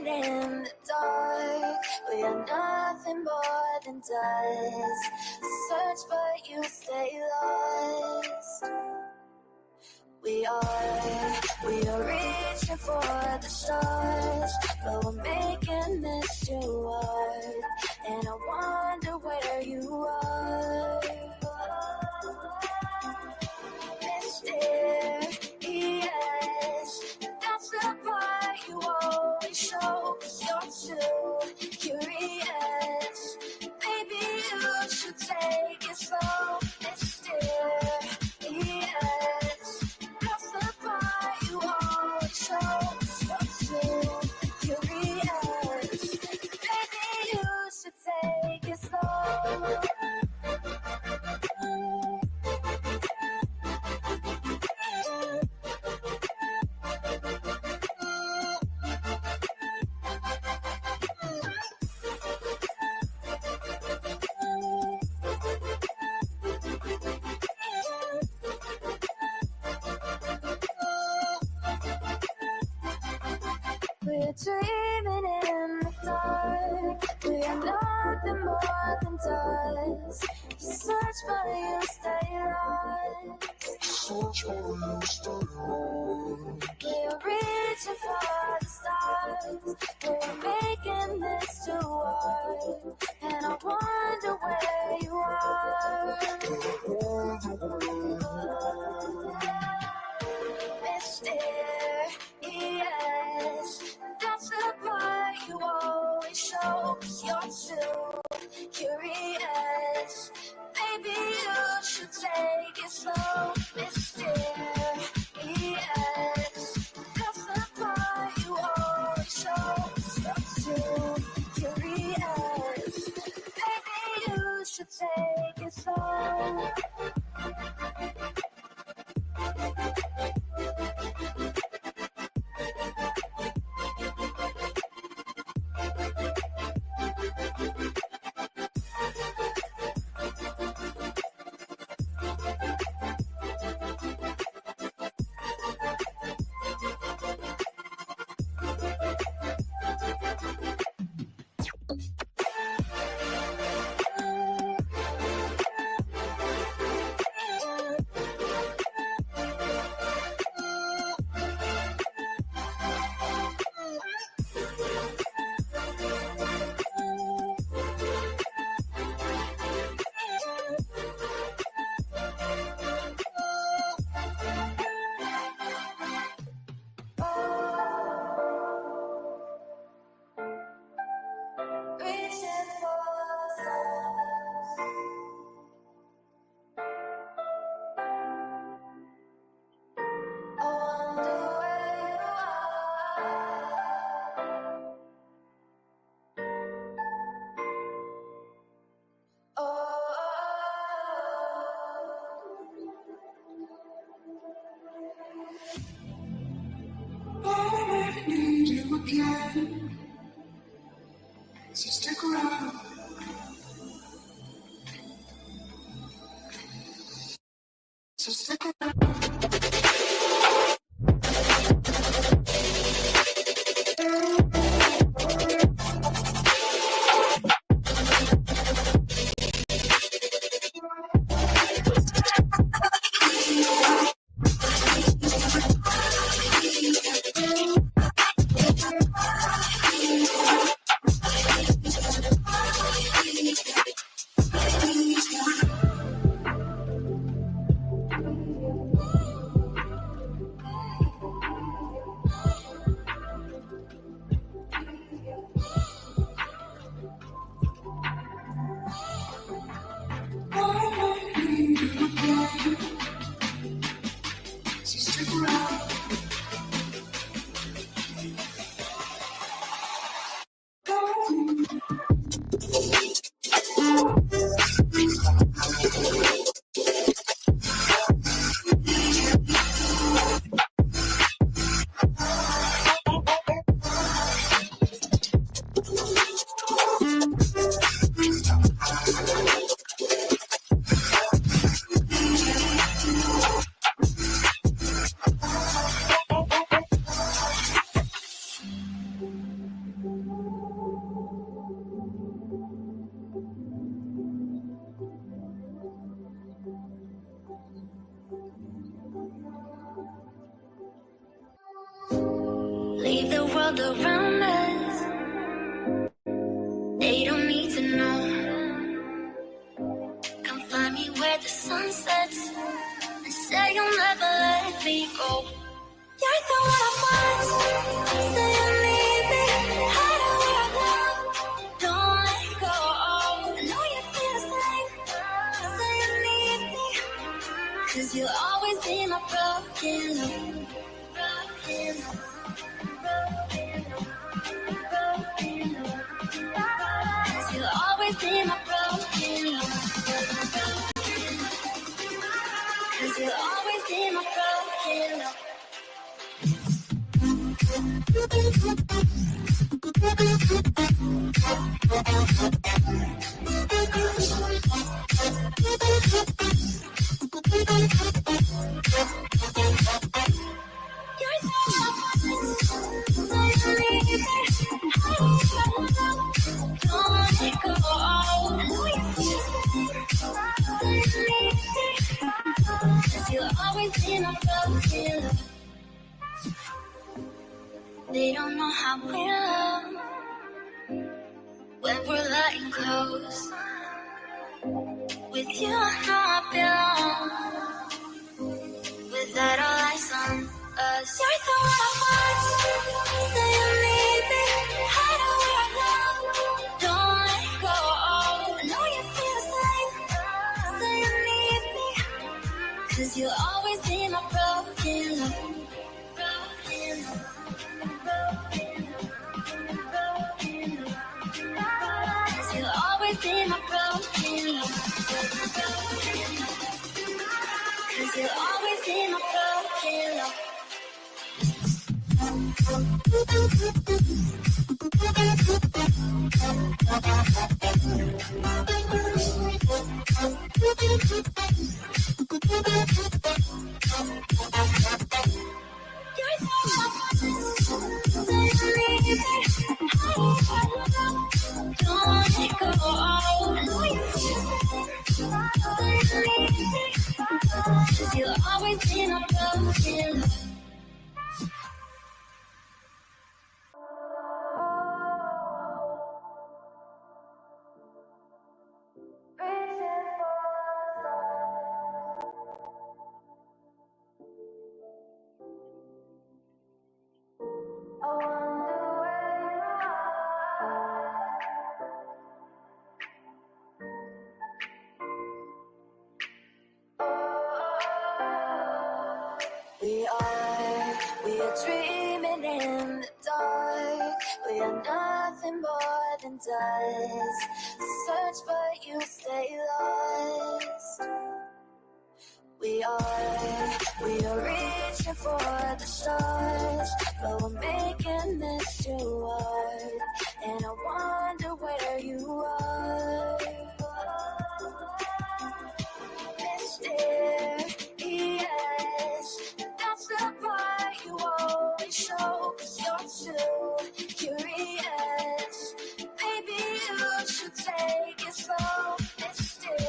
in the dark. We are nothing more than dust. Search but you stay lost. We are reaching for the stars, but we're making this too hard. And I wonder where you are. Mysterious, that's the part you always show. 'Cause you're too curious. Maybe you should take it slow. Mysterious, that's the part you always show. 'Cause you're too curious. Maybe you should take it slow. We're dreaming in the dark. We are nothing more than dust. You search but you stay lost. Search but you stay lost. We're reaching for the stars. We're making this too hard. And I wonder where you are. Mysterious, that's the part you always show. 'Cause you're too curious. Maybe you should take it slow. Mysterious, that's the part you always show. 'Cause you're too curious. Maybe you should take it slow. I need you again, so stick around. So stick around. world around us. They don't need to know. Come find me where the sun sets and say you'll never let me go. You're the one I want. Say you need me. Hide away right now. Don't let go. I know you feel the same. Say you need me. 'Cause you'll always be my broken love. Broken love. Broken love. Broken love. 'Cause you'll always be my broken love. 'Cause you'll always be my broken love. They don't know how we love when we're lying close. With you, I know I belong. Without all eyes on us, you're the one I want. Say you need me. Hide away right now. Don't let go. I know you feel the same. Say you need me. 'Cause you'll always be my broken love. Broken love. You'll always be my broken love. 'Cause you'll always be my broken love. You'll always be my broken love. We are dreaming in the dark. We are nothing more than dust. Search but you stay lost. We are reaching for the stars, but we're making this too hard. And I wonder where you are. Mysterious, that's the part you always show. 'Cause you're too curious. Maybe you should take it slow. Mysterious,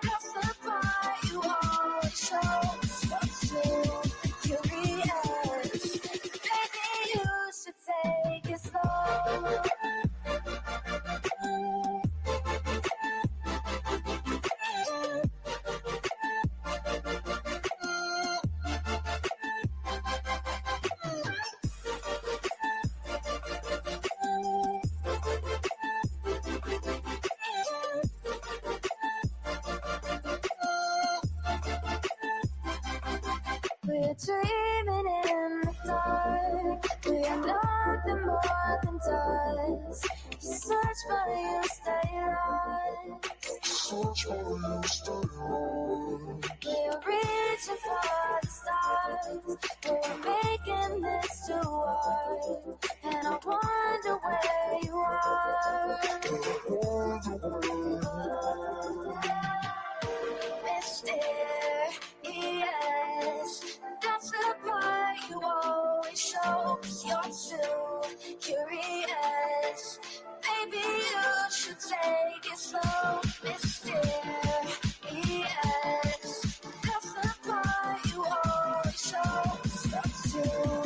that's the part you always show. 'Cause you're too curious. Maybe you should take it slow. We're dreaming in the dark. We are nothing more than dust. You search but you stay lost. Search but you stay lost. We are reaching for the stars. We're making this too hard. And I wonder where you are. Mysterious, that's the part you always show. 'Cause you're too curious. Maybe you should take it slow. Mysterious, that's the part you always show. 'Cause you're too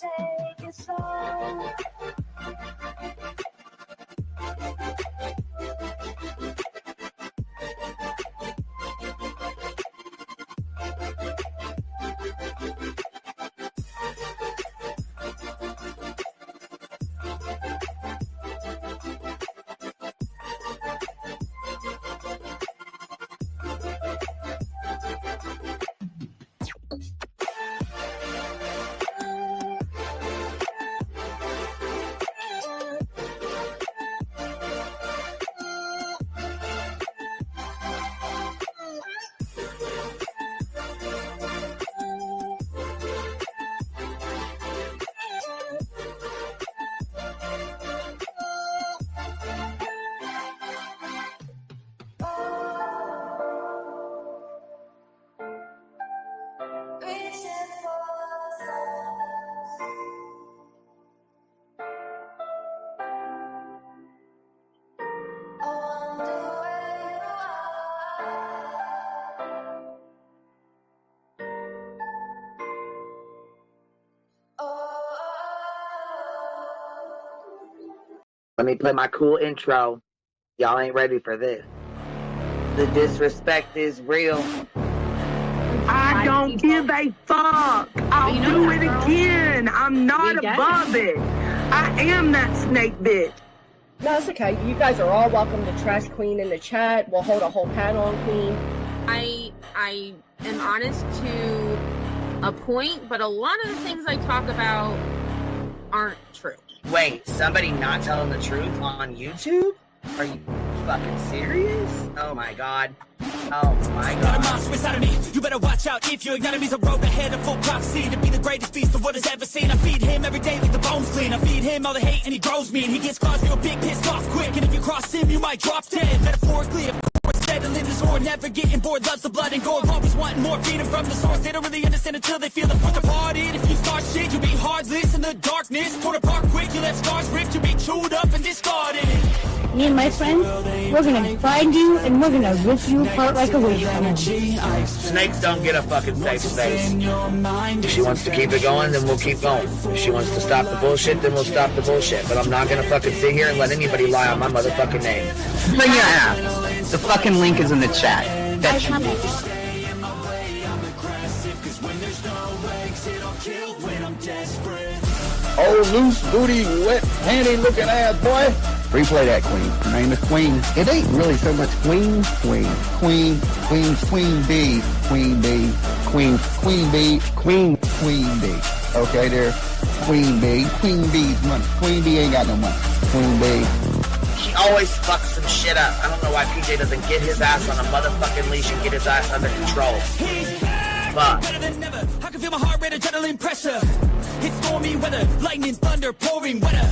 take it slow. Let me play my cool intro. Y'all ain't ready for this. The disrespect is real. I don't give a fuck. I'll do it again. I'm not above it. I am that snake bitch. No, it's okay. You guys are all welcome to trash Queen in the chat. We'll hold a whole panel on Queen. I am honest to a point, but a lot of the things I talk about aren't true. Wait, somebody not telling the truth on YouTube? Are you fucking serious? Oh my god. Oh my god. Got a monster inside of me. You better watch out if your enemy's a road ahead of full prophecy to be the greatest beast the world has ever seen. I feed him every day like the bones clean. I feed him all the hate and he grows me and he gets claws real big, pissed off quick. And if you cross him, you might drop dead. Metaphorically, of course, settling this war, never getting bored, loves the blood and gore. Always wanting more freedom from the source. They don't really understand until they feel the force apart. If you start shit, you'll be heartless in the darkness. Torn apart quick, you left scars ripped, you'll be chewed up and discarded. Me and my friends, we're gonna find you and we're gonna rip you apart like a wasteland. Snakes don't get a fucking safe space. If she wants to keep it going, then we'll keep going. If she wants to stop the bullshit, then we'll stop the bullshit. But I'm not gonna fucking sit here and let anybody lie on my motherfucking name. Bring your ass. The fucking link is in the chat. That's you. Oh, loose booty, wet panty looking ass boy. Replay that, Queen. Her name is Queen. It ain't really so much Queen. Queen B. Queen B. Queen B. Okay, there. Queen B. Queen B's money. Queen B ain't got no money. Queen B. She always fucks some shit up. I don't know why PJ doesn't get his ass on a motherfucking leash and get his ass under control. Fuck. Better than never. I can feel my heart rate, adrenaline pressure. It's stormy weather, lightning, thunder, pouring weather.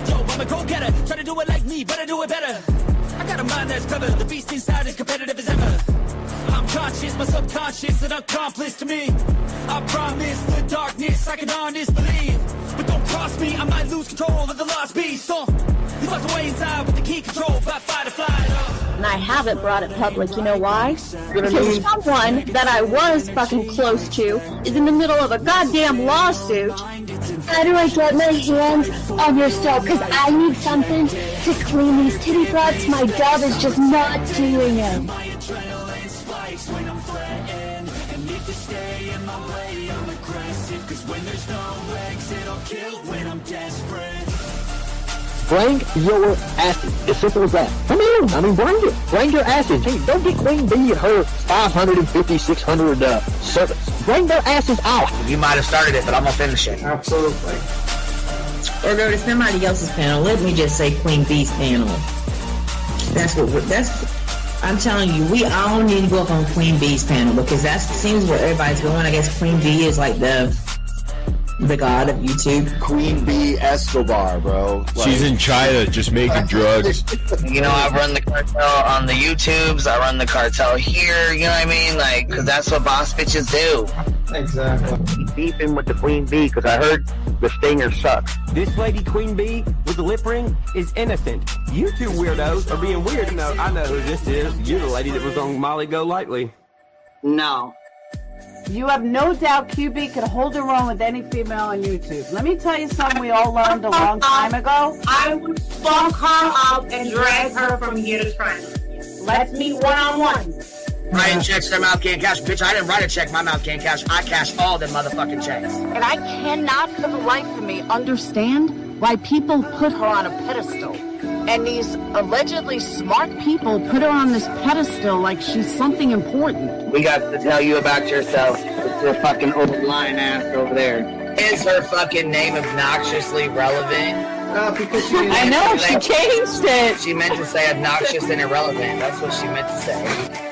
Yo, I'm a go-getter, try to do it like me, but I do it better. I got a mind that's clever, the beast inside is competitive as ever. I'm conscious, my subconscious, an accomplice to me. I promise the darkness, I can honest believe. But don't cross me, I might lose control of the lost beast. He's locked away inside with the key control by fight or flight. And I haven't brought it public, you know why? Because someone that I was fucking close to is in the middle of a goddamn lawsuit. How do I get my hands on your soap? Because I need something to clean these titty broads. My job is just not doing it. Bring your asses. As simple as that. Come in. I mean, bring it. Bring your asses. Hey, don't get Queen B and her 550, 600 servants. Bring their asses out. You might have started it, but I'm gonna finish it. Absolutely. Or go to somebody else's panel. Let me just say Queen B's panel. I'm telling you, we all need to go up on Queen B's panel because that seems where everybody's going. I guess Queen B is like the god of YouTube. Queen B Escobar, bro. She's in China just making drugs. You know, I run the cartel on the YouTubes. I run the cartel here. You know what I mean? Like, cause that's what boss bitches do. Exactly. Beefing with the Queen Bee because I heard the stinger sucks. This lady Queen Bee with the lip ring is innocent. You two weirdos are being weird. I know who this is. You're the lady that was on Molly Go Lightly. No. You have no doubt QB could hold her own with any female on YouTube. Let me tell you something we all learned a long time ago. I would fuck her up and drag her from here to Triangle. Let's meet one-on-one. Writing checks, their mouth can't cash. Bitch, I didn't write a check, my mouth can't cash. I cash all them motherfucking checks. And I cannot for the life of me understand why people put her on a pedestal. And these allegedly smart people put her on this pedestal like she's something important. We got to tell you about yourself. It's your fucking old lying ass over there. Is her fucking name obnoxiously relevant? Because I know, she changed it. She meant to say obnoxious and irrelevant. That's what she meant to say.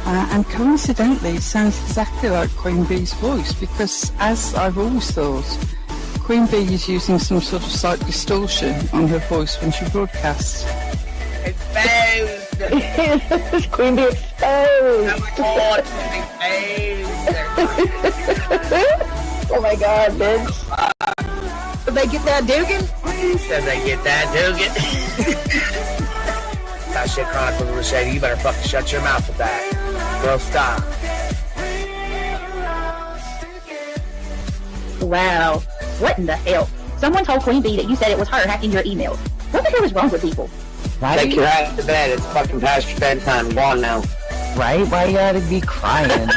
And coincidentally, it sounds exactly like Queen Bee's voice, because as I've always thought, Queen Bee is using some sort of slight distortion on her voice when she broadcasts. Exposed! Queen Bee exposed! Oh my god, bitch. Did they get that Dugan? Said they get that Dugan. That shit Chronicle of Shady. You better fucking shut your mouth with that. Girl, stop. Wow. What in the hell? Someone told Queen Bee that you said it was her hacking your emails. What the hell is wrong with people? Take your ass to bed. It's fucking past your bedtime. Go on now. Right? Why you gotta be crying?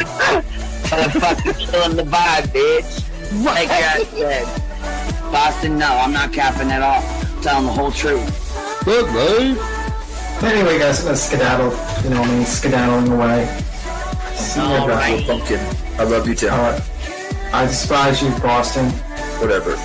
Fucking killing the vibe, bitch. What? Take your ass to bed. Boston, no, I'm not capping at all. I'm telling the whole truth. Good, right? Anyway, guys, I'm gonna skedaddle. You know what I mean? Skedaddling away. All right. Pumpkin. I love you too. I despise you, Boston. Whatever.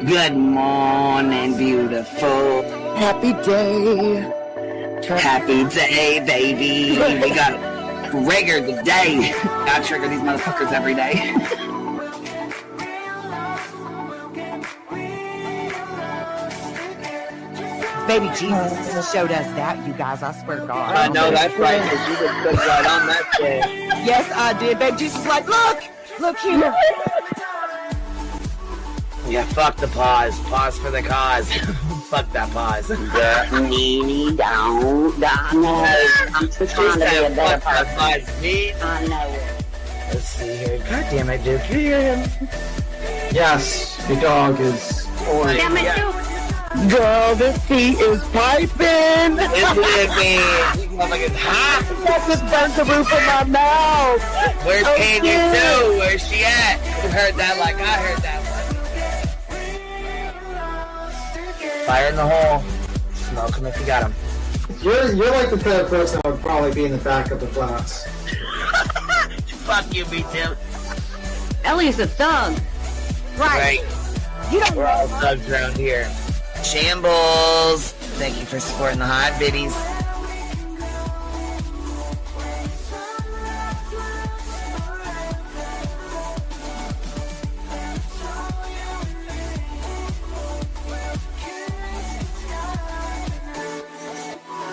Good morning, beautiful. Happy day. Happy day, baby. We got trigger the day. Gotta trigger these motherfuckers every day. Baby Jesus showed us that, you guys. I swear to God. I know that's right, because you just put right on that shit. Yes, I did. Baby Jesus was like, look here. Yeah, fuck the pause. Pause for the cause. Fuck that pause. I'm just trying to be a better person. I know it. Let's see here. God damn it, Duke. You hear him? Yes, your dog is orange. Damn it, Duke. Girl, this tea is piping. It's living. Motherfucker's hot. That just burnt the roof of my mouth. Where's Candy Sue? Where's she at? You heard that like I heard that one. Fire in the hole. Smoke him if you got him. You're like the type of person that would probably be in the back of the class. Fuck you, me too. Ellie's a thug. Right. You don't We're all thugs around here. Shambles. Thank you for supporting the hot biddies.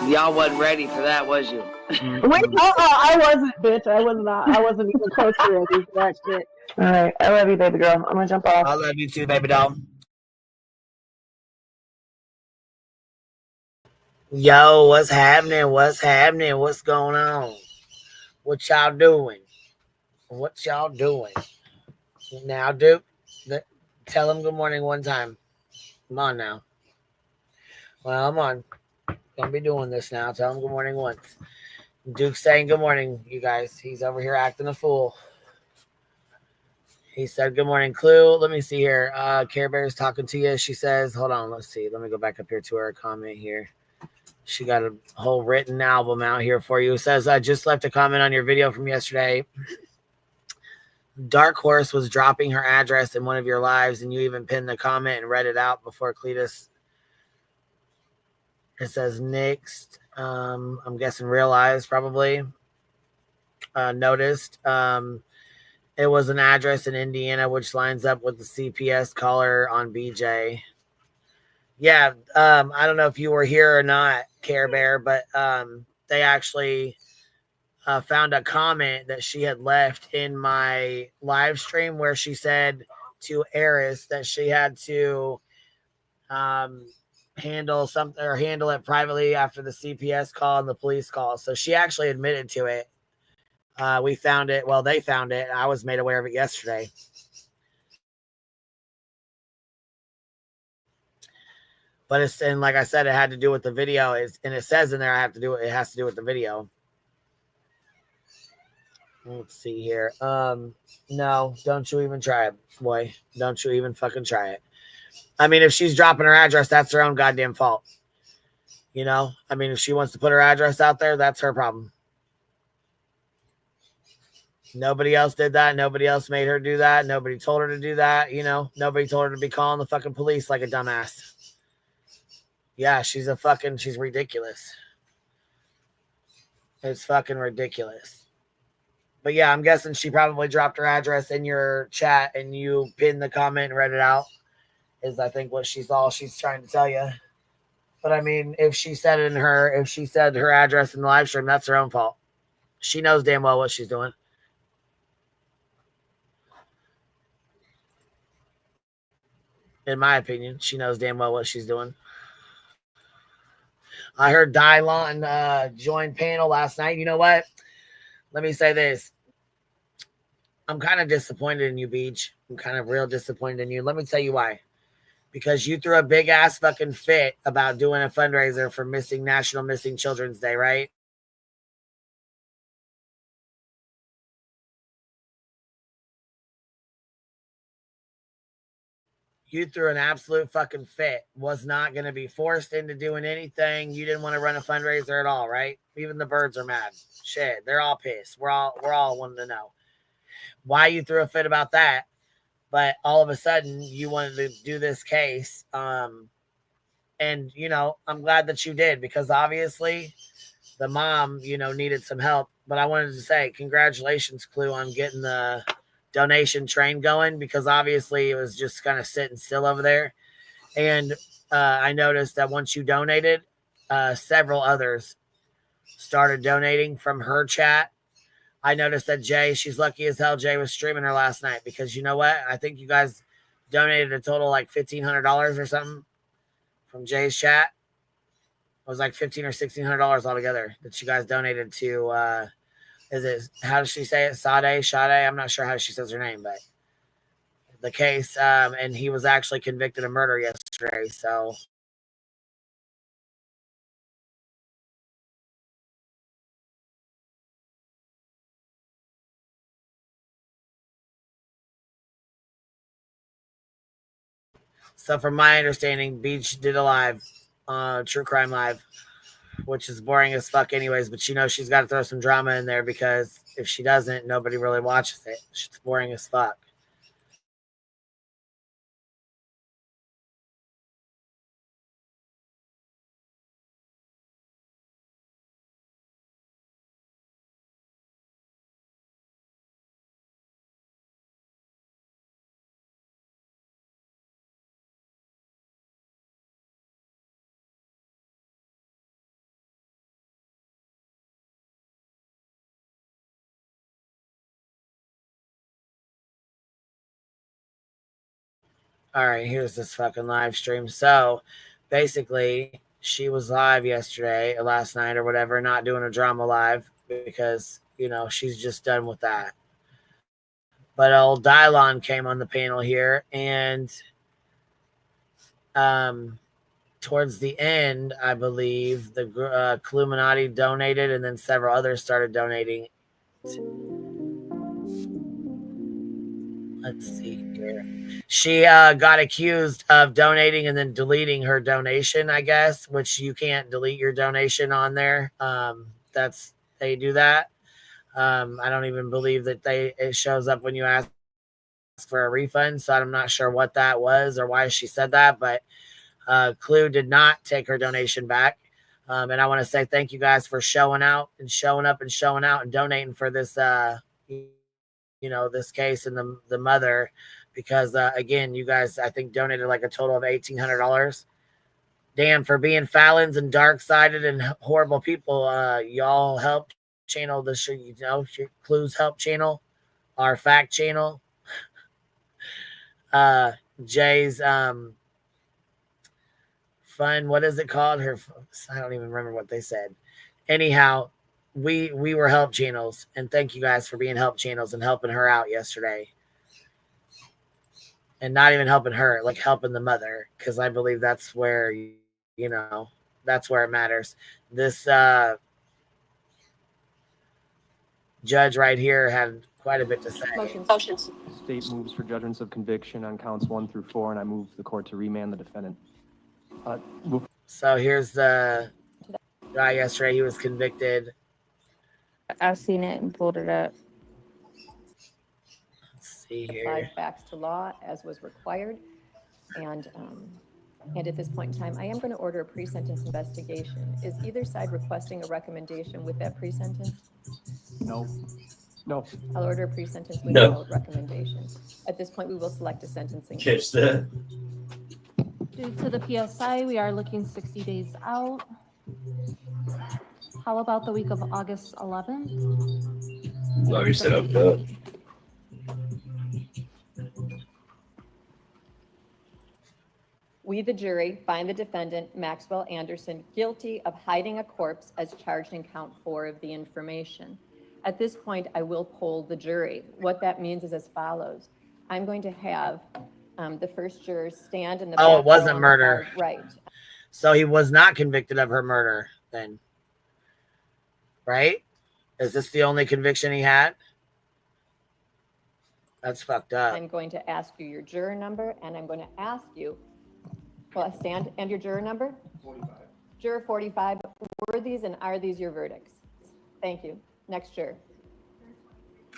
Y'all wasn't ready for that, was you? Wait, I wasn't, bitch. I was not. I wasn't even close to ready for that shit. Alright, I love you, baby girl. I'm gonna jump off. I love you too, baby doll. Yo, what's happening? What's happening? What's going on? What y'all doing? What y'all doing? Now, Duke, tell him good morning one time. Come on now. Well, I'm on. Gonna be doing this now. Tell him good morning once. Duke's saying good morning, you guys. He's over here acting a fool. He said good morning, Clue. Let me see here. Care Bear's talking to you. She says, hold on, let's see. Let me go back up here to her comment here. She got a whole written album out here for you. It says, I just left a comment on your video from yesterday. Dark Horse was dropping her address in one of your lives, and you even pinned the comment and read it out before Cletus. It says next. I'm guessing realized probably. Noticed. It was an address in Indiana, which lines up with the CPS caller on BJ. Yeah, I don't know if you were here or not, Care Bear, but they actually found a comment that she had left in my live stream where she said to Eris that she had to handle something or handle it privately after the CPS call and the police call. So she actually admitted to it. We found it. Well, they found it. I was made aware of it yesterday. But it's, and like I said, it had to do with the video. And it says in there I have to do it. It has to do with the video. Let's see here. No, don't you even try it, boy. Don't you even fucking try it. I mean, if she's dropping her address, that's her own goddamn fault. You know? I mean, if she wants to put her address out there, that's her problem. Nobody else did that. Nobody else made her do that. Nobody told her to do that. You know? Nobody told her to be calling the fucking police like a dumbass. Yeah, she's ridiculous. It's fucking ridiculous. But yeah, I'm guessing she probably dropped her address in your chat and you pinned the comment and read it out. Is I think what she's trying to tell you. But I mean, if she said her address in the live stream, that's her own fault. She knows damn well what she's doing. In my opinion, she knows damn well what she's doing. I heard Dylon join panel last night. You know what? Let me say this. I'm kind of disappointed in you, Beach. I'm kind of real disappointed in you. Let me tell you why. Because you threw a big ass fucking fit about doing a fundraiser for National Missing Children's Day, right? You threw an absolute fucking fit. Was not going to be forced into doing anything. You didn't want to run a fundraiser at all, right? Even the birds are mad. Shit, they're all pissed. We're all wanting to know why you threw a fit about that. But all of a sudden, you wanted to do this case. And, you know, I'm glad that you did because obviously the mom, you know, needed some help. But I wanted to say congratulations, Clue, on getting the donation train going because obviously it was just kind of sitting still over there. And I noticed that once you donated, several others started donating from her chat. I noticed that Jay, she's lucky as hell Jay was streaming her last night because you know what? I think you guys donated a total like $1,500 or something from Jay's chat. It was like $1,500 or $1,600 altogether that you guys donated to, is it, how does she say it? Sade? I'm not sure how she says her name, but the case, and he was actually convicted of murder yesterday, so. So from my understanding, Beach did a live, True Crime Live, which is boring as fuck anyways, but you know she's got to throw some drama in there because if she doesn't, nobody really watches it. It's boring as fuck. All right, here's this fucking live stream. So basically, she was live last night or whatever, not doing a drama live because, you know, she's just done with that. But old Dylon came on the panel here and towards the end, I believe the Cluminati donated and then several others started donating. Let's see here. She got accused of donating and then deleting her donation, I guess, which you can't delete your donation on there. They do that. I don't even believe that it shows up when you ask for a refund. So I'm not sure what that was or why she said that, but Clue did not take her donation back. And I want to say thank you guys for showing out and showing up and showing out and donating for this, you know, this case and the mother, because again, you guys, I think donated like a total of $1,800. Damn, for being Fallons and dark-sided and horrible people, y'all helped channel the Clues help channel, our fact channel. Jay's fun, what is it called? I don't even remember what they said. Anyhow, we were help channels, and thank you guys for being help channels and helping her out yesterday. And not even helping her, like helping the mother, because I believe that's where, that's where it matters. This judge right here had quite a bit to say. Motions. State moves for judgments of conviction on counts 1 through 4, and I move the court to remand the defendant. So here's the guy yesterday. He was convicted. I've seen it and pulled it up. Let's see here. Applied facts to law as was required, and at this point in time, I am going to order a pre-sentence investigation. Is either side requesting a recommendation with that pre-sentence? No. I'll order a pre-sentence with no recommendation. At this point, we will select a sentencing. Catch that. Due to the PSI, we are looking 60 days out. How about the week of August 11th? Love you set up that. We, the jury, find the defendant, Maxwell Anderson, guilty of hiding a corpse as charged in count 4 of the information. At this point, I will poll the jury. What that means is as follows. I'm going to have the first juror stand in the back. Oh, it wasn't murder. Right. So he was not convicted of her murder then. Right? Is this the only conviction he had? That's fucked up. I'm going to ask you your juror number, and I'm going to ask you, well, stand and your juror number? 45. Juror 45, were these and are these your verdicts? Thank you. Next juror.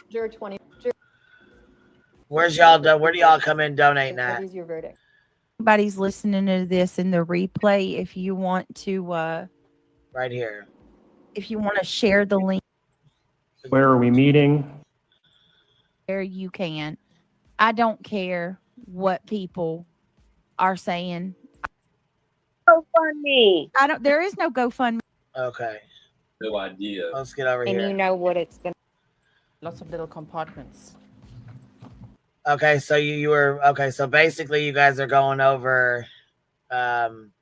Juror 20. Where do y'all come in donating at? What is your verdict? Everybody's listening to this in the replay. If you want to right here. If you want to share the link. Where are we meeting? There you can. I don't care what people are saying. GoFundMe. There is no GoFundMe. Okay. No idea. Let's get over and here. You know what it's gonna. Lots of little compartments. Okay, so you were okay. So basically, you guys are going over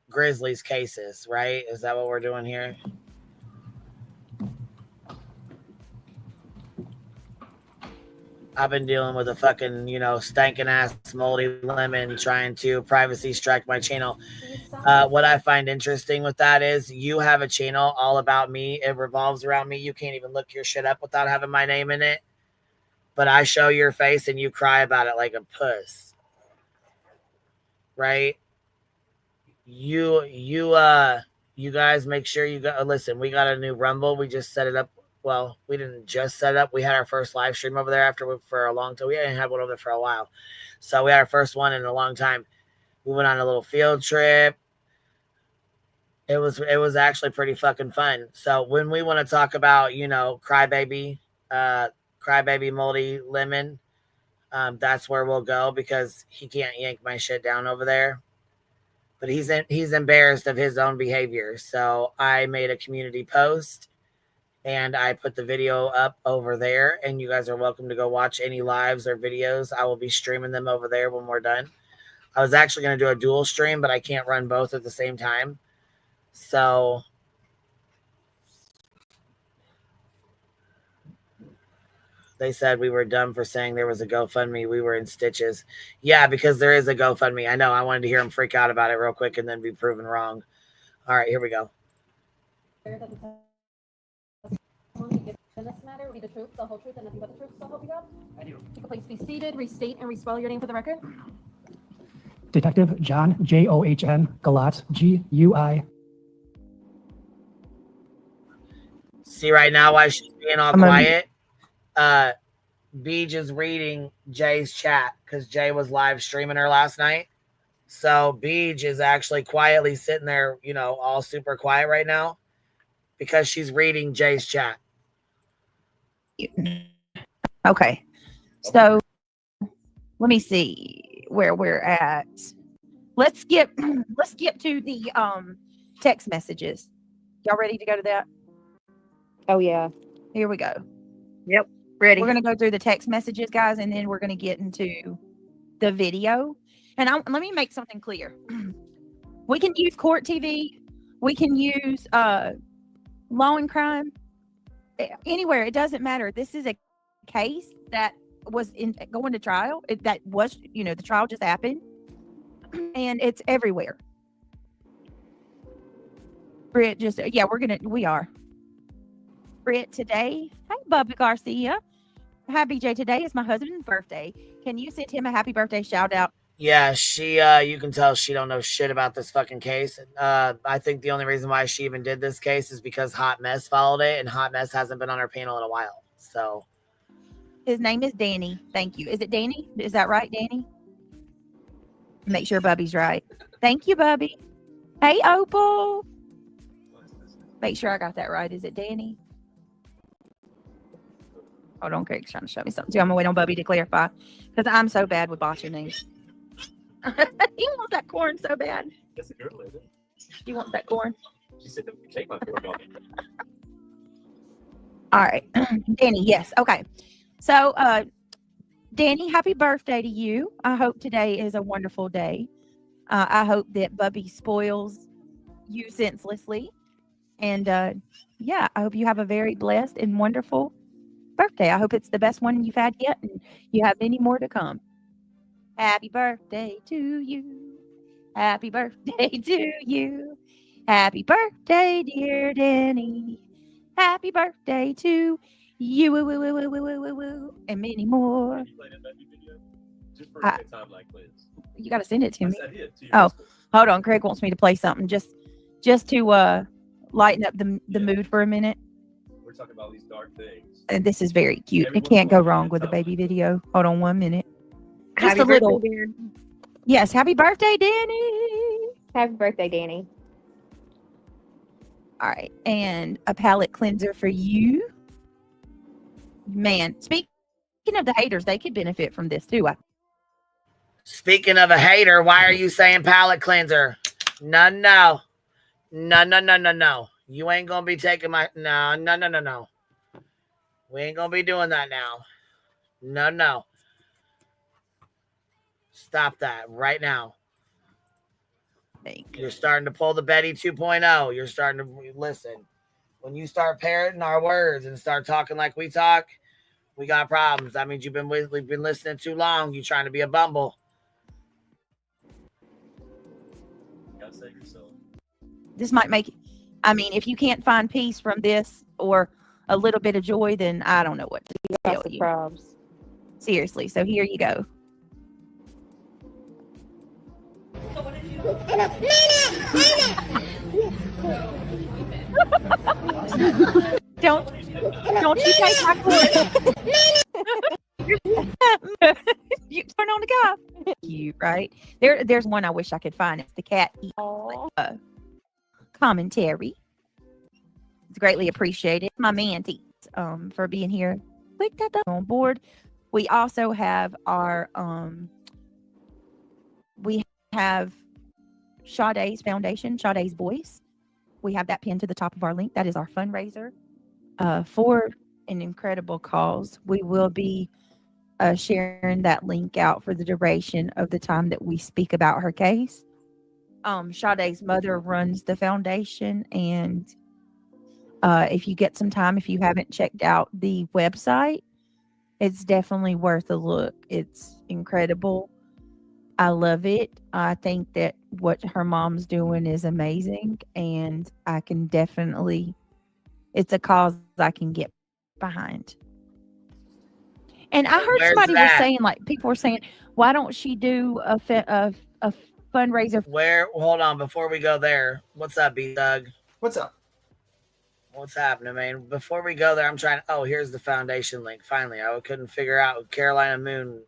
Grizzly's cases, right? Is that what we're doing here? I've been dealing with a fucking, stankin' ass moldy lemon trying to privacy strike my channel. What I find interesting with that is you have a channel all about me. It revolves around me. You can't even look your shit up without having my name in it. But I show your face and you cry about it like a puss. Right? You guys make sure you go. Listen, we got a new Rumble. We just set it up. Well, we didn't just set it up. We had our first live stream over there for a long time. We hadn't had one over there for a while. So we had our first one in a long time. We went on a little field trip. It was actually pretty fucking fun. So when we want to talk about, Crybaby Moldy Lemon, that's where we'll go because he can't yank my shit down over there. But he's embarrassed of his own behavior. So I made a community post. And I put the video up over there, and you guys are welcome to go watch any lives or videos. I will be streaming them over there when we're done. I was actually going to do a dual stream, but I can't run both at the same time. So they said we were dumb for saying there was a GoFundMe. We were in stitches. Yeah, because there is a GoFundMe. I know. I wanted to hear them freak out about it real quick and then be proven wrong. All right, here we go. In this matter, be the truth, the whole truth, and nothing but the truth, so help you God? I do. Please be seated, restate, and respell your name for the record. Detective John, John, Galat, Gui. See right now why she's being all quiet? Beej is reading Jay's chat because Jay was live streaming her last night. So Beej is actually quietly sitting there, all super quiet right now because she's reading Jay's chat. Okay, so let me see where we're at. let's skip to the text messages. Y'all ready to go to that? Oh yeah. Here we go. Yep. Ready. We're gonna go through the text messages, guys, and then we're gonna get into the video. And let me make something clear. We can use court TV. We can use law and crime. Anywhere, it doesn't matter. This is a case that was going to trial. That was, the trial just happened, and it's everywhere. Britt, we are. Britt, today, hey, Bubba Garcia. Hi, BJ. Today is my husband's birthday. Can you send him a happy birthday shout out? Yeah, she, you can tell she don't know shit about this fucking case. I think the only reason why she even did this case is because Hot Mess followed it, and Hot Mess hasn't been on our panel in a while. So, his name is Danny. Thank you. Is it Danny? Is that right, Danny? Make sure Bubby's right. Thank you, Bubby. Hey, Opal. Make sure I got that right. Is it Danny? Hold on, Craig's trying to show me something too. I'm gonna wait on Bubby to clarify because I'm so bad with botching names. He wants that corn so bad. That's a girl, isn't it? You want that corn? She said, take my corn off. All right. Danny, yes. Okay. So, Danny, happy birthday to you. I hope today is a wonderful day. I hope that Bubby spoils you senselessly. And, I hope you have a very blessed and wonderful birthday. I hope it's the best one you've had yet, and you have many more to come. Happy birthday to you. Happy birthday to you. Happy birthday, dear Danny. Happy birthday to you. Woo, woo, woo, woo, woo, woo, woo, woo, and many more. You got to send it to me. Oh, hold on. Craig wants me to play something just to lighten up the mood for a minute. We're talking about these dark things. And this is very cute. It can't go wrong with a baby video. Hold on 1 minute. Just Happy a little. birthday, Danny. Yes, happy birthday, Danny. Happy birthday, Danny. All right, and a palate cleanser for you. Man, speaking of the haters, they could benefit from this too. Speaking of a hater, why are you saying palate cleanser? No. You ain't gonna be taking my no. We ain't gonna be doing that now. No. Stop that right now. You're starting to pull the Betty 2.0. You're starting to listen. When you start parroting our words and start talking like we talk, we got problems. That means we've been listening too long. You're trying to be a bumble. You gotta save yourself. This might make, if you can't find peace from this or a little bit of joy, then I don't know what to tell you. Probs. Seriously. So here you go. Don't you take my cord. You turn on the guy. Cute, right? There's one I wish I could find. It's the cat commentary. It's greatly appreciated. My manties for being here. Click that on board. We also have our we have Sade's Foundation, Sade's Voice. We have that pinned to the top of our link. That is our fundraiser for an incredible cause. We will be sharing that link out for the duration of the time that we speak about her case. Sade's mother runs the foundation, and if you get some time, if you haven't checked out the website, it's definitely worth a look. It's incredible. I love it. I think that what her mom's doing is amazing, and I can definitely, it's a cause I can get behind. And I heard somebody was saying, like, people were saying, why don't she do a fundraiser? Hold on, before we go there, what's up, B-Thug? What's up? What's happening, man? Before we go there, here's the foundation link. Finally, I couldn't figure out. Carolina Moon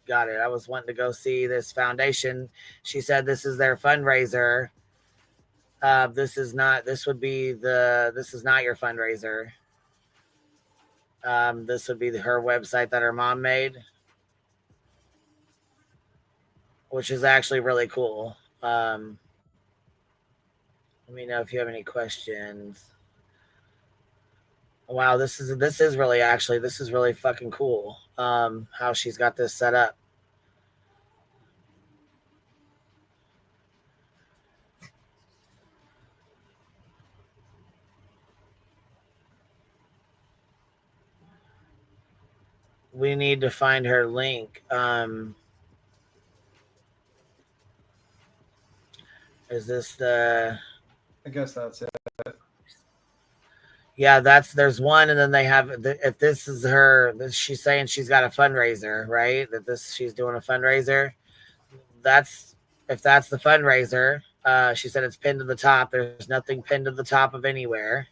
got it. I was wanting to go see this foundation. She said this is their fundraiser. This is not your fundraiser. This would be her website that her mom made, which is actually really cool. Let me know if you have any questions. Wow, this is really fucking cool. How she's got this set up. We need to find her link. Is this the? I guess that's it. Yeah, there's one, and then they have. If this is her, she's saying she's got a fundraiser, right? She's doing a fundraiser. If that's the fundraiser. She said it's pinned to the top. There's nothing pinned to the top of anywhere.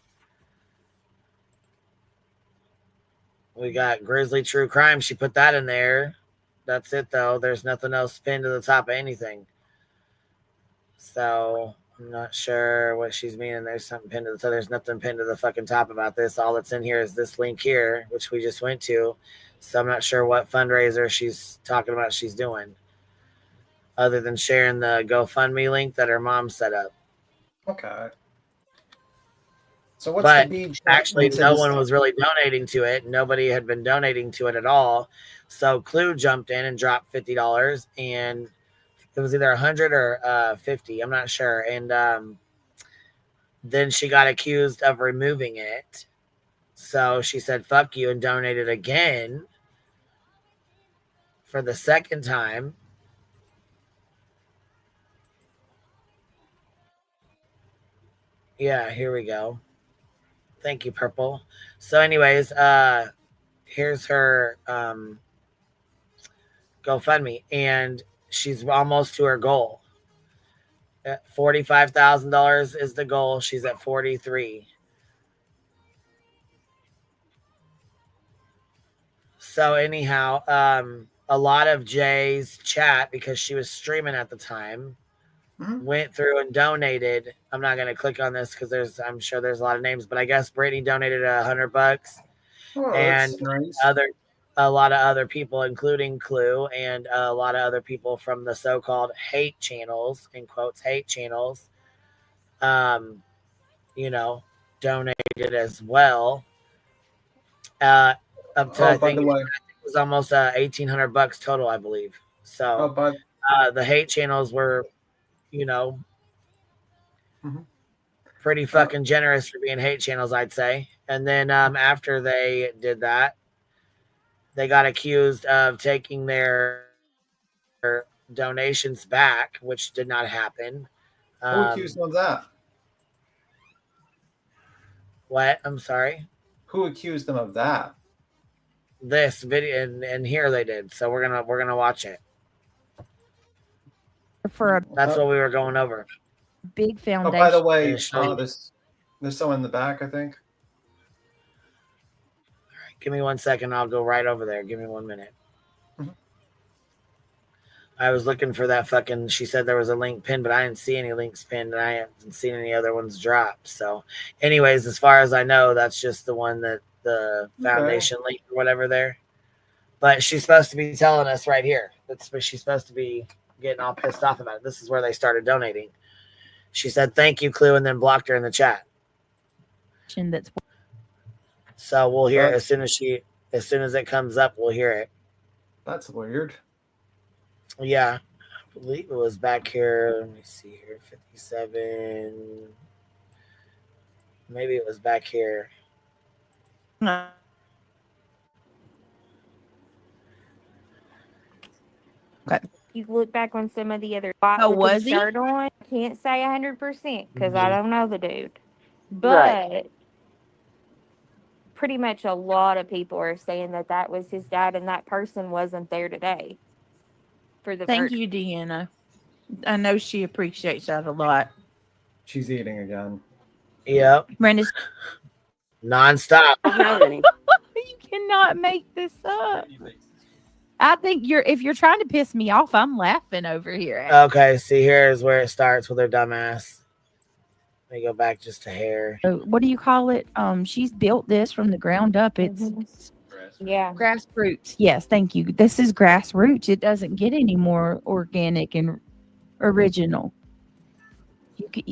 We got Grizzly True Crime. She put that in there. That's it, though. There's nothing else pinned to the top of anything. So I'm not sure what she's meaning. There's something pinned to the top. There's nothing pinned to the fucking top about this. All that's in here is this link here, which we just went to. So I'm not sure what fundraiser she's talking about she's doing, other than sharing the GoFundMe link that her mom set up. Okay. So what's But the bead? actually, no one was really donating to it. Nobody had been donating to it at all. So Clue jumped in and dropped $50, and it was either 100 or 50. I'm not sure. And then she got accused of removing it. So she said, "Fuck you," and donated again for the second time. Yeah, here we go. Thank you, Purple. So anyways, here's her GoFundMe, and she's almost to her goal. $45,000 is the goal. She's at 43. So anyhow, a lot of Jay's chat, because she was streaming at the time, went through and donated. I'm not going to click on this because I'm sure there's a lot of names, but I guess Brittany donated $100, and nice. a lot of other people, including Clue, and a lot of other people from the so-called hate channels, in quotes, hate channels, donated as well. Up to, I think it was almost $1,800 total, I believe. So the hate channels were, pretty fucking generous for being hate channels, I'd say. And then after they did that, they got accused of taking their donations back, which did not happen. Who accused them of that? What? I'm sorry? Who accused them of that? This video, and here they did. So we're gonna watch it. That's what we were going over. Big foundation. Oh, by the way, there's someone in the back, I think. All right, give me 1 second. I'll go right over there. Give me 1 minute. I was looking for that fucking. She said there was a link pinned, but I didn't see any links pinned, and I haven't seen any other ones dropped. So, anyways, as far as I know, that's just the one that the foundation link or whatever there. But she's supposed to be telling us right here. She's supposed to be getting all pissed off about it. This is where they started donating. She said, "Thank you, Clue," and then blocked her in the chat. So we'll hear it as soon as it comes up, we'll hear it. That's weird. Yeah, I believe it was back here. Let me see here, 57. Maybe it was back here. No. Okay. You look back on some of the other spots. Oh, was he? Shirt on. I can't say 100% because I don't know the dude, but pretty much a lot of people are saying that was his dad, and that person wasn't there today. For the Thank you, Deanna. I know she appreciates that a lot. She's eating again. Yep. Brenda's nonstop. You cannot make this up. I think if you're trying to piss me off, I'm laughing over here. Okay, see, here's where it starts with her dumbass. Let me go back just a hair. What do you call it? She's built this from the ground up. It's grassroots. Yes, thank you. This is grassroots. It doesn't get any more organic and original.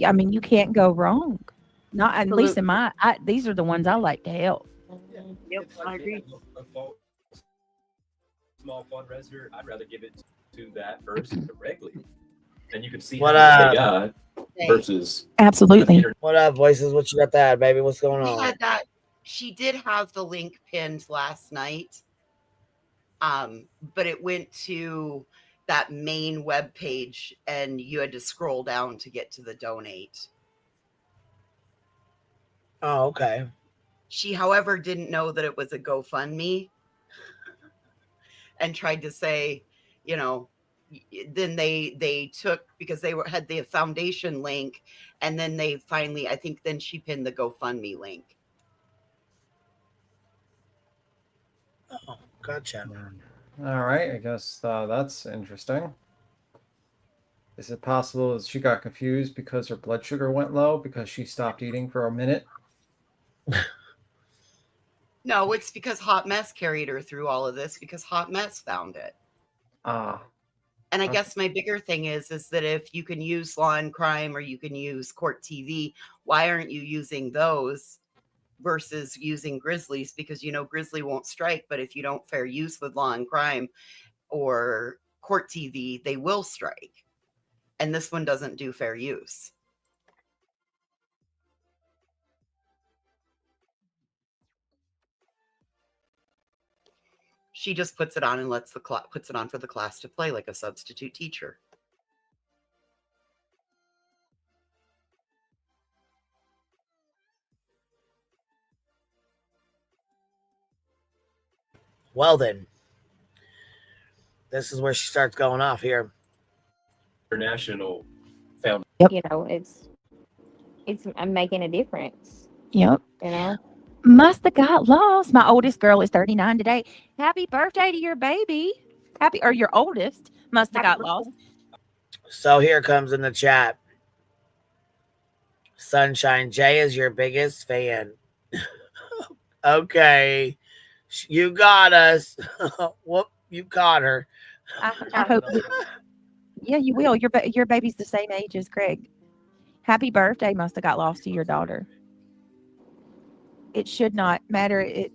I mean, you can't go wrong. Not at least in my. These are the ones I like to help. Yep, I agree. Small fundraiser, I'd rather give it to that person directly. And you can see What how much they got versus absolutely. What up, voices? What you got that, baby? What's going We on? had that. She did have the link pinned last night, but it went to that main web page, and you had to scroll down to get to the donate. Oh, okay. She, however, didn't know that it was a GoFundMe, and tried to say, you know, then they took, because they had the foundation link, and then they finally, I think then she pinned the GoFundMe link. Oh, gotcha. All right, I guess that's interesting. Is it possible that she got confused because her blood sugar went low because she stopped eating for a minute? No, it's because Hot Mess carried her through all of this, because Hot Mess found it. Ah. And I guess my bigger thing is that if you can use Law and Crime or you can use Court TV, why aren't you using those versus using Grizzlies? Because, you know, Grizzly won't strike, but if you don't fair use with Law and Crime or Court TV, they will strike. And this one doesn't do fair use. She just puts it on and lets puts it on for the class to play like a substitute teacher. Well then, this is where she starts going off here. International found. You know, it's I'm making a difference. Yep. You know. Must have got lost. My oldest girl is 39 today. Happy birthday to your baby. Or your oldest must have got lost. So here comes in the chat. Sunshine Jay is your biggest fan. Okay. You got us. Whoop, you caught her. I hope. Yeah, you will. Your baby's the same age as Craig. Happy birthday must have got lost to your daughter. It should not matter. It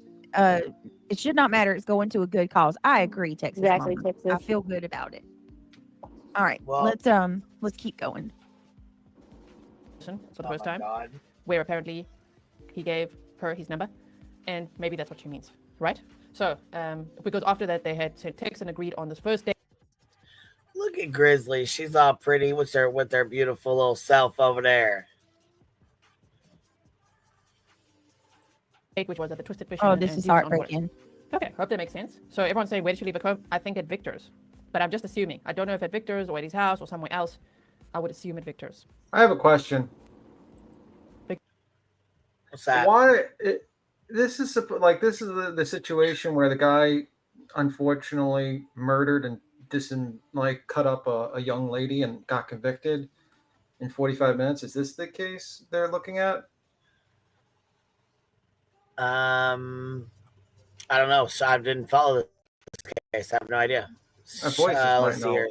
should not matter. It's going to a good cause. I agree, Texas. Exactly, Mama. Texas. I feel good about it. All right, Well, let's keep going. For the first time, where apparently he gave her his number, and maybe that's what she means, right? So, because after that they had sent texts and agreed on this first day. Look at Grizzly. She's all pretty with their beautiful little self over there. Which was at the Twisted Fish. Oh, this is heartbreaking. Okay, hope that makes sense. So everyone's saying, where did she leave her comb? I think at Victor's, but I'm just assuming. I don't know if at Victor's or at his house or somewhere else. I would assume at Victor's. I have a question. What's that? This is the situation where the guy unfortunately murdered and cut up a young lady and got convicted in 45 minutes. Is this the case they're looking at? I don't know. So I didn't follow this case. I have no idea. Let's see here.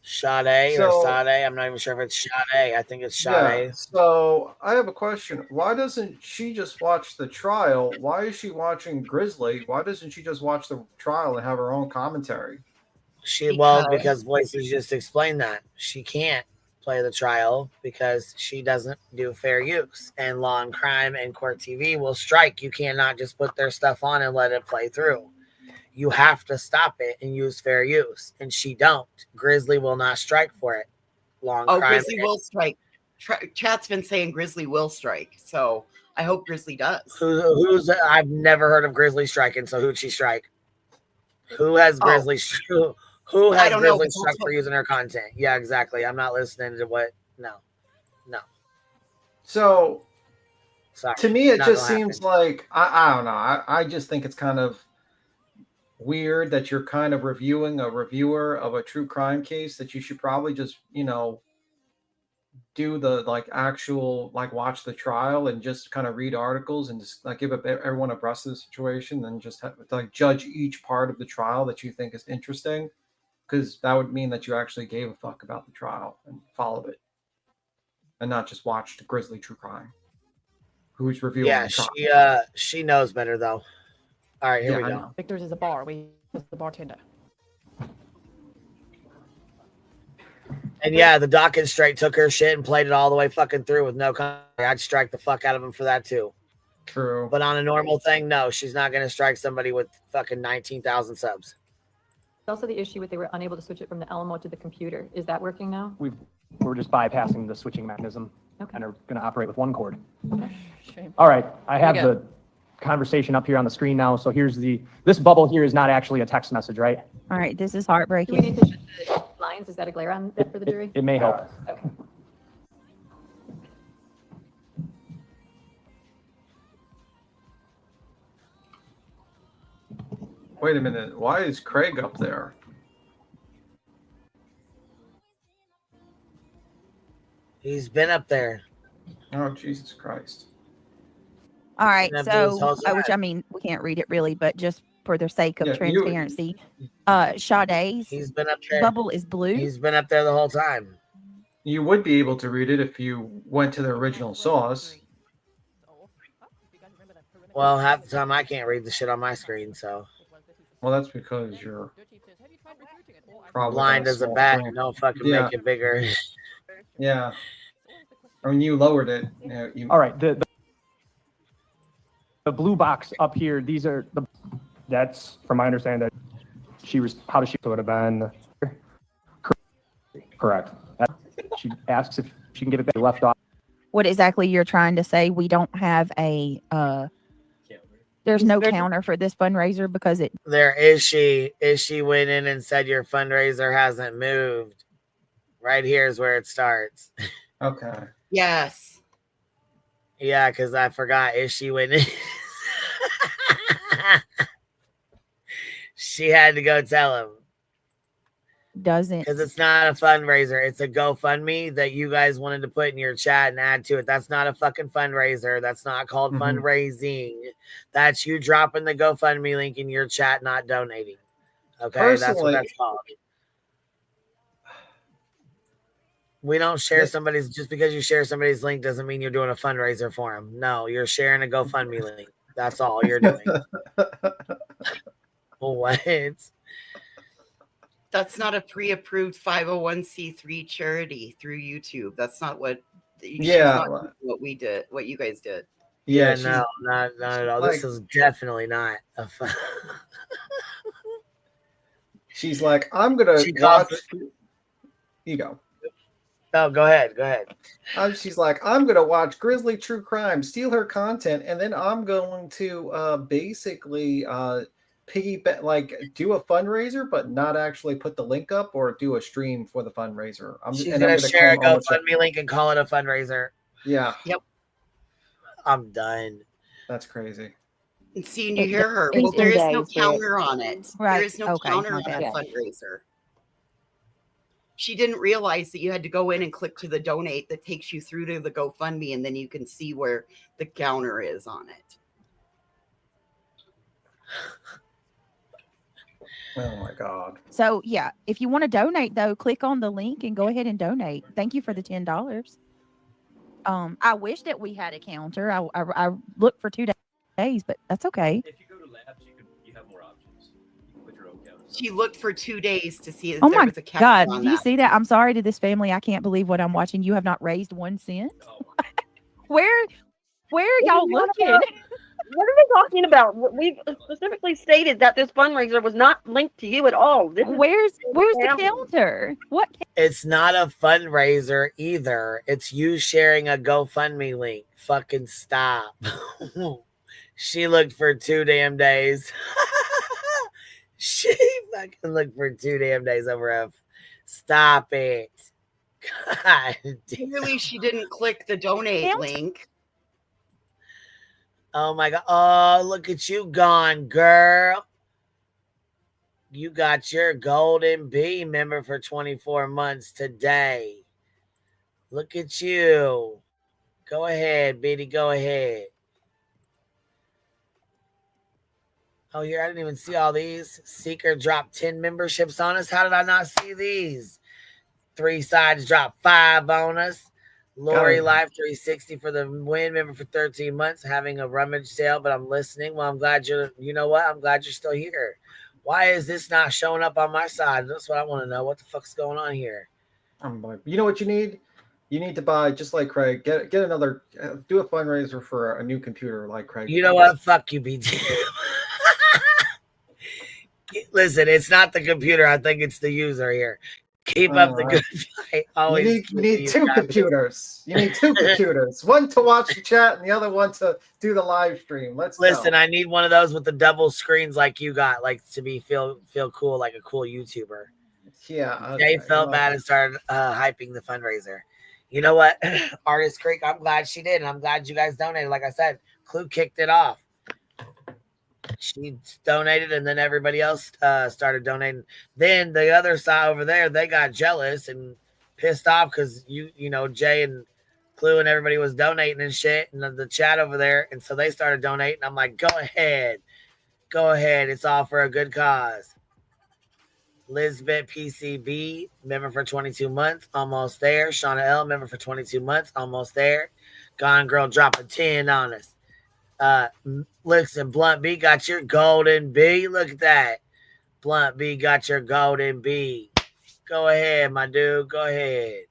Sade or Sade. I'm not even sure if it's Sade. I think it's Sade. Yeah, so I have a question. Why doesn't she just watch the trial? Why is she watching Grizzly? Why doesn't she just watch the trial and have her own commentary? Because Voices just explained that. She can't play the trial because she doesn't do fair use, and Law and Crime and Court TV will strike. You cannot just put their stuff on and let it play through. You have to stop it and use fair use, and she don't. Grizzly will not strike for it. Crime. Grizzly will strike. Chat's been saying Grizzly will strike, so I hope Grizzly does. Who's? I've never heard of Grizzly striking. So who'd she strike? Who has Grizzly? Who has Grizzly struck for using her content? Yeah, exactly. I'm not listening to what. No. So, sorry. To me, it just seems like I don't know. I just think it's kind of weird that you're kind of reviewing a reviewer of a true crime case, that you should probably just, do the actual watch the trial and just kind of read articles and just give everyone a brush of the situation and just have, judge each part of the trial that you think is interesting, because that would mean that you actually gave a fuck about the trial and followed it. and not just watched Grizzly True Crime. Who's reviewing? Yeah, she knows better though. All right, here we go. Victor's is a bar. We the bartender. And yeah, the Doxxing straight took her shit and played it all the way fucking through with no comment. I'd strike the fuck out of him for that too. True. But on a normal thing, no, she's not going to strike somebody with fucking 19,000 subs. Also the issue with they were unable to switch it from the Elmo to the computer. Is that working now? We're just bypassing the switching mechanism and are going to operate with one cord. Shame. All right, I have There you the conversation up here on the screen now. So here's this bubble here is not actually a text message, right? All right, this is Do we heartbreaking. need to shift the lines? Is that a glare on that for the jury? It may help. Okay. Wait a minute. Why is Craig up there? He's been up there. Oh, Jesus Christ. All right, That dude's so whole which I mean, we can't read it really, but just for the sake of Yeah, transparency, Sade's He's been up there. bubble is blue. He's been up there the whole time. You would be able to read it if you went to the original source. Well, half the time I can't read the shit on my screen, so. Well, that's because you're probably Blind got a as a small bat. screen. Don't fucking Yeah. make it bigger. Yeah. When you lowered it, you All right, the blue box up here, these are that's from my understanding that how does she would have been correct. She asks if she can get it back left off. What exactly you're trying to say? We don't have a there's no counter for this fundraiser because it There is she. Is she went in and said your fundraiser hasn't moved? Right here is where it starts. Okay. Yes. Yeah, because I forgot. Is she went in? She had to go tell him. doesn't Because it's not a fundraiser. It's a GoFundMe that you guys wanted to put in your chat and add to it. That's not a fucking fundraiser. That's not called fundraising. That's you dropping the GoFundMe link in your chat, not donating. Okay, that's what Personally- that's called. We don't share somebody's, just because you share somebody's link doesn't mean you're doing a fundraiser for them. No, you're sharing a GoFundMe link. That's all you're doing. What? That's not a pre-approved 501c3 charity through YouTube. That's not what. Yeah. What we did. What you guys did. Yeah, she's- no, not at all. This like- is definitely not a fun. She's like, I'm gonna She watch. calls You go. No, go ahead. Go ahead. She's like, I'm gonna watch Grizzly True Crime, steal her content, and then I'm going to basically piggyback, like do a fundraiser, but not actually put the link up or do a stream for the fundraiser. She's I'm gonna share a claim ownership. GoFundMe link and call it a fundraiser. Yeah. Yep. I'm done. That's crazy. And see, and you hear her. it's Well, there is no days, but- counter on it. Right, There is no okay, counter my on bad. a fundraiser. She didn't realize that you had to go in and click to the donate that takes you through to the GoFundMe, and then you can see where the counter is on it. Oh my God. So yeah, if you want to donate though, click on the link and go ahead and donate. Thank you for the $10. I wish that we had a counter. I looked for 2 days, but that's okay. If you go to labs, you have more options. You can put your own counters. She looked for 2 days to see if Oh there my was a counter God, on do you that. see that? I'm sorry to this family. I can't believe what I'm watching. You have not raised 1 cent. Where are y'all looking? What are we talking about? We've specifically stated that this fundraiser was not linked to you at all. This is- Where's the counter? What? It's not a fundraiser either. It's you sharing a GoFundMe link. Fucking stop. She looked for 2 damn days. She fucking looked for 2 damn days over a. Stop it. God damn. Clearly, she didn't click the donate link. Oh my God. Oh, look at you gone, girl. You got your Golden Bee member for 24 months today. Look at you. Go ahead, Biddy. Go ahead. Oh, here, I didn't even see all these. Seeker dropped 10 memberships on us. How did I not see these? 3 sides dropped 5 on us. Lori Live 360 for the win, member for 13 months, having a rummage sale, but I'm listening. Well, I'm glad you know what? I'm glad you're still here. Why is this not showing up on my side? That's what I want to know. What the fuck's going on here? You know what you need? You need to buy, just like Craig, get another, do a fundraiser for a new computer like Craig. You know what? Fuck you, BT. Listen, it's not the computer. I think it's the user here. Keep up the good fight. Always you need two computers. You need two computers. One to watch the chat and the other one to do the live stream. Listen, go. I need one of those with the double screens like you got, like to be feel cool, like a cool YouTuber. Yeah. Jay felt bad and started hyping the fundraiser. You know what? Artist Creek, I'm glad she did, and I'm glad you guys donated. Like I said, Clue kicked it off. She donated, and then everybody else started donating. Then the other side over there, they got jealous and pissed off because you know, Jay and Clue and everybody was donating and shit, and the chat over there, and so they started donating. I'm like, go ahead, it's all for a good cause. Lisbeth PCB, member for 22 months, almost there. Shauna L, member for 22 months, almost there. Gone Girl dropping 10 on us. Listen, Blunt B got your golden B. Look at that. Blunt B got your golden B. Go ahead, my dude. Go ahead.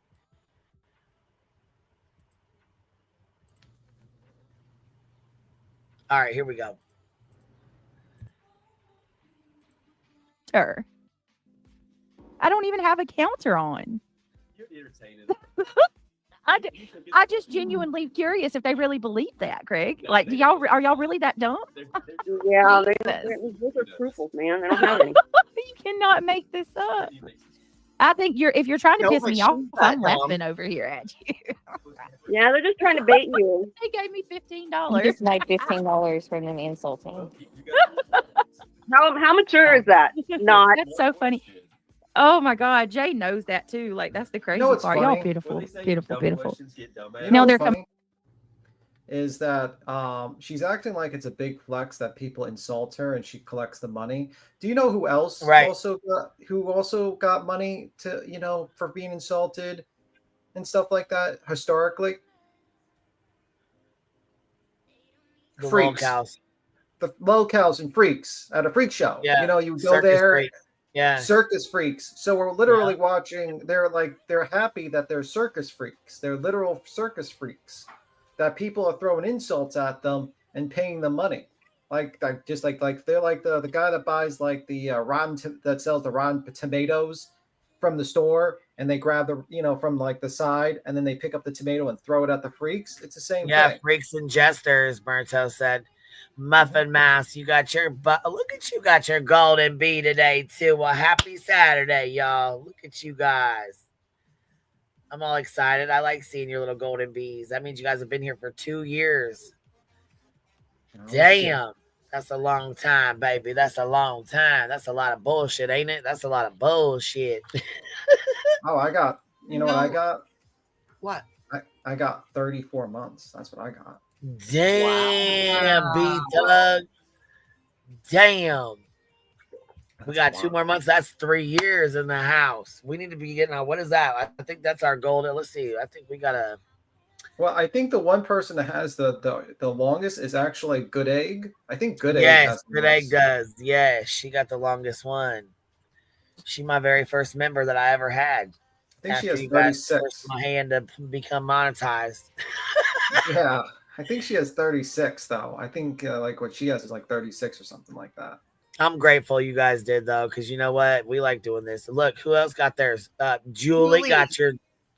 All right, here we go. Sure. I don't even have a counter on. You're entertaining. I just genuinely curious if they really believe that, Craig. Like, are y'all really that dumb? Yeah, those are proofs, man. I don't have any. You cannot make this up. I think if you're trying to piss me off, I'm laughing over here at you. Yeah, they're just trying to bait you. They gave me $15. You just made $15 from them insulting. How mature is that? Not. That's so funny. Oh my God, Jay knows that too. Like, that's the crazy part. Funny? Y'all beautiful, beautiful. You know what's funny is that she's acting like it's a big flex that people insult her and she collects the money. Do you know who else also got money to for being insulted and stuff like that historically? The Freaks. locals. The locals and freaks at a freak show. Yeah. You go there. Freaks. Yeah. Circus freaks. So we're literally watching. They're happy that they're circus freaks. They're literal circus freaks. That people are throwing insults at them and paying them money. Like they're like the guy that buys like the that sells the rotten tomatoes from the store, and they grab the from like the side, and then they pick up the tomato and throw it at the freaks. It's the same thing. Yeah, freaks and jesters, Berto said. Muffin Mouse, you got your look at you, got your golden bee today too. Well, happy Saturday, y'all. Look at you guys. I'm all excited. I like seeing your little golden bees. That means you guys have been here for 2 years. Damn. That's a long time, baby. That's a long time. That's a lot of bullshit, ain't it? That's a lot of bullshit. Oh, I got, what I got? What? I got 34 months. That's what I got. Damn, B Doug. Damn. We got 2 more months. That's 3 years in the house. We need to be getting what is that? I think that's our goal. Let's see. I think we gotta. Well, I think the one person that has the longest is actually Good Egg. I think Good Egg. Yes, Good Egg does. Yes, she got the longest one. She my very first member that I ever had. I think she has 36. My hand to become monetized. Yeah. I think she has 36 though. I think like what she has is like 36 or something like that. I'm grateful you guys did though, because you know what? We like doing this. Look, who else got theirs? Julie got your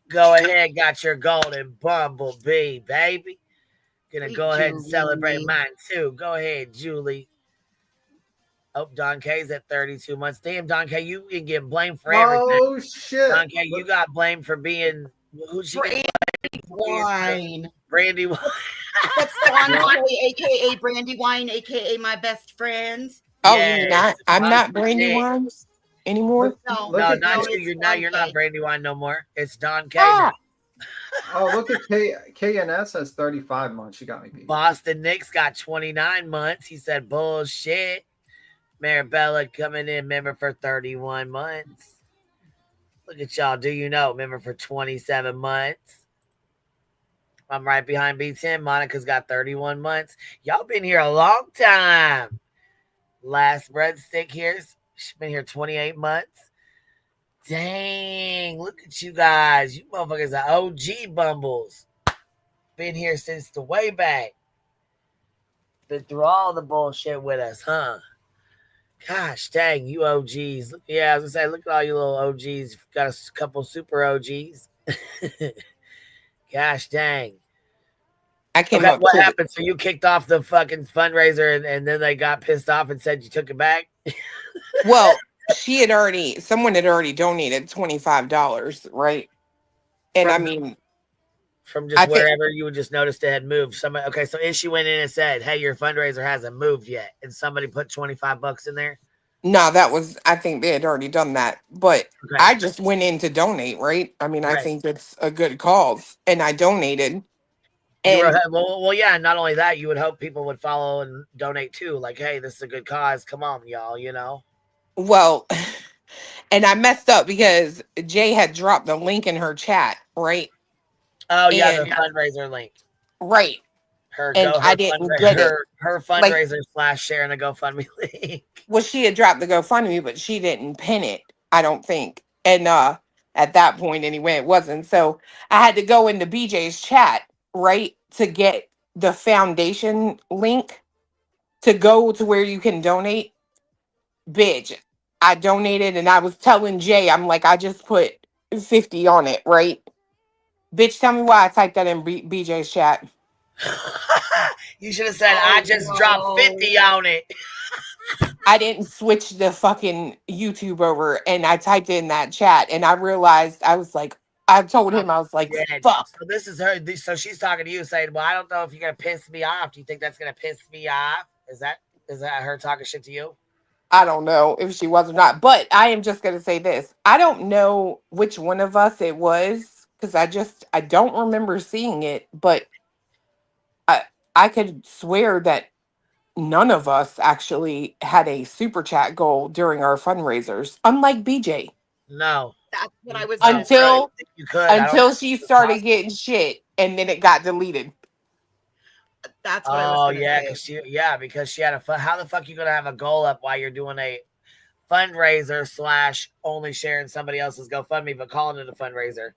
got your golden bumblebee, baby. Gonna go ahead and celebrate mine too. Go ahead, Julie. Oh, Don K's at 32 months. Damn, Don K, you can get blamed for everything. Oh shit. Don K, you got blamed for being who'd you Brandy Wine. Brandy Wine. That's Don K, aka Brandy Wine, aka my best friend. Oh, you're not. I'm not Brandy Wine anymore. No, not you. You're not Brandy Wine no more. It's Don K. Ah. Oh, look at KNS has 35 months. She got me beat. Boston Nick's got 29 months. He said bullshit. Marabella coming in, member for 31 months. Look at y'all. Do you know? Member for 27 months. I'm right behind B10. Monica's got 31 months. Y'all been here a long time. Last breadstick here. She's been here 28 months. Dang, look at you guys. You motherfuckers are OG bumbles. Been here since the way back. Been through all the bullshit with us, huh? Gosh dang, you OGs. Yeah, I was gonna say, look at all you little OGs. You've got a couple super OGs. Gosh dang. I came Okay, up what to happened? So you kicked off the fucking fundraiser and then they got pissed off and said you took it back? well, someone had already donated $25, right? And I mean, from just wherever you would just notice it had moved. Somebody, okay, so Ishi went in and said, "Hey, your fundraiser hasn't moved yet," and somebody put $25 in there. No, I think they had already done that, but Okay. I just went in to donate, right? I mean, I think it's a good cause, and I donated. And well, yeah, and not only that, you would hope people would follow and donate too. Like, hey, this is a good cause. Come on, y'all, you know. Well, and I messed up because Jay had dropped the link in her chat, right? Oh yeah, the fundraiser link. Right. I didn't get it. Her fundraiser / sharing a GoFundMe link. Well, she had dropped the GoFundMe, but she didn't pin it, I don't think. And at that point anyway, it wasn't. So I had to go into BJ's chat, right, to get the foundation link to go to where you can donate. Bitch, I donated and I was telling Jay, I'm like, I just put 50 on it, right? Bitch, tell me why I typed that in BJ's chat. You should have said, I just dropped 50 on it. I didn't switch the fucking YouTube over, and I typed in that chat, and I realized I was like, I told him, I was like, fuck. So this is her. So she's talking to you saying, well, I don't know if you're going to piss me off. Do you think that's going to piss me off? Is that her talking shit to you? I don't know if she was or not, but I am just going to say this. I don't know which one of us it was, because I don't remember seeing it, but I could swear that none of us actually had a super chat goal during our fundraisers, unlike BJ. No. That's what I was until she started getting shit and then it got deleted. That's what I was gonna say. Because she had how the fuck you gonna have a goal up while you're doing a fundraiser / only sharing somebody else's GoFundMe but calling it a fundraiser?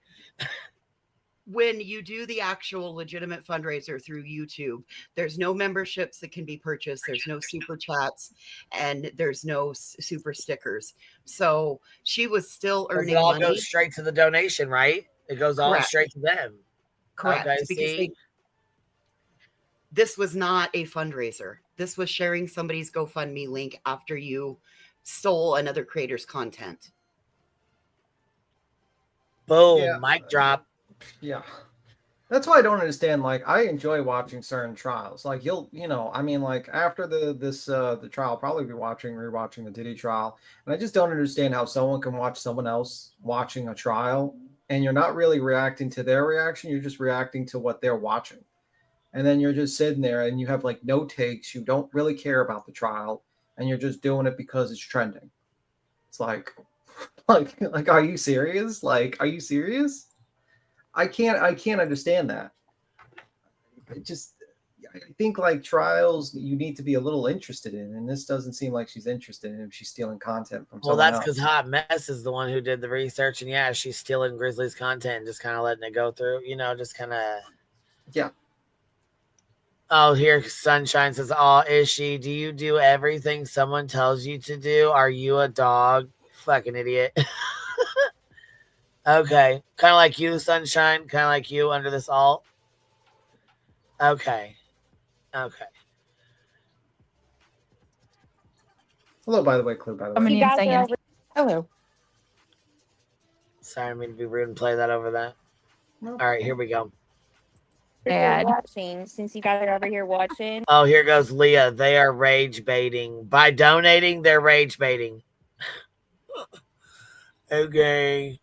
When you do the actual legitimate fundraiser through YouTube, there's no memberships that can be purchased. There's no super chats and there's no super stickers. So she was still earning it all money. Goes straight to the donation, right? It goes all straight to them. Correct. Okay, because this was not a fundraiser. This was sharing somebody's GoFundMe link after you stole another creator's content. Boom, mic drop. Yeah. That's why I don't understand. Like, I enjoy watching certain trials. Like, I mean, like, after the trial, I'll probably be rewatching the Diddy trial. And I just don't understand how someone can watch someone else watching a trial and you're not really reacting to their reaction. You're just reacting to what they're watching. And then you're just sitting there and you have like no takes. You don't really care about the trial and you're just doing it because it's trending. It's like, are you serious? Like, are you serious? I can't understand that. I think like trials you need to be a little interested in, and this doesn't seem like she's interested in if she's stealing content from someone else. Because Hot Mess is the one who did the research, and she's stealing Grizzly's content and just kind of letting it go through, just kind of. Yeah. Oh, here Sunshine says, "Oh, Ishi, do you do everything someone tells you to do? Are you a dog? Fucking idiot." Okay. Kind of like you, Sunshine. Kind of like you under this alt. Okay. Hello, by the way, Clue, by the way. Hello. Sorry, I mean to be rude and play that over that. Nope. All right, here we go. Watching, since you guys are over here watching. Oh, here goes Leah. They are rage baiting. By donating, they're rage baiting. Okay.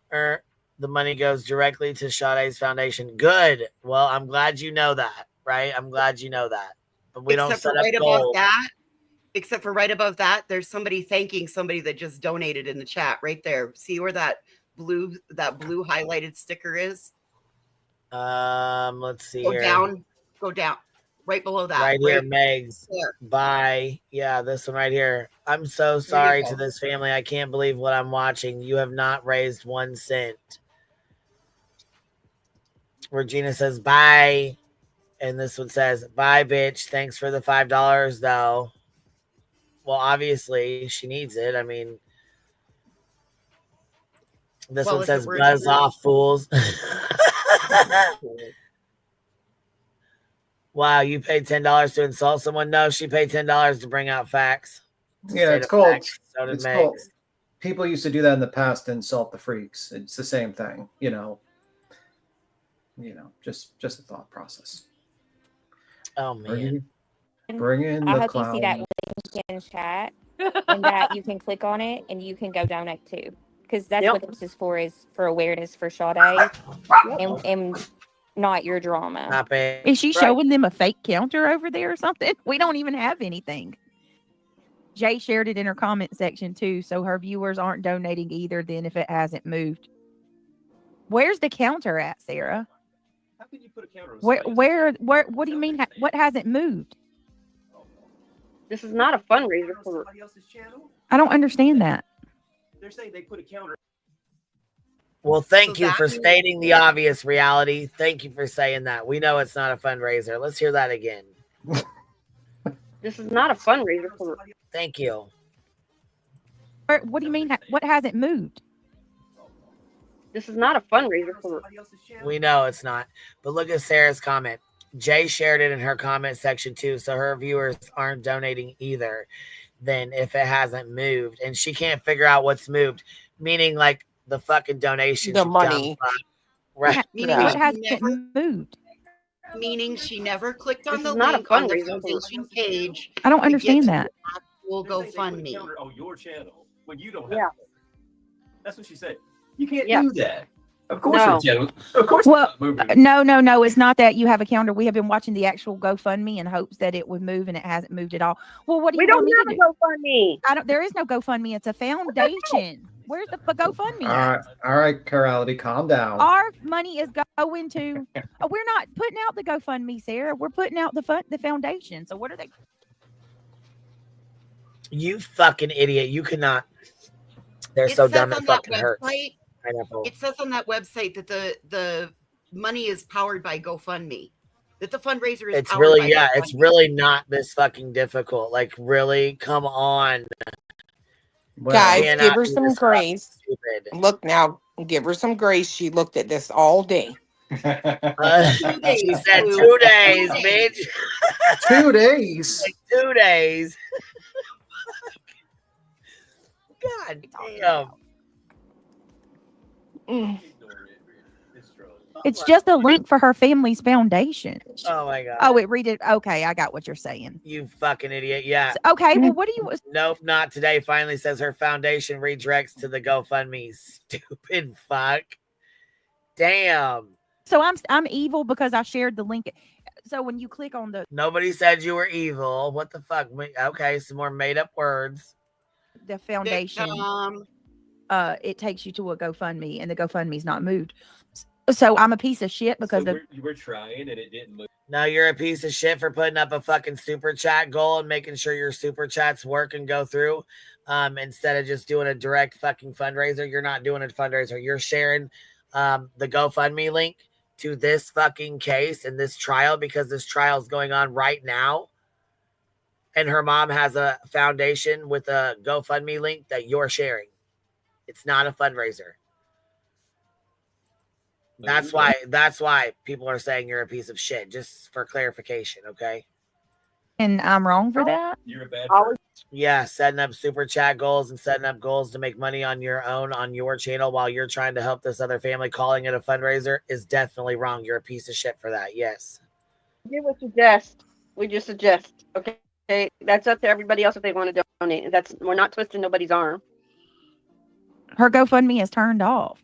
The money goes directly to Sade's foundation. Good. Well, I'm glad you know that, right? I'm glad you know that. But we don't set up goals. Except for right above that, there's somebody thanking somebody that just donated in the chat right there. See where that blue highlighted sticker is? Let's see Go here. Go down. Right below that. Right here, Megs. There. Bye. Yeah, this one right here. I'm so sorry to this family. I can't believe what I'm watching. You have not raised 1 cent. Regina says, bye. And this one says, bye, bitch. Thanks for the $5, though. Well, obviously, she needs it. I mean, this one says, buzz off, fools. Wow, you paid $10 to insult someone? No, she paid $10 to bring out facts. Yeah, it's called. It's called. People used to do that in the past to insult the freaks. It's the same thing, you know. Just a thought process. Oh man, bring in I the hope clown. you see that link in chat, and that you can click on it and you can go donate too, because that's what this is for awareness for Sade, and not your drama. Is she showing them a fake counter over there or something? We don't even have anything. Jay shared it in her comment section too, so her viewers aren't donating either then if it hasn't moved. Where's the counter at, Sarah? How can you put a counter on Where, what do you mean? What hasn't moved? This is not a fundraiser for somebody else's channel? I don't understand that. They're saying they put a counter. Well, thank you for stating the obvious reality. Thank you for saying that. We know it's not a fundraiser. Let's hear that again. This is not a fundraiser for. Thank you. What do you mean? What hasn't moved? This is not a fundraiser for. We know it's not. But look at Sarah's comment. Jay shared it in her comment section too, so her viewers aren't donating either. Then if it hasn't moved, and she can't figure out what's moved, meaning like the fucking donation, the money, right? Meaning what hasn't moved? Meaning she never clicked on This the is not a link on the fundraiser. foundation page. I don't understand that. We'll go fund me. On your channel when you don't have. Yeah. That's what she said. You can't do that. Of course, of course. Well, no, it's not that you have a counter. We have been watching the actual GoFundMe in hopes that it would move, and it hasn't moved at all. Well, what do you want me to do? We don't have a GoFundMe. There is no GoFundMe. It's a foundation. Where's the GoFundMe? All right, Corality, calm down. Our money is going to. We're not putting out the GoFundMe, Sarah. We're putting out the foundation. So what are they? You fucking idiot! You cannot. They're so dumb it fucking hurts. It says on that website that the money is powered by GoFundMe. That the fundraiser is. It's powered really by GoFundMe. It's really not this fucking difficult. Like really, come on. Guys, give her some grace. Look now, give her some grace. She looked at this all day. She said 2 days, bitch. 2 days. Like 2 days. God damn. It's just a link for her family's foundation. Oh my god. Oh, it read it. Okay, I got what you're saying. You fucking idiot. Yeah. Okay, well, what do you? Nope, not today. Finally says her foundation redirects to the GoFundMe. Stupid fuck. Damn. So I'm evil because I shared the link. So when you click on the nobody said you were evil. What the fuck? Okay, some more made up words. The foundation. It takes you to a GoFundMe, and the GoFundMe's not moved. So I'm a piece of shit because you were trying and it didn't move. No, you're a piece of shit for putting up a fucking super chat goal and making sure your super chats work and go through. Instead of just doing a direct fucking fundraiser, you're not doing a fundraiser. You're sharing the GoFundMe link to this fucking case and this trial because this trial is going on right now. And her mom has a foundation with a GoFundMe link that you're sharing. It's not a fundraiser. That's why people are saying you're a piece of shit, just for clarification, okay? And I'm wrong for that? You're a bad person. Yeah, setting up super chat goals and setting up goals to make money on your own on your channel while you're trying to help this other family, calling it a fundraiser is definitely wrong. You're a piece of shit for that, yes. We just suggest, okay? That's up to everybody else if they want to donate. We're not twisting nobody's arm. Her GoFundMe is turned off.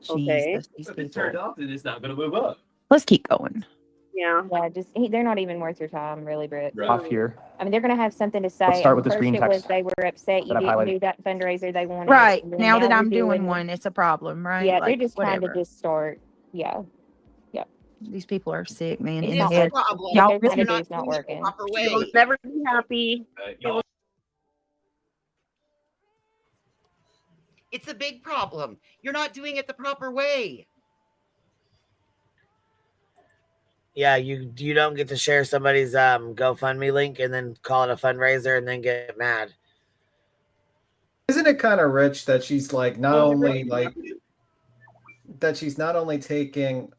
Okay. If it's turned off, then it's not going to move up. Let's keep going. Yeah. They're not even worth your time, really, Britt. Right. Off here. I mean, they're going to have something to say. Let's start with the First screen it was text they were upset you that I've didn't highlighted. do that fundraiser they wanted. Right. And then Now that you're I'm doing one, it's a problem, right? Yeah, Like, they're just trying to whatever. just start. Yeah. These people are sick, man. It's in not the head. working. Y'all What they're really trying to do is not working. You'll never be happy. It's a big problem. You're not doing it the proper way. Yeah, you don't get to share somebody's GoFundMe link and then call it a fundraiser and then get mad. Isn't it kind of rich that she's like not only taking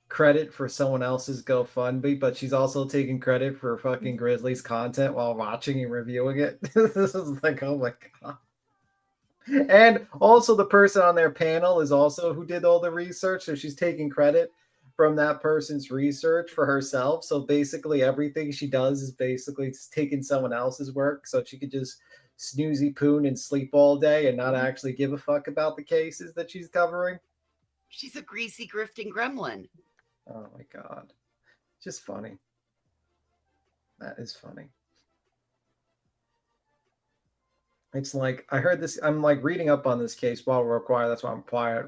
credit for someone else's GoFundMe, but she's also taking credit for fucking Grizzly's content while watching and reviewing it. This is like, oh my god. And also the person on their panel is also who did all the research, so she's taking credit from that person's research for herself. So basically everything she does is basically taking someone else's work so she could just snoozy poon and sleep all day and not actually give a fuck about the cases that she's covering. She's a greasy grifting gremlin. Oh my god. Just funny. That is funny. It's like, I heard this, I'm like reading up on this case while we're quiet, that's why I'm quiet.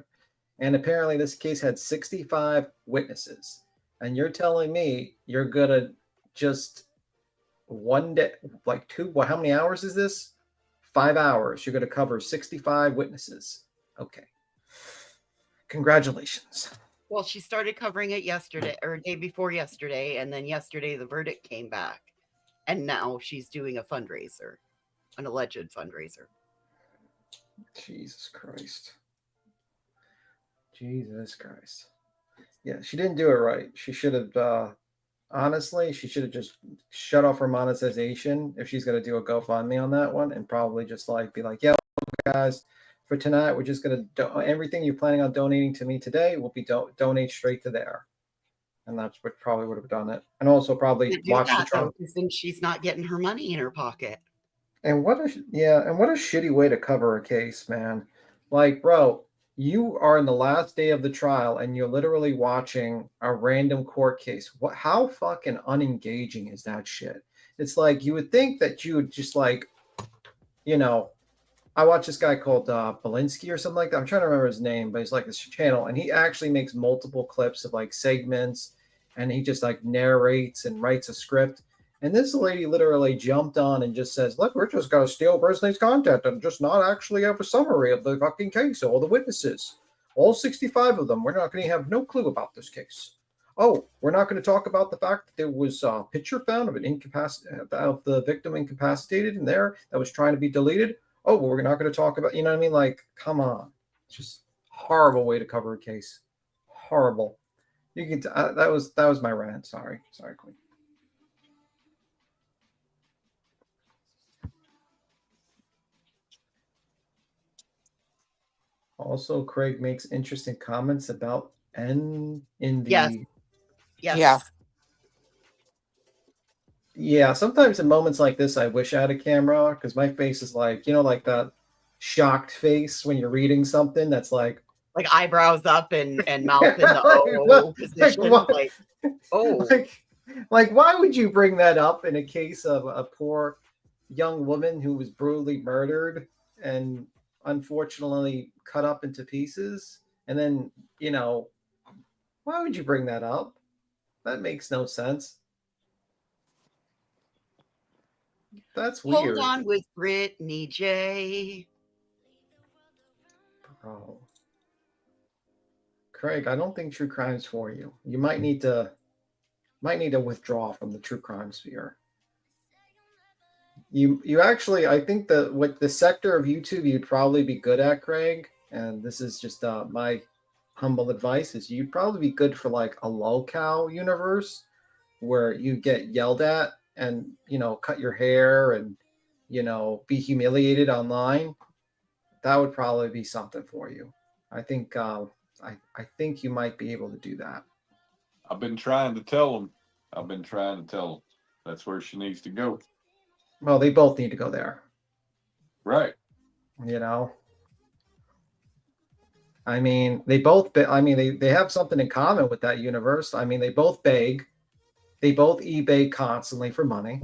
And apparently this case had 65 witnesses. And you're telling me you're gonna just one day, like two, how many hours is this? 5 hours. You're gonna cover 65 witnesses. Okay. Congratulations. Well, she started covering it yesterday or day before yesterday. And then yesterday the verdict came back. And now she's doing a fundraiser, an alleged fundraiser. Jesus Christ. Jesus Christ. Yeah, she didn't do it right. She should have, honestly, she should have just shut off her monetization if she's going to do a GoFundMe on that one and probably just like be like, yeah, guys, for tonight, we're just going to, everything you're planning on donating to me today will be donate straight to there. And that's what probably would have done it. And also probably watch the trial. Because then she's not getting her money in her pocket. And what a shitty way to cover a case, man. Like, bro, you are in the last day of the trial and you're literally watching a random court case. How fucking unengaging is that shit? It's like you would think that you would just like, you know, I watch this guy called Belinsky or something like that. I'm trying to remember his name, but he's like this channel and he actually makes multiple clips of like segments and he just like narrates and writes a script. And this lady literally jumped on and just says, look, we're just going to steal Grizzly's content and just not actually have a summary of the fucking case, all the witnesses, all 65 of them. We're not going to have no clue about this case. Oh, we're not going to talk about the fact that there was a picture found of of the victim incapacitated in there that was trying to be deleted. Oh, well, we're not going to talk about, you know what I mean? Like, come on. It's just horrible way to cover a case. Horrible. You can, that was my rant. Sorry, Queen. Also, Craig makes interesting comments about N in the... Yes. Yeah. Yeah, sometimes in moments like this, I wish I had a camera because my face is like, you know, like that shocked face when you're reading something that's like eyebrows up and mouth in the position. Like, why would you bring that up in a case of a poor young woman who was brutally murdered and unfortunately cut up into pieces? And then, you know, why would you bring that up? That makes no sense. That's weird. Hold on with Brittany J. Bro. Craig, I don't think true crime's for you. You might need to withdraw from the true crime sphere. You actually, I think that what the sector of YouTube you'd probably be good at, Craig, and this is just my humble advice, is you'd probably be good for like a lolcow universe where you get yelled at and, you know, cut your hair and, you know, be humiliated online. That would probably be something for you. I think I think you might be able to do that. I've been trying to tell them. That's where she needs to go. Well, they both need to go there. Right. You know? I mean, they have something in common with that universe. I mean, they both beg. They both eBay constantly for money,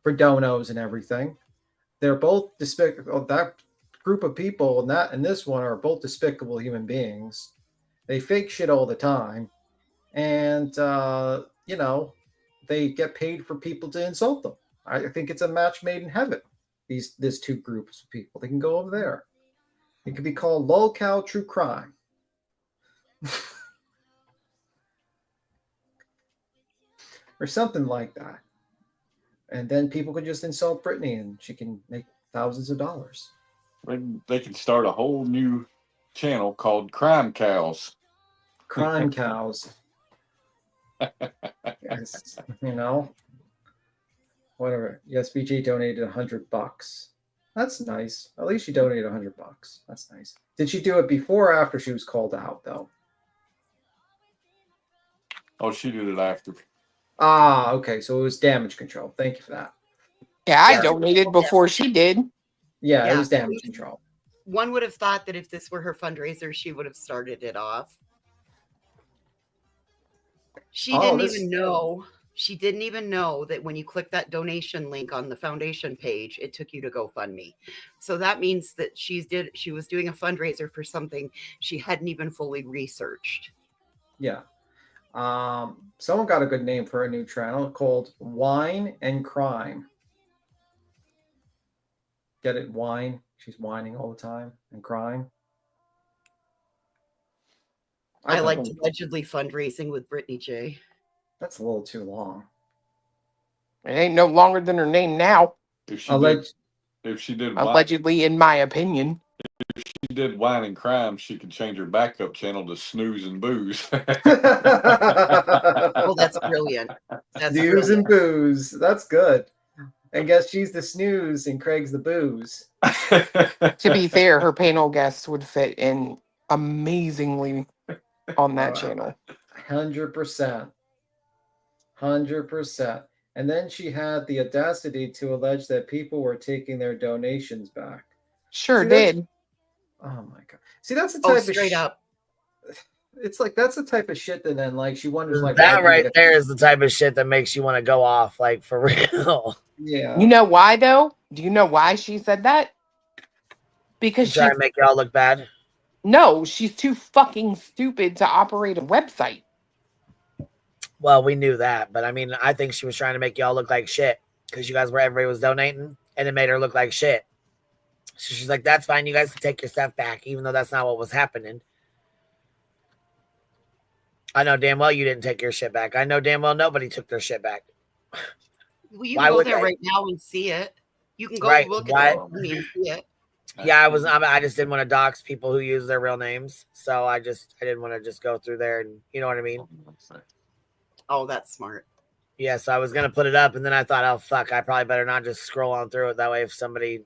for donos and everything. They're both despicable. That group of people and this one are both despicable human beings. They fake shit all the time. And, you know, they get paid for people to insult them. I think it's a match made in heaven. This two groups of people. They can go over there. It could be called Lolcow True Crime. Or something like that. And then people could just insult Britney and she can make thousands of dollars. They can start a whole new channel called Crime Cows. Crime Cows. Yes, you know. Whatever. Yes, BG donated $100. That's nice. At least she donated $100. That's nice. Did she do it before or after she was called out, though? Oh, she did it after. Ah, okay. So it was damage control. Thank you for that. Yeah, I donated before she did. Yeah, it was damage control. One would have thought that if this were her fundraiser, she would have started it off. She didn't even know. She didn't even know that when you click that donation link on the foundation page, it took you to GoFundMe. So that means that she was doing a fundraiser for something she hadn't even fully researched. Yeah. Someone got a good name for a new channel called Wine and Crime. Get it? Wine. She's whining all the time. And crime. I liked allegedly fundraising with Brittany J. That's a little too long. It ain't no longer than her name now. If she did allegedly, in my opinion. If she did Wine and Crime, she could change her backup channel to Snooze and Booze. Oh, that's brilliant. Snooze and Booze. That's good. I guess she's the snooze and Craig's the booze. To be fair, her panel guests would fit in amazingly on that channel. 100%. 100%. And then she had the audacity to allege that people were taking their donations back. Sure did. Oh my God. See, that's the type of straight up. It's like that's the type of shit that then like she wonders like that right there is the type of shit that makes you want to go off, like for real. Yeah. You know why though? Do you know why she said that? Because she's trying to make y'all look bad. No, she's too fucking stupid to operate a website. Well, we knew that, but I mean, I think she was trying to make y'all look like shit because you guys were everybody was donating, and it made her look like shit. So she's like, "That's fine. You guys can take your stuff back, even though that's not what was happening." I know damn well you didn't take your shit back. I know damn well nobody took their shit back. Well, you can go there right now and see it. You can go look at it and see it. Yeah, I just didn't want to dox people who use their real names, so I didn't want to just go through there and you know what I mean. Oh, that's smart. Yeah, so I was gonna put it up, and then I thought, oh fuck, I probably better not just scroll on through it. That way, if somebody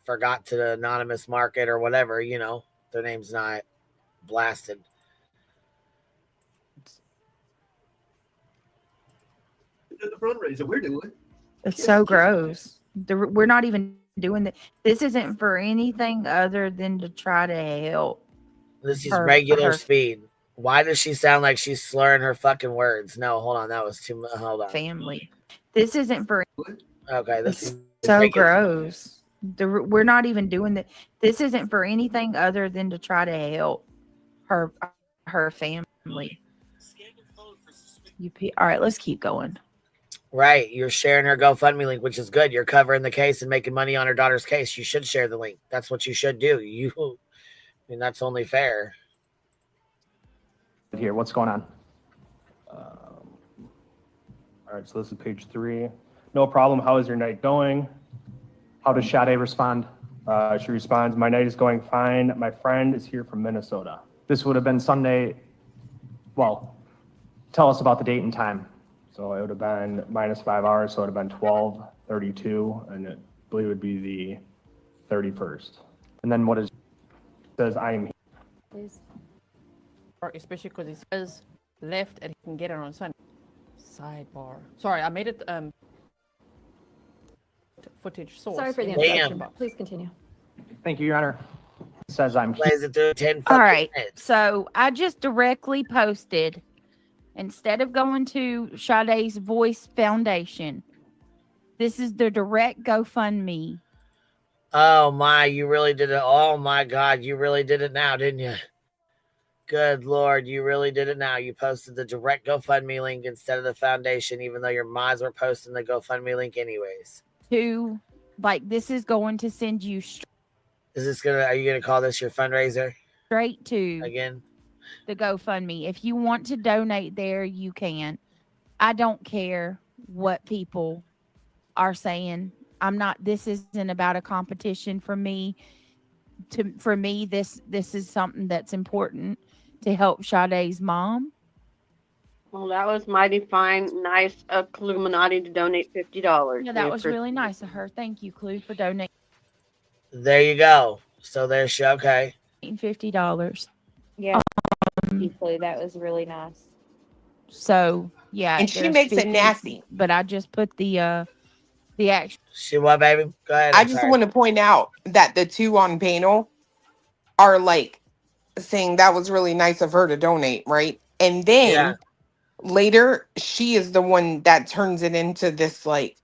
forgot to anonymous mark it or whatever, you know, their name's not blasted. The fundraiser we're doing. It's so gross. We're not even doing that. This isn't for anything other than to try to help. This is regular speed. Why does she sound like she's slurring her fucking words? No, hold on. That was too much. Hold on. Family. This isn't for. Okay, this is so gross. We're not even doing that. This isn't for anything other than to try to help her family. All right, let's keep going. Right. You're sharing her GoFundMe link, which is good. You're covering the case and making money on her daughter's case. You should share the link. That's what you should do. I mean, that's only fair. Here, what's going on? All right, so this is page 3. No problem. How is your night going? How does Sade respond? She responds, my night is going fine. My friend is here from Minnesota. This would have been Sunday. Well, tell us about the date and time. So it would have been -5 hours, so it would have been 12:32, and I believe it would be the 31st. And then what is says I am here. Especially because it says left and he can get it on Sunday. Sidebar. Sorry, I made it footage source. Sorry for the interruption, but please continue. Thank you, Your Honor. It says I'm here. All right, so I just directly posted. Instead of going to Sade's Voice Foundation, this is the direct GoFundMe. Oh my, you really did it. Oh my God, you really did it now, didn't you? Good Lord, you really did it now. You posted the direct GoFundMe link instead of the foundation, even though your mods were posting the GoFundMe link anyways. This is going to send you Are you gonna call this your fundraiser? Straight to again the GoFundMe. If you want to donate there, you can. I don't care what people are saying. This isn't about a competition for me. For me, this is something that's important to help Sade's mom. Well, that was mighty fine, nice of Illuminati to donate $50. Yeah, that was really nice of her. Thank you, Clue, for donating. There you go. So there's she. Okay. $50. Yeah, Clue, that was really nice. So yeah, And she makes it nasty. But I just put the action. She what, baby? Go ahead. I just want to point out that the two on panel are like saying that was really nice of her to donate, right? And then later, she is the one that turns it into this like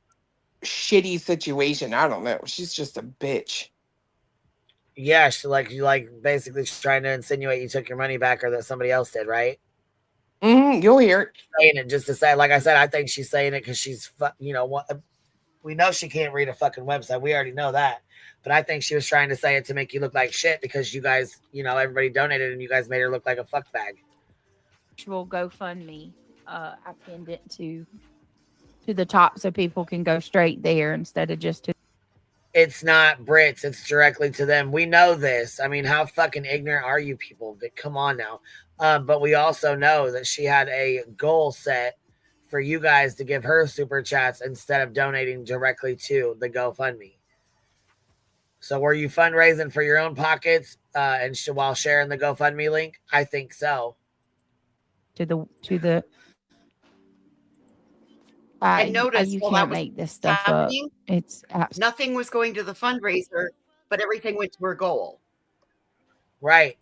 shitty situation. I don't know. She's just a bitch. Yeah, you basically trying to insinuate you took your money back or that somebody else did, right? You'll hear it. Saying it just to say, like I said, I think she's saying it because she's, we know she can't read a fucking website. We already know that. But I think she was trying to say it to make you look like shit because you guys, everybody donated and you guys made her look like a fuck bag. Actual GoFundMe. I pinned it to the top so people can go straight there instead of just to. It's not Brits. It's directly to them. We know this. I mean, how fucking ignorant are you people? But come on now. But we also know that she had a goal set for you guys to give her super chats instead of donating directly to the GoFundMe. So were you fundraising for your own pockets while sharing the GoFundMe link? I think so. I noticed you while can't that was make this stuff happening, up. It's nothing was going to the fundraiser, but everything went to her goal. Right.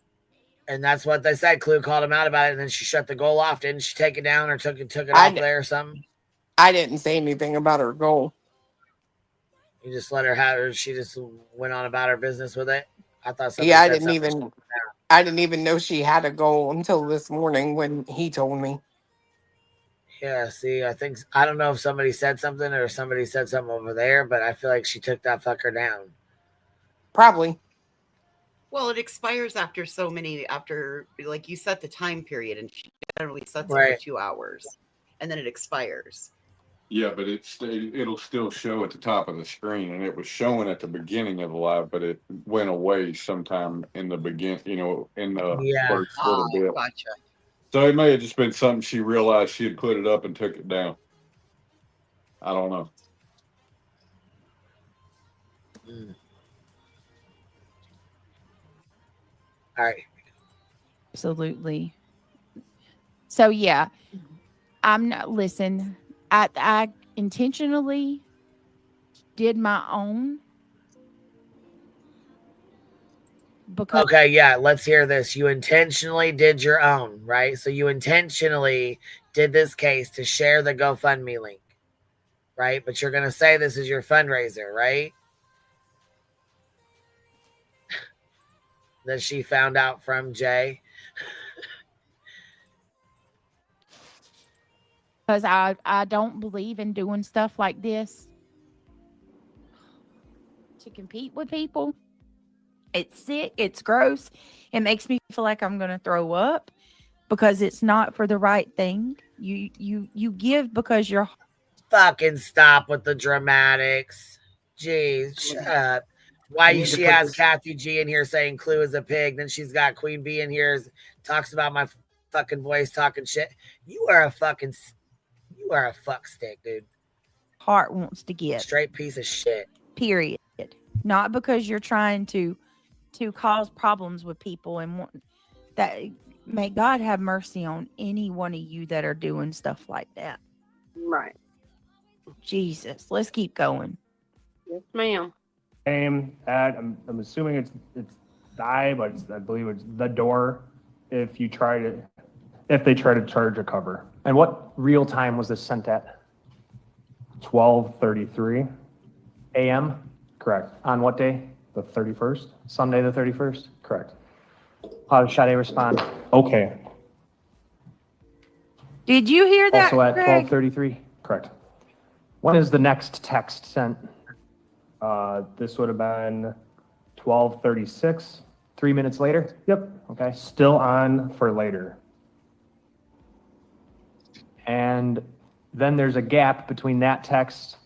And that's what they said. Clue called him out about it, and then she shut the goal off. Didn't she take it down or took it off there or something? I didn't say anything about her goal. You just let her have her. She just went on about her business with it. I thought something. Yeah, I didn't even know she had a goal until this morning when he told me. Yeah, see, I don't know if somebody said something or somebody said something over there, but I feel like she took that fucker down. Probably. Well, it expires after like you set the time period, and she generally sets it for 2 hours, and then it expires. Yeah, but it'll still show at the top of the screen, and it was showing at the beginning of the live, but it went away sometime in the in the first little bit. Gotcha. So it may have just been something she realized she had put it up and took it down. I don't know. All right. Absolutely. So yeah, listen, I intentionally did my own. Okay, yeah, let's hear this. You intentionally did your own, right? So you intentionally did this case to share the GoFundMe link, right? But you're going to say this is your fundraiser, right? That she found out from Jay. Because I don't believe in doing stuff like this to compete with people. It's sick. It's gross. It makes me feel like I'm going to throw up because it's not for the right thing. You give because you're. Fucking stop with the dramatics. Jeez, shut up. Why she has Kathy G in here saying Clue is a pig. Then she's got Queen B in here talks about my fucking voice talking shit. You are a fuck stick, dude. Heart wants to give. Straight piece of shit. Period. Not because you're trying to cause problems with people and want that. May God have mercy on any one of you that are doing stuff like that. Right. Jesus, let's keep going. Yes, ma'am. I'm assuming it's die, but I believe it's the door. If they try to charge a cover. And what real time was this sent at? 12:33 a.m. Correct. On what day? The 31st. Sunday the 31st? Correct. How does Sade respond? Okay. Did you hear that, Also at Greg? 12:33. Correct. When is the next text sent? This would have been 12:36. 3 minutes later. Yep. Okay. Still on for later. And then there's a gap between that text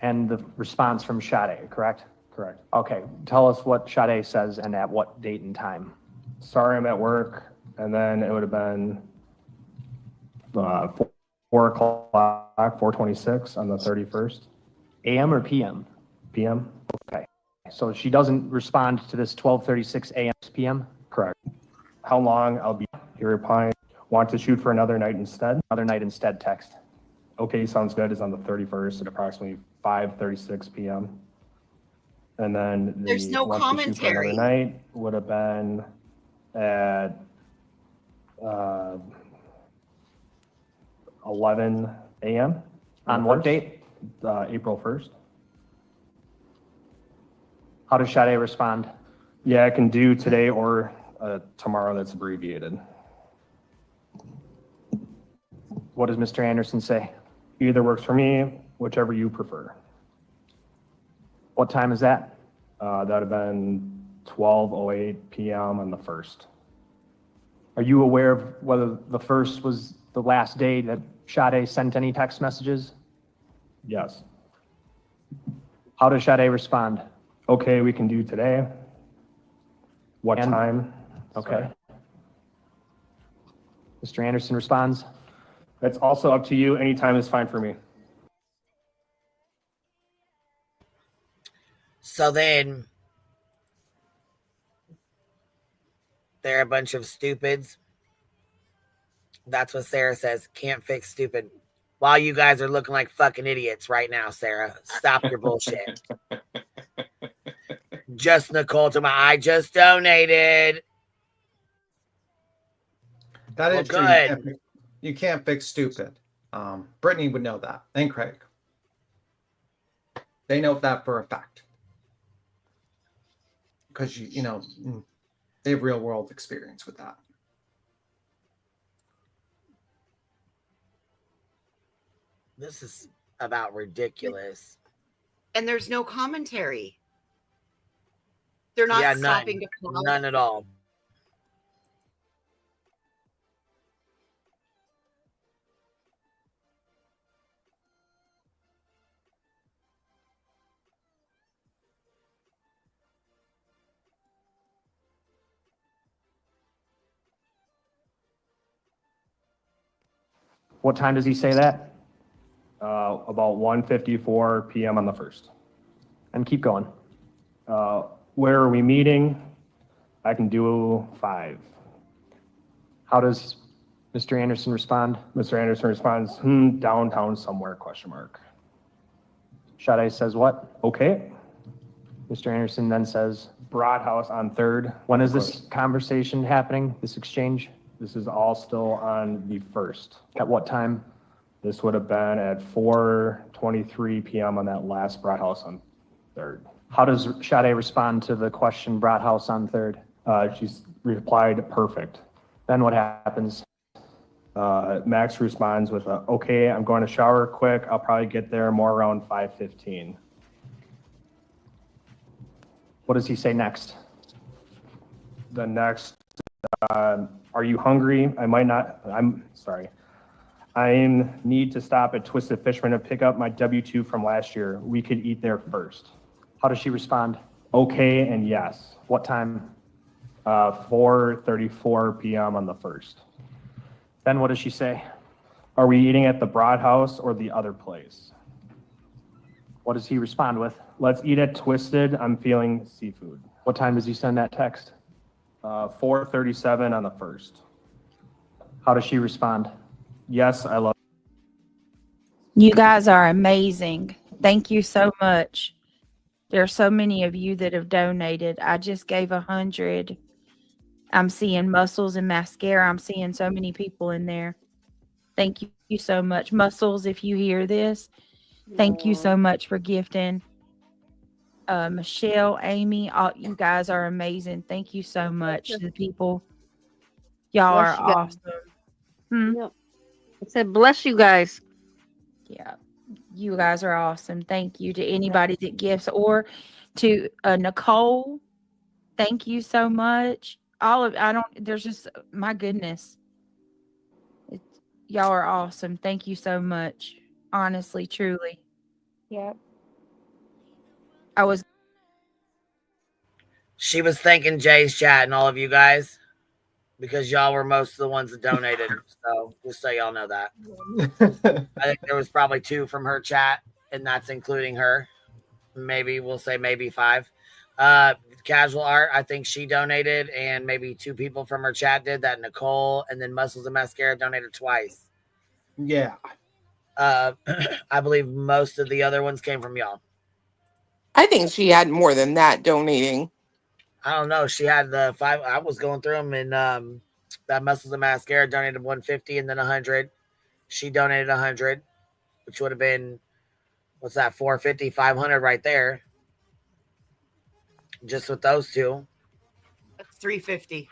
and the response from Sade, correct? Correct. Okay. Tell us what Sade says and at what date and time. Sorry, I'm at work. And then it would have been 4 o'clock, 4:26 on the 31st. AM or PM? PM. Okay. So she doesn't respond to this 12:36 AM PM? Correct. How long I'll be here replying. Want to shoot for another night instead? Another night instead text. Okay, sounds good is on the 31st at approximately 5:36 p.m. And then There's no want to shoot for commentary. another night would have been at 11 a.m. On what date? April 1st. How does Sade respond? Yeah, I can do today or tomorrow that's abbreviated. What does Mr. Anderson say? Either works for me, whichever you prefer. What time is that? That would have been 12:08 p.m. on the 1st. Are you aware of whether the 1st was the last day that Sade sent any text messages? Yes. How does Sade respond? Okay, we can do today. What And- time? Okay. Sorry. Mr. Anderson responds? It's also up to you. Anytime is fine for me. So then, they're a bunch of stupids. That's what Sarah says. Can't fix stupid. While you guys are looking like fucking idiots right now, Sarah. Stop your bullshit. Just Nicole to I just donated. That Well, is true. good. You can't fix stupid. Brittany would know that, and Craig. They know that for a fact. Because you know, they have real world experience with that. This is about ridiculous. And there's no commentary. They're not Yeah, stopping to comment. none at all. What time does he say that? About 1:54 p.m. on the 1st. And keep going. Where are we meeting? I can do 5. How does Mr. Anderson respond? Mr. Anderson responds, downtown somewhere, question mark. Sade says what? Okay. Mr. Anderson then says, Broad House on 3rd. when is this conversation happening, this exchange? This is all still on the 1st. At what time? This would have been at 4:23 p.m. on that last Broad House on 3rd. How does Sade respond to the question brought house on 3rd? She's replied, perfect. Then what happens? Max responds with, okay, I'm going to shower quick. I'll probably get there more around 5:15. What does he say next? The next, are you hungry? I'm sorry. I need to stop at Twisted Fisherman to pick up my W-2 from last year. We could eat there first. How does she respond? Okay and yes. What time? 4:34 p.m. on the 1st. Then what does she say? Are we eating at the Broad House or the other place? What does he respond with? Let's eat at Twisted. I'm feeling seafood. What time does he send that text? 4:37 on the 1st. How does she respond? Yes, I love. You guys are amazing. Thank you so much. There are so many of you that have donated. I just gave 100. I'm seeing Muscles and Mascara. I'm seeing so many people in there. Thank you so much. Muscles, if you hear this, thank you so much for gifting. Michelle, Amy, all you guys are amazing. Thank you so much to the people. Y'all Bless are you guys. awesome. Yep. I said, bless you guys. Yeah, you guys are awesome. Thank you to anybody that gives, or to Nicole. Thank you so much. There's just, my goodness. Y'all are awesome. Thank you so much. Honestly, truly. Yep. She was thanking Jay's chat and all of you guys because y'all were most of the ones that donated. So just so y'all know that. I think there was probably 2 from her chat, and that's including her. Maybe we'll say maybe 5. Casual Art, I think she donated, and maybe 2 people from her chat did that. Nicole, and then Muscles and Mascara donated twice. Yeah. I believe most of the other ones came from y'all. I think she had more than that donating. I don't know. She had the 5. I was going through them, and that Muscles and Mascara donated 150 and then 100. She donated 100, which would have been, what's that, 450, 500 right there. Just with those 2. That's 350.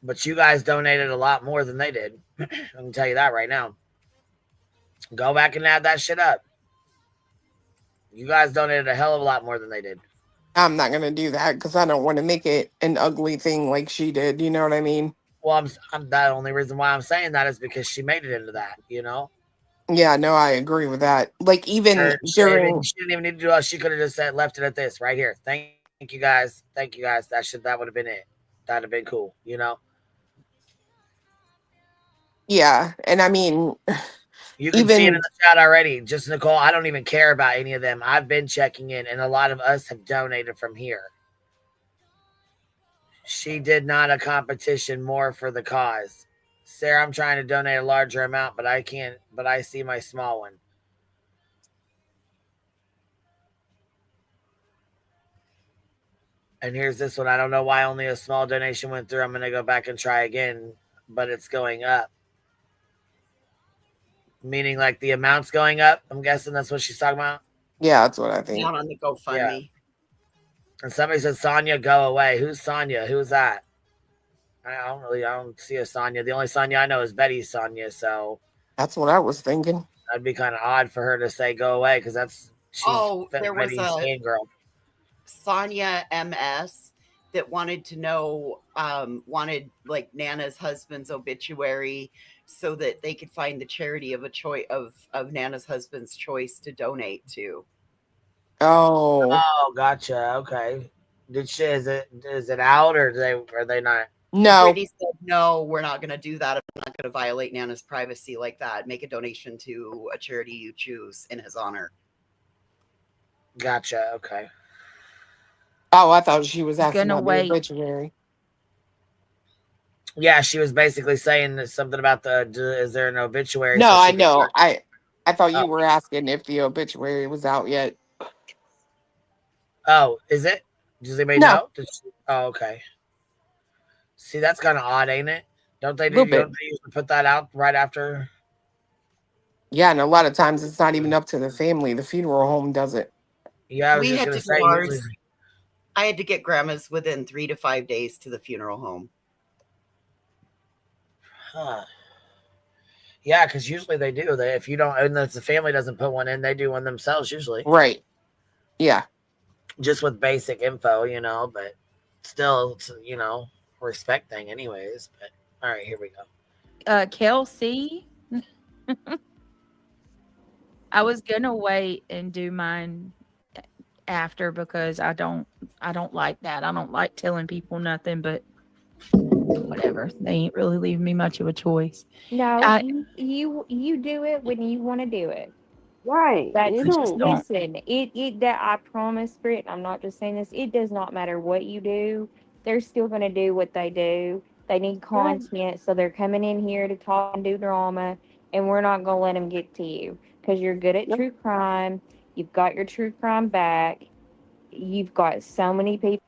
But you guys donated a lot more than they did. I can tell you that right now. Go back and add that shit up. You guys donated a hell of a lot more than they did. I'm not going to do that because I don't want to make it an ugly thing like she did. You know what I mean? Well, I'm the only reason why I'm saying that is because she made it into that, you know? Yeah, no, I agree with that. Like, even She during... didn't even need to do it. She could have just said, left it at this right here. Thank you guys. Thank you guys. That would have been it. That'd have been cool, you know? Yeah, and I mean... You can see it in the chat already. Just Nicole, I don't even care about any of them. I've been checking in, and a lot of us have donated from here. She did not a competition more for the cause. Sarah, I'm trying to donate a larger amount, but I can't, but I see my small one. And here's this one. I don't know why only a small donation went through. I'm going to go back and try again, but it's going up. Meaning like the amount's going up. I'm guessing that's what she's talking about. Yeah, that's what I think. Down on the GoFundMe. Yeah. And somebody said, Sonia, go away. Who's Sonia? Who's that? I don't see a Sonia. The only Sonia I know is Betty's Sonia. So that's what I was thinking. That'd be kind of odd for her to say go away because there was Betty's fan girl. Sonia MS that wanted to know, wanted like Nana's husband's obituary so that they could find the charity of a choice of Nana's husband's choice to donate to. Oh, gotcha. Okay. Is it out or are they not? No. Brittany said, no, we're not going to do that. I'm not going to violate Nana's privacy like that. Make a donation to a charity you choose in his honor. Gotcha. Okay. Oh, I thought she was asking about the obituary. Yeah, she was basically saying something about is there an obituary? No, I know. I thought you were asking if the obituary was out yet. Oh, is it? Does anybody know? Oh, okay. See, that's kind of odd, ain't it? Don't they usually put that out right after? Yeah, and a lot of times it's not even up to the family. The funeral home does it. Yeah, we had to do ours. I had to get grandma's within 3 to 5 days to the funeral home. Huh. Yeah, because usually they do. If you don't, and if the family doesn't put one in, they do one themselves usually. Right. Yeah. Just with basic info, but still, it's, respect thing anyways. But all right, here we go. Kelsey. I was gonna wait and do mine after because I don't like that. I don't like telling people nothing, but whatever. They ain't really leaving me much of a choice. No, you do it when you want to do it. Right. Listen, that I promise, Britt, I'm not just saying this, it does not matter what you do. They're still going to do what they do. They need content, so they're coming in here to talk and do drama, and we're not going to let them get to you because you're good at true crime. You've got your true crime back. You've got so many people.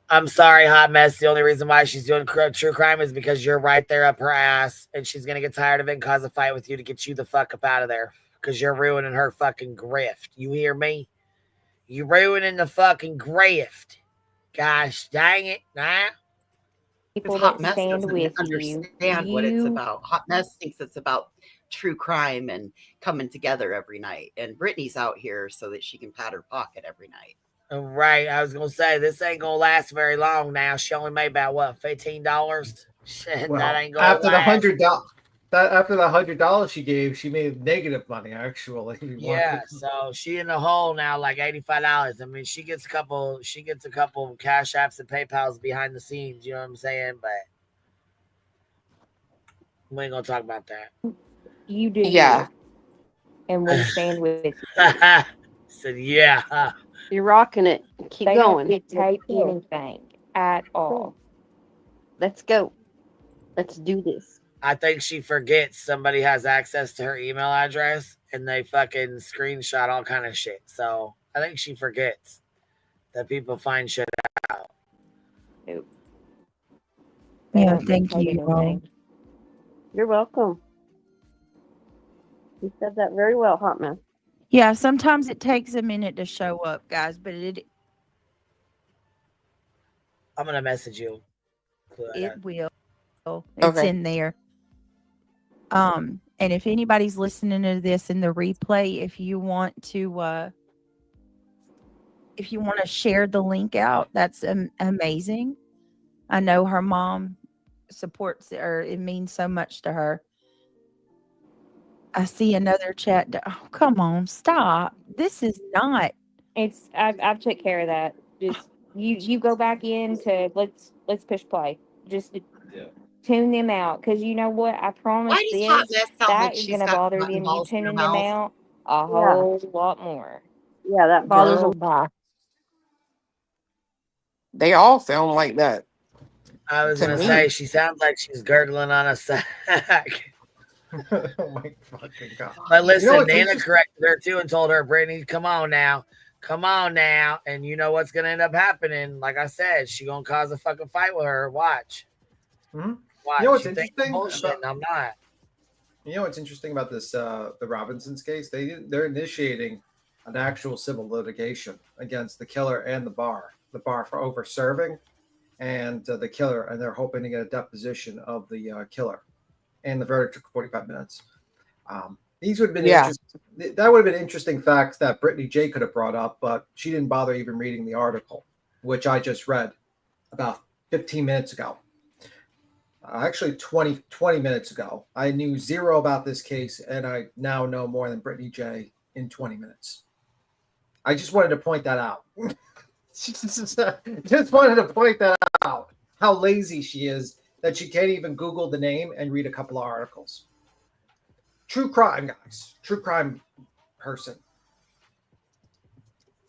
I'm sorry, Hot Mess. The only reason why she's doing true crime is because you're right there up her ass, and she's going to get tired of it and cause a fight with you to get you the fuck up out of there because you're ruining her fucking grift. You hear me? You ruining the fucking grift. Gosh dang it, nah. People Hot that Mess stand doesn't with understand what it's about. Hot Mess thinks it's about true crime and coming together every night. And Brittany's out here so that she can pat her pocket every night. Right, I was gonna say this ain't gonna last very long now. She only made about what, $15? Shit, Well, that ain't gonna after the last. $100 she gave, she made negative money actually. Yeah, so she in the hole now, like $85. I mean, she gets a couple cash apps and PayPals behind the scenes. You know what I'm saying? But we ain't gonna talk about that. You do. Yeah. And we'll stand with you. Said yeah. You're rocking it. Keep They going. don't dictate anything at all. Let's go. Let's do this. I think she forgets somebody has access to her email address and they fucking screenshot all kind of shit. So I think she forgets that people find shit out. Nope. Yeah, thank you all. You're welcome. You said that very well, Hot Mess. Yeah, sometimes it takes a minute to show up, guys, but I'm gonna message you. it will. It's in there. And if anybody's listening to this in the replay, if you want to share the link out, that's amazing. I know her mom supports her. It means so much to her. I see another chat. Oh, come on, stop. This is not. It's I've took care of that. Just you go back in to let's push play. Just tune them out, because you know what? I promise Why does Hot this Mess sound that like is she's going to got bother cotton them. You balls in her tuning them mouth? out a whole lot more. Yeah, that bothers them. Girl, they all sound like that. I was to gonna me. say she sounds like she's gurgling on a sack. Oh my fucking god! But listen, You know what's Nana interesting? corrected her too and told her, Brittany, come on now. And you know what's gonna end up happening? Like I said, she gonna cause a fucking fight with her. Watch. Mm-hmm. Watch. You know what's think interesting? I'm bullshit, and I'm not. You know what's interesting about this? The Robinsons case. They're initiating an actual civil litigation against the killer and the bar. The bar for over serving, and the killer, and they're hoping to get a deposition of the killer. And the verdict took 45 minutes. These would have been interesting. That would have been interesting facts that Brittany J could have brought up, but she didn't bother even reading the article, which I just read about 15 minutes ago. Actually, 20 minutes ago. I knew zero about this case, and I now know more than Brittany J in 20 minutes. I just wanted to point that out. Just wanted to point that out. How lazy she is that she can't even Google the name and read a couple of articles. True crime, guys. True crime person.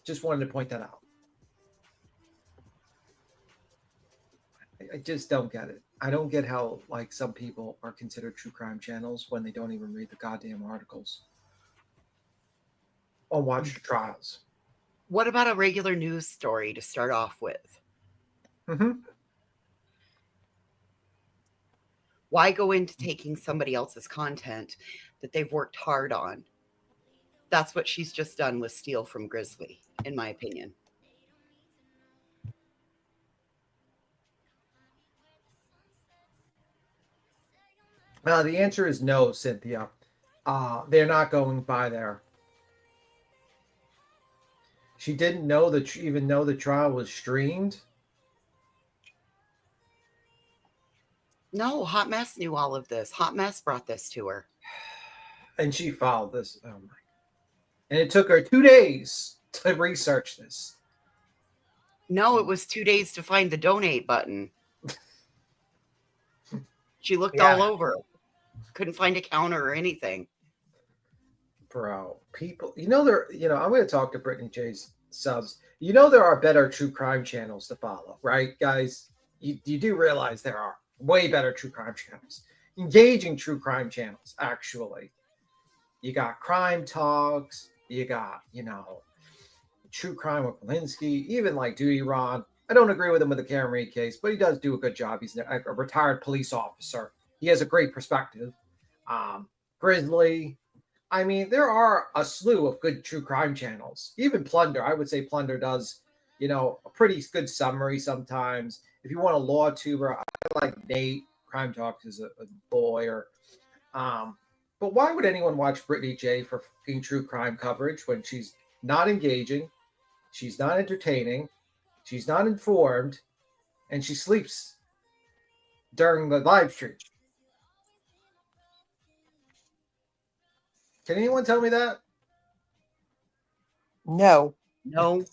Just wanted to point that out. I just don't get it. I don't get how like some people are considered true crime channels when they don't even read the goddamn articles or watch the trials. What about a regular news story to start off with? Mm-hmm. Why go into taking somebody else's content that they've worked hard on? That's what she's just done with Steele from Grizzly, in my opinion. The answer is no, Cynthia. They're not going by there. She didn't know that even though the trial was streamed. No, Hot Mess knew all of this. Hot Mess brought this to her. And she followed this. Oh my. And it took her 2 days to research this. No, it was 2 days to find the donate button. She looked all over. Couldn't find a counter or anything. Bro, people, I'm going to talk to Brittany J's subs. There are better true crime channels to follow, right, guys? You do realize there are way better true crime channels. Engaging true crime channels, actually. You got Crime Talks. You got, True Crime with Walensky. Even like Duty Ron. I don't agree with him with the Karen Reed case, but he does do a good job. He's a retired police officer. He has a great perspective. Grizzly. I mean, there are a slew of good true crime channels. Even Plunder, I would say Plunder does, a pretty good summary sometimes. If you want a law tuber, I like Nate. Crime Talks is a boy. But why would anyone watch Brittany J for fucking true crime coverage when she's not engaging, she's not entertaining, she's not informed, and she sleeps during the live stream? Can anyone tell me that? No. No.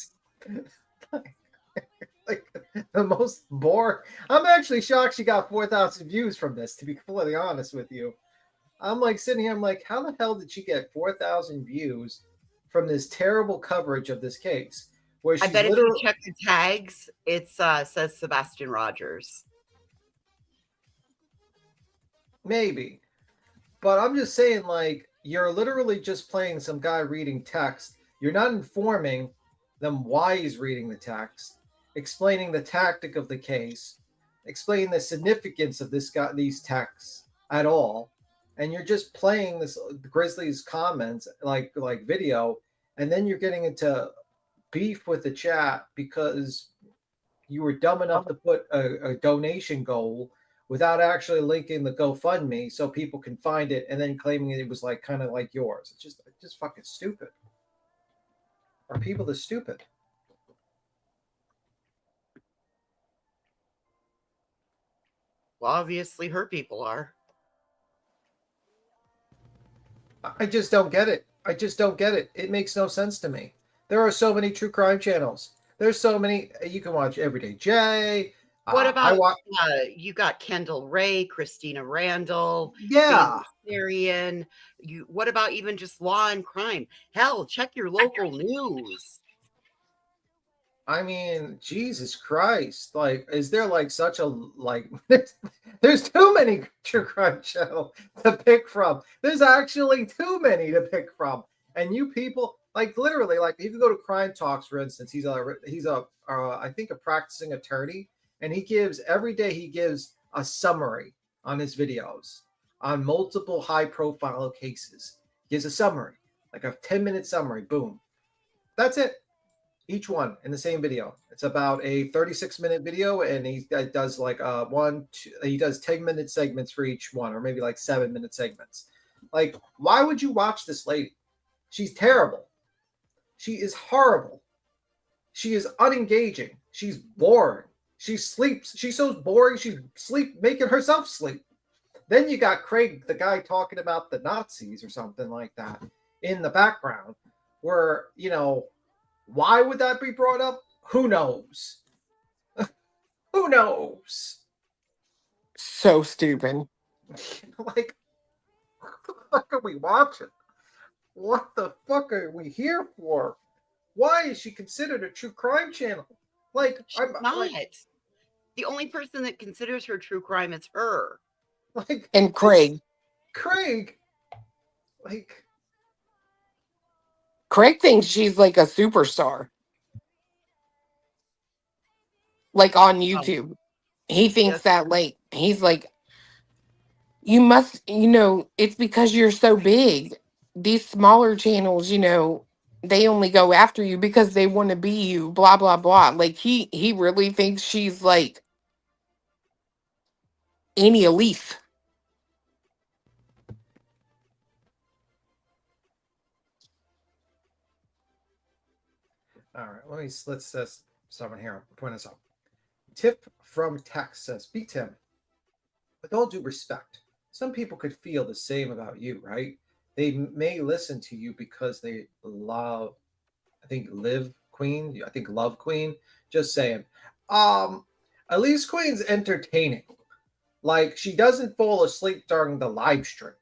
Like the most boring. I'm actually shocked she got 4,000 views from this, to be completely honest with you. I'm like sitting here, I'm like, how the hell did she get 4,000 views from this terrible coverage of this case? Where she's I bet if you check the tags, it says Sebastian Rogers. Maybe. But I'm just saying, like, you're literally just playing some guy reading text. You're not informing them why he's reading the text, explaining the tactic of the case, explaining the significance of these texts at all. And you're just playing this Grizzly's comments like video, and then you're getting into beef with the chat because you were dumb enough to put a donation goal without actually linking the GoFundMe so people can find it, and then claiming it was like kind of like yours. It's just fucking stupid. Are people this stupid? Well, obviously her people are. I just don't get it. I just don't get it. It makes no sense to me. There are so many true crime channels. There's so many. You can watch Everyday J. What about you got Kendall Ray, Christina Randall, yeah, Syrian. What about even just law and crime? Hell, check your local news. I mean, Jesus Christ. Like, is there like such a there's too many true crime channels to pick from. There's actually too many to pick from. And you people, like, literally, like, you can go to Crime Talks, for instance. He's I think a practicing attorney, and every day he gives a summary on his videos on multiple high profile cases. He gives a summary, like a 10-minute summary. Boom. That's it. Each one in the same video. It's about a 36-minute video, and he does like he does 10-minute segments for each one, or maybe like 7-minute segments. Like, why would you watch this lady? She's terrible. She is horrible. She is unengaging. She's boring. She sleeps. She's so boring. She's making herself sleep. Then you got Craig, the guy talking about the Nazis or something like that in the background, where, why would that be brought up? Who knows? Who knows? So stupid. Like, what the fuck are we watching? What the fuck are we here for? Why is she considered a true crime channel? Like, she's not. The only person that considers her true crime is her. Like, and Craig. Craig thinks she's like a superstar. Like on YouTube. He thinks that, like, he's like, you must, it's because you're so big. These smaller channels, they only go after you because they want to be you, blah, blah, blah. Like, he really thinks she's like Annie Elise. All right, let's someone here point this out. Tip from text says, "Be Tim. With all due respect, some people could feel the same about you, right? They may listen to you because they love, Love Queen. Just saying. Elise Queen's entertaining. Like, she doesn't fall asleep during the live stream.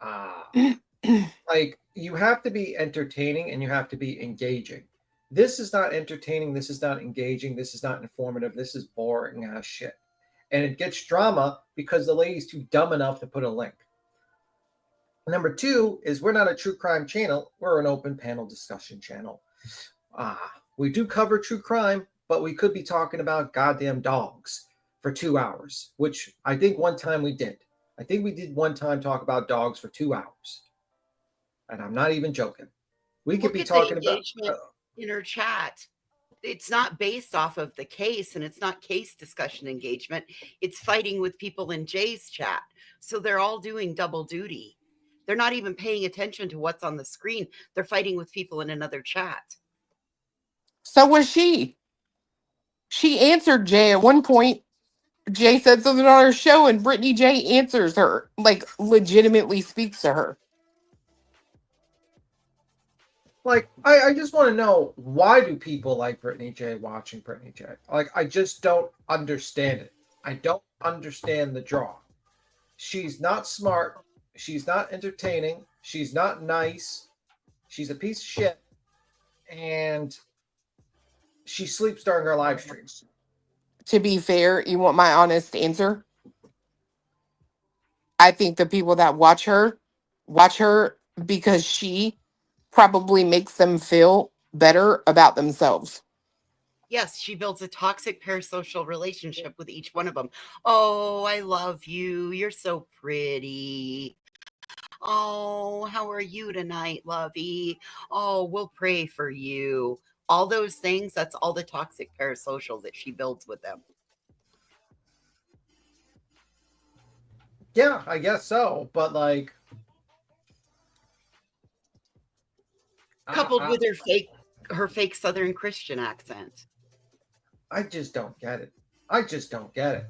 Like, you have to be entertaining and you have to be engaging. This is not entertaining. This is not engaging. This is not informative. This is boring ass shit. And it gets drama because the lady's too dumb enough to put a link. Number 2 is we're not a true crime channel. We're an open panel discussion channel. We do cover true crime, but we could be talking about goddamn dogs for 2 hours, which I think one time we did. I think we did one time talk about dogs for 2 hours. and I'm not even joking. We could Look be at the talking about engagement in her chat. It's not based off of the case, and it's not case discussion engagement. It's fighting with people in Jay's chat. So they're all doing double duty. They're not even paying attention to what's on the screen. They're fighting with people in another chat. So was she. She answered Jay at one point. Jay said something on her show, and Brittany J answers her, like legitimately speaks to her. Like, I just want to know, why do people like Brittany J watching Brittany J? Like, I just don't understand it. I don't understand the draw. She's not smart. She's not entertaining. She's not nice. She's a piece of shit. And she sleeps during her live streams. To be fair, you want my honest answer? I think the people that watch her because she probably makes them feel better about themselves. Yes, she builds a toxic parasocial relationship with each one of them. Oh, I love you. You're so pretty. Oh, how are you tonight, lovey? Oh, we'll pray for you. All those things, that's all the toxic parasocial that she builds with them. Yeah, I guess so. But like, coupled with her fake Southern Christian accent. I just don't get it. I just don't get it.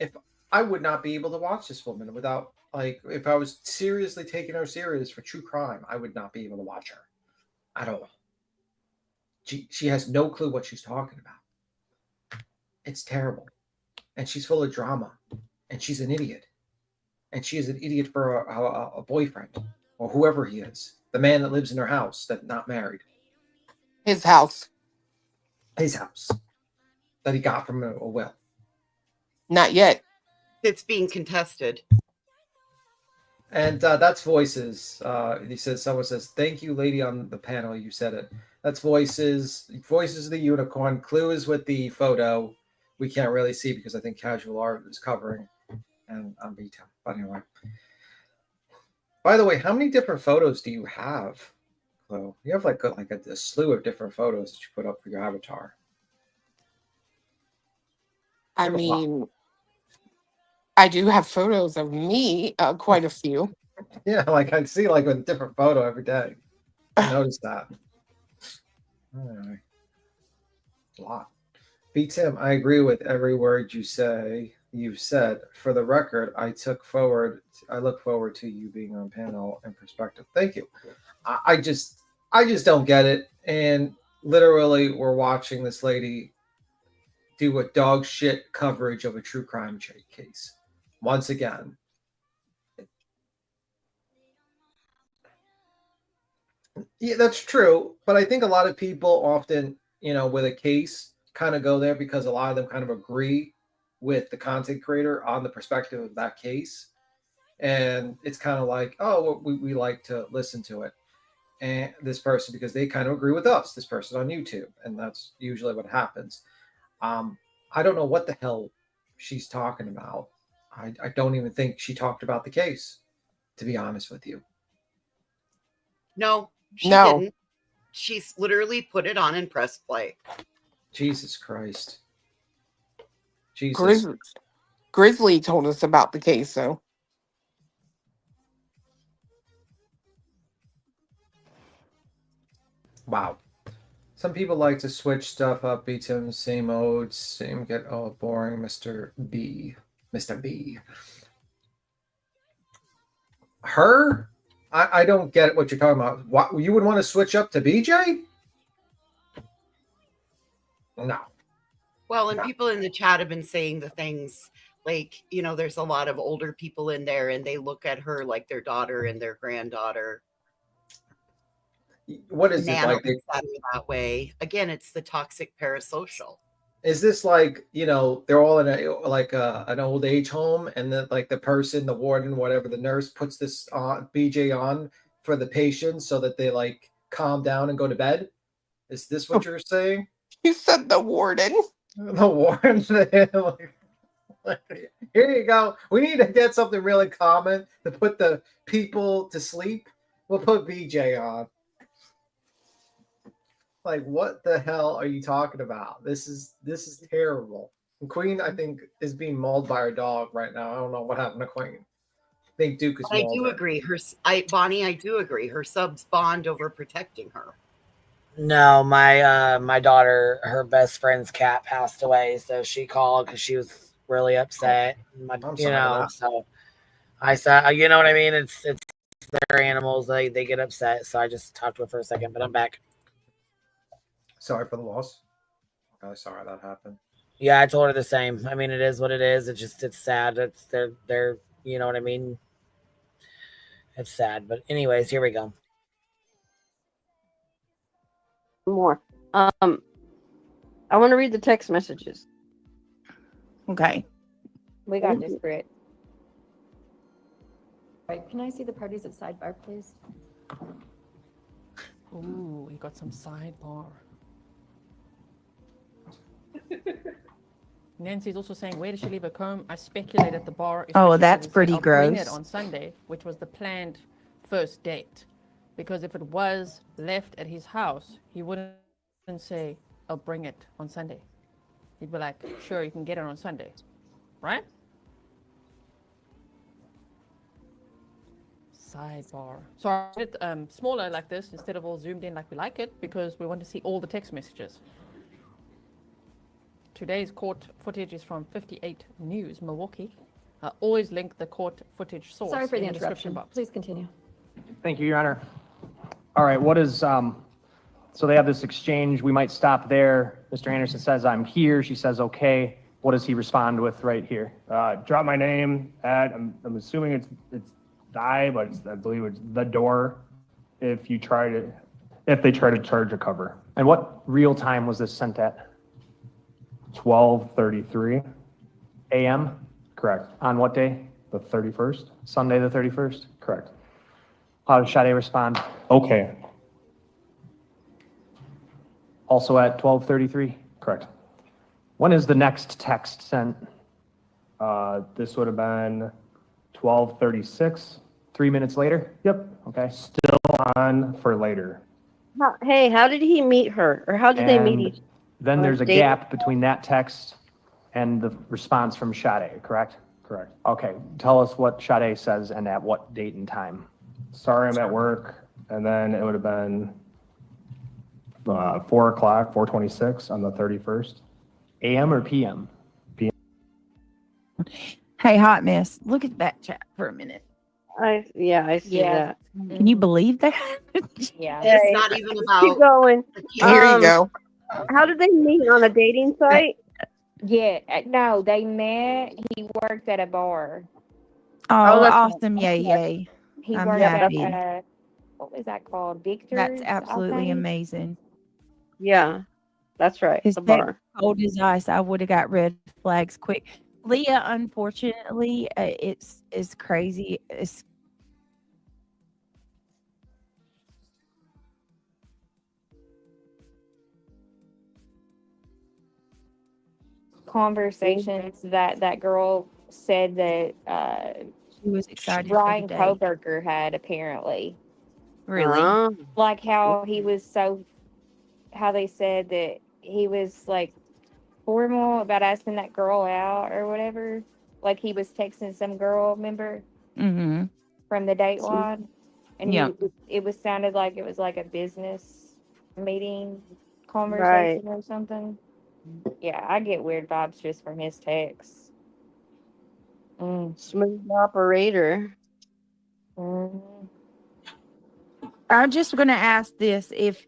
If I would not be able to watch this woman without, like, if I was seriously taking her serious for true crime, I would not be able to watch her at all. She has no clue what she's talking about. It's terrible. And she's full of drama. And she's an idiot. And she is an idiot for a boyfriend or whoever he is. The man that lives in her house, that's not married. His house. His house. That he got from a will. Not yet. It's being contested. And that's Voices. He says, someone says, thank you, lady on the panel. You said it. That's Voices. Voices of the Unicorn. Clue is with the photo. We can't really see because I think Casual Art is covering. And I'm B-Town. But anyway. By the way, how many different photos do you have, Clue? You have like a slew of different photos that you put up for your avatar. I mean, I do have photos of me, quite a few. Yeah, like I see like a different photo every day. I noticed that. Anyway. A lot. B. Tim, I agree with every word you say. You've said. For the record, I look forward to you being on panel and perspective. Thank you. I just don't get it. And literally, we're watching this lady do a dog shit coverage of a true crime case. Once again. Yeah, that's true. But I think a lot of people often, with a case kind of go there because a lot of them kind of agree with the content creator on the perspective of that case. And it's kind of like, oh, we like to listen to it. And this person, because they kind of agree with us, this person on YouTube. And that's usually what happens. I don't know what the hell she's talking about. I don't even think she talked about the case, to be honest with you. No, she didn't. She's literally put it on and pressed play. Jesus Christ. Jesus. Grizzly told us about the case, though. Wow. Some people like to switch stuff up, beat him, same modes, same get boring, Mr. B. Mr. B. Her? I don't get what you're talking about. What, you would want to switch up to BJ? No. Well, and people in the chat have been saying the things like, there's a lot of older people in there and they look at her like their daughter and their granddaughter. What is it like? That way. Again, it's the toxic parasocial. Is this like, they're all in an old age home and the person, the warden, whatever, the nurse puts this on BJ on for the patients so that they like calm down and go to bed? Is this what you're saying? You said the warden. The warden. Here you go. We need to get something really common to put the people to sleep. We'll put BJ on. Like, what the hell are you talking about? This is terrible. And Queen, I think, is being mauled by her dog right now. I don't know what happened to Queen. I think Duke is. I do agree. Bonnie, I do agree. Her subs bond over protecting her. No, my daughter, her best friend's cat passed away, so she called because she was really upset. So I said, you know what I mean? It's their animals. They get upset, so I just talked to her for a second, but I'm back. Sorry for the loss. Sorry that happened. Yeah, I told her the same. I mean, it is what it is. It's sad. They're you know what I mean? It's sad. But anyways, here we go. More. I want to read the text messages. Okay. We got this, Britt. Right, can I see the parties at sidebar, please? Ooh, he got some sidebar. Nancy's also saying, where did she leave her comb? I speculate at the bar. Oh, that's pretty I'll bring it gross. on Sunday, which was the planned first date. Because if it was left at his house, he wouldn't say, I'll bring it on Sunday. He'd be like, sure, you can get it on Sunday. Right? Sidebar. So I did it smaller like this instead of all zoomed in like we like it because we want to see all the text messages. Today's court footage is from 58 News, Milwaukee. I always link the court footage source. Sorry for in the description interruption. box. Please continue. Thank you, Your Honor. All right, what is, so they have this exchange. We might stop there. Mr. Anderson says, I'm here. She says, okay. What does he respond with right here? Drop my name at, I'm assuming it's die, but I believe it's the door if they try to charge a cover. And what real time was this sent at? 12:33 a.m.? Correct. On what day? The 31st? Sunday the 31st? Correct. How did Sade respond? Okay. Also at 12:33? Correct. When is the next text sent? This would have been 12:36. 3 minutes later? Yep. Okay. Still on for later. Hey, how did he meet her? Or how did they meet each other? Then there's a date? gap between that text and the response from Sade, correct? Correct. Okay, tell us what Sade says and at what date and time. Sorry, I'm at work. And then it would have been 4 o'clock, 4:26 on the 31st. AM or PM? PM. Hey, hot mess. Look at that chat for a minute. I see that. Can you believe that? Yeah. It's not even about. Keep going. Here you go. How did they meet on a dating site? Yeah, no, they met. He worked at a bar. Oh, that's awesome. Yay, yay. He I'm worked happy. at what was that called? Victor's. That's I absolutely think. amazing. Yeah, that's right. His The neck bar. cold as ice. I would have got red flags quick. Leah, unfortunately, it's crazy. It's Conversations that girl said that she was excited for Ryan the day. Koberger had apparently. Really? Like how he was how they said that he was like formal about asking that girl out or whatever. Like he was texting some girl, remember? Mm-hmm. From the Dateline. And Yeah. it was sounded like it was like a business meeting conversation or something. Yeah, I get weird vibes just from his texts. Smooth operator. I'm just going to ask this: if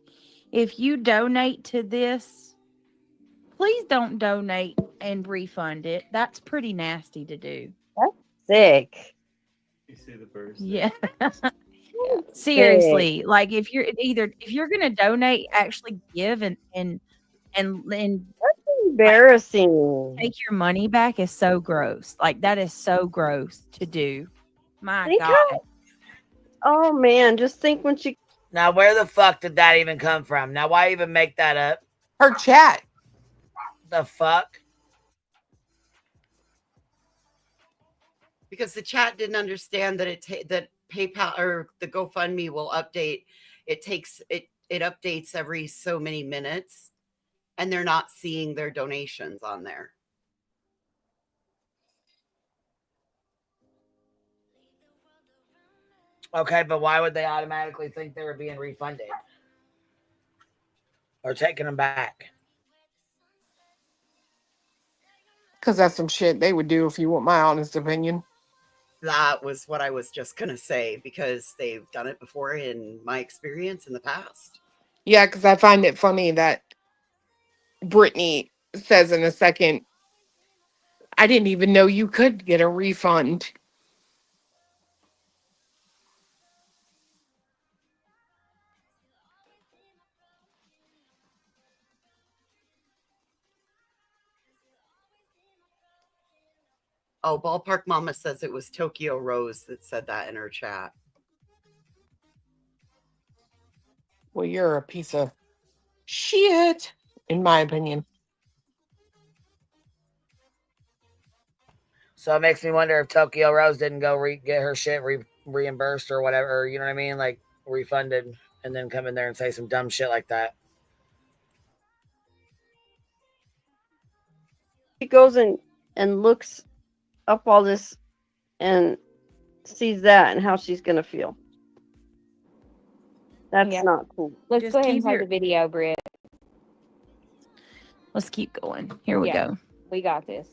you donate to this, please don't donate and refund it. That's pretty nasty to do. That's sick. You see the first. Yeah. Seriously, like if you're going to donate, actually give and that's embarrassing. Take your money back is so gross. Like that is so gross to do. My Think God. Oh man, just think when she. Now, where the fuck did that even come from? Now, why even make that up? Her chat. The fuck? Because the chat didn't understand that PayPal or the GoFundMe will update. It updates every so many minutes, and they're not seeing their donations on there. Okay, but why would they automatically think they were being refunded or taking them back? Because that's some shit they would do, if you want my honest opinion. That was what I was just going to say, because they've done it before in my experience in the past. Yeah, because I find it funny that Brittany says in a second, I didn't even know you could get a refund. Oh, Ballpark Mama says it was Tokyo Rose that said that in her chat. Well, you're a piece of shit, in my opinion. So it makes me wonder if Tokyo Rose didn't go get her shit reimbursed or whatever, you know what I mean? Like refunded, and then come in there and say some dumb shit like that. She goes and looks up all this and sees that and how she's going to feel. That's not cool. Let's Just go ahead and keep play your- the video, Britt. Let's keep going. Here we go. We got this.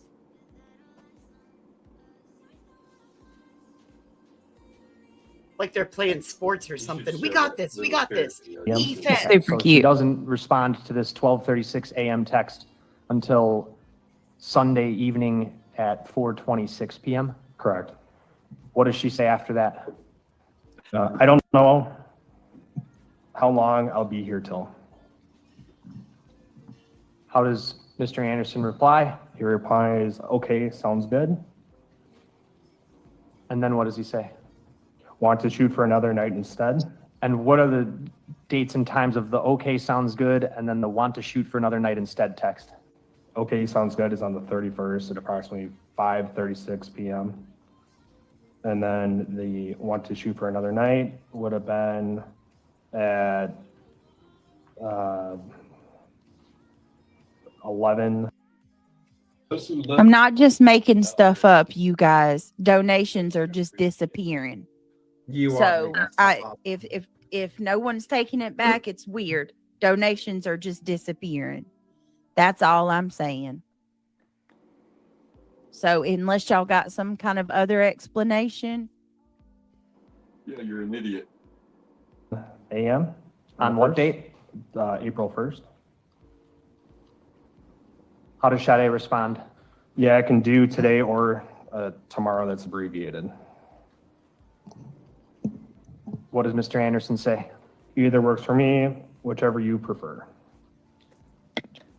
Like they're playing sports or something. We got this. We got this. Yep. Defense. So she doesn't respond to this 12:36 a.m. text until Sunday evening at 4:26 p.m. Correct. What does she say after that? I don't know how long I'll be here till. How does Mr. Anderson reply? He replies, okay, sounds good. And then what does he say? Want to shoot for another night instead? And what are the dates and times of the okay sounds good and then the want to shoot for another night instead text? Okay, sounds good is on the 31st at approximately 5:36 p.m. And then the want to shoot for another night would have been at 11. I'm not just making stuff up, you guys. Donations are just disappearing. So if no one's taking it back, it's weird. Donations are just disappearing. That's all I'm saying. So unless y'all got some kind of other explanation. Yeah, you're an idiot. a.m. On what date? April 1st. How does Sade respond? Yeah, I can do today or tomorrow. That's abbreviated. What does Mr. Anderson say? Either works for me, whichever you prefer.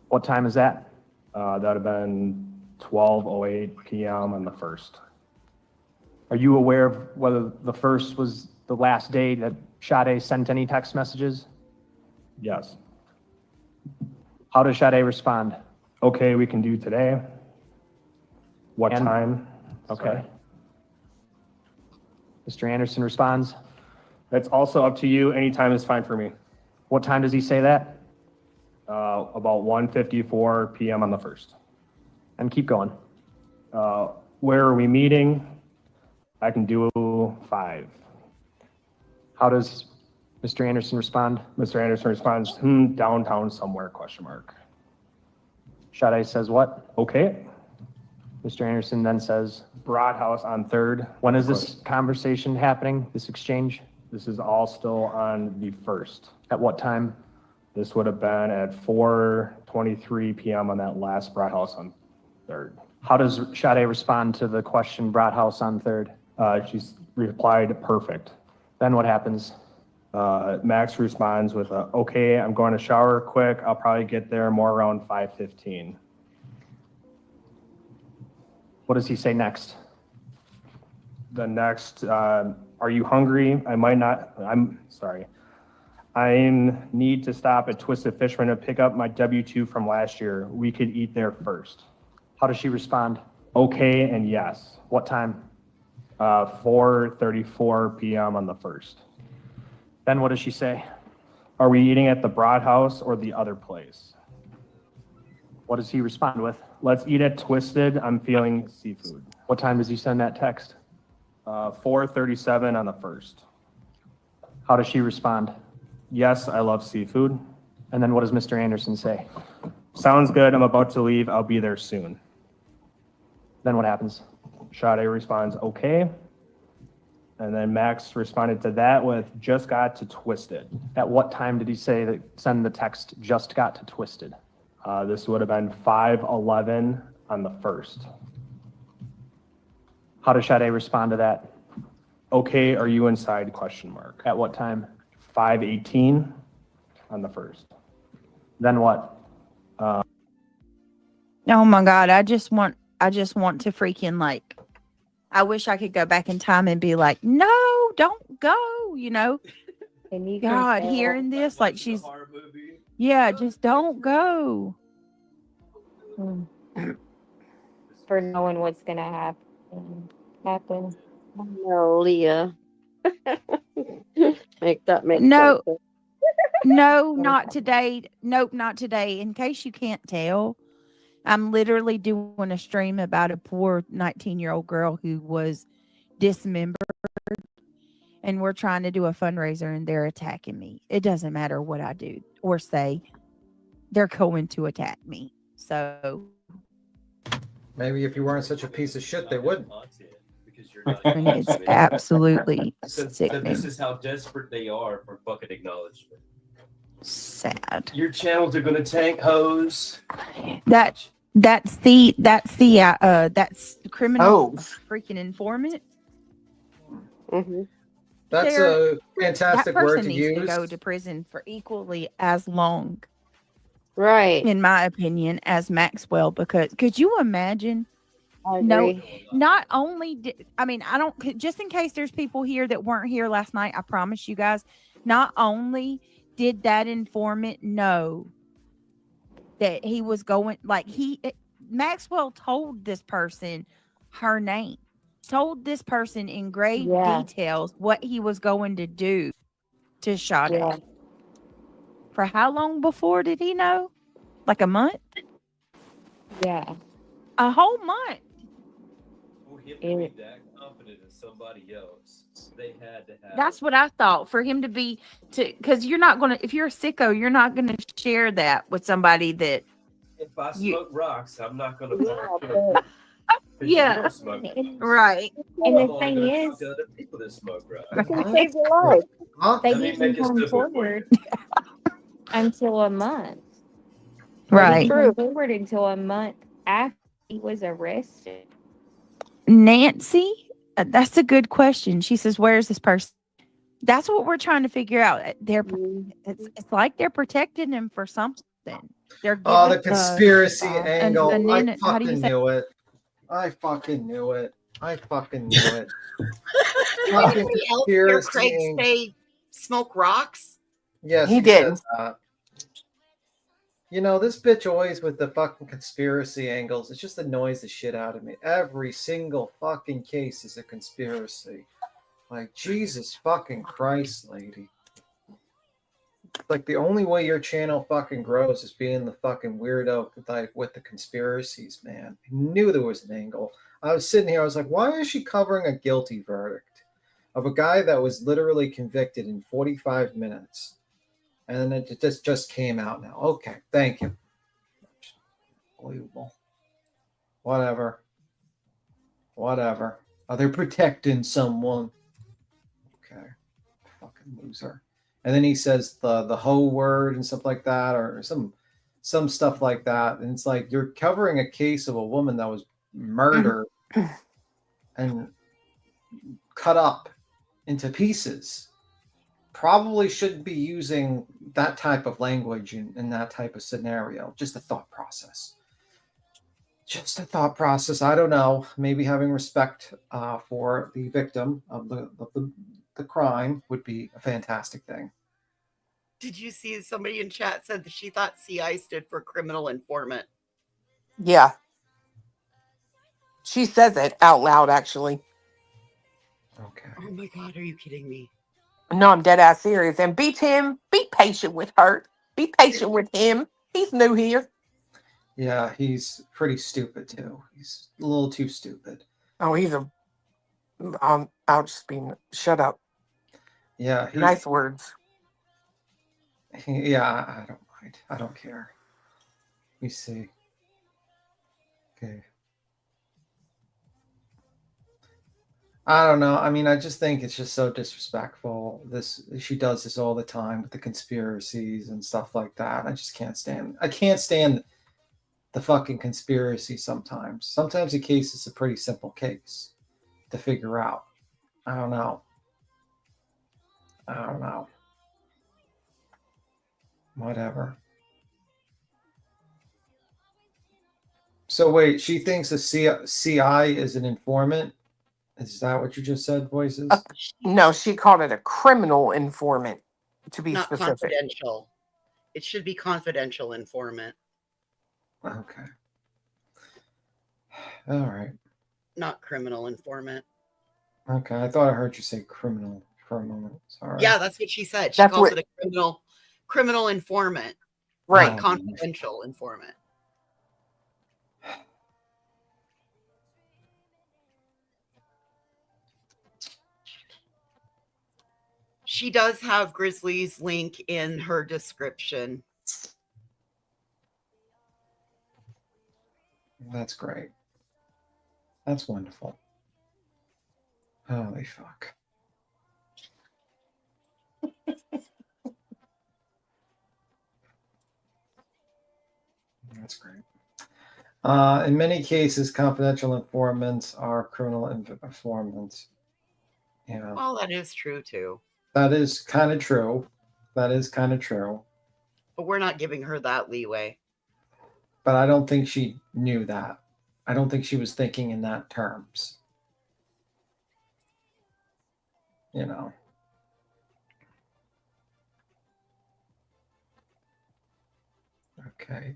What time is that? That would have been 12:08 p.m. on the 1st. Are you aware of whether the 1st was the last day that Sade sent any text messages? Yes. How does Sade respond? Okay, we can do today. What And- time? Okay. Sorry. Mr. Anderson responds. That's also up to you. Anytime is fine for me. What time does he say that? About 1:54 p.m. on the 1st. And keep going. Where are we meeting? I can do 5. How does Mr. Anderson respond? Mr. Anderson responds, downtown somewhere, question mark. Sade says what? Okay. Mr. Anderson then says, Broad House on 3rd. when is this conversation happening, this exchange? This is all still on the 1st. At what time? This would have been at 4:23 p.m. on that last Broad House on 3rd. How does Sade respond to the question brought house on 3rd? She's replied, perfect. Then what happens? Max responds with, okay, I'm going to shower quick. I'll probably get there more around 5:15. What does he say next? The next, are you hungry? I'm sorry. I need to stop at Twisted Fisherman to pick up my W-2 from last year. We could eat there first. How does she respond? Okay and yes. What time? 4:34 p.m. on the 1st. Then what does she say? Are we eating at the Broad House or the other place? What does he respond with? Let's eat at Twisted. I'm feeling seafood. What time does he send that text? 4:37 on the 1st. How does she respond? Yes, I love seafood. And then what does Mr. Anderson say? Sounds good. I'm about to leave. I'll be there soon. Then what happens? Sade responds, okay. And then Max responded to that with, just got to Twisted. At what time did he say that send the text, just got to Twisted? This would have been 5:11 on the 1st. How does Sade respond to that? Okay, are you inside? Question mark. At what time? 5:18 on the 1st. Then what? Oh my God, I just want to freaking like, I wish I could go back in time and be like, no, don't go, you know. And you God, can hearing this, like she's, yeah, just don't go. for knowing what's gonna happen. No, Leah. Make that make No, sense. no, not today. Nope, not today. In case you can't tell, I'm literally doing a stream about a poor 19-year-old girl who was dismembered, and we're trying to do a fundraiser and they're attacking me. It doesn't matter what I do or say. They're going to attack me. So maybe if you weren't such a piece of shit, they wouldn't. and it's absolutely So sickening. this is how desperate they are for fucking acknowledgement. Sad. Your channels are gonna tank, hoes. That's the criminal freaking informant. Mm-hmm. That's Sarah, a fantastic that person word to needs use. to go to prison for equally as long, right? In my opinion, as Maxwell. Because could you imagine? I No, agree. not only did I mean, I don't, just in case there's people here that weren't here last night, I promise you guys, not only did that informant know that he was going, like Maxwell told this person her name, told this person in grave details what he was going to do to Sade. Yeah. For how long before did he know? Like a month? Yeah. A whole month. For him to be that confident in somebody else, they had to have. That's what I thought, for him to be because you're not gonna, if you're a sicko, you're not gonna share that with somebody that. If I smoke rocks, I'm not gonna. Yeah. Right. And the thing is, to other people that smoke rocks. Save your life. they Let me didn't make it come simple for you. forward until a month. Right. They didn't come forward until a month after he was arrested. Nancy, that's a good question. She says, "Where's this person?" That's what we're trying to figure out. It's like they're protecting him for something. They're the conspiracy angle. and I then, how do you fucking say? knew it. I fucking knew it. Fucking Anybody else hear conspiracy Craig angle. say smoke rocks? Yes, He did. says that. You know, this bitch always with the fucking conspiracy angles. It just annoys the shit out of me. Every single fucking case is a conspiracy. Like, Jesus fucking Christ, lady. Like, the only way your channel fucking grows is being the fucking weirdo like with the conspiracies, man. I knew there was an angle. I was sitting here, I was like, why is she covering a guilty verdict of a guy that was literally convicted in 45 minutes? And then it just came out now. Okay, thank you. Unbelievable. Whatever. Are they protecting someone? Okay. Fucking loser. And then he says the hoe word and stuff like that, or some stuff like that. And it's like, you're covering a case of a woman that was murdered and cut up into pieces. Probably shouldn't be using that type of language in that type of scenario. Just a thought process. I don't know. Maybe having respect for the victim of the crime would be a fantastic thing. Did you see somebody in chat said that she thought CI stood for criminal informant? Yeah. She says it out loud, actually. Okay. Oh my God, are you kidding me? No, I'm dead ass serious. And be Tim, be patient with her. Be patient with him. He's new here. Yeah, he's pretty stupid too. He's a little too stupid. Oh, he's a. I'll just be. Shut up. Yeah. Nice words. Yeah, I don't mind. I don't care. Let me see. Okay. I don't know. I mean, I just think it's just so disrespectful. She does this all the time with the conspiracies and stuff like that. I just can't stand. I can't stand the fucking conspiracy sometimes. Sometimes a case is a pretty simple case to figure out. I don't know. Whatever. So wait, she thinks a CI is an informant? Is that what you just said, Voices? No, she called it a criminal informant, to be Not specific. confidential. It should be confidential informant. Okay. All right. Not criminal informant. Okay, I thought I heard you say criminal for a moment. Sorry. Yeah, that's what she said. She calls it a criminal informant. Right. Not confidential informant. She does have Grizzly's link in her description. That's great. That's wonderful. Holy fuck. That's great. In many cases, confidential informants are criminal informants. Yeah. Well, that is true too. That is kind of true. That is kind of true. But we're not giving her that leeway. But I don't think she knew that. I don't think she was thinking in that terms. You know. Okay.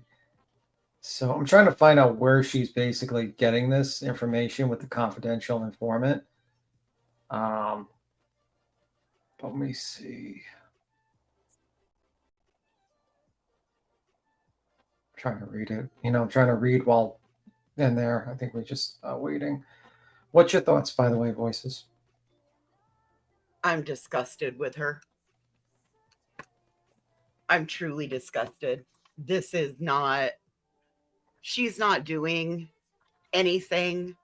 So I'm trying to find out where she's basically getting this information with the confidential informant. Let me see. I'm trying to read it. I'm trying to read while in there. I think we're just waiting. What's your thoughts, by the way, Voices? I'm disgusted with her. I'm truly disgusted. This is not, she's not doing anything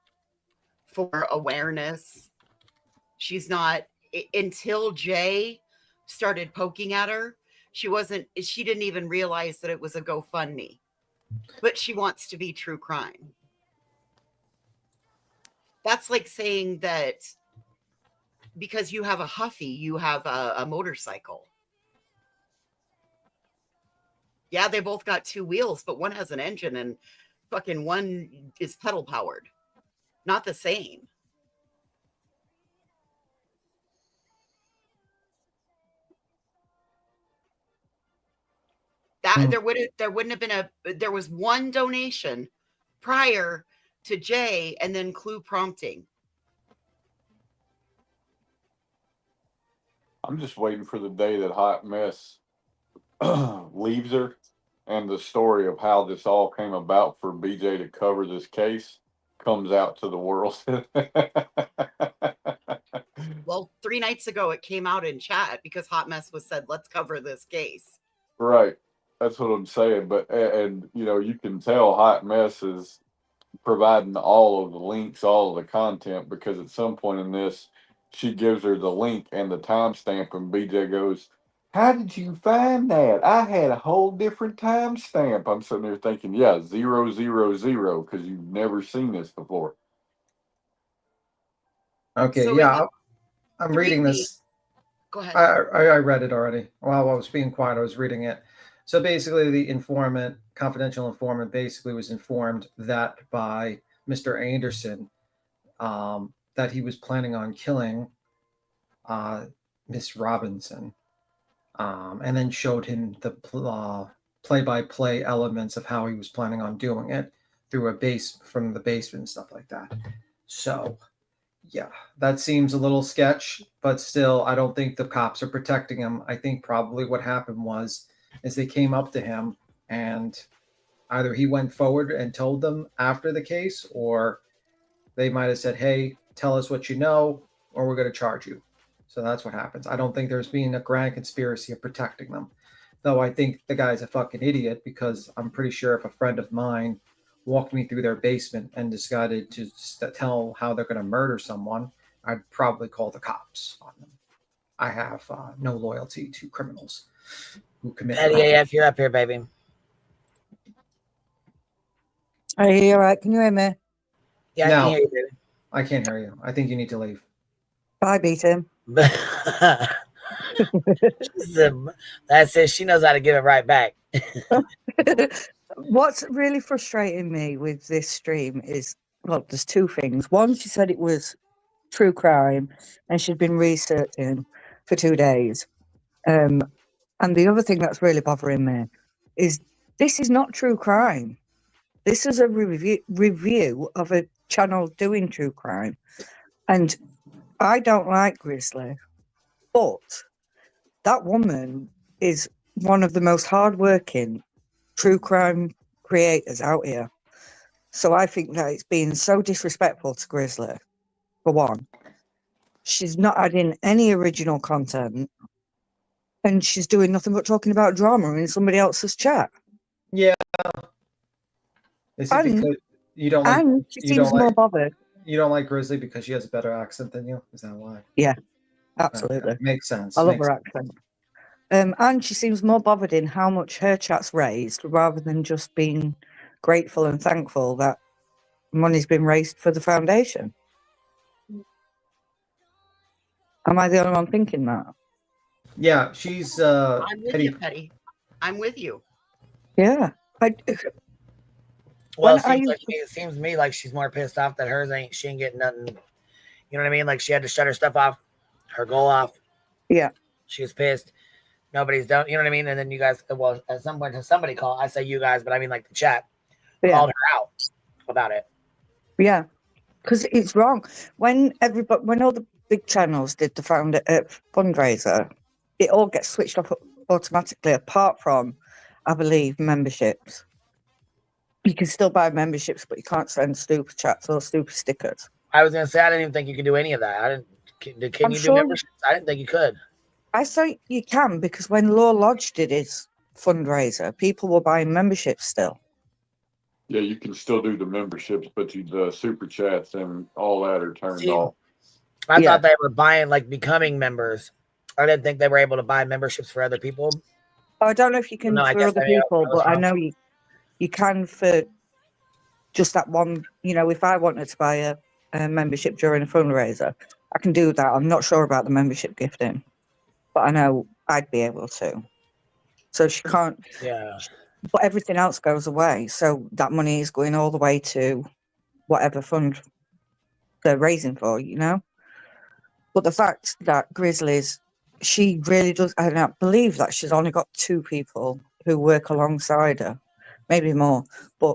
for awareness. She's not, until Jay started poking at her, she didn't even realize that it was a GoFundMe, but she wants to be true crime. That's like saying that because you have a Huffy, you have a motorcycle. Yeah, they both got two wheels, but one has an engine and fucking one is pedal powered. Not the same. That there wouldn't have been there was one donation prior to Jay and then clue prompting. I'm just waiting for the day that Hot Mess leaves her and the story of how this all came about for BJ to cover this case comes out to the world. Well, 3 nights ago, it came out in chat because Hot Mess was said, let's cover this case. Right. That's what I'm saying. But, and you can tell Hot Mess is providing all of the links, all of the content, because at some point in this, she gives her the link and the timestamp, and BJ goes, "How did you find that? I had a whole different timestamp." I'm sitting there thinking, yeah, 000, because you've never seen this before. Okay, so yeah, I'm reading this. Go ahead. I read it already. While I was being quiet, I was reading it. So basically, the confidential informant, basically was informed that by Mr. Anderson that he was planning on killing Miss Robinson, and then showed him the play-by-play elements of how he was planning on doing it through from the basement and stuff like that. So, Yeah, that seems a little sketch, but still, I don't think the cops are protecting him. I think probably what happened is they came up to him and either he went forward and told them after the case, or they might have said, "Hey, tell us what you know, or we're going to charge you." So that's what happens. I don't think there's been a grand conspiracy of protecting them. Though I think the guy's a fucking idiot, because I'm pretty sure if a friend of mine walked me through their basement and decided to tell how they're going to murder someone, I'd probably call the cops on them. I have no loyalty to criminals who commit Petty crimes. AF, you're up here, baby. Are you all right? Can you hear me? Yeah, I can hear you, baby. I can't hear you. I think you need to leave. Bye, Beaton. That's it. She knows how to give it right back. What's really frustrating me with this stream is, well, there's two things. One, she said it was true crime and she'd been researching for 2 days. And the other thing that's really bothering me is this is not true crime. This is a review of a channel doing true crime. And I don't like Grizzly, but that woman is one of the most hardworking true crime creators out here. So I think that it's been so disrespectful to Grizzly, for one. She's not adding any original content, and she's doing nothing but talking about drama in somebody else's chat. Yeah. Is it because you don't like? And she seems more bothered. You don't like Grizzly because she has a better accent than you? Is that why? Yeah, absolutely. Okay. Makes sense. I love her accent. And she seems more bothered in how much her chat's raised rather than just being grateful and thankful that money's been raised for the foundation. Am I the only one thinking that? Yeah, she's I'm with you, Petty. I'm with you. Yeah. Well, it seems to me like she's more pissed off that she ain't getting nothing. You know what I mean? Like she had to shut her stuff off, her goal off. Yeah. She was pissed. Nobody's done, you know what I mean? And then you guys, well, at some point, somebody called, I say you guys, but I mean like the chat, called her out about it. Yeah, because it's wrong. When all the big channels did the fundraiser, it all gets switched off automatically, apart from, I believe, memberships. You can still buy memberships, but you can't send super chats or super stickers. I was gonna say I didn't even think you could do any of that. I didn't. Can you do memberships? I didn't think you could. I say you can, because when Law Lodge did his fundraiser, people were buying memberships still. Yeah, you can still do the memberships, but the super chats and all that are turned off. I thought they were buying, like, becoming members. I didn't think they were able to buy memberships for other people. I don't know if you can for other people, but I know you can for just that one. You know, if I wanted to buy a membership during a fundraiser, I can do that. I'm not sure about the membership gifting, but I know I'd be able to. So she can't. Yeah. But everything else goes away. So that money is going all the way to whatever fund they're raising for, you know? But the fact that Grizzlies, she really does, I don't believe that she's only got 2 people who work alongside her, maybe more. But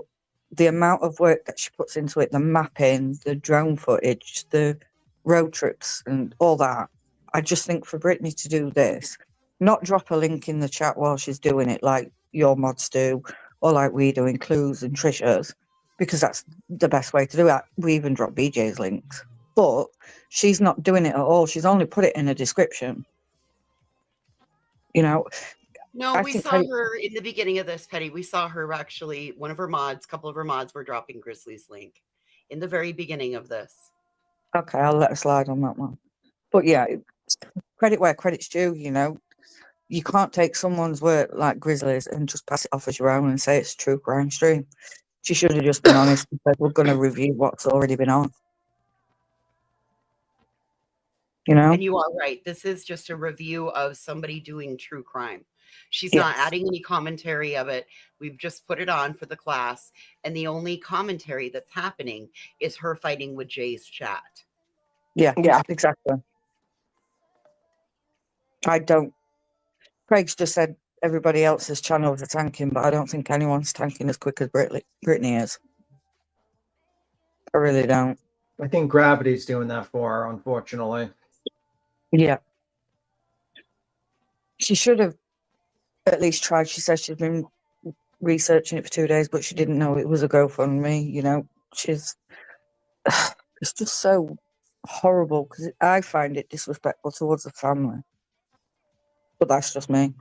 the amount of work that she puts into it, the mapping, the drone footage, the road trips and all that, I just think for Brittany to do this, not drop a link in the chat while she's doing it like your mods do, or like we do in Clues and Trisha's, because that's the best way to do it. We even drop BJ's links. But she's not doing it at all. She's only put it in a description. You know? No, we saw her in the beginning of this, Petty. We saw her actually, a couple of her mods were dropping Grizzly's link in the very beginning of this. Okay, I'll let her slide on that one. But yeah, credit where credit's due, you know. You can't take someone's work like Grizzlies and just pass it off as your own and say it's a true crime stream. She should have just been honest and said, we're going to review what's already been on. You know? And you are right. This is just a review of somebody doing true crime. She's not adding any commentary of it. We've just put it on for the class. And the only commentary that's happening is her fighting with Jay's chat. Yeah, exactly. Craig's just said everybody else's channels are tanking, but I don't think anyone's tanking as quick as Brittany is. I really don't. I think gravity's doing that for her, unfortunately. Yeah. She should have at least tried. She said she's been researching it for 2 days, but she didn't know it was a GoFundMe. You know, she's. It's just so horrible because I find it disrespectful towards the family. But that's just me.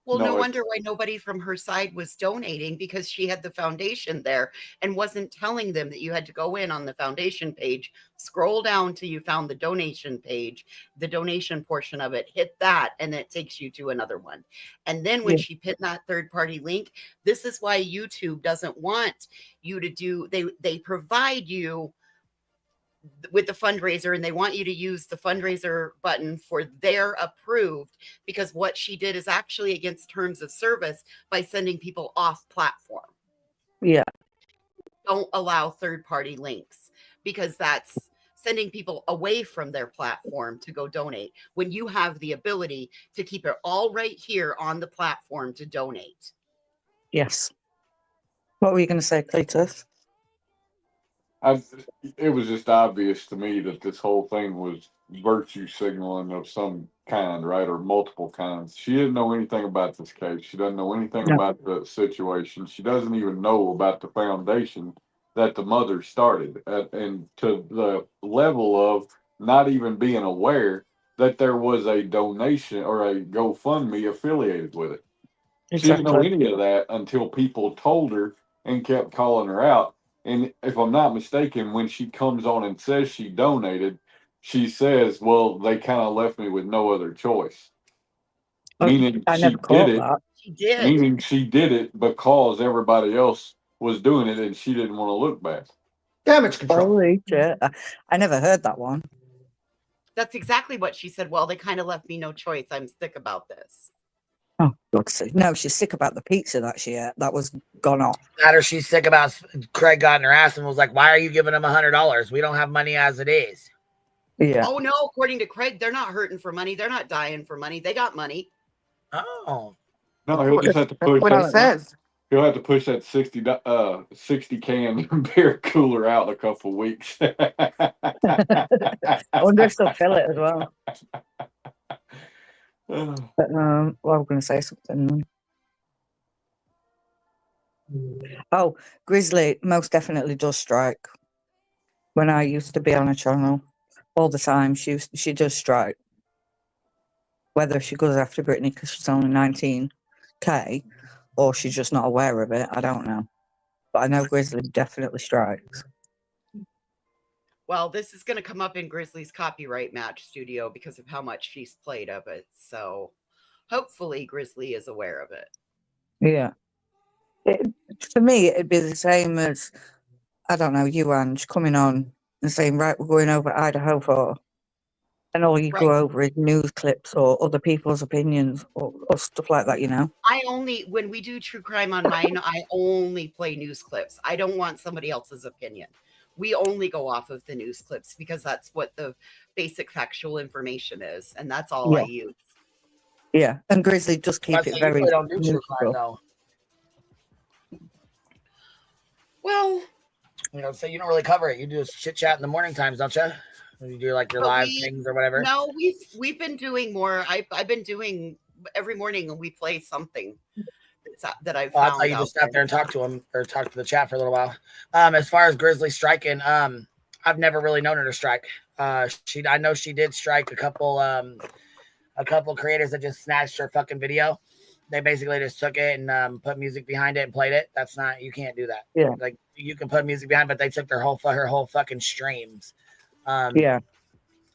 Well, no wonder why nobody from her side was donating, because she had the foundation there and wasn't telling them that you had to go in on the foundation page, scroll down till you found the donation page, the donation portion of it, hit that, and then it takes you to another one. And then when she pinned that third-party link, this is why YouTube doesn't want you to do, they provide you with the fundraiser, and they want you to use the fundraiser button for their approved, because what she did is actually against terms of service by sending people off platform. Yeah. Don't allow third-party links, because that's sending people away from their platform to go donate when you have the ability to keep it all right here on the platform to donate. Yes. What were you going to say, Cletus? It was just obvious to me that this whole thing was virtue signaling of some kind, right? Or multiple kinds. She didn't know anything about this case. She doesn't know anything about the situation. She doesn't even know about the foundation that the mother started. And to the level of not even being aware that there was a donation or a GoFundMe affiliated with it. Exactly. She didn't know any of that until people told her and kept calling her out. And if I'm not mistaken, when she comes on and says she donated, she says, well, they kind of left me with no other choice. Meaning she did it. She did. Meaning she did it because everybody else was doing it and she didn't want to look bad. Damage control. Holy shit. I never heard that one. That's exactly what she said. Well, they kind of left me no choice. I'm sick about this. Oh, God's sake. No, she's sick about the pizza that she ate. That was gone off. That or she's sick about Craig got in her ass and was like, why are you giving him $100? We don't have money as it is. Yeah. Oh, no. According to Craig, they're not hurting for money. They're not dying for money. They got money. Oh. No, he'll just have to push what it says. He'll have to push that 60 can beer cooler out in a couple of weeks. I wonder if they'll fill it as well. But well, I'm going to say something. Oh, Grizzly most definitely does strike. When I used to be on a channel all the time, she does strike. Whether she goes after Brittany because she's only 19k or she's just not aware of it, I don't know. But I know Grizzly definitely strikes. Well, this is going to come up in Grizzly's copyright match studio because of how much she's played of it. So hopefully Grizzly is aware of it. Yeah. For me, it'd be the same as, I don't know, you, Ange, coming on and saying, right, we're going over Idaho for, and all you go over is news clips or other people's opinions or stuff like that, you know? When we do true crime on mine, I only play news clips. I don't want somebody else's opinion. We only go off of the news clips because that's what the basic factual information is. And that's all I use. Yeah. And Grizzly just keep it very don't do true crime, though. Well, you know, so you don't really cover it. You do chit chat in the morning times, don't you? You do like your live things or whatever. No, we've been doing more. I've been doing every morning, and we play something that I've found. I thought you just sat there and talked to him or talked to the chat for a little while. As far as Grizzly striking, I've never really known her to strike. I know she did strike a couple creators that just snatched her fucking video. They basically just took it and put music behind it and played it. That's not, you can't do that. Yeah. Like you can put music behind, but they took her whole fucking streams. Yeah.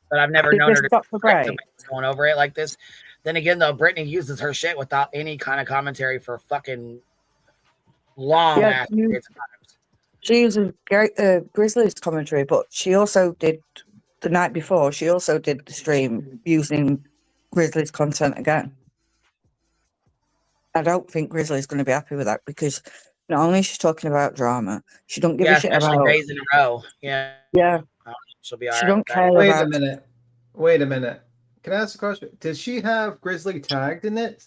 But I've never known her to going over it like this. Then again, though, Brittany uses her shit without any kind of commentary for fucking long ass periods of times. She uses Grizzly's commentary, but she also did the night before. She also did the stream using Grizzly's content again. I don't think Grizzly's going to be happy with that because not only is she talking about drama, she don't give a shit about days in a row. Yeah. Yeah. She'll be all right. She don't care Wait about. a minute. Wait a minute. Can I ask a question? Does she have Grizzly tagged in it?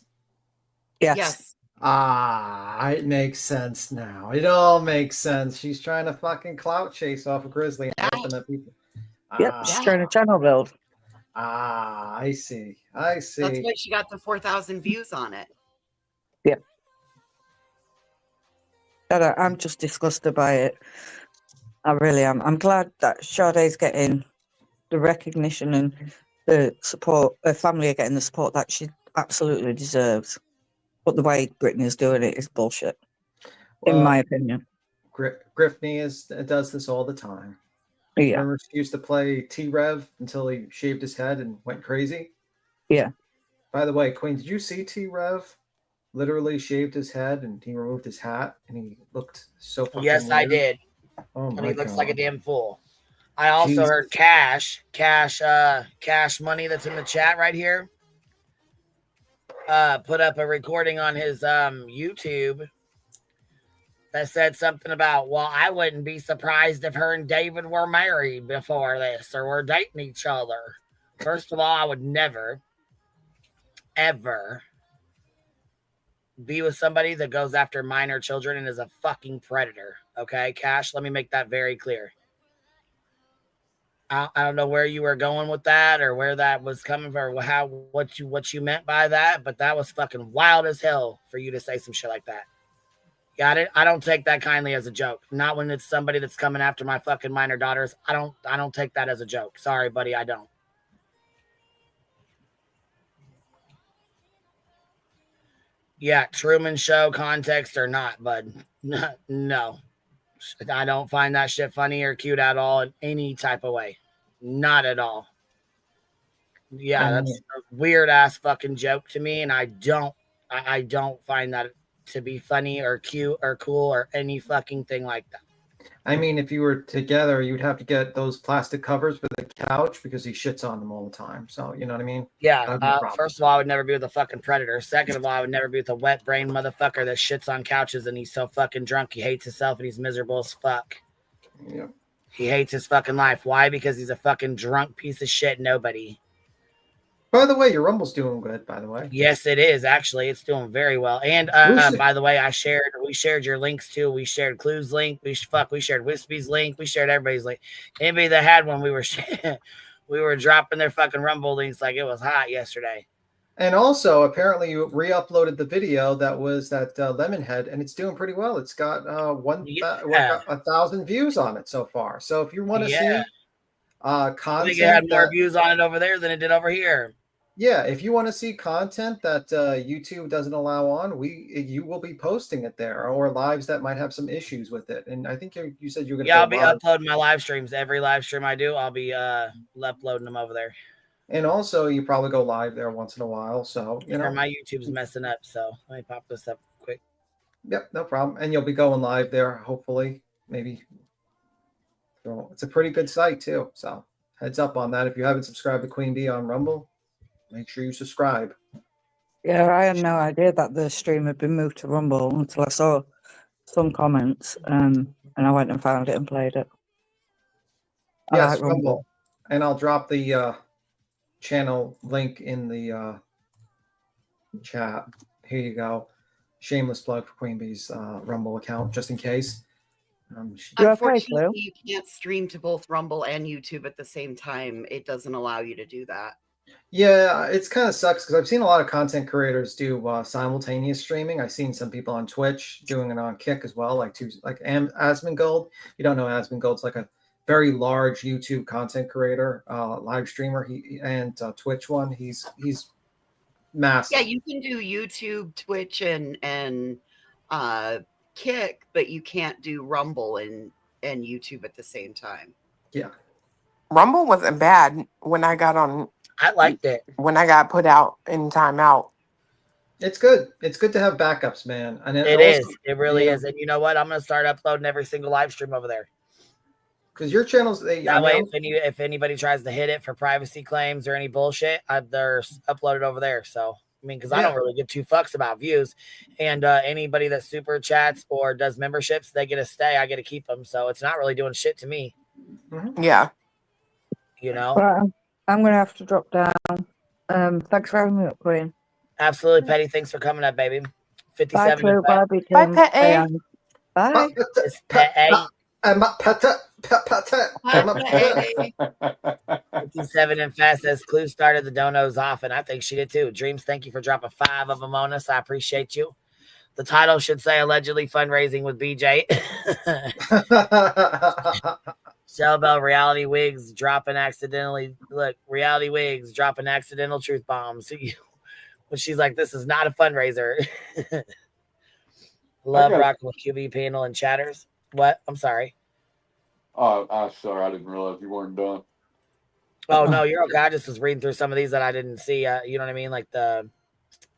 Yes. Ah, it makes sense now. It all makes sense. She's trying to fucking clout chase off of Grizzly and hoping that people. Yep, she's trying to channel build. Ah, I see. I see. That's why she got the 4,000 views on it. Yeah. But I'm just disgusted by it. I really am. I'm glad that Sade's getting the recognition and the support. Her family are getting the support that she absolutely deserves. But the way Brittany's doing it is bullshit, in my opinion. Griffney does this all the time. Yeah. Remember, she used to play T-Rev until he shaved his head and went crazy? Yeah. By the way, Queen, did you see T-Rev literally shaved his head and he removed his hat and he looked so fucking Yes, I weird? did. Oh and my he looks God. like a damn fool. I also Jesus. heard Cash Money that's in the chat right here. Put up a recording on his YouTube that said something about, well, I wouldn't be surprised if her and David were married before this or were dating each other. First of all, I would never, ever be with somebody that goes after minor children and is a fucking predator. Okay, Cash, let me make that very clear. I don't know where you were going with that or where that was coming from or what you meant by that, but that was fucking wild as hell for you to say some shit like that. Got it? I don't take that kindly as a joke. Not when it's somebody that's coming after my fucking minor daughters. I don't take that as a joke. Sorry, buddy, I don't. Yeah, Truman Show context or not, bud. No. I don't find that shit funny or cute at all in any type of way. Not at all. Yeah, that's a weird ass fucking joke to me, and I don't find that to be funny or cute or cool or any fucking thing like that. I mean, if you were together, you'd have to get those plastic covers for the couch because he shits on them all the time. So, you know what I mean? Yeah, first of all, I would never be with a fucking predator. Second of all, I would never be with a wet brain motherfucker that shits on couches and he's so fucking drunk he hates himself and he's miserable as fuck. Yeah. He hates his fucking life. Why? Because he's a fucking drunk piece of shit nobody. By the way, your Rumble's doing good, by the way. Yes, it is. Actually, it's doing very well. And by the way, we shared your links too. We shared Clue's link. We shared Wispy's link. We shared everybody's link. Anybody that had one, we were dropping their fucking Rumble links like it was hot yesterday. And also, apparently, you re-uploaded the video that was that Lemonhead, and it's doing pretty well. It's got 1,000 views on it so far. So if you want to see content, I think it had more views on it over there than it did over here. Yeah, if you want to see content that YouTube doesn't allow on, you will be posting it there, or lives that might have some issues with it. And I think you said you're going to. Yeah, I'll be uploading my live streams. Every live stream I do, I'll be uploading them over there. And also, you probably go live there once in a while. So my YouTube's messing up. So let me pop this up quick. Yep, no problem. And you'll be going live there, hopefully, maybe. So it's a pretty good site too. So heads up on that. If you haven't subscribed to Queen Bee on Rumble, make sure you subscribe. Yeah, I had no idea that the stream had been moved to Rumble until I saw some comments, and I went and found it and played it. Yes, Rumble. And I'll drop the channel link in the chat. Here you go. Shameless plug for Queen Bee's Rumble account, just in case. Unfortunately, you can't stream to both Rumble and YouTube at the same time. It doesn't allow you to do that. Yeah, it's kind of sucks because I've seen a lot of content creators do simultaneous streaming. I've seen some people on Twitch doing it on Kick as well, like Asmongold. You don't know Asmongold's like a very large YouTube content creator, live streamer. And Twitch one. He's massive. Yeah, you can do YouTube, Twitch, and Kick, but you can't do Rumble and YouTube at the same time. Yeah, Rumble wasn't bad when I got on. I liked it when I got put out in timeout. It's good. It's good to have backups, man. And it is. It really is. And you know what? I'm going to start uploading every single live stream over there. Because your channels, that way, if anybody tries to hit it for privacy claims or any bullshit, they're uploaded over there. So, I mean, because I don't really give two fucks about views. And anybody that super chats or does memberships, they get to stay. I get to keep them. So it's not really doing shit to me. Mm-hmm. Yeah. You know? Well, I'm going to have to drop down. Thanks for having me up, Queen. Absolutely, Petty. Thanks for coming up, baby. 57 Chloe, and bye, Bye, Beacon. Pet A. Bye. It's Pet A. 57 and fast says Clue started the donos off, and I think she did too. Dreams, thank you for dropping 5 of them on us. I appreciate you. The title should say allegedly fundraising with BJ. Shellbell reality wigs dropping accidentally. Look, reality wigs dropping accidental truth bombs. When she's like, this is not a fundraiser. Love rocking with QB panel and chatters. What? I'm sorry. Oh, I'm sorry. I didn't realize you weren't done. Oh no, you're okay. I just was reading through some of these that I didn't see. You know what I mean? Like a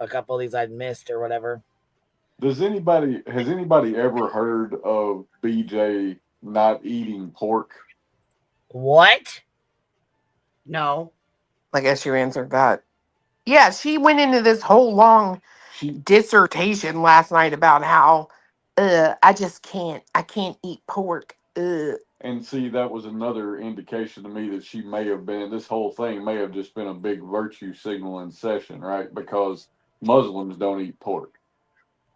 couple of these I'd missed or whatever. Has anybody ever heard of BJ not eating pork? What? No. I guess you answered that. Yeah, she went into this whole long dissertation last night about how I can't eat pork. And see, that was another indication to me that she may have been, this whole thing may have just been a big virtue signaling session, right? Because Muslims don't eat pork.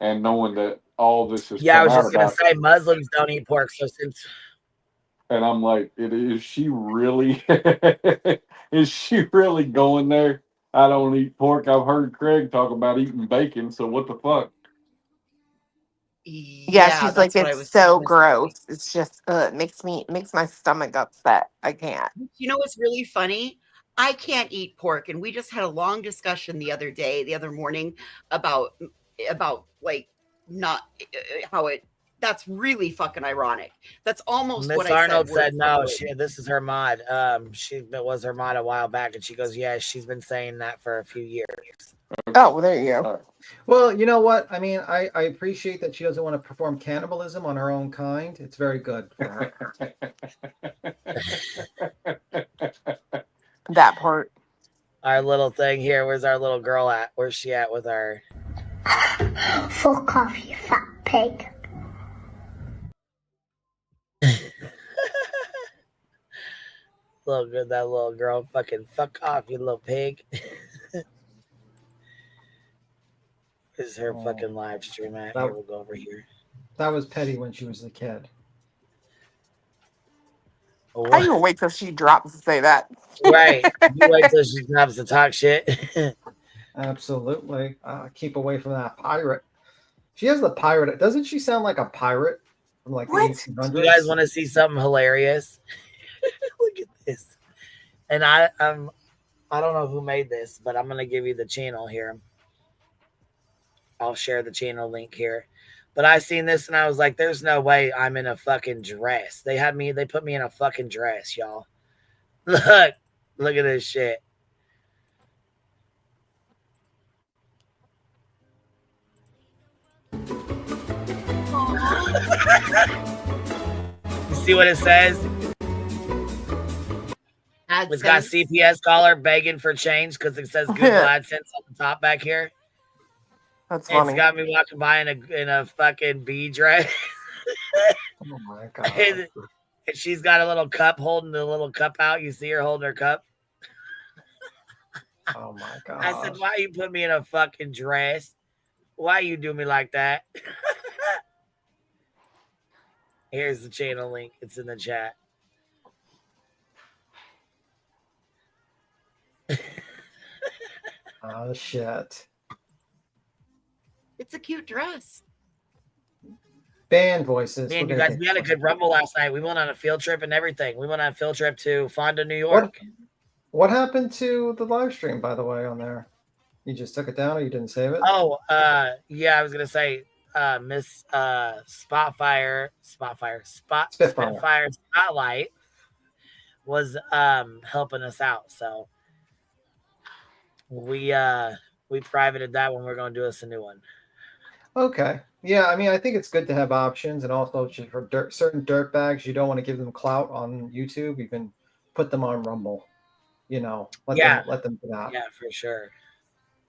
And knowing that all this has Yeah, I come was out just gonna about, say Muslims don't eat pork, so since and I'm like, is she really is she really going there? I don't eat pork. I've heard Craig talk about eating bacon, so what the fuck? Yeah, she's like, it's so gross. It's just it makes my stomach upset. I can't. You know what's really funny? I can't eat pork, and we just had a long discussion the other morning about like not how it. That's really fucking ironic. That's almost Miss what Arnold I said. said no. This is her mod. She was her mod a while back, and she goes, "Yeah, she's been saying that for a few years." Oh, well, there you go. Well, you know what? I mean, I appreciate that she doesn't want to perform cannibalism on her own kind. It's very good for her. That part. Our little thing here. Where's our little girl at? Where's she at with our? Fuck off, you fat pig. That little girl. Fucking fuck off, you little pig. This is her fucking live stream at. Here, we'll go over here. That was petty when she was a kid. How you wait till she drops to say that? Right. You wait till she drops to talk shit. Absolutely. Keep away from that pirate. She has the pirate. Doesn't she sound like a pirate from like the 1800s? You guys want to see something hilarious? Look at this. And I don't know who made this, but I'm gonna give you the channel here. I'll share the channel link here. But I seen this and I was like, there's no way I'm in a fucking dress. They put me in a fucking dress, y'all. Look at this shit. You see what it says? It's got CPS caller begging for change because it says Google AdSense on the top back here. That's funny. It's got me walking by in a fucking bee dress. Oh my god. And she's got a little cup holding the little cup out. You see her holding her cup? Oh my god. I said, why you put me in a fucking dress? Why you do me like that? Here's the channel link. It's in the chat. Oh shit. It's a cute dress. Band voices. Man, you guys, we had a good rumble last night. We went on a field trip and everything. We went on a field trip to Fonda, New York. What happened to the live stream, by the way, on there? You just took it down or you didn't save it? Oh, yeah, I was gonna say Miss Spitfire Spotlight was helping us out. So we privated that one. We're gonna do us a new one. Okay. Yeah, I mean, I think it's good to have options, and also for certain dirt bags, you don't want to give them clout on YouTube. You can put them on Rumble. You know, let them do that. Yeah, for sure.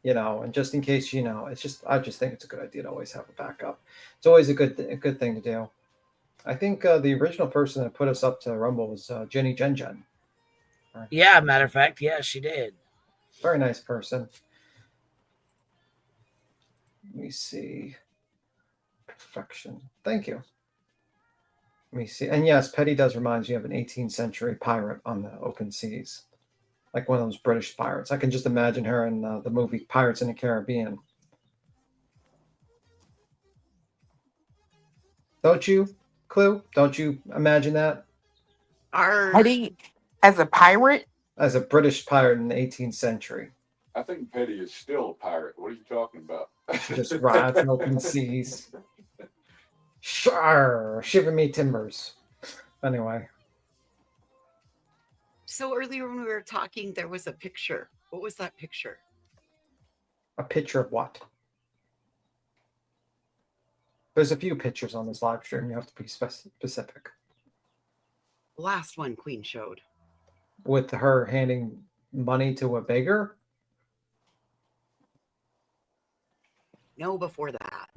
You know, and just in case, you know, I just think it's a good idea to always have a backup. It's always a good thing to do. I think the original person that put us up to Rumble was Jenny Jen. Yeah, matter of fact, yeah, she did. Very nice person. Let me see. Perfection. Thank you. Let me see. And yes, Petty does remind you of an 18th century pirate on the open seas. Like one of those British pirates. I can just imagine her in the movie Pirates in the Caribbean. Don't you, Clue? Don't you imagine that? Petty as a pirate? As a British pirate in the 18th century. I think Petty is still a pirate. What are you talking about? She just rides in open seas. Shar, shiver me timbers. Anyway. So earlier when we were talking, there was a picture. What was that picture? A picture of what? There's a few pictures on this live stream. You have to be specific. Last one Queen showed. With her handing money to a beggar? No, before that.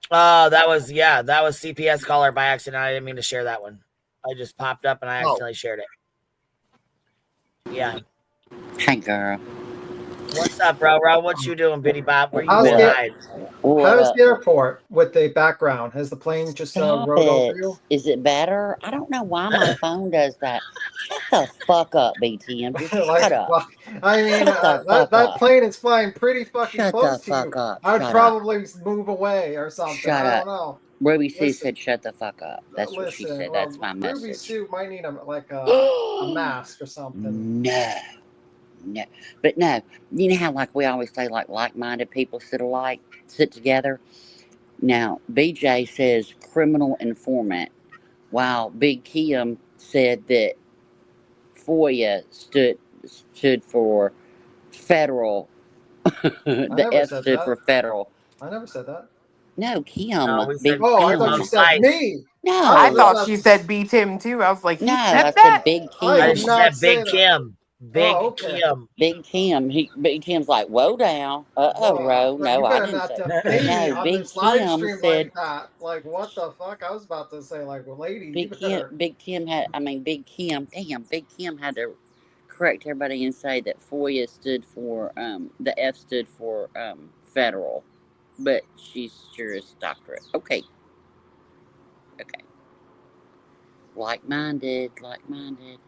That was CPS caller by accident. I didn't mean to share that one. I just popped up and I accidentally shared it. Yeah. Hey, girl. What's up, bro? What you doing, Biddy Bob? Where you How's at? the airport with the background? Has the plane just rode over you? Is it better? I don't know why my phone does that. Shut the fuck up, BTM. Just shut up. I mean, that plane is flying pretty fucking close to you. I would probably move away or something. Shut I up. don't know. Ruby Sue said, "Shut the fuck up." That's what she said. That's my message. Ruby Sue might need a mask or something. No, but no. You know how we always say like-minded people sit together. Now BJ says criminal informant, while Big Kim said that FOIA stood for federal. The F stood for federal. I never said that. No, Kim. I thought you said me. No, I thought she said beat him too. I was like, no, I said Big Kim. She said Big Kim. Kim. Big Kim. Big Kim's like, whoa down. Ro. No, I didn't say. No, Big Kim said. Like, what the fuck? I was about to say, lady. Big Kim had to correct everybody and say that FOIA stood for the F stood for federal, but she's Juris Doctorate. Okay. Like-minded.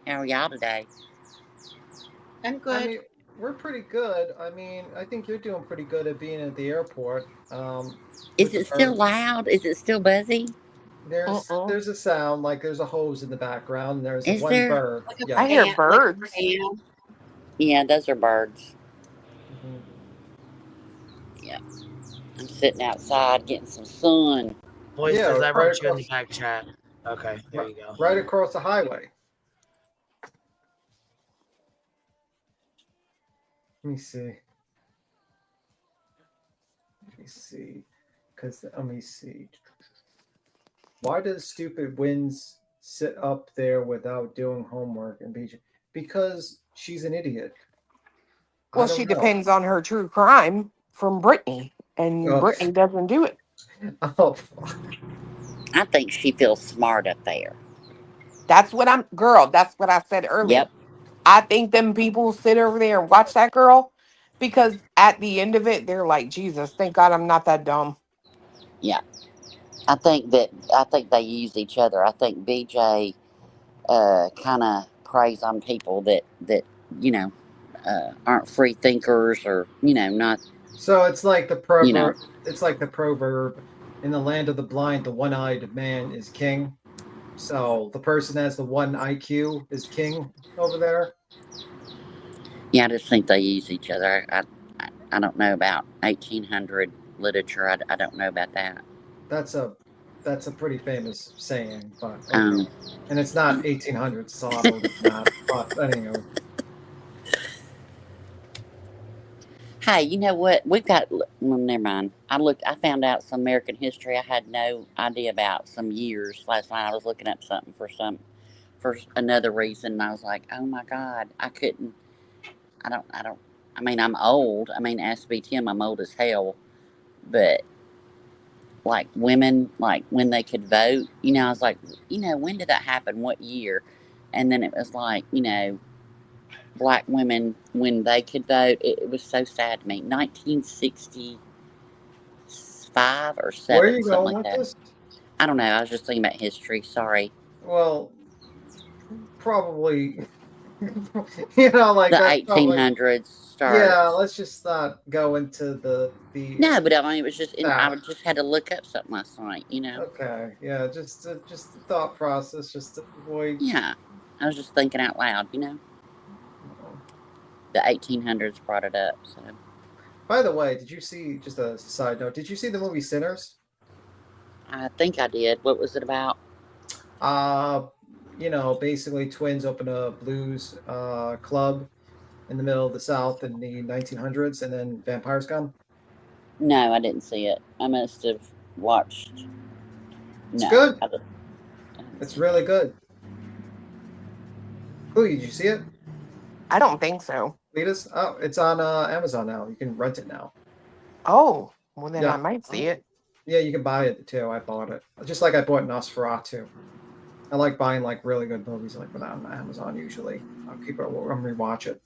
How are y'all today? I'm good. I mean, we're pretty good. I mean, I think you're doing pretty good at being at the airport. Is it still loud? Is it still buzzy? There's a sound, like there's a hose in the background. And there's one bird. Yeah. I hear birds. Yeah, those are birds. Yeah. I'm sitting outside getting some sun. Boy says I wrote you in the back chat. Okay, there you go. Right across the highway. Let me see. Let me see. Why does stupid Wins sit up there without doing homework and BJ? Because she's an idiot. Well, she depends on her true crime from Brittany, and Brittany doesn't do it. Oh, fuck. I think she feels smart up there. That's what I said earlier. Yep. I think them people sit over there and watch that girl because at the end of it, they're like, Jesus, thank God I'm not that dumb. Yeah. I think they use each other. I think BJ kind of preys on people that aren't free thinkers or, not. So it's like the proverb. It's like the proverb, in the land of the blind, the one-eyed man is king. So the person that has the one IQ is king over there. Yeah, I just think they use each other. I don't know about 1800 literature. I don't know about that. That's a pretty famous saying, but and it's not 1800s. It's a lot older than that. But anyway. Hey, you know what? We've got. Well, never mind. I found out some American history I had no idea about some years last night. I was looking up something for another reason, and I was like, oh my God, I couldn't. I don't. I mean, I'm old. I mean, ask BTM, I'm old as hell. But like women, like when they could vote, I was like, when did that happen? What year? And then it was like, Black women when they could vote. It was so sad to me. 1960. 5 or Where are 7, you something going like with that. this? I don't know. I was just thinking about history. Sorry. Well, probably, you know, like The that's probably. 1800s starts. Yeah, let's just not go into the. No, but I mean, it was just. I that. just had to look up something last night. You know. Okay, yeah, just the thought process, just to avoid. Yeah, I was just thinking out loud. You know. The 1800s brought it up. So. By the way, did you see? Just a side note. Did you see the movie Sinners? I think I did. What was it about? You know, basically twins open a blues club in the middle of the South in the 1900s, and then vampires come. No, I didn't see it. I must have watched. It's good. It's really good. Who did you see it? I don't think so. Leadus? Oh, it's on Amazon now. You can rent it now. Oh, well then Yeah. I might see it. Yeah, you can buy it too. I bought it. Just like I bought Nosferatu. I like buying like really good movies like that on Amazon usually. I'll keep it, I'm rewatch it.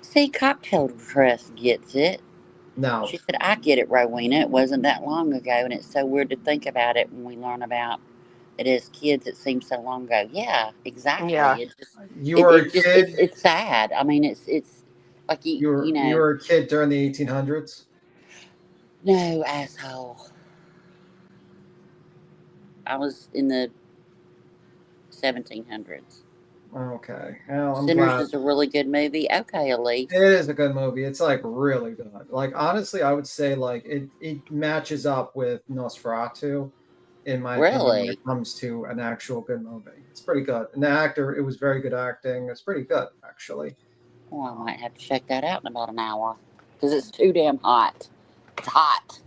See, Cocktail Press gets it. No. She said, I get it, Rowena. It wasn't that long ago, and it's so weird to think about it when we learn about it as kids. It seems so long ago. Yeah, exactly. Yeah. It just, You were a kid? It's sad. I mean, it's like, you know. You were a kid during the 1800s? No, asshole. I was in the 1700s. Okay. Well, I'm Sinners glad. is a really good movie. Okay, Elise. It is a good movie. It's like really good. Like honestly, I would say like it matches up with Nosferatu in my opinion when it comes to an actual good movie. It's pretty good. And the actor, it was very good acting. It's pretty good actually. Well, I might have to check that out in about an hour because it's too damn hot. It's hot.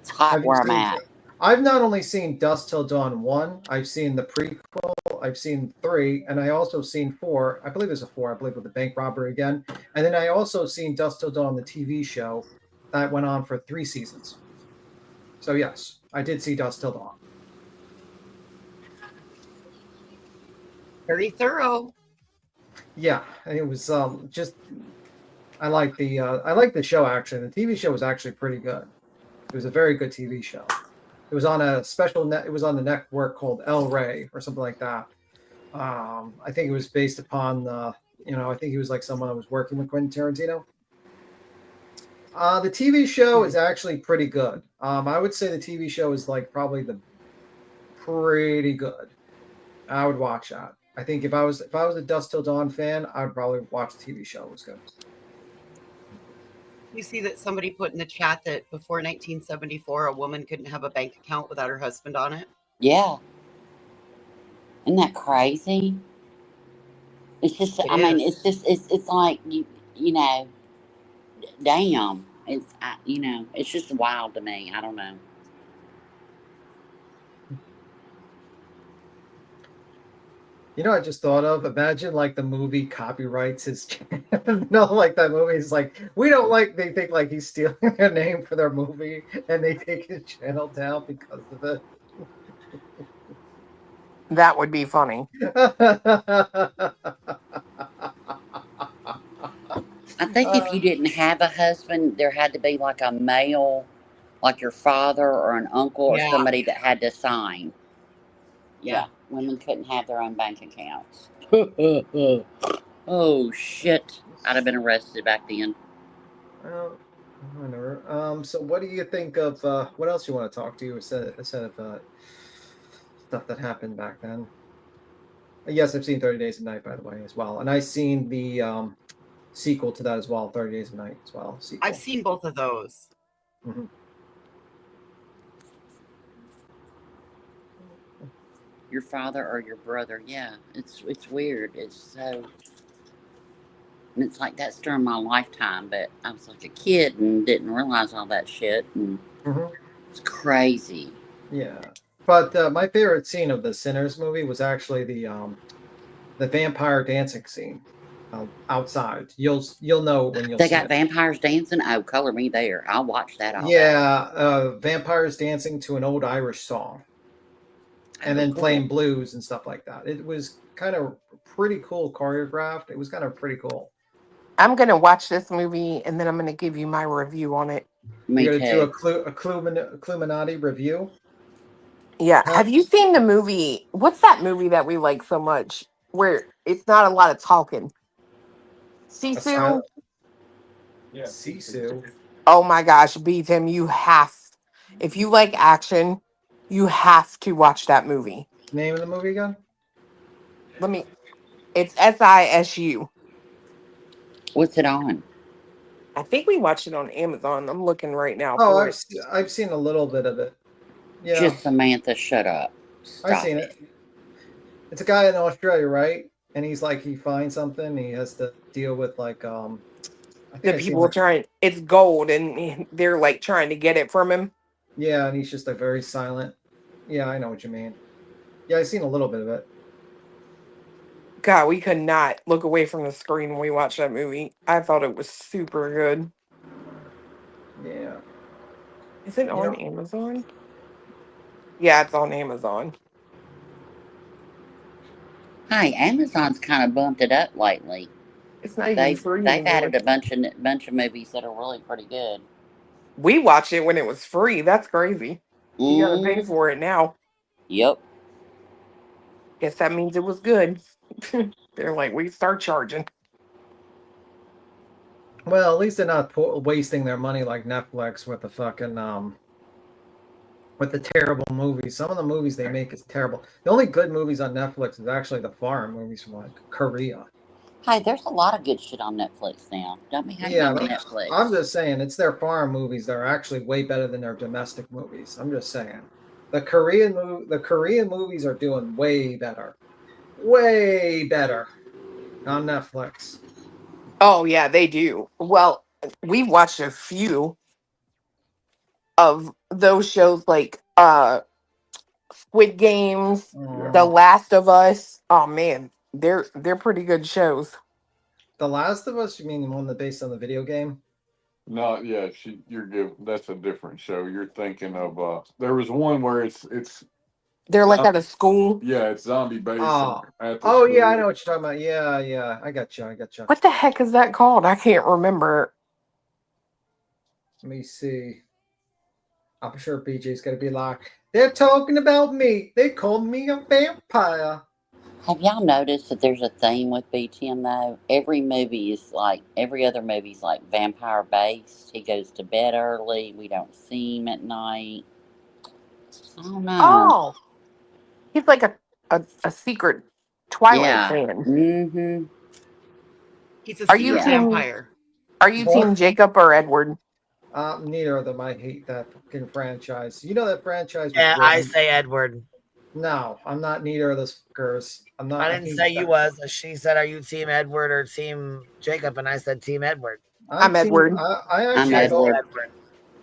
It's hot where I'm at. I've not only seen Dusk Till Dawn 1, I've seen the prequel, I've seen 3, and I also seen 4. I believe there's a 4, I believe, with the bank robbery again. And then I also seen Dusk Till Dawn, the TV show that went on for 3 seasons. So yes, I did see Dusk Till Dawn. Very thorough. Yeah, and it was just I like the show actually. The TV show was actually pretty good. It was a very good TV show. It was on a special net. It was on the network called El Rey or something like that. I think it was based upon I think he was like someone who was working with Quentin Tarantino. The TV show is actually pretty good. I would say the TV show is like probably pretty good. I would watch that. I think if I was a Dusk Till Dawn fan, I would probably watch the TV show. It was good. You see that somebody put in the chat that before 1974, a woman couldn't have a bank account without her husband on it. Yeah. Isn't that crazy? It's just, I mean, it's just, it's like, you know, damn. It's, it's just wild to me. I don't know. You know, I just thought of, imagine like the movie copyrights his channel. No, like that movie is like, they think like he's stealing their name for their movie and they take his channel down because of it. That would be funny. I think if you didn't have a husband, there had to be like a male, like your father or an uncle or somebody that had to sign. Yeah. Women couldn't have their own bank accounts. Oh, shit. I'd have been arrested back then. Well, whatever. So what do you think of, what else you want to talk to you instead of stuff that happened back then? Yes, I've seen 30 Days a Night, by the way, as well. And I've seen the sequel to that as well, 30 Days a Night as well. Sequel. I've seen both of those. Mm-hmm. Your father or your brother, yeah. It's weird. It's so... And it's like that's during my lifetime, but I was like a kid and didn't realize all that shit. And it's crazy. Yeah. But my favorite scene of the Sinners movie was actually the vampire dancing scene outside. You'll know when you'll see it. They got vampires dancing? Oh, color me there. I'll watch that all day. Vampires dancing to an old Irish song. And then playing blues and stuff like that. It was kind of pretty cool choreographed. It was kind of pretty cool. I'm going to watch this movie and then I'm going to give you my review on it. Me You're gonna do too. a Cluminati review. Yeah. Have you seen the movie? What's that movie that we like so much where it's not a lot of talking? Sisu? Sisu. Oh my gosh, beat him. You have, if you like action, you have to watch that movie. Name of the movie again? It's SISU. What's it on? I think we watched it on Amazon. I'm looking right now Oh, for it. I've seen a little bit of it. Yeah. Just Samantha, shut up. I've seen it. It's a guy in Australia, right? And he's like, he finds something. And he has to deal with like, I think The I've seen people like, trying, it's gold, and they're like trying to get it from him. yeah, and he's just like very silent. Yeah, I know what you mean. Yeah, I've seen a little bit of it. God, we could not look away from the screen when we watched that movie. I thought it was super good. Yeah. Is it on Amazon? Yeah, it's on Amazon. Hi, Amazon's kind of bumped it up lately. It's not even free They've anymore. added a bunch of movies that are really pretty good. We watched it when it was free. That's crazy. You gotta pay for it now. Yep. Guess that means it was good. They're like, we start charging. Well, at least they're not wasting their money like Netflix with the fucking with the terrible movies. Some of the movies they make is terrible. The only good movies on Netflix is actually the foreign movies from like Korea. Hey, there's a lot of good shit on Netflix now. Don't be hating on Netflix. I'm just saying it's their foreign movies that are actually way better than their domestic movies. I'm just saying. The Korean movies are doing way better. Way better on Netflix. Oh yeah, they do. Well, we watched a few of those shows like Squid Games, The Last of Us. Oh man, they're pretty good shows. The Last of Us, you mean the one that's based on the video game? No, yeah, you're good. That's a different show. You're thinking of there was one where it's they're like at a school. Yeah, it's zombie based. Oh yeah, I know what you're talking about. Yeah, I got you. What the heck is that called? I can't remember. Let me see. I'm sure BJ's gonna be like, they're talking about me. They called me a vampire. Have y'all noticed that there's a theme with BTM though? Every movie is like, every other movie is like vampire based. He goes to bed early. We don't see him at night. I don't know. Oh, he's like a secret Twilight fan. Mm-hmm. He's a Are you secret vampire. Are you team Jacob or Edward? Neither of them. I hate that fucking franchise. You know that franchise? Yeah, I say Edward. No, I'm not neither of those fuckers. I'm not. I didn't say you was. She said, "Are you team Edward or team Jacob?" And I said, "Team Edward." I'm Edward. I'm Edward.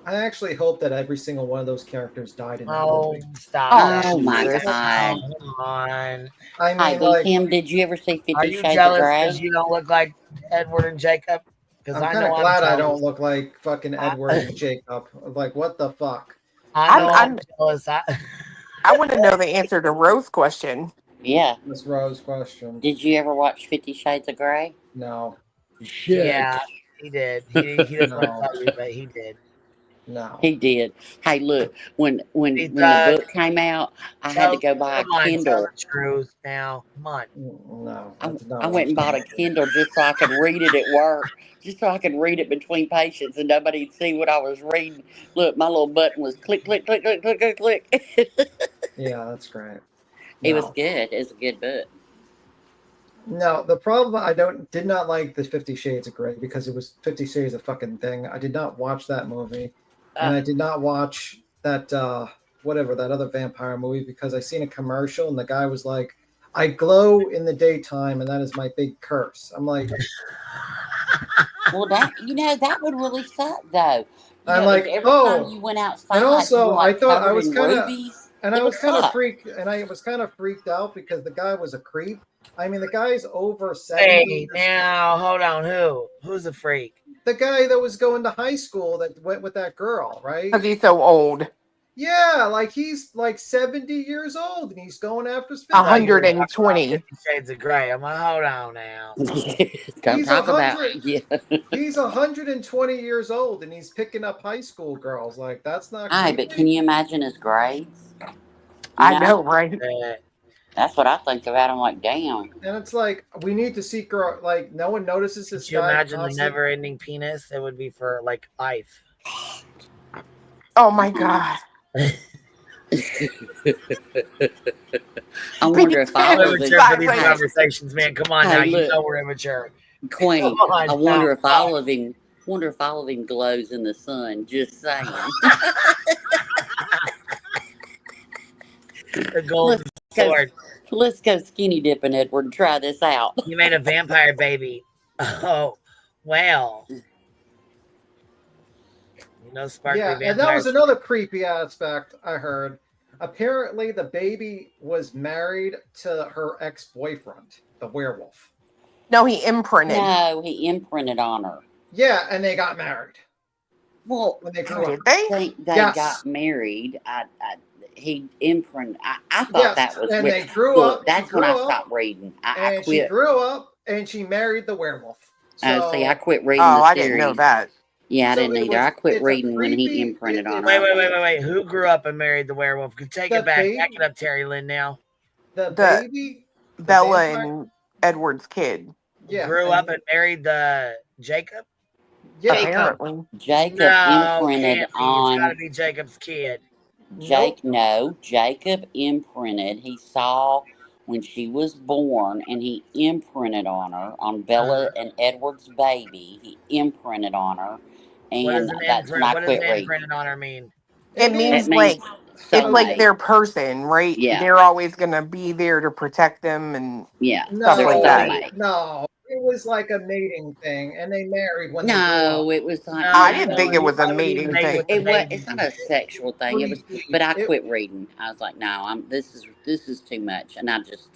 I actually hope that every single one of those characters died in that movie. Stop! Oh my Jesus. God! Come on. I mean, Hi, like, BTM, did you ever see 50 Are you Shades of jealous Grey? because you don't look like Edward and Jacob? Because I'm I kind know of glad I jealous. don't look like fucking Edward and Jacob. Like, what the fuck? I know I'm jealous. I want to know the answer to Rose's question. Yeah. Miss Rose question. Did you ever watch 50 Shades of Grey? No. Yeah, he did. He doesn't want to tell you, but he did. No. He did. Hey, look, when the book came out, I had to go buy a Kindle. Tell the truth now. Come on. No. I went and bought a Kindle just so I could read it at work, just so I could read it between patients and nobody'd see what I was reading. Look, my little button was click, click, click, click, click, click, click. Yeah, that's great. It was good. It was a good book. No, the problem did not like the 50 Shades of Grey because it was 50 Shades of fucking thing. I did not watch that movie. And I did not watch that whatever, that other vampire movie because I seen a commercial and the guy was like, I glow in the daytime and that is my big curse. I'm like, well, that would really suck though. I'm like, every time you went outside, and also I thought I was kind of freaked out because the guy was a creep. I mean, the guy's over 70. Hey, now hold on. Who's a freak? The guy that was going to high school that went with that girl, right? Because he's so old. Yeah, like he's like 70 years old and he's going after his 120. 50 Shades of Grey. I'm like, hold on now. Don't talk about yeah. He's 120 years old and he's picking up high school girls. Like that's not. Hi, but can you imagine his grades? I know, right? That's what I think about. I'm like, damn. And it's like we need to seek her. Like no one notices this Could you guy. imagine the never-ending penis? It would be for like life. Oh my god. I wonder if all we're of immature for these conversations, man. Come on now, you know we're immature. Queen, On, I wonder if all of him glows in the sun. Just saying. The golden sword. Let's go skinny dipping, Edward, and try this out. You made a vampire baby. Oh, well. You know, sparkly vampires. And that was another creepy aspect I heard. Apparently, the baby was married to her ex-boyfriend, the werewolf. No, he imprinted. No, he imprinted on her. Yeah, and they got married. Well, when they grew up. They got married. He imprinted. I thought that was and weird. they grew up. That's when I stopped reading. I quit. She grew up and she married the werewolf. So, see, I quit reading. Oh, the I series. didn't know that. Yeah, I didn't either. I quit reading when he imprinted on her. Wait. Who grew up and married the werewolf? Take it back. Back it up, Terry Lynn, now. The baby? Bella and Edward's kid. Yeah. Grew up and married the Jacob? Yeah, apparently. Jacob imprinted It's on. got to be Jacob's kid. No, Jacob imprinted. He saw when she was born, and he imprinted on her, on Bella and Edward's baby. He imprinted on her, and that's when I quit reading. Imprinted on her mean? It means like it's like their person, right? Yeah. They're always gonna be there to protect them and stuff like that. No, it was like a mating thing, and they married when No, they it was not. I didn't think it was a mating thing. It's not a sexual thing. It was, but I quit reading. I was like, no, this is too much, and I just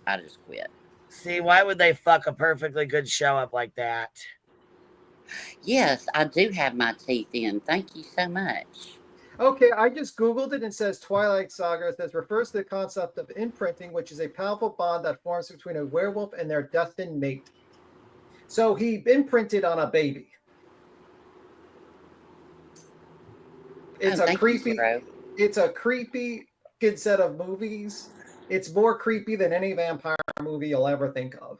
quit. See, why would they fuck a perfectly good show up like that? Yes, I do have my teeth in. Thank you so much. Okay, I just Googled it and it says Twilight Saga. It says refers to the concept of imprinting, which is a powerful bond that forms between a werewolf and their destined mate. So he imprinted on a baby. It's a creepy. It's a creepy kid set of movies. It's more creepy than any vampire movie you'll ever think of.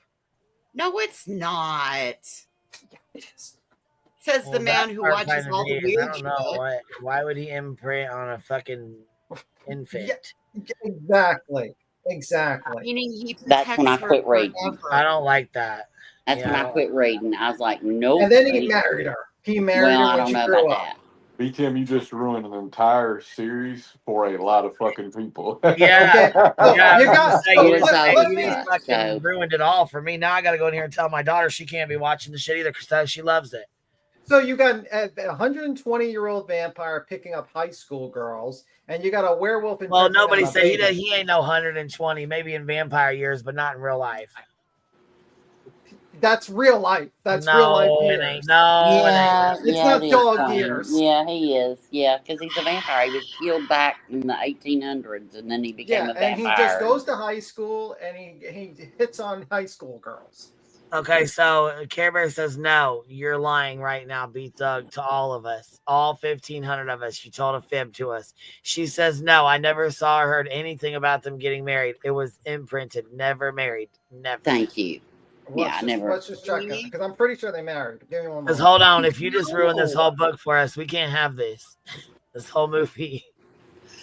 No, it's not. It is. Says the man who watches all the weird I don't know why would he imprint on a fucking infant? Exactly. Meaning he That's when I quit reading. I don't like that. That's when I quit reading. I was like, nope. And then he married her. He married her when she grew up. BTM, you just ruined an entire series for a lot of fucking people. Yeah. You fucking ruined it all for me. Now I got to go in here and tell my daughter she can't be watching the shit either because she loves it. So you got a 120-year-old vampire picking up high school girls, and you got a werewolf. Well, nobody said he ain't no 120, maybe in vampire years, but not in real life. That's real life. That's real life. It ain't. No, yeah, it's not dog years. Yeah, he is. Yeah, because he's a vampire. He was killed back in the 1800s, and then he became a vampire. And he just goes to high school, and he hits on high school girls. Okay, so Care Bear says, no, you're lying right now, Beat Thug, to all of us, all 1,500 of us. You told a fib to us. She says, no, I never saw or heard anything about them getting married. It was imprinted, never married, never. Thank you. Let's just check it, because I'm pretty sure they married. Give me one more. Because hold on, if you just ruined this whole book for us, we can't have this whole movie.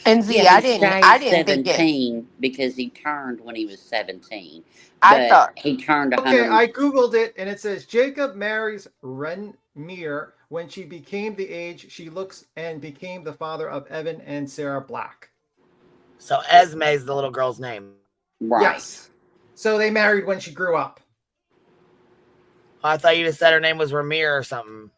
And see, I didn't think 17 because he turned when he was 17. I thought he turned 100. Okay, I googled it, and it says Jacob marries Renmere when she became the age she looks and became the father of Evan and Sarah Black. So Esme is the little girl's name, right? Yes. So they married when she grew up. I thought you just said her name was Ramir or something.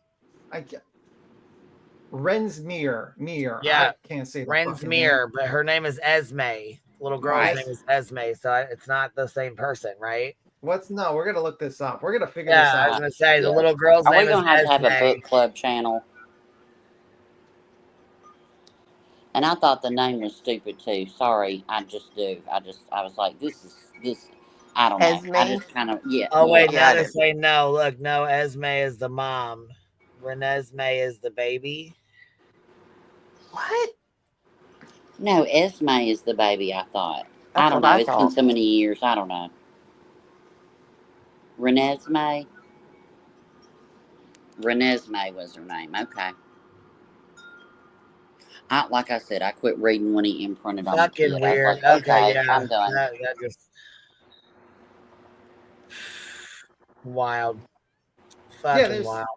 Rensmere. Yeah, I can't say Rensmere, but her name is Esme. Little girl's name is Esme, so it's not the same person, right? No, we're gonna look this up. We're gonna figure this out. I was gonna say the little girl's name is Esme. Are we gonna have to have a book club channel? And I thought the name was stupid too. Sorry, I just do. I was like, this. I don't know. I Esme? just kind of yeah. Oh wait, Yeah, now it they is. say no. Look, no, Esme is the mom. Renesmee is the baby. What? No, Esme is the baby. I thought. That's I don't what know. I It's been thought. so many years. I don't know. Renesmee. Renesmee was her name. Okay. Like I said, I quit reading when he imprinted on the Fucking kid. I was weird. like, Okay, okay, yeah. I'm done. That just wild. Fucking wild.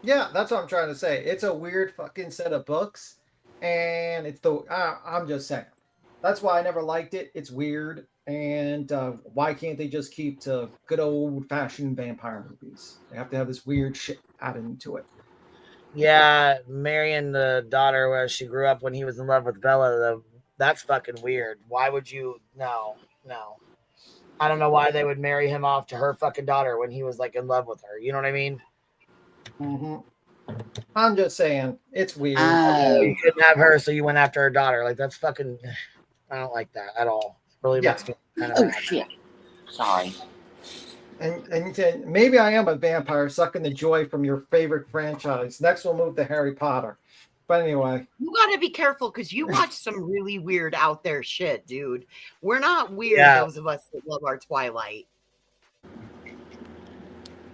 Yeah, that's what I'm trying to say. It's a weird fucking set of books, and it's the. I'm just saying. That's why I never liked it. It's weird, and why can't they just keep to good old fashioned vampire movies? They have to have this weird shit added into it. Yeah, marrying the daughter where she grew up when he was in love with Bella. That's fucking weird. Why would you? No. I don't know why they would marry him off to her fucking daughter when he was like in love with her. You know what I mean? Mm-hmm. I'm just saying, it's weird. You couldn't have her, so you went after her daughter. Like that's fucking. I don't like that at all. It really makes me kind of mad. Shit. Sorry. And maybe I am a vampire sucking the joy from your favorite franchise. Next, we'll move to Harry Potter. But anyway, you gotta be careful because you watch some really weird out there shit, dude. We're not weird, those of us that love our Twilight.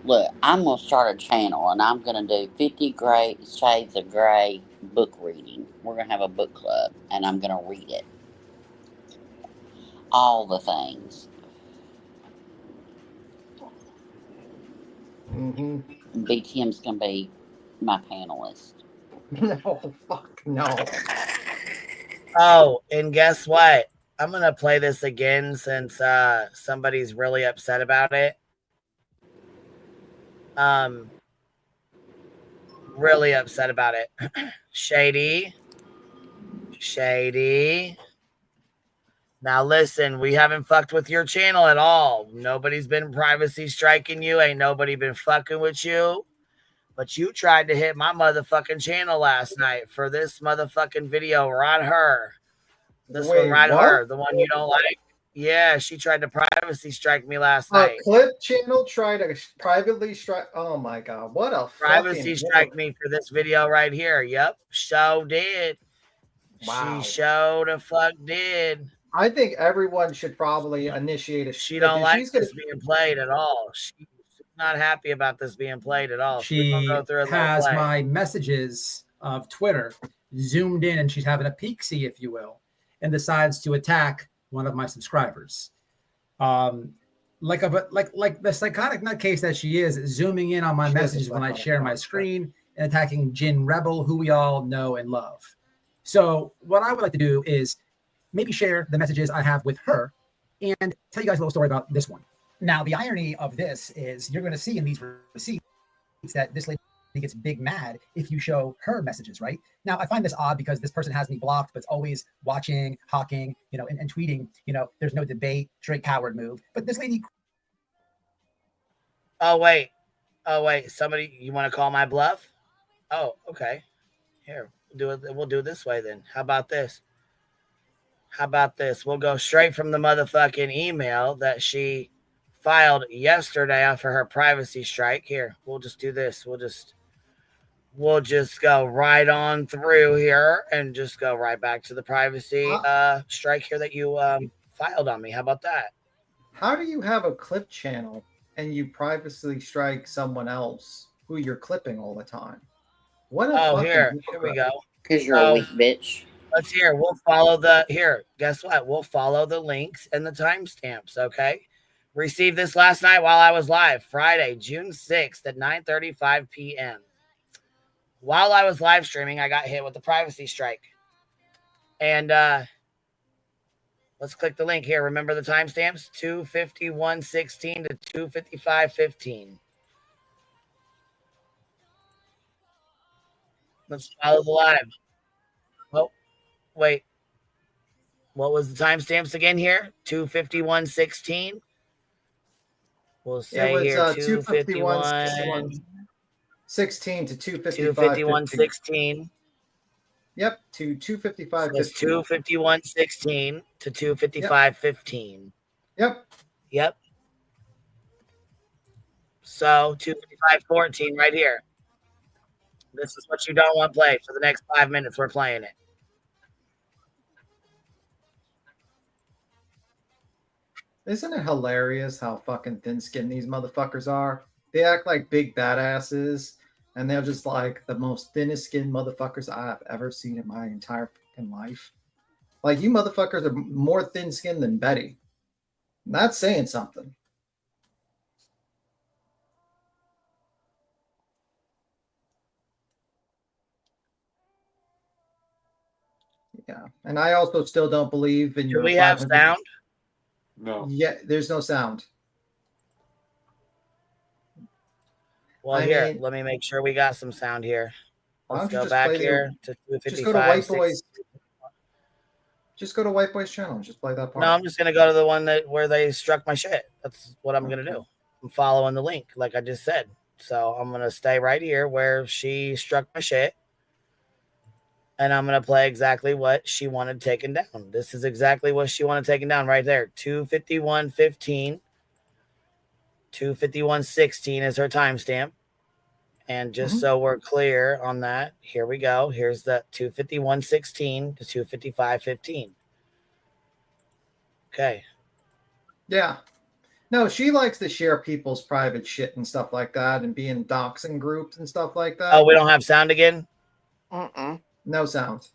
Look, I'm gonna start a channel and I'm gonna do 50 Shades of Grey book reading. We're gonna have a book club and I'm gonna read it. All the things. Mm-hmm. And BTM's gonna be my panelist. No, fuck no. Oh, and guess what? I'm gonna play this again since somebody's really upset about it. Really upset about it. Shady. Now listen, we haven't fucked with your channel at all. Nobody's been privacy striking you. Ain't nobody been fucking with you. But you tried to hit my motherfucking channel last night for this motherfucking video right her. This one right her, the one you don't like. Yeah, she tried to privacy strike me last night. Clip channel tried to privately strike. Oh my god, what a privacy fucking strike me for this video right here. Yep, show did. Wow. She showed a fuck did. I think everyone should probably initiate a. She don't like this being played at all. She's not happy about this being played at all. She go through has my messages of Twitter zoomed in, and she's having a peek-see, if you will, and decides to attack one of my subscribers. Like the psychotic nutcase that she is, zooming in on my messages when I share my screen and attacking Jin Rebel, who we all know and love. So what I would like to do is maybe share the messages I have with her and tell you guys a little story about this one. Now, the irony of this is you're going to see in these receipts that this lady gets big mad if you show her messages, right? Now, I find this odd because this person has me blocked, but it's always watching, hawking, and tweeting, there's no debate, straight coward move. But this lady. Oh, wait. Somebody, you want to call my bluff? Oh, okay. Here, we'll do it this way then. How about this? We'll go straight from the motherfucking email that she filed yesterday for her privacy strike. Here, we'll just do this. We'll just go right on through here and just go right back to the privacy strike here that you filed on me. How about that? How do you have a clip channel and you privacy strike someone else who you're clipping all the time? What a here we go. Because you're a weak bitch. Let's hear. We'll follow guess what? We'll follow the links and the timestamps, okay? Received this last night while I was live, Friday, June 6th at 9:35 p.m. While I was live streaming, I got hit with the privacy strike. And let's click the link here. Remember the timestamps? 2:51:16 to 2:55:15. Let's follow the live. Oh, wait. What was the timestamps again here? 2:51:16. We'll say it was, here 2:51:16 to 2:55:15. 2:51:16. Yep, to 255. So it's 251.16 to 255.15. Yep. Yep. So 255.14 right here. This is what you don't want played for the next 5 minutes. We're playing it. Isn't it hilarious how fucking thin-skinned these motherfuckers are? They act like big badasses, and they're just like the most thinnest-skinned motherfuckers I've ever seen in my entire fucking life. Like, you motherfuckers are more thin-skinned than Betty. And that's saying something. Yeah, and I also still don't believe in your. Do we have sound? No. Yeah, there's no sound. Well, here, let me make sure we got some sound here. Let's go back here to 255. Just go to White Boys. Just go to White Boys channel and just play that part. No, I'm just gonna go to the one where they struck my shit. That's what I'm gonna do. I'm following the link, like I just said. So I'm gonna stay right here where she struck my shit. And I'm going to play exactly what she wanted taken down. This is exactly what she wanted taken down right there. 251.15. 251.16 is her timestamp. And just so we're clear on that, here we go. Here's the 251.16 to 255.15. Okay. Yeah. No, she likes to share people's private shit and stuff like that and be in doxing groups and stuff like that. Oh, we don't have sound again? No sound.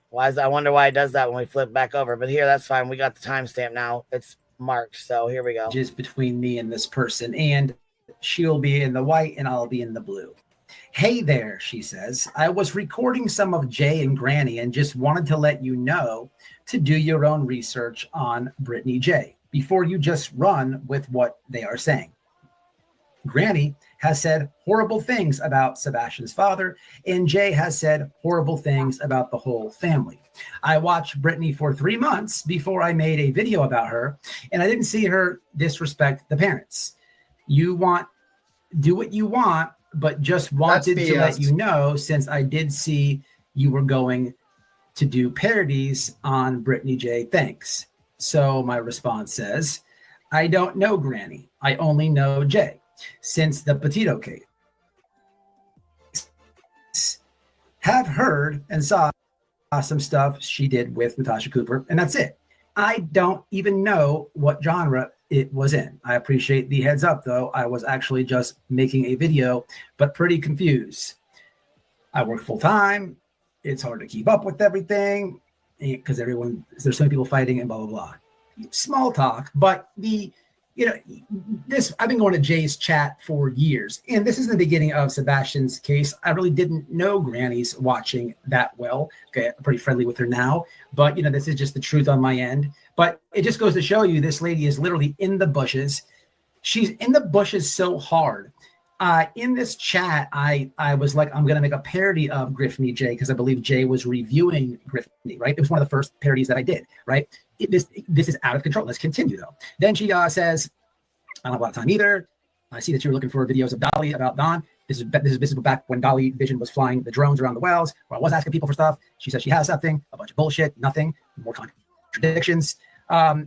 Why is that? I wonder why it does that when we flip back over. But here, that's fine. We got the timestamp now. It's marked. So here we go. Just between me and this person, and she'll be in the white and I'll be in the blue. Hey there, she says. I was recording some of Jay and Granny and just wanted to let you know to do your own research on Brittany J before you just run with what they are saying. Granny has said horrible things about Sebastian's father, and Jay has said horrible things about the whole family. I watched Brittany for 3 months before I made a video about her, and I didn't see her disrespect the parents. You do what you want, but just wanted to let you know, since I did see you were going to do parodies on Brittany J. Thanks. So my response says, I don't know Granny. I only know Jay. Since the Petito case, have heard and saw some stuff she did with Natasha Cooper, and that's it. I don't even know what genre it was in. I appreciate the heads up, though. I was actually just making a video, but pretty confused. I work full time. It's hard to keep up with everything because there's so many people fighting and blah, blah, blah. Small talk, but I've been going to Jay's chat for years, and this is the beginning of Sebastian's case. I really didn't know Granny's watching that well. Okay, I'm pretty friendly with her now, but this is just the truth on my end. But it just goes to show you this lady is literally in the bushes. She's in the bushes so hard. In this chat, I was like, I'm going to make a parody of Griffney J because I believe Jay was reviewing Griffney, right? It was one of the first parodies that I did, right? This is out of control. Let's continue, though. Then she says, I don't have a lot of time either. I see that you're looking for videos of Dolly about Don. This is back when Dolly Vision was flying the drones around the wells, where I was asking people for stuff. She says she has something, a bunch of bullshit, nothing, more contradictions. What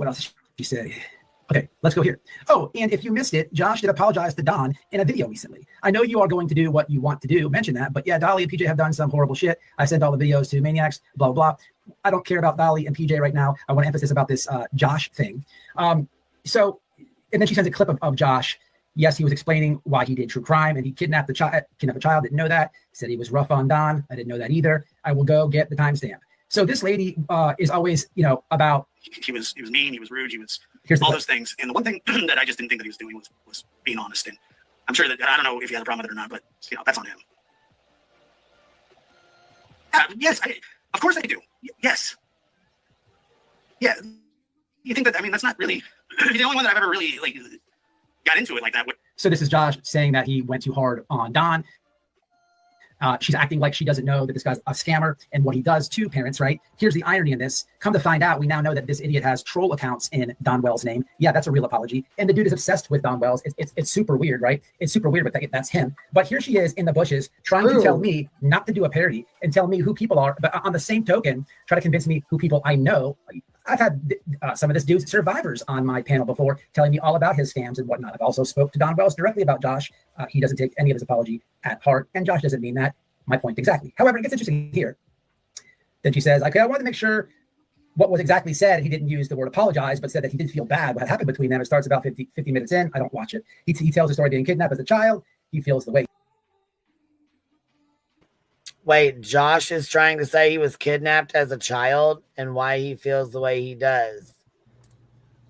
else did she say? Okay, let's go here. Oh, and if you missed it, Josh did apologize to Don in a video recently. I know you are going to do what you want to do, mention that, but yeah, Dolly and PJ have done some horrible shit. I sent all the videos to Maniacs, blah, blah, blah. I don't care about Dolly and PJ right now. I want to emphasize about this Josh thing. And then she sends a clip of Josh. Yes, he was explaining why he did true crime and he kidnapped a child. Didn't know that. Said he was rough on Don. I didn't know that either. I will go get the timestamp. So this lady is always, about. He was mean. He was rude. He was all those things. And the one thing that I just didn't think that he was doing was being honest. And I'm sure that, I don't know if he has a problem with it or not, but that's on him. Yes, of course I do. Yes. Yeah. You think that, that's not really, he's the only one that I've ever really got into it like that. So this is Josh saying that he went too hard on Don. She's acting like she doesn't know that this guy's a scammer and what he does to parents, right? Here's the irony in this. Come to find out, we now know that this idiot has troll accounts in Don Wells' name. Yeah, that's a real apology. And the dude is obsessed with Don Wells. It's super weird, right? It's super weird, but that's him. But here she is in the bushes trying to tell me not to do a parody and tell me who people are. But on the same token, try to convince me who people I know. I've had some of this dude's survivors on my panel before telling me all about his scams and whatnot. I've also spoke to Don Wells directly about Josh. He doesn't take any of his apology at heart, and Josh doesn't mean that. My point exactly. However, it gets interesting here. Then she says, okay, I wanted to make sure what was exactly said. He didn't use the word apologize, but said that he did feel bad what happened between them. It starts about 50 minutes in. I don't watch it. He tells the story of being kidnapped as a child. He feels the way. Wait, Josh is trying to say he was kidnapped as a child and why he feels the way he does.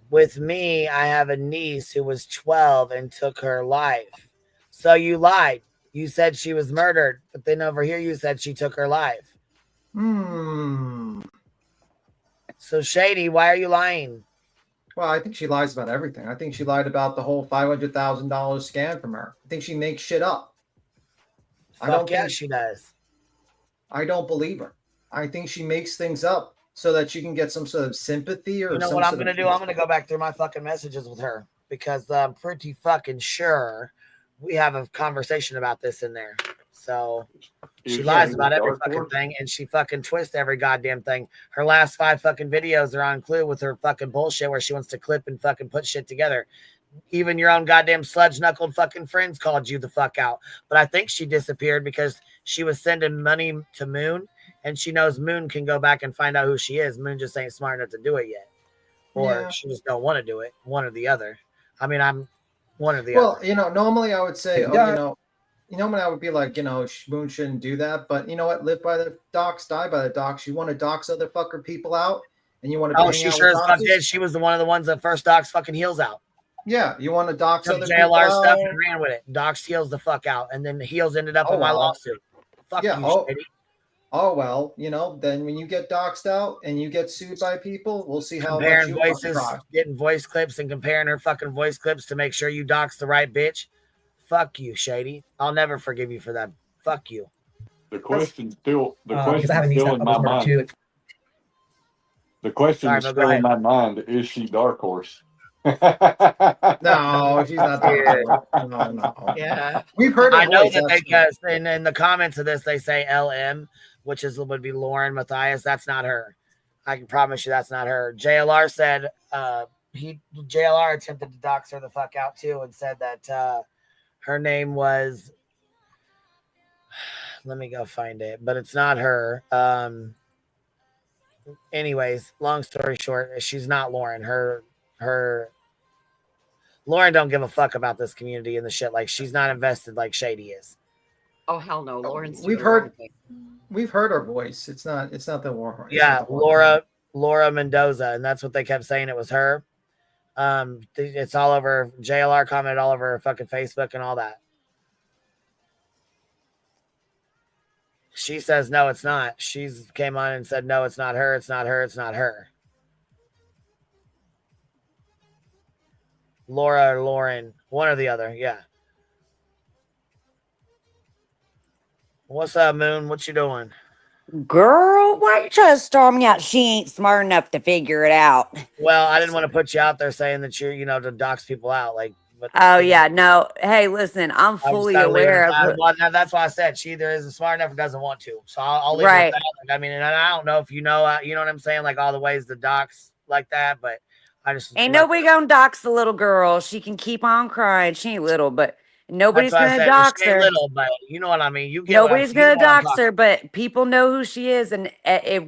With me, I have a niece who was 12 and took her life. So you lied. You said she was murdered, but then over here you said she took her life. So Shady, why are you lying? Well, I think she lies about everything. I think she lied about the whole $500,000 scam from her. I think she makes shit up. I don't think she does. I don't believe her. I think she makes things up so that she can get some sort of sympathy or. You know what I'm going to do? I'm going to go back through my fucking messages with her because I'm pretty fucking sure we have a conversation about this in there. So she lies about every fucking thing and she fucking twists every goddamn thing. Her last 5 fucking videos are on Clue with her fucking bullshit where she wants to clip and fucking put shit together. Even your own goddamn sludge-knuckled fucking friends called you the fuck out. But I think she disappeared because she was sending money to Moon, and she knows Moon can go back and find out who she is. Moon just ain't smart enough to do it yet. Or she just don't want to do it. One or the other. I mean, I'm one or the other. Well, you know, normally I would say, normally I would be like, Moon shouldn't do that. But you know what? Live by the docs, die by the docs. You want to dox other fucker people out, and you want to. Oh, she sure as fuck did. She was one of the ones that first doxed fucking heels out. Yeah, you want to dox other JLR people stuff out. and ran with it. Doxed heels the fuck out, and then heels ended up in my lawsuit. Fuck you, Shady. Oh well, then when you get doxed out and you get sued by people, we'll see how comparing much you voices, getting voice clips and comparing her fucking voice clips to make sure you dox the right bitch. Fuck you, Shady. I'll never forgive you for that. Fuck you. The question's still in my mind. The question is still in my mind. Is she Dark Horse? No, she's not Dark Horse. No. Yeah. We've heard her I know voice, that because in the comments of this they say LM, which would be Lauren Matthias. That's not her. I can promise you that's not her. JLR said JLR attempted to dox her the fuck out too and said that her name was, let me go find it, but it's not her. Anyways, long story short, she's not Lauren. Her Lauren don't give a fuck about this community and the shit. Like, she's not invested like Shady is. Oh hell no, Lauren's. We've heard her voice. It's not the war. Yeah, Laura Mendoza, and that's what they kept saying. It was her. It's all over. JLR commented all over her fucking Facebook and all that. She says no, it's not. She's came on and said no, it's not her. It's not her. It's not her. Laura or Lauren, one or the other. Yeah. What's up, Moon? What you doing? Girl, why you trying to storm me out? She ain't smart enough to figure it out. Well, I didn't want to put you out there saying that you're, to dox people out. Like, but oh yeah, no. Hey, listen, I'm fully aware of it. Well, that's why I said she either isn't smart enough or doesn't want to. So I'll leave right. it at that. Like, I mean, and I don't know if you know what I'm saying, like all the ways to dox like that, but I just ain't nobody gonna dox the little girl. She can keep on crying. She ain't little, but nobody's gonna dox her. Little, but you know what I mean. Nobody's gonna dox her, but people know who she is, and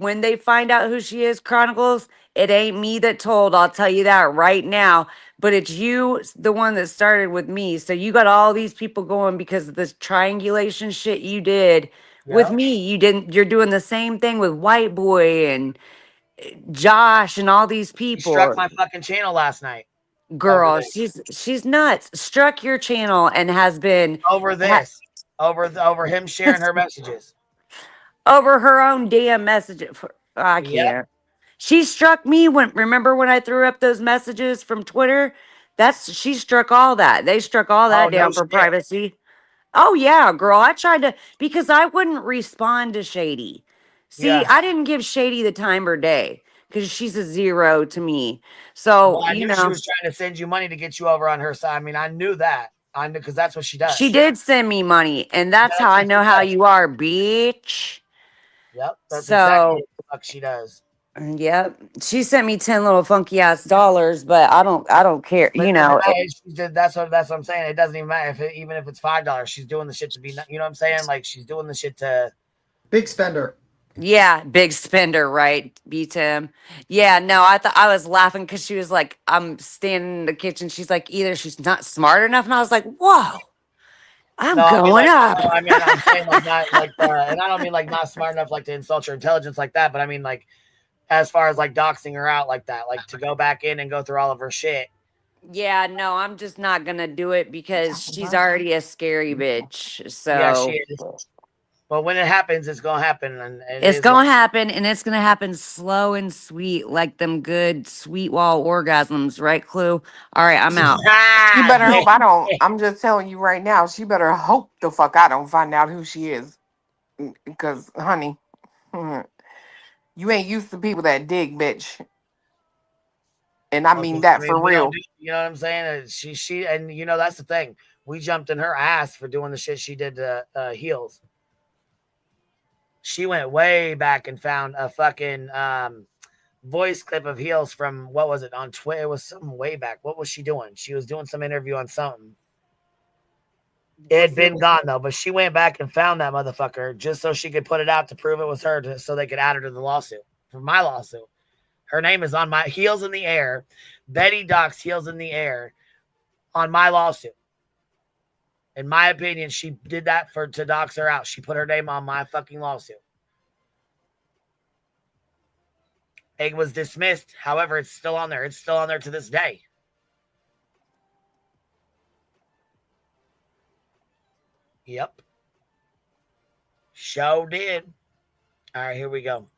when they find out who she is, Chronicles, it ain't me that told. I'll tell you that right now. But it's you, the one that started with me. So you got all these people going because of this triangulation shit you did with me. You didn't. You're doing the same thing with White Boy and Josh and all these people. You struck my fucking channel last night. Girl, she's nuts. Struck your channel and has been over this, over him sharing her messages, over her own damn messages. I can't. Yep. She struck me remember when I threw up those messages from Twitter? She struck all that. They struck all that down for privacy. Oh yeah, girl. I tried to because I wouldn't respond to Shady. See, Yeah. I didn't give Shady the time or day because she's a 0 to me. Well, So, I you knew she know, was trying to send you money to get you over on her side. I mean, I knew that. I knew because that's what she does. she did send me money, and that's how I know how you are, bitch. Yep, that's exactly So, what the fuck she does. yep. She sent me 10 little funky ass dollars, but I don't care, you Listen, know. she did, that's what I'm saying. It doesn't even matter if even if it's $5, she's doing the shit to be. You know what I'm saying? Like she's doing the shit to. Big spender. Yeah, big spender, right? Beat him. Yeah, no, I thought I was laughing because she was like, I'm standing in the kitchen. She's like, either she's not smart enough, and I was like, whoa, I'm No, I mean going like, up. no, I mean I'm saying like not like and I don't mean like not smart enough like to insult your intelligence like that, but I mean like as far as like doxing her out like that, like to go back in and go through all of her shit. Yeah, no, I'm just not gonna do it because she's already a scary bitch. Yeah, she So is. But when it happens, it's gonna happen, and it it's is what- gonna happen, and it's gonna happen slow and sweet, like them good sweet wall orgasms, right, Clue? All right, I'm out. You better hope I don't. I'm just telling you right now. She better hope the fuck I don't find out who she is, because honey, you ain't used to people that dig, bitch. And I mean that for we don't real. do, you know what I'm saying? She, and you know that's the thing. We jumped in her ass for doing the shit she did to Heels. She went way back and found a fucking voice clip of Heels from what was it on Twitter? It was something way back. What was she doing? She was doing some interview on something. It had been gone though, but she went back and found that motherfucker just so she could put it out to prove it was her, so they could add her to the lawsuit for my lawsuit. Her name is on my Heels in the Air. Betty Dox Heels in the Air on my lawsuit. In my opinion, she did that to dox her out. She put her name on my fucking lawsuit. It was dismissed. However, it's still on there. It's still on there to this day. Yep. Show did. All right, here we go.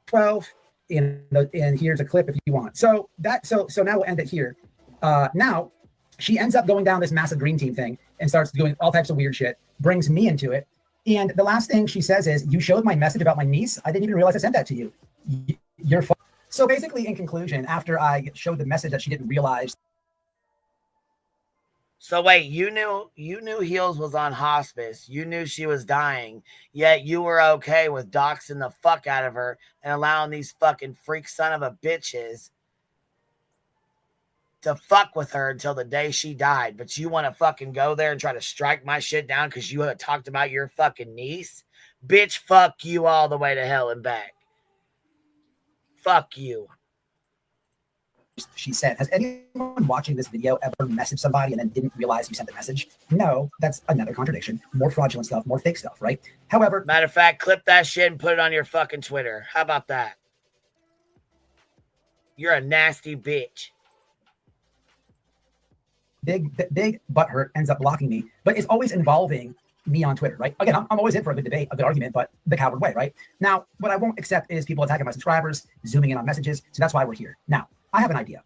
12, and here's a clip if you want. So now we'll end it here. Now she ends up going down this massive green team thing and starts doing all types of weird shit, brings me into it. And the last thing she says is, you showed my message about my niece. I didn't even realize I sent that to you. You're fun. So basically, in conclusion, after I showed the message that she didn't realize. So wait, you knew Heels was on hospice. You knew she was dying, yet you were okay with doxing the fuck out of her and allowing these fucking freak son of a bitches to fuck with her until the day she died. But you want to fucking go there and try to strike my shit down because you had talked about your fucking niece? Bitch, fuck you all the way to hell and back. Fuck you. She said, has anyone watching this video ever messaged somebody and then didn't realize you sent the message? No, that's another contradiction. More fraudulent stuff, more fake stuff, right? However, matter of fact, clip that shit and put it on your fucking Twitter. How about that? You're a nasty bitch. Big butthurt ends up blocking me, but it's always involving me on Twitter, right? Again, I'm always in for a good debate, a good argument, but the coward way, right? Now, what I won't accept is people attacking my subscribers, zooming in on messages. So that's why we're here. Now, I have an idea.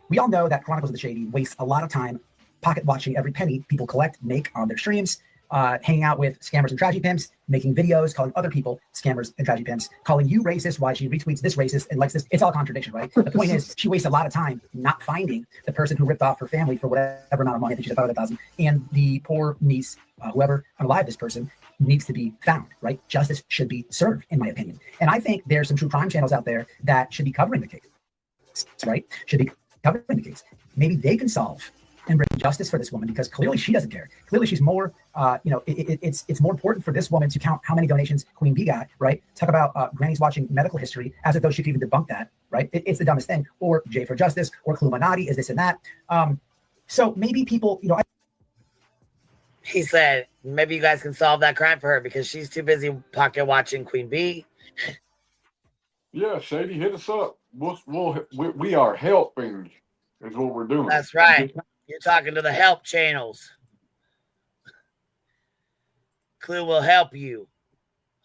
We all know that Chronicles of the Shady wastes a lot of time pocket watching every penny people make on their streams, hanging out with scammers and tragedy pimps, making videos, calling other people scammers and tragedy pimps, calling you racist, why she retweets this racist and likes this. It's all a contradiction, right? The point is, she wastes a lot of time not finding the person who ripped off her family for whatever amount of money. I think she's $500,000, and the poor niece, whoever unalived this person, needs to be found, right? Justice should be served, in my opinion. And I think there's some true crime channels out there that should be covering the case, right? Should be covering the case. Maybe they can solve and bring justice for this woman, because clearly she doesn't care. Clearly she's more, it's more important for this woman to count how many donations Queen Bee got, right? Talk about grannies watching medical history as if though she could even debunk that, right? It's the dumbest thing. Or J for Justice, or Cluminati is this and that. So maybe people, he said, maybe you guys can solve that crime for her because she's too busy pocket watching Queen Bee. Yeah, Shady, hit us up. We are helping, is what we're doing. That's right. You're talking to the help channels. Clue will help you.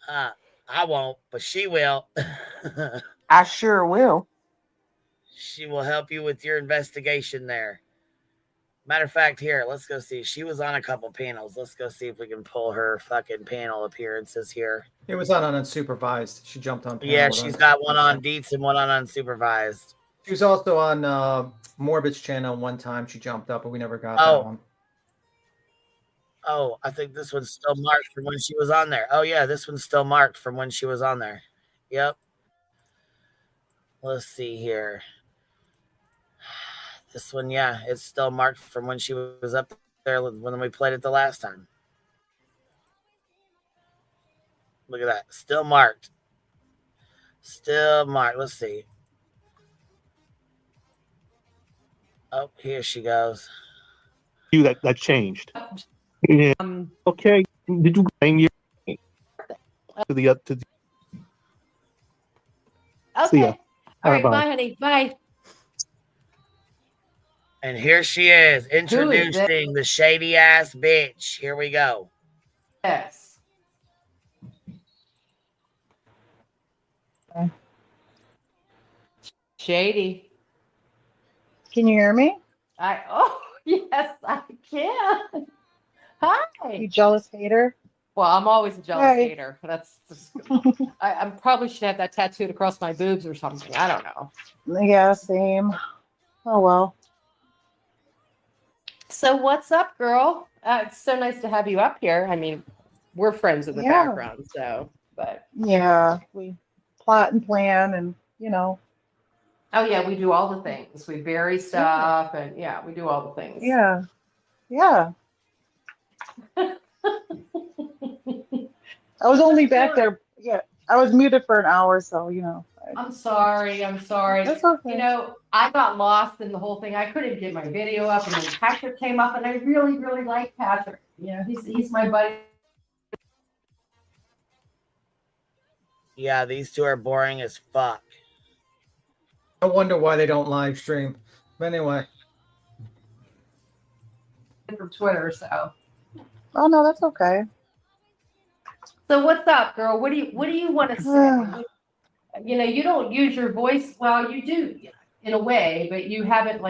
I won't, but she will. I sure will. She will help you with your investigation there. Matter of fact, here, let's go see. She was on a couple panels. Let's go see if we can pull her fucking panel appearances here. It was on unsupervised. She jumped on panel. Yeah, she's got one on Deets and one on unsupervised. She was also on Morbid's channel one time. She jumped up, but we never got that one. Oh, I think this one's still marked from when she was on there. Oh, yeah, this one's still marked from when she was on there. Yep. Let's see here. This one, yeah, it's still marked from when she was up there when we played it the last time. Look at that. Still marked. Still marked. Let's see. Oh, here she goes. You that changed. Yeah. Okay. Did you blame you to the Okay. See ya. All right. Bye-bye. Bye, honey. Bye. And here she is, introducing the shady ass bitch. Here we go. Yes. Shady. Can you hear me? Yes, I can. Hi. You jealous hater? Well, I'm always a jealous Hi. hater. That's just, I probably should have that tattooed across my boobs or something. I don't know. Yeah, same. Oh well. So what's up, girl? It's so nice to have you up here. I mean, we're friends in the Yeah. background, so but Yeah, we plot and plan, and oh yeah, we do all the things. We bury stuff, and yeah, we do all the things. yeah, yeah. I was only back there. Yeah, I was muted for an hour, so I'm sorry. That's okay. You know, I got lost in the whole thing. I couldn't get my video up, and then Patrick came up, and I really, really like Patrick. You know, he's my buddy. Yeah, these two are boring as fuck. I wonder why they don't live stream. But anyway. From Twitter, so. Oh no, that's okay. So what's up, girl? What do you want to say? You know, you don't use your voice. Well, you do in a way, but you haven't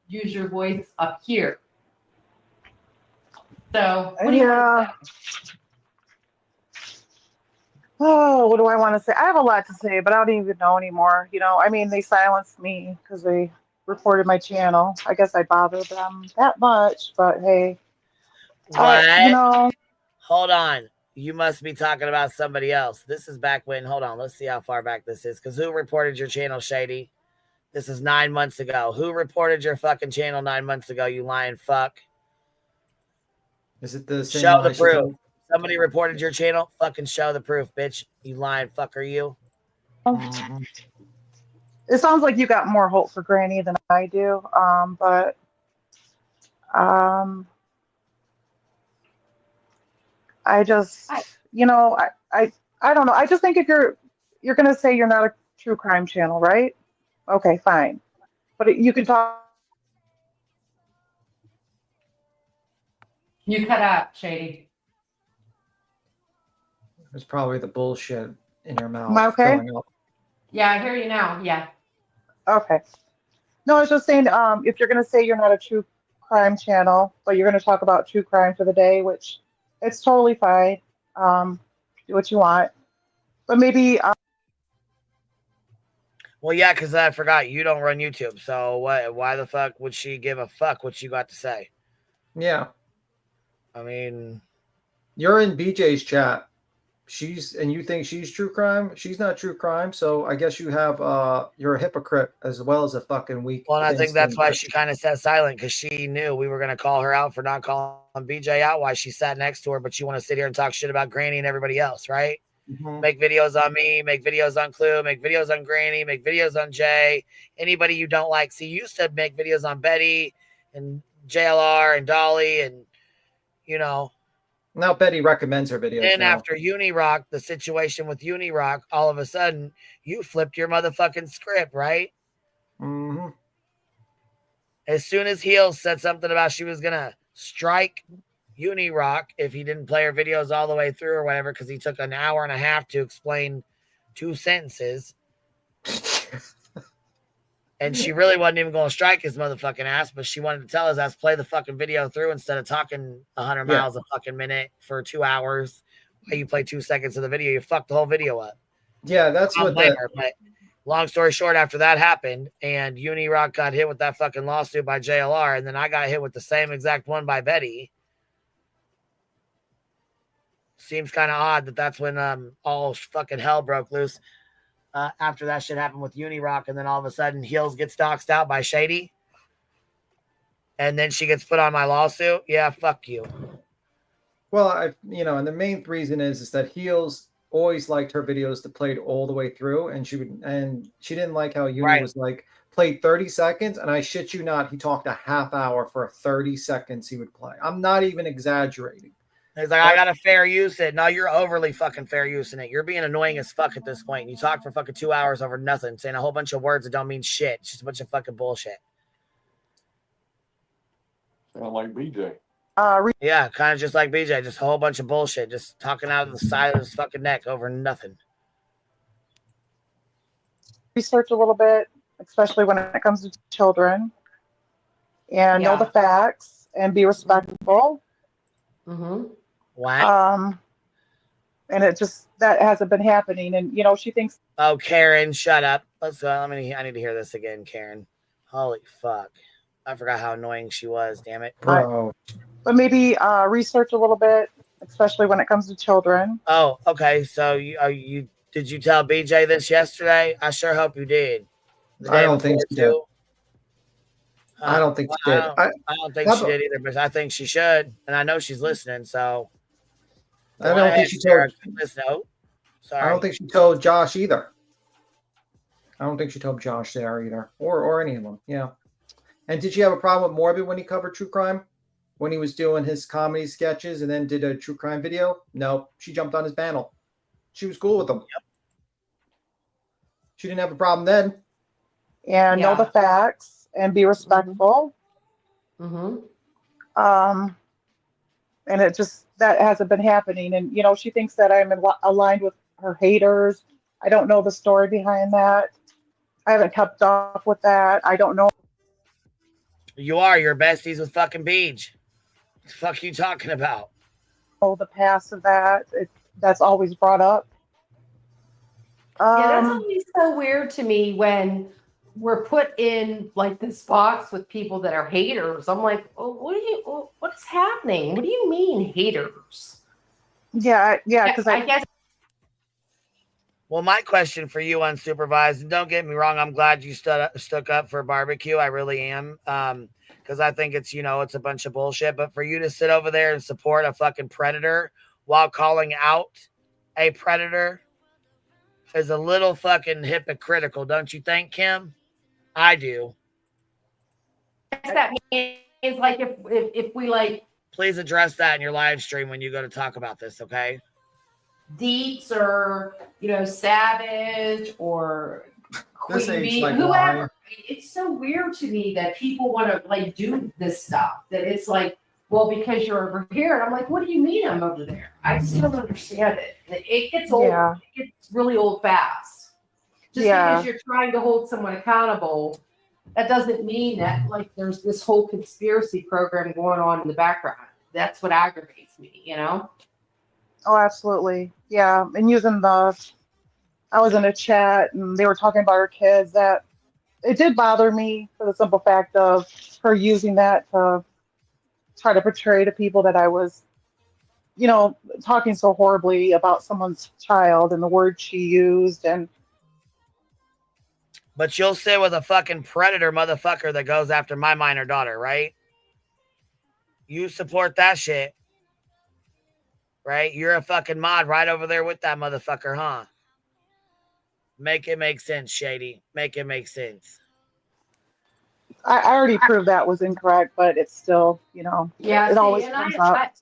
used your voice up here. So what do you want to say? Oh, what do I want to say? I have a lot to say, but I don't even know anymore. I mean, they silenced me because they reported my channel. I guess I bothered them that much, but hey. What? Hold on. You must be talking about somebody else. This is back when, hold on, let's see how far back this is. Because who reported your channel, Shady? This is 9 months ago. Who reported your fucking channel 9 months ago, you lying fuck? Is it the same? Show the proof. Somebody reported your channel? Fucking show the proof, bitch. You lying fucker, you. It sounds like you got more hope for Granny than I do. But I just, I don't know. I just think if you're going to say you're not a true crime channel, right? Okay, fine. But you can talk. You cut out, Shady. It's probably the bullshit in your mouth. Am I okay? going up. Yeah, I hear you now. Yeah. Okay. No, I was just saying, if you're going to say you're not a true crime channel, but you're going to talk about true crime for the day, which it's totally fine. Do what you want. But maybe... Well, yeah, because I forgot you don't run YouTube. So why the fuck would she give a fuck what you got to say? Yeah. I mean... You're in BJ's chat. And you think she's true crime? She's not true crime, so I guess you're a hypocrite as well as a fucking weak. Well, and I think that's why she kind of sat silent, because she knew we were going to call her out for not calling BJ out while she sat next to her, but you want to sit here and talk shit about Granny and everybody else, right? Mm-hmm. Make videos on me, make videos on Clue, make videos on Granny, make videos on Jay, anybody you don't like. See, you used to make videos on Betty and JLR and Dolly and, Now Betty recommends her videos. Then now. after Unirock, the situation with Unirock, all of a sudden, you flipped your motherfucking script, right? Mm-hmm. As soon as Heels said something about she was going to strike Unirock if he didn't play her videos all the way through or whatever, because he took an hour and a half to explain 2 sentences. And she really wasn't even going to strike his motherfucking ass, but she wanted to tell his ass, play the fucking video through instead of talking 100 miles a fucking minute for 2 hours. While you play 2 seconds of the video, you fucked the whole video up. Yeah, that's what But long story short, after that happened, and Unirock got hit with that fucking lawsuit by JLR, and then I got hit with the same exact one by Betty. Seems kind of odd that that's when all fucking hell broke loose. After that shit happened with Unirock, and then all of a sudden Heels gets doxxed out by Shady, and then she gets put on my lawsuit. Yeah, fuck you. Well, and the main reason is that Heels always liked her videos to played all the way through, and she didn't like how Uni was like played 30 seconds, and I shit you not, he talked a half hour for 30 seconds he would play. I'm not even exaggerating. He's like, I gotta fair use it. No, you're overly fucking fair using it. You're being annoying as fuck at this point. You talk for fucking 2 hours over nothing, saying a whole bunch of words that don't mean shit. It's just a bunch of fucking bullshit. Sound like BJ. Yeah, kind of just like BJ. Just a whole bunch of bullshit. Just talking out of the side of his fucking neck over nothing. Research a little bit, especially when it comes to children, and know the facts and be respectful. What? And it just, that hasn't been happening. And, she thinks. Oh, Karen, shut up. Let's go. I need to hear this again, Karen. Holy fuck. I forgot how annoying she was, damn it. Bro. But maybe research a little bit, especially when it comes to children. Oh, okay. So did you tell BJ this yesterday? I sure hope you did. I don't think she did. I don't think she did. I don't think she did either, but I think she should. And I know she's listening, so. I don't think she told. Oh, sorry. I don't think she told Josh either. I don't think she told Josh there either, or any of them. Yeah. And did she have a problem with Morbid when he covered true crime? When he was doing his comedy sketches and then did a true crime video? No, she jumped on his panel. She was cool with him. Yep. She didn't have a problem then. And know the facts and be respectful. And it just, that hasn't been happening. And, she thinks that I'm aligned with her haters. I don't know the story behind that. I haven't kept up with that. I don't know. You are. You're besties with fucking Beach. What the fuck are you talking about? Oh, the past of that. That's always brought up. Yeah, that's always so weird to me when we're put in like this box with people that are haters. I'm like, oh, what is happening? What do you mean haters? Yeah, because I guess. Well, my question for you, unsupervised, and don't get me wrong, I'm glad you stuck up for barbecue. I really am. Because I think it's, it's a bunch of bullshit. But for you to sit over there and support a fucking predator while calling out a predator is a little fucking hypocritical, don't you think, Kim? I do. That means like if we like. Please address that in your live stream when you go to talk about this, okay? Deets or Savage or Queen Bee, like whoever. why? It's so weird to me that people want to like do this stuff. That it's like, well, because you're over here, and I'm like, what do you mean I'm over there? I just don't understand it. It gets old. Yeah. It gets really old fast. Just because you're trying to hold someone accountable, that doesn't mean that like there's this whole conspiracy program going on in the background. That's what aggravates me, Oh, absolutely. Yeah. And I was in a chat and they were talking about her kids. That it did bother me for the simple fact of her using that to try to portray to people that I was, talking so horribly about someone's child and the words she used. But you'll sit with a fucking predator motherfucker that goes after my minor daughter, right? You support that shit. Right? You're a fucking mod right over there with that motherfucker, huh? Make it make sense, Shady. Make it make sense. I already proved that was incorrect, but it's still, it always comes up.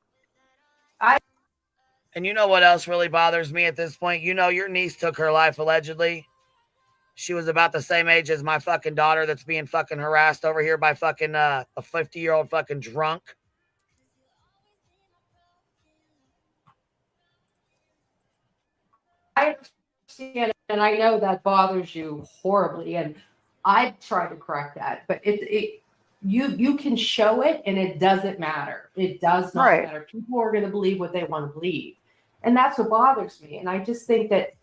And you know what else really bothers me at this point? Your niece took her life allegedly. She was about the same age as my fucking daughter that's being fucking harassed over here by fucking a 50-year-old fucking drunk. I understand, and I know that bothers you horribly. And I try to correct that, but you can show it and it doesn't matter. It does not Right. matter. People are going to believe what they want to believe. And that's what bothers me. And I just think that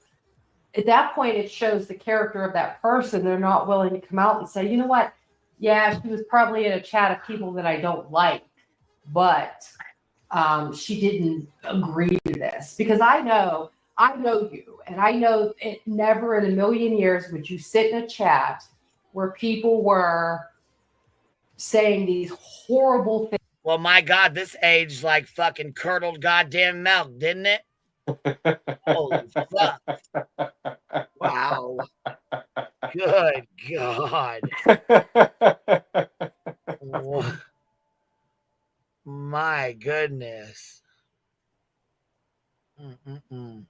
at that point, it shows the character of that person. They're not willing to come out and say, you know what? Yeah, she was probably in a chat of people that I don't like, but she didn't agree to this. Because I know you, and I know it never in a million years would you sit in a chat where people were saying these horrible things. Well, my God, this aged like fucking curdled goddamn milk, didn't it? Holy fuck. Wow. Good God. My goodness. Mm-mm-mm.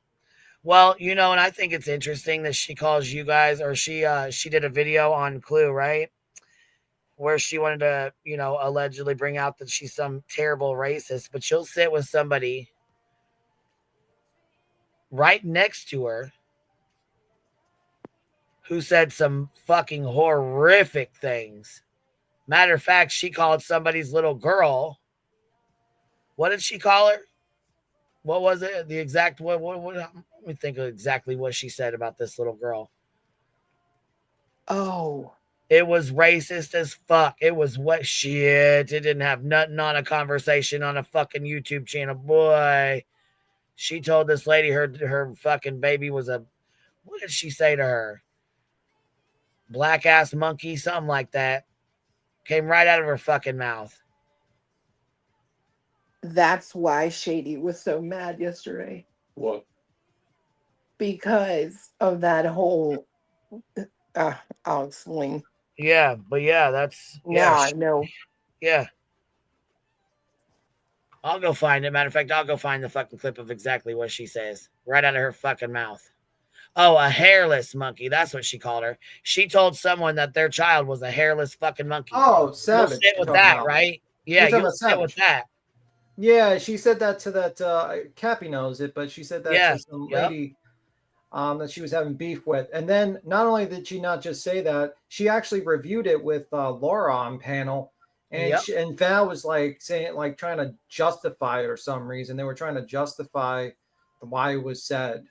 Well, you know, and I think it's interesting that she calls you guys, or she did a video on Clue, right? Where she wanted to, you know, allegedly bring out that she's some terrible racist, but she'll sit with somebody right next to her who said some fucking horrific things. Matter of fact, she called somebody's little girl. What did she call her? What was it? The exact what let me think of exactly what she said about this little girl. Oh. It was racist as fuck. It was what shit. It didn't have nothing on a conversation on a fucking YouTube channel. Boy, she told this lady her fucking baby was a, what did she say to her? Black ass monkey, something like that. Came right out of her fucking mouth. That's why Shady was so mad yesterday. What? Because of that whole I'll explain. Yeah, but yeah, that's Now I know. Yeah. I'll go find it. Matter of fact, I'll go find the fucking clip of exactly what she says. Right out of her fucking mouth. Oh, a hairless monkey. That's what she called her. She told someone that their child was a hairless fucking monkey. Oh, Savage. You'll sit with that, right? Yeah, you'll sit with that. Yeah, she said that to that Cappy knows it, but she said that to some lady that she was having beef with. And then not only did she not just say that, she actually reviewed it with Laura on panel. And and Val was like saying, like trying to justify it or some reason. They were trying to justify why it was said.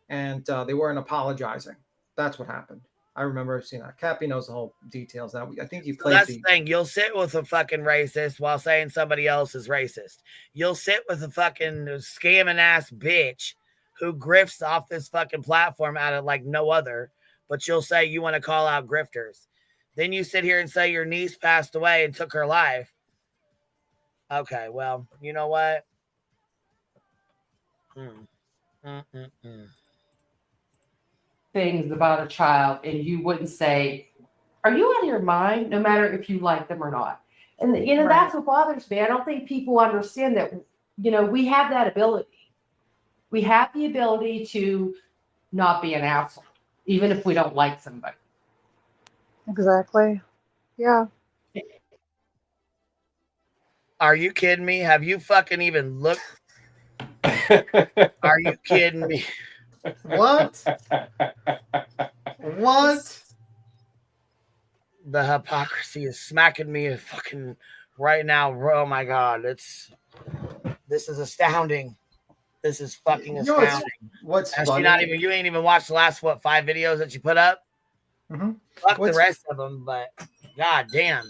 And they weren't apologizing. That's what happened. I remember seeing that. Cappy knows the whole details. That I think you played. That's the thing. You'll sit with a fucking racist while saying somebody else is racist. You'll sit with a fucking scamming ass bitch who grifts off this fucking platform out of like no other, but you'll say you want to call out grifters. Then you sit here and say your niece passed away and took her life. Okay, well, you know what? Things about a child, and you wouldn't say, are you out of your mind? No matter if you like them or not. And you know, that's what bothers me. I don't think people understand that, you know, we have that ability. We have the ability to not be an asshole, even if we don't like somebody. Exactly. Yeah. Are you kidding me? Have you fucking even looked? Are you kidding me? What? What? The hypocrisy is smacking me fucking right now. Oh my God. This is astounding. This is fucking astounding. What's funny? You ain't even watched the last 5 videos that you put up? Mm-hmm. Fuck the rest of them, but God damn.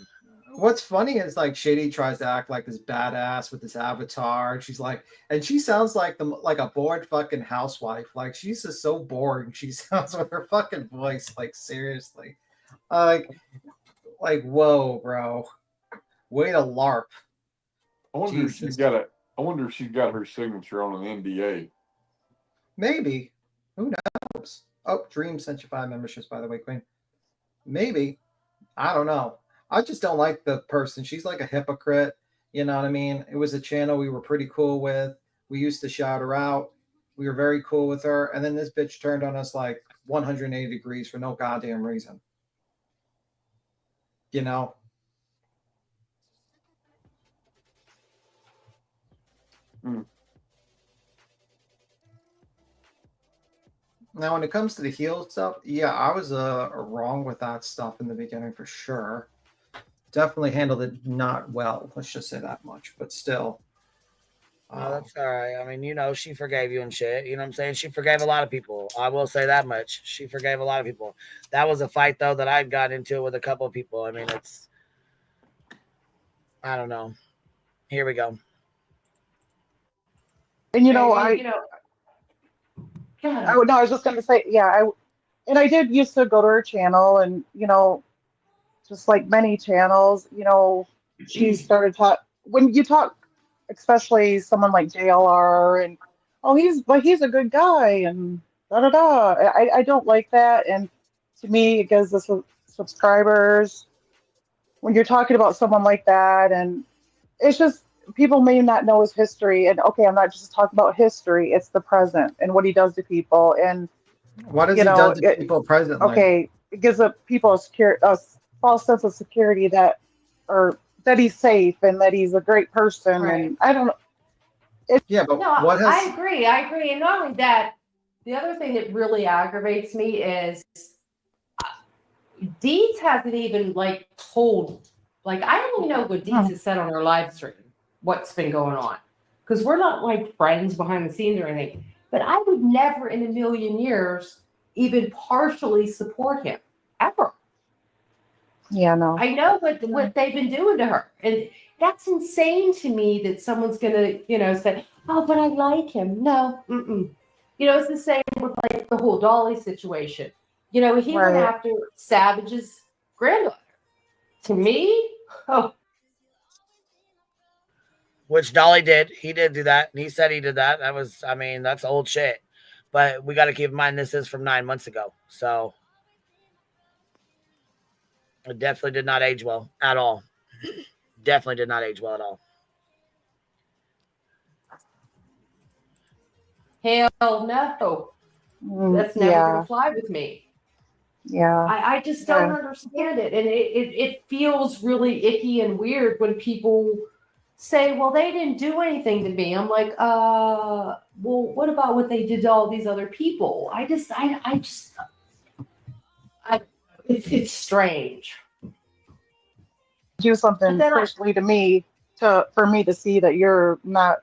What's funny is like Shady tries to act like this badass with this avatar. And she's like, and she sounds like a bored fucking housewife. Like she's just so boring. She sounds with her fucking voice. Like seriously, like whoa, bro, way to LARP. I wonder if she's got her signature on an NDA. Maybe. Who knows? Oh, Dream sent you 5 memberships, by the way, Queen. Maybe. I don't know. I just don't like the person. She's like a hypocrite. You know what I mean? It was a channel we were pretty cool with. We used to shout her out. We were very cool with her. And then this bitch turned on us like 180 degrees for no goddamn reason. You know? Now, when it comes to the heel stuff, yeah, I was wrong with that stuff in the beginning for sure. Definitely handled it not well. Let's just say that much. But still. No, that's all right. I mean, you know, she forgave you and shit. You know what I'm saying? She forgave a lot of people. I will say that much. She forgave a lot of people. That was a fight, though, that I'd got into with a couple of people. I mean, it's... I don't know. Here we go. And I was just going to say, yeah, I did used to go to her channel, and just like many channels, she started when you talk, especially someone like JLR, and he's a good guy, and da da da. I don't like that, and to me, it gives the subscribers when you're talking about someone like that, and it's just. People may not know his history, and okay, I'm not just talking about history; it's the present and what he does to people. And what does he do to people presently? Okay, it gives people a false sense of security that he's safe and that he's a great person. Right. And I don't know. Yeah, but No, what has... I agree. And not only that, the other thing that really aggravates me is Deeds hasn't even told. I don't even know what Deeds has said on her live stream. What's been going on, because we're not friends behind the scenes or anything, but I would never in a million years even partially support him ever. Yeah, no, I know what they've been doing to her, and that's insane to me that someone's gonna say, oh, but I like him. No, it's the same with the whole Dolly situation. He went after Savage's granddaughter. To me, Which Dolly did. He did do that. And he said he did that. That's old shit. But we got to keep in mind this is from 9 months ago. So it definitely did not age well at all. Definitely did not age well at all. Hell no. That's never going to fly with me. Yeah. I just don't understand it. And it feels really icky and weird when people say, well, they didn't do anything to me. I'm like, well, what about what they did to all these other people? It's strange. Do something personally to me for me to see that you're not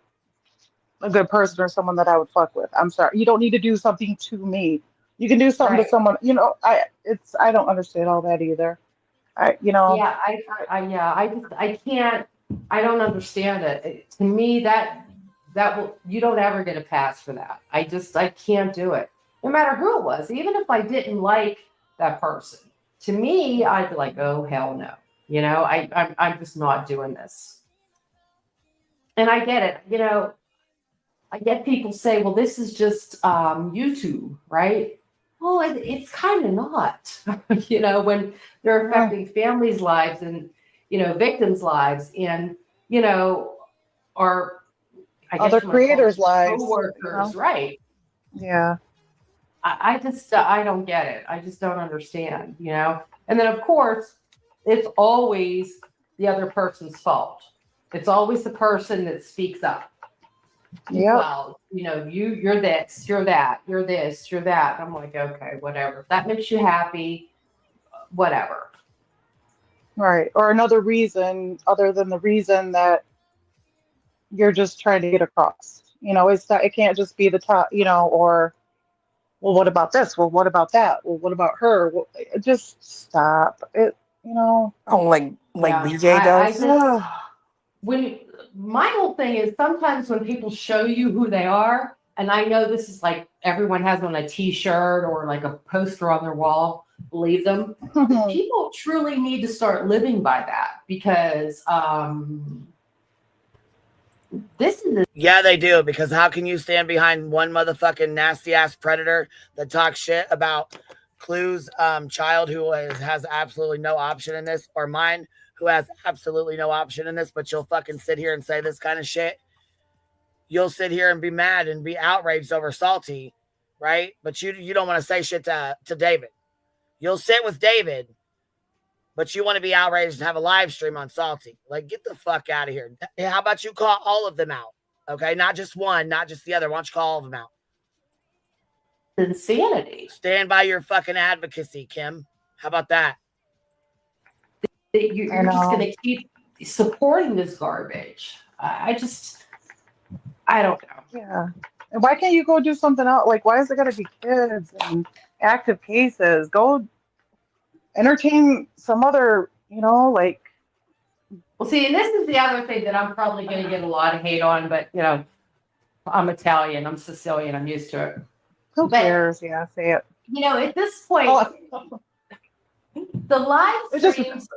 a good person or someone that I would fuck with. I'm sorry. You don't need to do something to me. You can do something to someone, I don't understand all that either. I can't. I don't understand it. To me, you don't ever get a pass for that. I can't do it. No matter who it was, even if I didn't like that person, to me, I'd be like, oh, hell no. I'm just not doing this. And I get it. I get people say, well, this is just YouTube, right? Well, it's kind of not, when they're affecting families' lives and, victims' lives and, or I guess other creators' lives, co-workers, right? Yeah. I don't get it. I just don't understand, And then, of course, it's always the other person's fault. It's always the person that speaks up. Yeah. Well, you're this, you're that, you're this, you're that. I'm like, okay, whatever. If that makes you happy, whatever. Right. Or another reason other than the reason that you're just trying to get across. It can't just be the top, or, well, what about this? Well, what about that? Well, what about her? Well, just stop it, Oh, like BJ does? My whole thing is sometimes when people show you who they are, and I know this is everyone has on a t-shirt or a poster on their wall, believe them. People truly need to start living by that because this is yeah, they do, because how can you stand behind one motherfucking nasty ass predator that talks shit about Clue's child who has absolutely no option in this, or mine who has absolutely no option in this, but you'll fucking sit here and say this kind of shit? You'll sit here and be mad and be outraged over Salty, right? But you don't want to say shit to David. You'll sit with David, but you want to be outraged and have a live stream on Salty. Get the fuck out of here. How about you call all of them out? Okay, not just one, not just the other. Why don't you call all of them out? insanity. Stand by your fucking advocacy, Kim. How about that? You're just going to keep supporting this garbage. I don't know. Yeah. And why can't you go do something else? Like, why is it got to be kids and active cases? Go entertain some other, like. Well, see, and this is the other thing that I'm probably going to get a lot of hate on, but, I'm Italian, I'm Sicilian, I'm used to it. Who cares? Yeah, say it. At this point, the live streams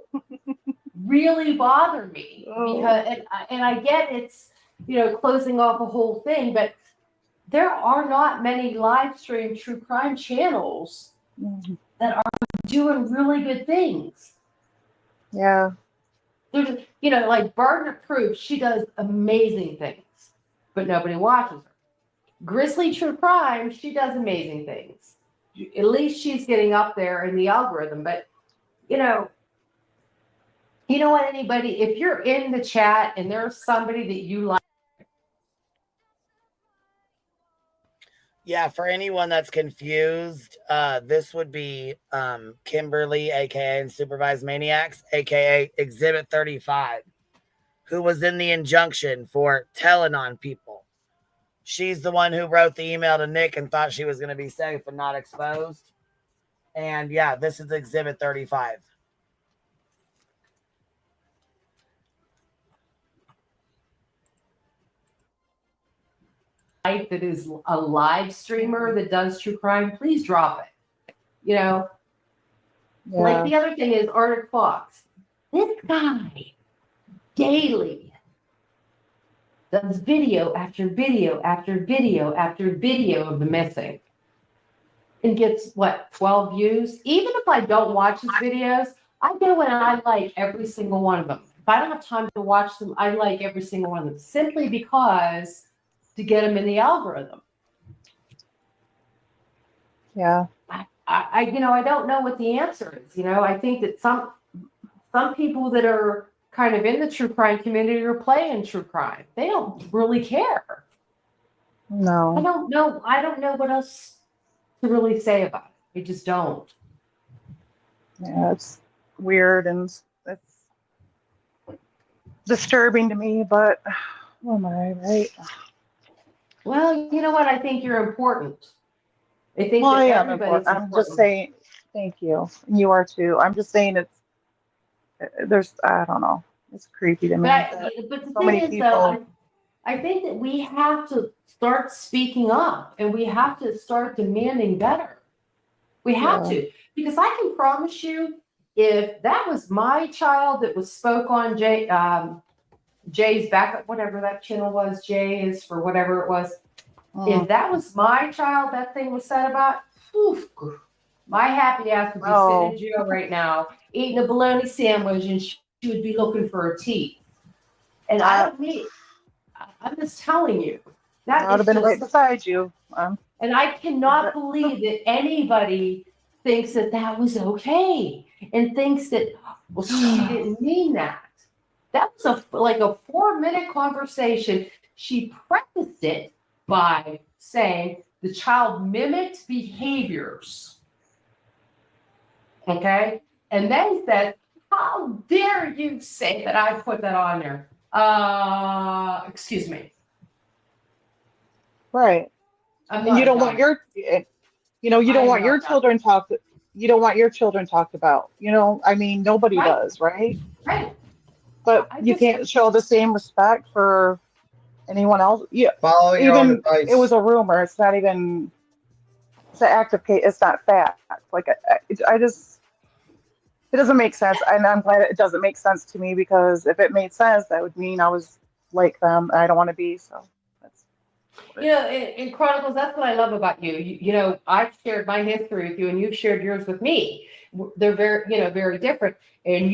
really bother me because, and I get it's, closing off a whole thing, but there are not many live stream true crime channels that are doing really good things. Yeah. There's, like Burden of Proof, she does amazing things, but nobody watches her. Grizzly True Crime, she does amazing things. At least she's getting up there in the algorithm. But, you know what, anybody, if you're in the chat and there's somebody that you like. Yeah, for anyone that's confused, this would be Kimberly, aka Supervised Maniacs, aka Exhibit 35, who was in the injunction for telling on people. She's the one who wrote the email to Nick and thought she was going to be safe and not exposed. And yeah, this is Exhibit 35. That is a live streamer that does true crime, please drop it. Like the other thing is Arctic Fox. This guy daily does video after video after video after video of the missing and gets 12 views. Even if I don't watch his videos, I go and I like every single one of them. If I don't have time to watch them, I like every single one of them simply because to get them in the algorithm. Yeah. I don't know what the answer is. I think that some people that are kind of in the true crime community are playing true crime. They don't really care. No. I don't know what else to really say about it. I just don't. Yeah, it's weird and it's disturbing to me, but who am I, right? Well, you know what? I think you're important. I think I that am everybody's important. I'm just saying, thank you. You are too. I'm just saying I don't know. It's creepy to me. But the so many thing is, people. though, I think that we have to start speaking up and we have to start demanding better. We have to. Because I can promise you, if that was my child that was spoke on Jay's backup, whatever that channel was, Jay is for whatever it was. If that was my child, that thing was said about, my happy ass would be sitting in jail right now, eating a bologna sandwich, and she would be looking for her teeth. And I'm just telling you. I would have been right beside you. And I cannot believe that anybody thinks that was okay and thinks that, well, she didn't mean that. That was like a 4-minute conversation. She prefaced it by saying the child mimicked behaviors. Okay? And then said, how dare you say that I put that on there? Excuse me. Right. And you don't want your, you don't want your children talked. You don't want your children talked about. I mean, nobody does, right? Right. But you can't show the same respect for anyone else. Yeah. Follow your own advice. It was a rumor. It's not even. It's an active case. It's not fact. Like I just. It doesn't make sense, and I'm glad it doesn't make sense to me because if it made sense, that would mean I was like them, and I don't want to be. So. In Chronicles, that's what I love about you. I've shared my history with you, and you've shared yours with me. They're very, very different. And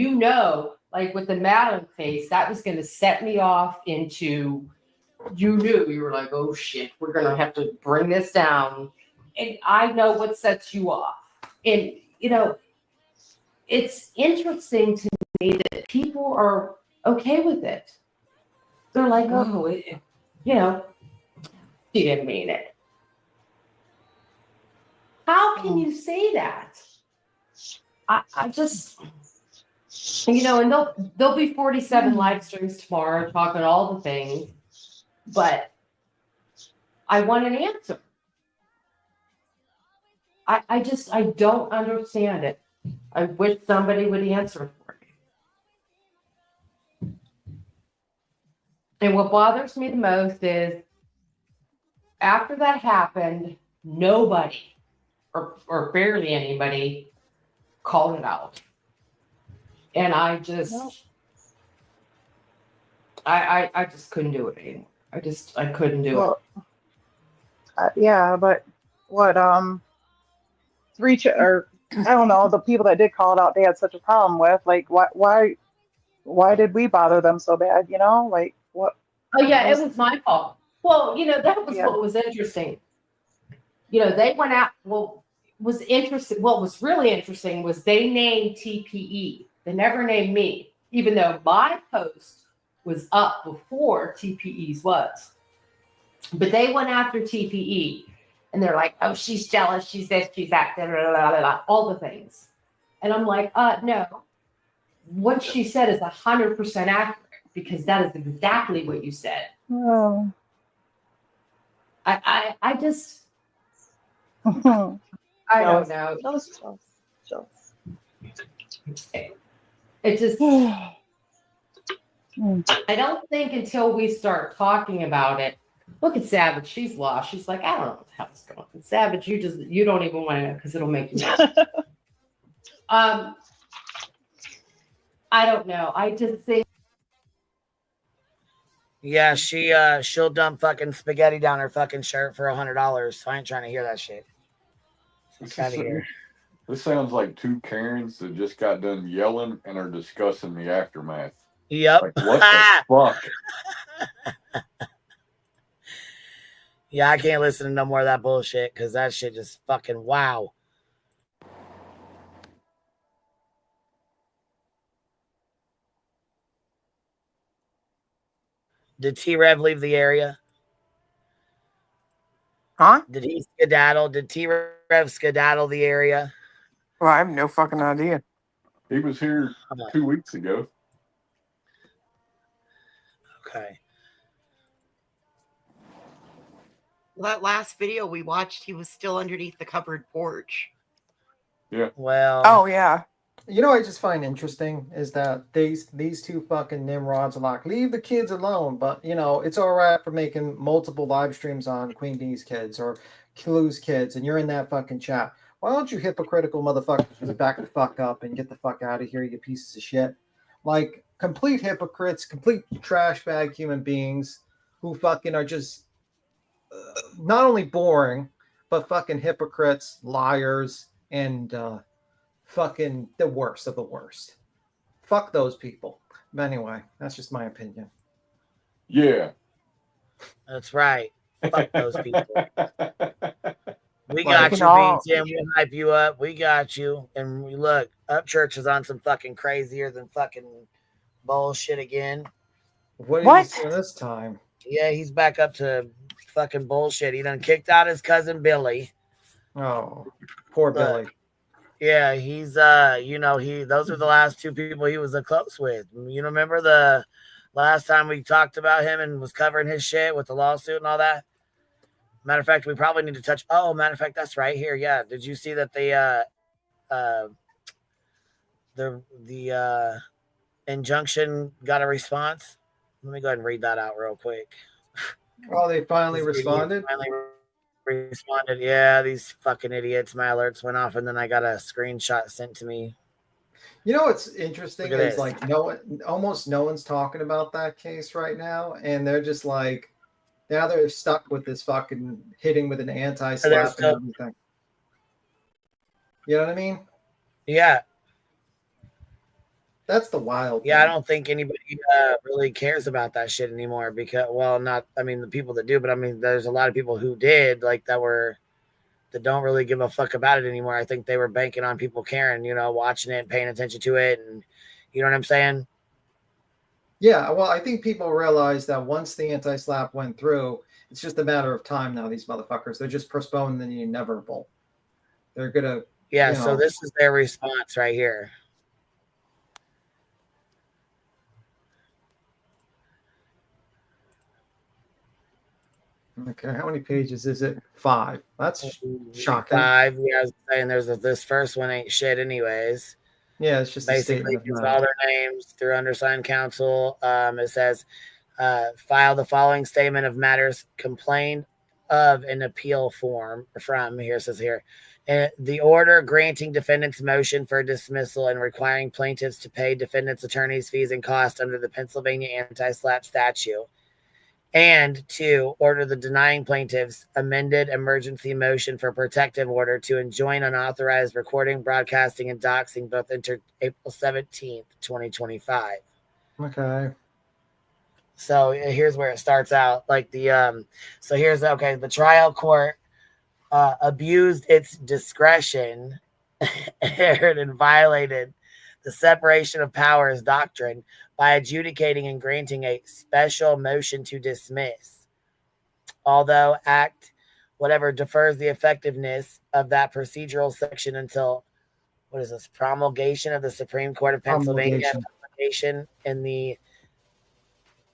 like with the Madeline case, that was going to set me off into. You were like, oh shit, we're going to have to bring this down. And I know what sets you off. And it's interesting to me that people are okay with it. They're like, oh, she didn't mean it. How can you say that? I just, you know, and there'll be 47 live streams tomorrow talking all the things, but I want an answer. I don't understand it. I wish somebody would answer for me. And what bothers me the most is after that happened, nobody or barely anybody called it out. And I just, I just couldn't do it anymore. I couldn't do it. Yeah, but what, or I don't know, the people that did call it out, they had such a problem with, like, why did we bother them so bad, you know? Like, what? Oh, yeah, it was my fault. Well, you know, that was what was interesting. You know, they went out, what was really interesting was they named TPE. They never named me, even though my post was up before TPE's was. But they went after TPE. And they're like, oh, she's jealous, she's this, she's that, blah, blah, blah, blah, blah, all the things. And I'm like, no. What she said is 100% accurate because that is exactly what you said. Oh. I just, I don't know. It just, I don't think until we start talking about it. Look at Savage. She's lost. She's like, I don't know what the hell's going on. Savage, you don't even want to know because it'll make you mad. I don't know. I just think. Yeah, she'll dump fucking spaghetti down her fucking shirt for $100. So I ain't trying to hear that shit. Get out of here. This sounds like two Karens that just got done yelling and are discussing the aftermath. Yep. Like, what the fuck? Yeah, I can't listen to no more of that bullshit because that shit just fucking wow. Did T-Rev leave the area? Huh? Did he skedaddle? Did T-Rev skedaddle the area? Well, I have no fucking idea. He was here 2 weeks ago. Okay. Well, that last video we watched, he was still underneath the covered porch. Yeah. Well. Oh, yeah. You know what I just find interesting is that these two fucking Nimrods are like, leave the kids alone. But, you know, it's all right for making multiple live streams on Queen Bee's kids or Clue's kids, and you're in that fucking chat. Why don't you hypocritical motherfuckers just back the fuck up and get the fuck out of here, you pieces of shit? Like, complete hypocrites, complete trash bag human beings who fucking are just not only boring, but fucking hypocrites, liars, and fucking the worst of the worst. Fuck those people. But anyway, that's just my opinion. Yeah. That's right. Fuck those people. We Like, got you, Tim. We'll hype you up. We got you. And we look, Upchurch is on some fucking crazier than fucking bullshit again. What did he do this time? Yeah, he's back up to fucking bullshit. He done kicked out his cousin Billy. Oh, poor Billy. Yeah, he's you know, those are the last two people he was close with. You remember the last time we talked about him and was covering his shit with the lawsuit and all that? Matter of fact, we probably need to touch. Oh, matter of fact, that's right here. Yeah, did you see that the injunction got a response? Let me go ahead and read that out real quick. Oh, they finally responded? Responded. Yeah, these fucking idiots. My alerts went off, and then I got a screenshot sent to me. You know what's interesting is this. like almost no one's talking about that case right now, and they're just like now they're stuck with this fucking hitting with an anti-slap and everything. You know what I mean? Yeah. That's the wild Yeah, thing. I don't think anybody really cares about that shit anymore because, well, I mean, the people that do, but I mean, there's a lot of people who did, like, that don't really give a fuck about it anymore. I think they were banking on people caring, you know, watching it and paying attention to it. And you know what I'm saying? Yeah, well, I think people realize that once the anti-slap went through, it's just a matter of time now, these motherfuckers. They're just postponing the inevitable. they're gonna. Yeah, you so know, this is their response right here. Okay, how many pages is it? 5. That's shocking. 5. Yeah, I was saying this first one ain't shit anyways. Yeah, it's just basically a gives statement all their names through undersigned counsel. It says file the following statement of matters complained of an appeal form from here. It says here the order granting defendants motion for dismissal and requiring plaintiffs to pay defendants attorneys fees and costs under the Pennsylvania anti-SLAPP statute. And 2, order the denying plaintiffs amended emergency motion for protective order to enjoin unauthorized recording, broadcasting, and doxing both entered April 17th, 2025. Okay. So here's where it starts out. Like so here's, okay, the trial court abused its discretion and violated the separation of powers doctrine by adjudicating and granting a special motion to dismiss. Although Act whatever defers the effectiveness of that procedural section until, what is this, promulgation of the Supreme Court of Pennsylvania, publication in the,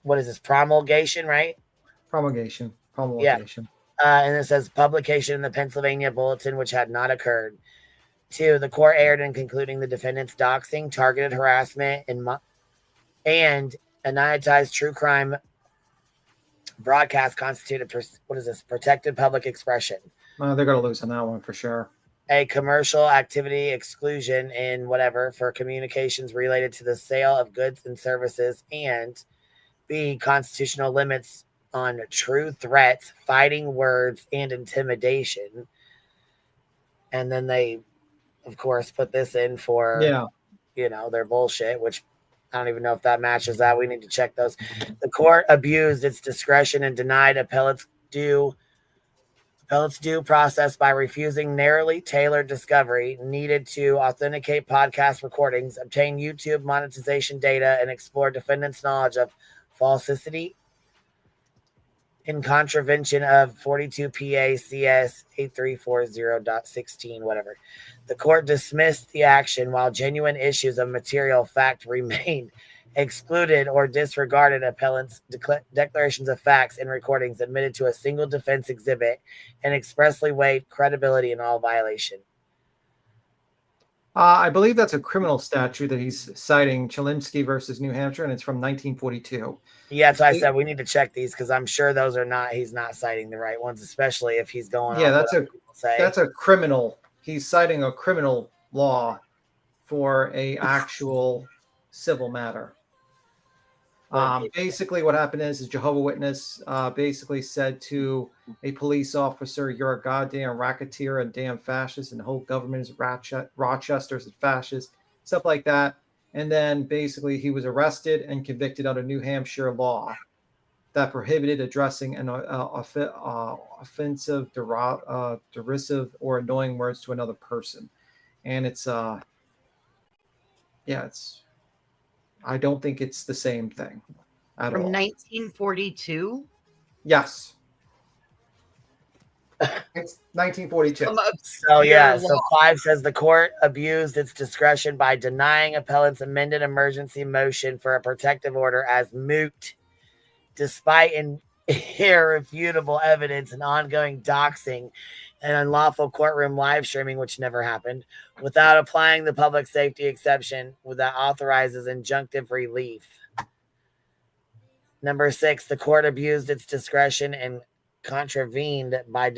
what is this, promulgation, right? Promulgation. Yeah. And it says publication in the Pennsylvania Bulletin, which had not occurred. 2, the court erred in concluding the defendant's doxing, targeted harassment, and anonymized true crime broadcast constituted, what is this, protected public expression. They're going to lose on that one for sure. A commercial activity exclusion in whatever for communications related to the sale of goods and services, and B, constitutional limits on true threats, fighting words, and intimidation. And then they, of course, put this in for, their bullshit, which I don't even know if that matches that. We need to check those. The court abused its discretion and denied appellate's due process by refusing narrowly tailored discovery needed to authenticate podcast recordings, obtain YouTube monetization data, and explore defendants' knowledge of falsity in contravention of 42 PA CS 8340.16, whatever. The court dismissed the action while genuine issues of material fact remained excluded or disregarded appellant's declarations of facts and recordings admitted to a single defense exhibit and expressly weighed credibility in all violation. I believe that's a criminal statute that he's citing, Chilinsky versus New Hampshire, and it's from 1942. Yeah, that's why I said we need to check these because I'm sure those are not, he's not citing the right ones, especially if he's going off that's a criminal. He's citing a criminal law for a actual civil matter. Basically what happened is Jehovah's Witness basically said to a police officer, you're a goddamn racketeer and damn fascist, and the whole government is Rochester's and fascist, stuff like that. And then basically he was arrested and convicted under New Hampshire law that prohibited addressing an offensive, derisive, or annoying words to another person. And it's I don't think it's the same thing at From all. 1942? Yes. It's 1942. So yeah, so 5 says the court abused its discretion by denying appellant's amended emergency motion for a protective order as moot, despite irrefutable evidence and ongoing doxing and unlawful courtroom live streaming, which never happened, without applying the public safety exception that authorizes injunctive relief. Number 6, the court abused its discretion and contravened by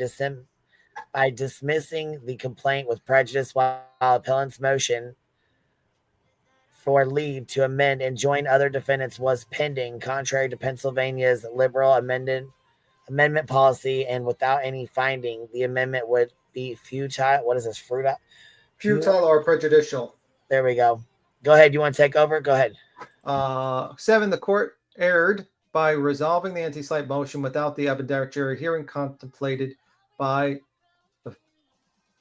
dismissing the complaint with prejudice while appellant's motion for leave to amend and join other defendants was pending, contrary to Pennsylvania's liberal amendment policy, and without any finding, the amendment would be futile. What is this? Futile or prejudicial. There we go. Go ahead. You want to take over? Go ahead. 7, the court erred by resolving the anti-slight motion without the evidentiary hearing contemplated by the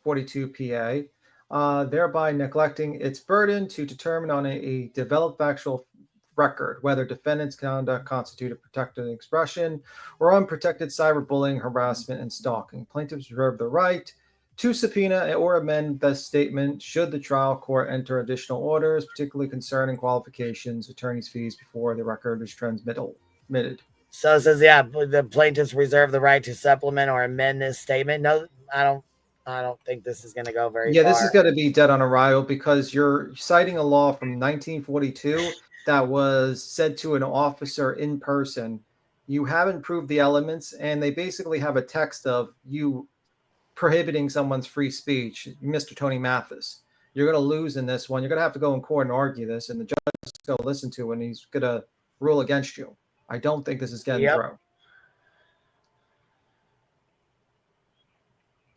42 PA, thereby neglecting its burden to determine on a developed factual record whether defendants' conduct constituted protected expression or unprotected cyberbullying, harassment, and stalking. Plaintiffs reserve the right to subpoena or amend the statement should the trial court enter additional orders, particularly concerning qualifications, attorney's fees before the record is transmitted. So it says, yeah, the plaintiffs reserve the right to supplement or amend this statement. No, I don't think this is going to go very far. This is going to be dead on arrival because you're citing a law from 1942 that was said to an officer in person. You haven't proved the elements, and they basically have a text of you prohibiting someone's free speech, Mr. Tony Mathis. You're going to lose in this one. You're going to have to go in court and argue this, and the judge is going to listen to it, and he's going to rule against you. I don't think this is getting through.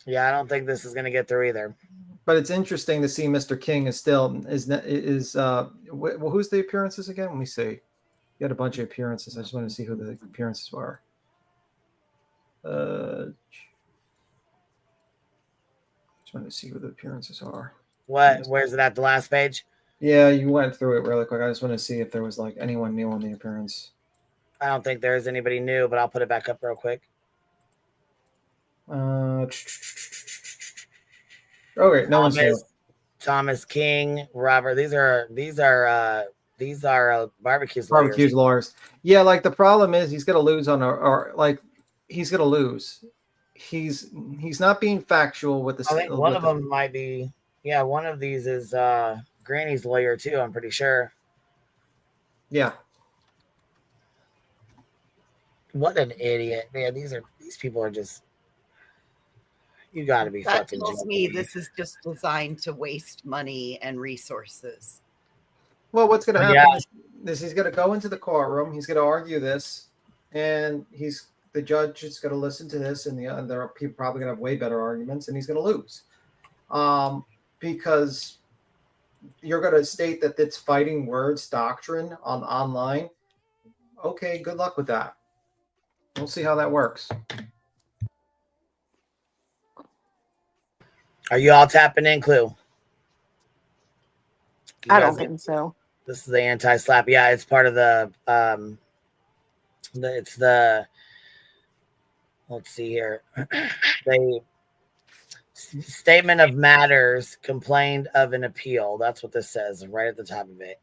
Yeah, I don't think this is going to get through either. But it's interesting to see Mr. King is still who's the appearances again? Let me see. You had a bunch of appearances. I just want to see who the appearances were. Just want to see who the appearances are. What? Where's it at? The last page? Yeah, you went through it really quick. I just want to see if there was like anyone new on the appearance. I don't think there's anybody new, but I'll put it back up real quick. Okay, no one's new. Thomas King, Robert. These are barbecues lawyers. Yeah, like the problem is he's gonna lose on he's gonna lose. He's not being factual with the. I think one of them might be. Yeah, one of these is Granny's lawyer too. I'm pretty sure. Yeah. What an idiot, man! These people are just. You got to be that fucking. Tells me this is just designed to waste money and resources. Well, what's going to happen is he's going to go into the courtroom. He's going to argue this, and the judge is going to listen to this, and there are people probably going to have way better arguments, and he's going to lose, because you're going to state that it's fighting words doctrine online. Okay, good luck with that. We'll see how that works. Are you all tapping in, Clue? I don't think so. This is the anti-slap. Yeah, it's part of the let's see here. They statement of matters complained of an appeal. That's what this says right at the top of it.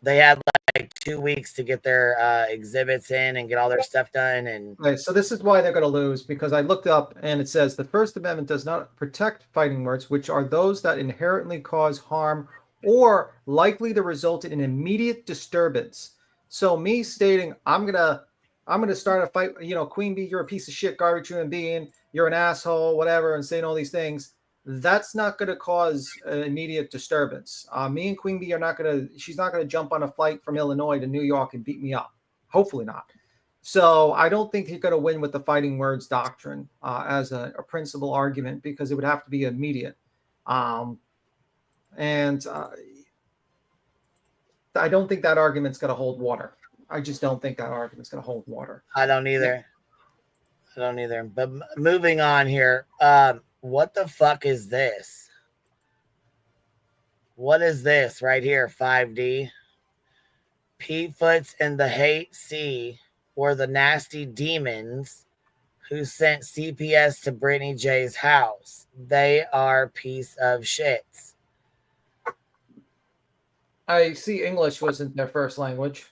They had like 2 weeks to get their exhibits in and get all their stuff done. And okay, so this is why they're going to lose, because I looked up and it says the First Amendment does not protect fighting words, which are those that inherently cause harm or likely to result in immediate disturbance. So me stating I'm gonna start a fight, Queen Bee, you're a piece of shit, garbage human being, you're an asshole, whatever, and saying all these things. That's not going to cause immediate disturbance. Me and Queen Bee she's not going to jump on a flight from Illinois to New York and beat me up. Hopefully not. So I don't think he's going to win with the fighting words doctrine as a principal argument, because it would have to be immediate. I don't think that argument's going to hold water. I just don't think that argument's going to hold water. I don't either. But moving on here. What the fuck is this? What is this right here, 5D? Pete Foots and the Hate C were the nasty demons who sent CPS to Brittany J's house. They are piece of shits. I see English wasn't their first language.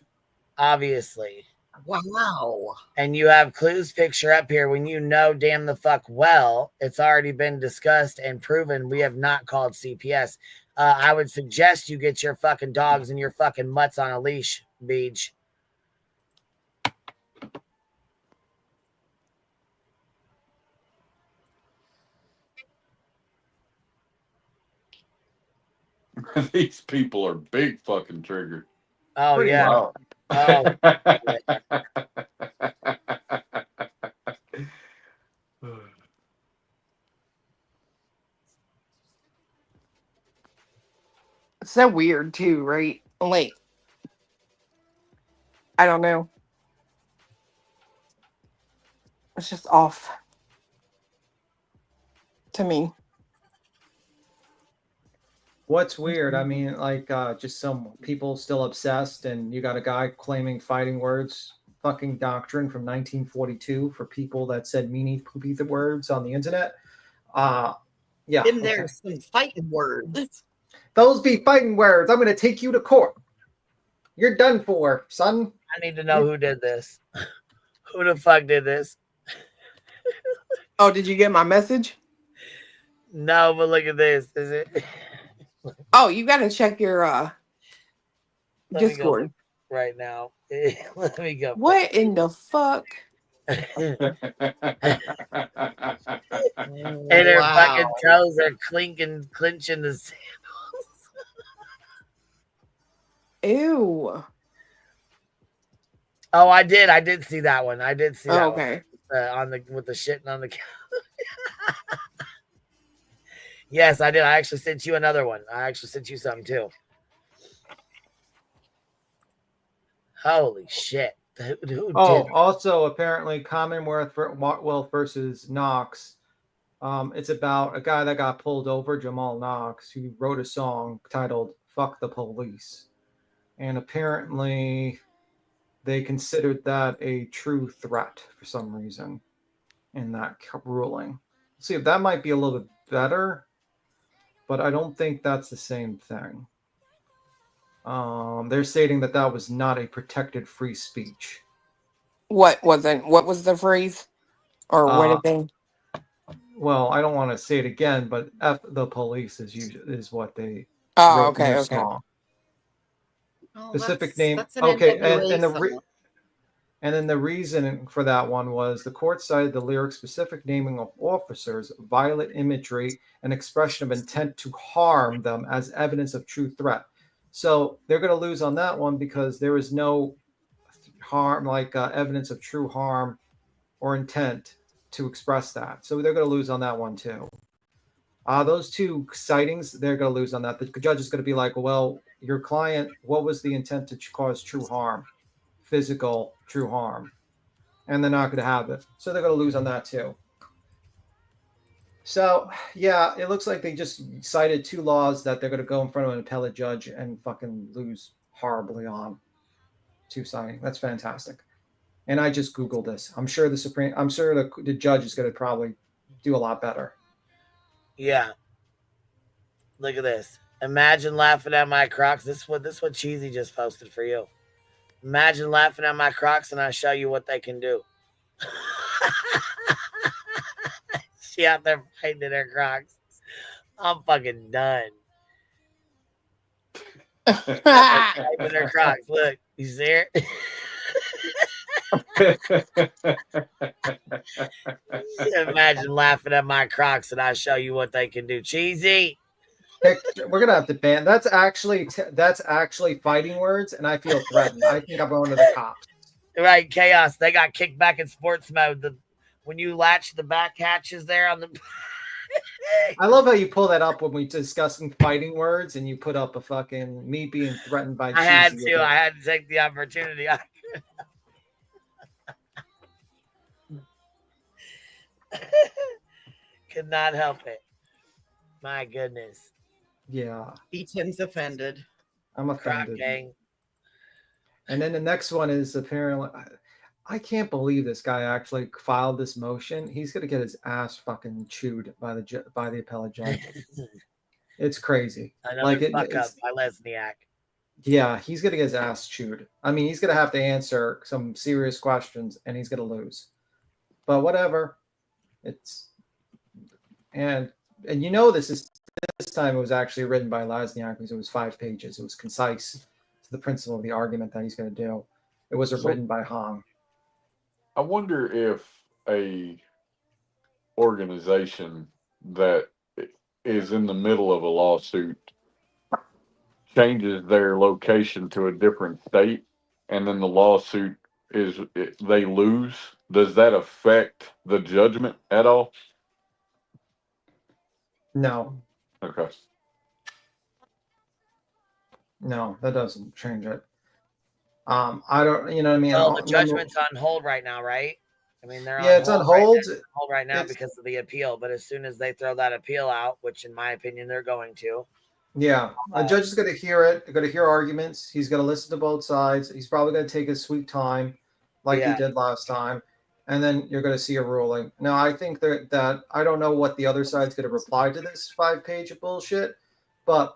Obviously. Wow. And you have Clue's picture up here when you know damn the fuck well it's already been discussed and proven we have not called CPS. I would suggest you get your fucking dogs and your fucking mutts on a leash, Beach. These people are big fucking triggered. Oh, Pretty yeah. wild. Oh, It's so weird too, right? Like, I don't know. It's just off to me. What's weird? I mean, just some people still obsessed, and you got a guy claiming fighting words, fucking doctrine from 1942 for people that said meanie poopy the words on the internet. Yeah. In there, some fighting words. Those be fighting words. I'm going to take you to court. You're done for, son. I need to know who did this. Who the fuck did this? Oh, did you get my message? No, but look at this. Is it? Oh, you got to check your Discord right now. Let me go. What in the fuck? And her fucking toes are clinching the sandals. Ew. Oh, I did see that one. I did see that okay. one. On the with the shitting on the couch. Yes, I did. I actually sent you another one. I actually sent you something too. Holy shit. Who did also apparently Commonwealth versus Knox. It's about a guy that got pulled over, Jamal Knox, who wrote a song titled "Fuck the Police," and apparently they considered that a true threat for some reason in that ruling. See, if that might be a little bit better, but I don't think that's the same thing. They're stating that that was not a protected free speech. What wasn't? What was the phrase? Or what did they? Well, I don't want to say it again, but "F the police" is what they Oh, wrote okay, in their okay. song. Oh, Specific name. That's an Okay, NWA and then the reason for that one was the court cited the lyric specific naming of officers, violent imagery, and expression of intent to harm them as evidence of true threat. So they're going to lose on that one because there is no harm, like evidence of true harm or intent to express that. So they're going to lose on that one too. Those two sightings, they're going to lose on that. The judge is going to be like, well, your client, what was the intent to cause true harm? Physical true harm. And they're not going to have it. So they're going to lose on that too. So, yeah, it looks like they just cited two laws that they're going to go in front of an appellate judge and fucking lose horribly on. Two signing. That's fantastic. And I just Googled this. I'm sure the judge is going to probably do a lot better. Yeah. Look at this. Imagine laughing at my Crocs. This is what Cheesy just posted for you. Imagine laughing at my Crocs and I show you what they can do. She out there fighting in her Crocs. I'm fucking done. Fighting in her Crocs. Look, you see her? Imagine laughing at my Crocs and I show you what they can do. Cheesy. We're gonna have to ban. That's actually fighting words, and I feel threatened. I think I'm going to the cops. Right, chaos. They got kicked back in sports mode. When you latch the back hatches there on the. I love how you pull that up when we discussing fighting words, and you put up a fucking me being threatened by. I had to take the opportunity. Could not help it. My goodness. Yeah. Tim's offended. I'm offended. And then the next one is apparently, I can't believe this guy actually filed this motion. He's gonna get his ass fucking chewed by the appellate judge. It's crazy. Another fuck up by Lesniak. Yeah, he's gonna get his ass chewed. I mean, he's gonna have to answer some serious questions, and he's gonna lose. But whatever. And you know this time it was actually written by Lesniak because it was 5 pages. It was concise to the principle of the argument that he's going to do. It wasn't written by Hong. I wonder if a organization that is in the middle of a lawsuit changes their location to a different state, and then the lawsuit they lose. Does that affect the judgment at all? No. Okay. No, that doesn't change it. I don't, you know what I mean? Well, the judgment's on hold right now, right? I mean, it's on hold. Right now because of the appeal. But as soon as they throw that appeal out, which in my opinion they're going to. Yeah, a judge is going to hear it. They're going to hear arguments. He's going to listen to both sides. He's probably going to take his sweet time, like he did last time. and then you're going to see a ruling. Now, I think that I don't know what the other side's going to reply to this 5-page of bullshit, but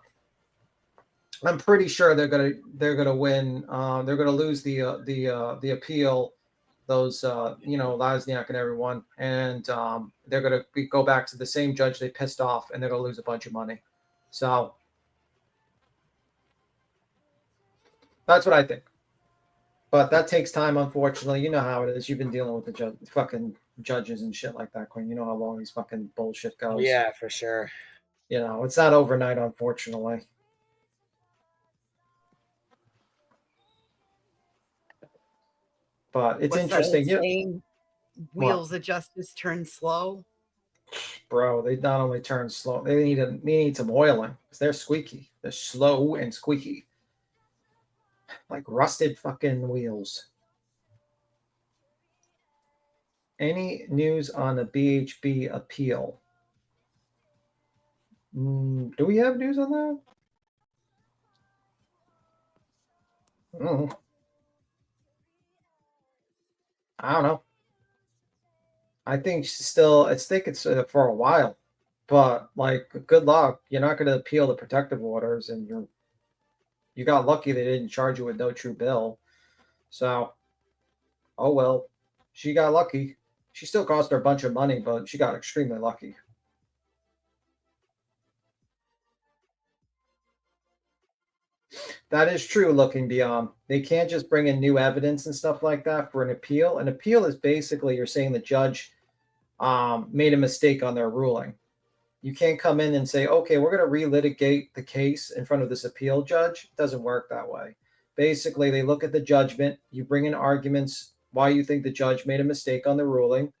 I'm pretty sure they're going to win. They're going to lose the appeal. Those Lasniak and everyone, and they're going to go back to the same judge they pissed off, and they're going to lose a bunch of money. So that's what I think. But that takes time, unfortunately. You know how it is. You've been dealing with the fucking judges and shit like that, Quinn. You know how long these fucking bullshit goes. Yeah, for sure. You know, it's not overnight, unfortunately. But it's interesting. Wheels of justice turn slow. Bro, they not only turn slow, they need some oiling because they're squeaky. They're slow and squeaky. Like rusted fucking wheels. Any news on the BHB appeal? Do we have news on that? I don't know. I think it's for a while, but like, good luck. You're not going to appeal the protective orders, and you got lucky they didn't charge you with no true bill. So, oh well, she got lucky. She still cost her a bunch of money, but she got extremely lucky. That is true, looking beyond. They can't just bring in new evidence and stuff like that for an appeal. An appeal is basically you're saying the judge made a mistake on their ruling. You can't come in and say, okay, we're going to relitigate the case in front of this appeal judge. It doesn't work that way. Basically, they look at the judgment. You bring in arguments why you think the judge made a mistake on the ruling,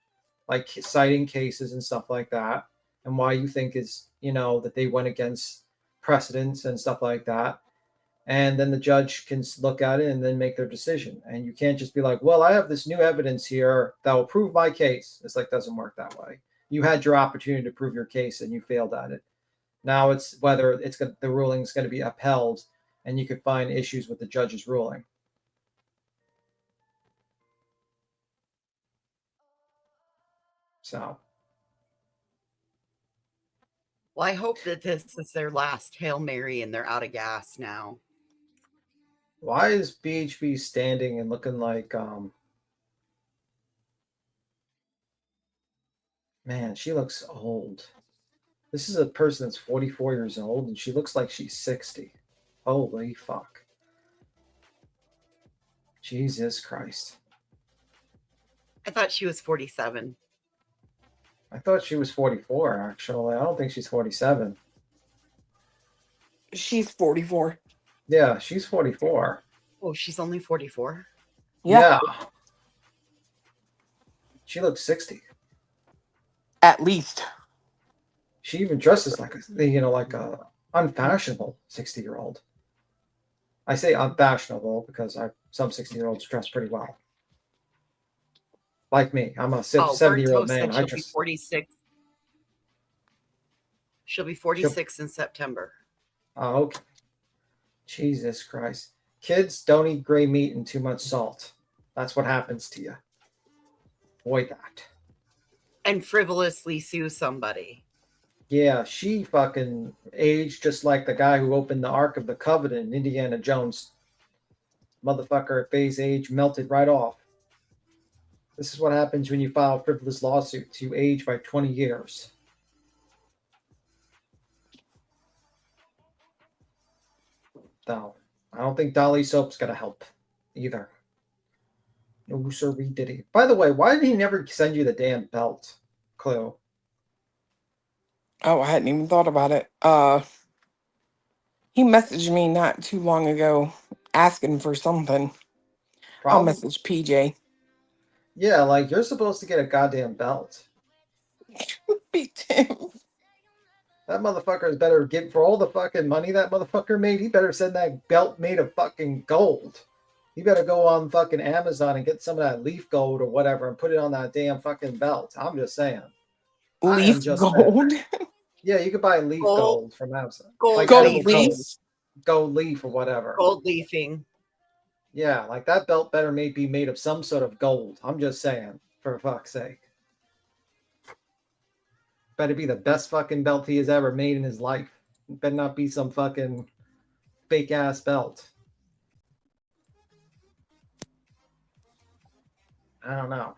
like citing cases and stuff like that, and why you think is, that they went against precedents and stuff like that. And then the judge can look at it and then make their decision. And you can't just be like, well, I have this new evidence here that will prove my case. It's like, doesn't work that way. You had your opportunity to prove your case and you failed at it. Now it's whether the ruling is going to be upheld, and you could find issues with the judge's ruling. So. Well, I hope that this is their last Hail Mary and they're out of gas now. Why is BHB standing and looking like, man, she looks old. This is a person that's 44 years old, and she looks like she's 60. Holy fuck. Jesus Christ. I thought she was 47. I thought she was 44, actually. I don't think she's 47. She's 44. Yeah, she's 44. Oh, she's only 44? Yeah. She looks 60. At least. She even dresses like a unfashionable 60-year-old. I say unfashionable because some 60-year-olds dress pretty well. Like me. I'm a 70-year-old man. She'll be 46. She'll be 46 in September. Oh, okay. Jesus Christ. Kids, don't eat gray meat and too much salt. That's what happens to you. Avoid that. And frivolously sue somebody. Yeah, she fucking aged just like the guy who opened the Ark of the Covenant in Indiana Jones. Motherfucker at Bay's age melted right off. This is what happens when you file frivolous lawsuits. You age by 20 years. No, I don't think Dolly Soap's going to help either. No, sir, we did it. By the way, why did he never send you the damn belt, Clue? Oh, I hadn't even thought about it. He messaged me not too long ago asking for something. I'll message PJ. Yeah, like, you're supposed to get a goddamn belt. Beat him. That motherfucker better get, for all the fucking money that motherfucker made, he better send that belt made of fucking gold. He better go on fucking Amazon and get some of that leaf gold or whatever and put it on that damn fucking belt. I'm just saying. Leaf gold? Yeah, you could buy leaf gold from Amazon. Gold leaf. Gold leaf or whatever. Gold leafing. Yeah, like that belt better be made of some sort of gold. I'm just saying. For fuck's sake. Better be the best fucking belt he has ever made in his life. It better not be some fucking fake ass belt. I don't know.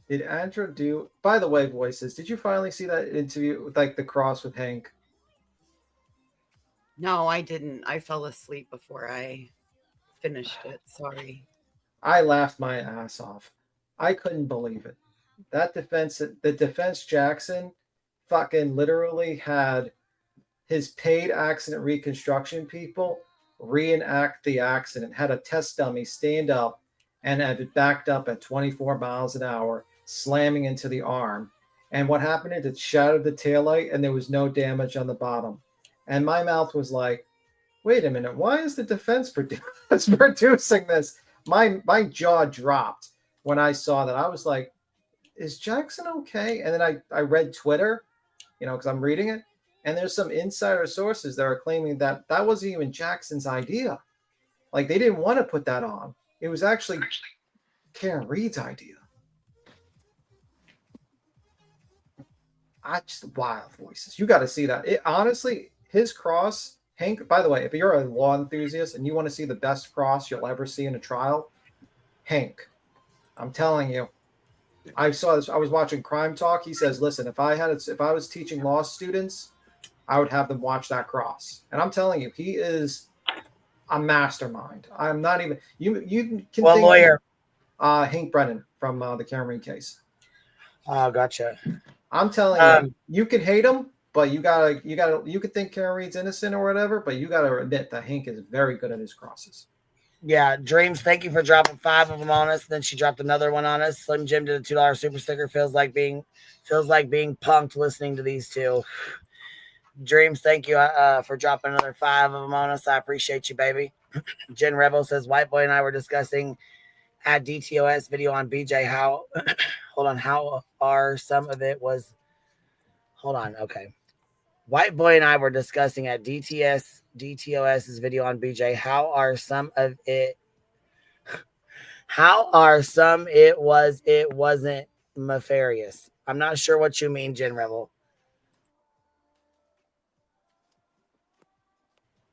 Did Andrew do? By the way, voices. Did you finally see that interview with like the cross with Hank? No, I didn't. I fell asleep before I finished it. Sorry. I laughed my ass off. I couldn't believe it. That the defense Jackson, fucking literally had his paid accident reconstruction people reenact the accident. Had a test dummy stand up and had it backed up at 24 miles an hour, slamming into the arm. And what happened is it shattered the taillight and there was no damage on the bottom. And my mouth was like, wait a minute, why is the defense producing this? My jaw dropped when I saw that. I was like, is Jackson okay? And then I read Twitter, because I'm reading it. And there's some insider sources that are claiming that that wasn't even Jackson's idea. Like, they didn't want to put that on. It was actually Karen Reed's idea. Wild voices. You got to see that. Honestly, his cross, Hank, by the way, if you're a law enthusiast and you want to see the best cross you'll ever see in a trial, Hank, I'm telling you, I saw this. I was watching Crime Talk. He says, listen, if I was teaching law students, I would have them watch that cross. And I'm telling you, he is a mastermind. I'm not even, you can What think, lawyer? Hank Brennan from the Karen Reed case. Oh, gotcha. I'm telling you, you can hate him, but you could think Karen Reed's innocent or whatever, but you gotta admit that Hank is very good at his crosses. Yeah, Dreams, thank you for dropping 5 of them on us. Then she dropped another one on us. Slim Jim did a $2 super sticker. Feels like being punked listening to these two. Dreams, thank you for dropping another 5 of them on us. I appreciate you, baby. Jen Rebel says, White Boy and I were discussing at DTOS video on BJ how hold on, how are some of it was hold on, okay. White Boy and I were discussing at DTOS's video on BJ how are some it wasn't nefarious. I'm not sure what you mean, Jen Rebel.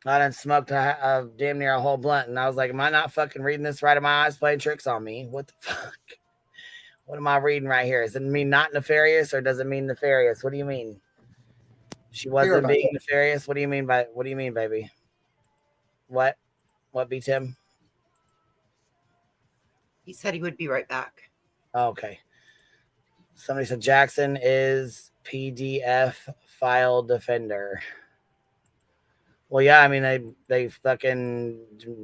I done smoked damn near a whole blunt, and I was like, am I not fucking reading this right? Are my eyes playing tricks on me? What the fuck? What am I reading right here? Does it mean not nefarious, or does it mean nefarious? What do you mean? She wasn't being nefarious? What do you mean, baby? What be Tim? He said he would be right back. Oh, okay. Somebody said Jackson is PDF file defender. Well, yeah, I mean, they fucking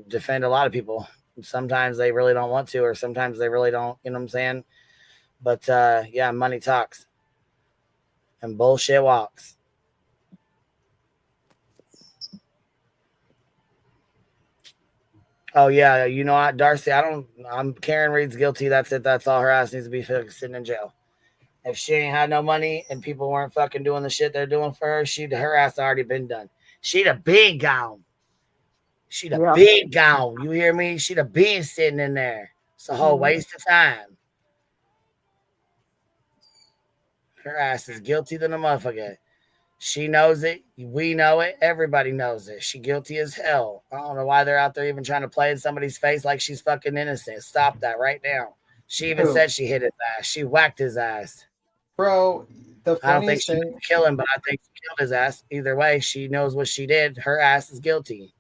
defend a lot of people. Sometimes they really don't want to, or sometimes they really don't, you know what I'm saying? But, yeah, money talks. And bullshit walks. Oh, yeah, you know what, Darcy, I'm Karen Reed's guilty. That's it. That's all. Her ass needs to be sitting in jail. If she ain't had no money and people weren't fucking doing the shit they're doing for her, her ass already been done. She'd have been gone. Big gone. You hear me? She'd have been sitting in there. It's a whole waste of time. Her ass is guilty than a motherfucker. She knows it. We know it. Everybody knows it. She guilty as hell. I don't know why they're out there even trying to play in somebody's face like she's fucking innocent. Stop that right now. She even said she hit his ass. She whacked his ass. Bro, I don't think she meant to kill him, but I think she killed his ass. Either way, she knows what she did. Her ass is guilty.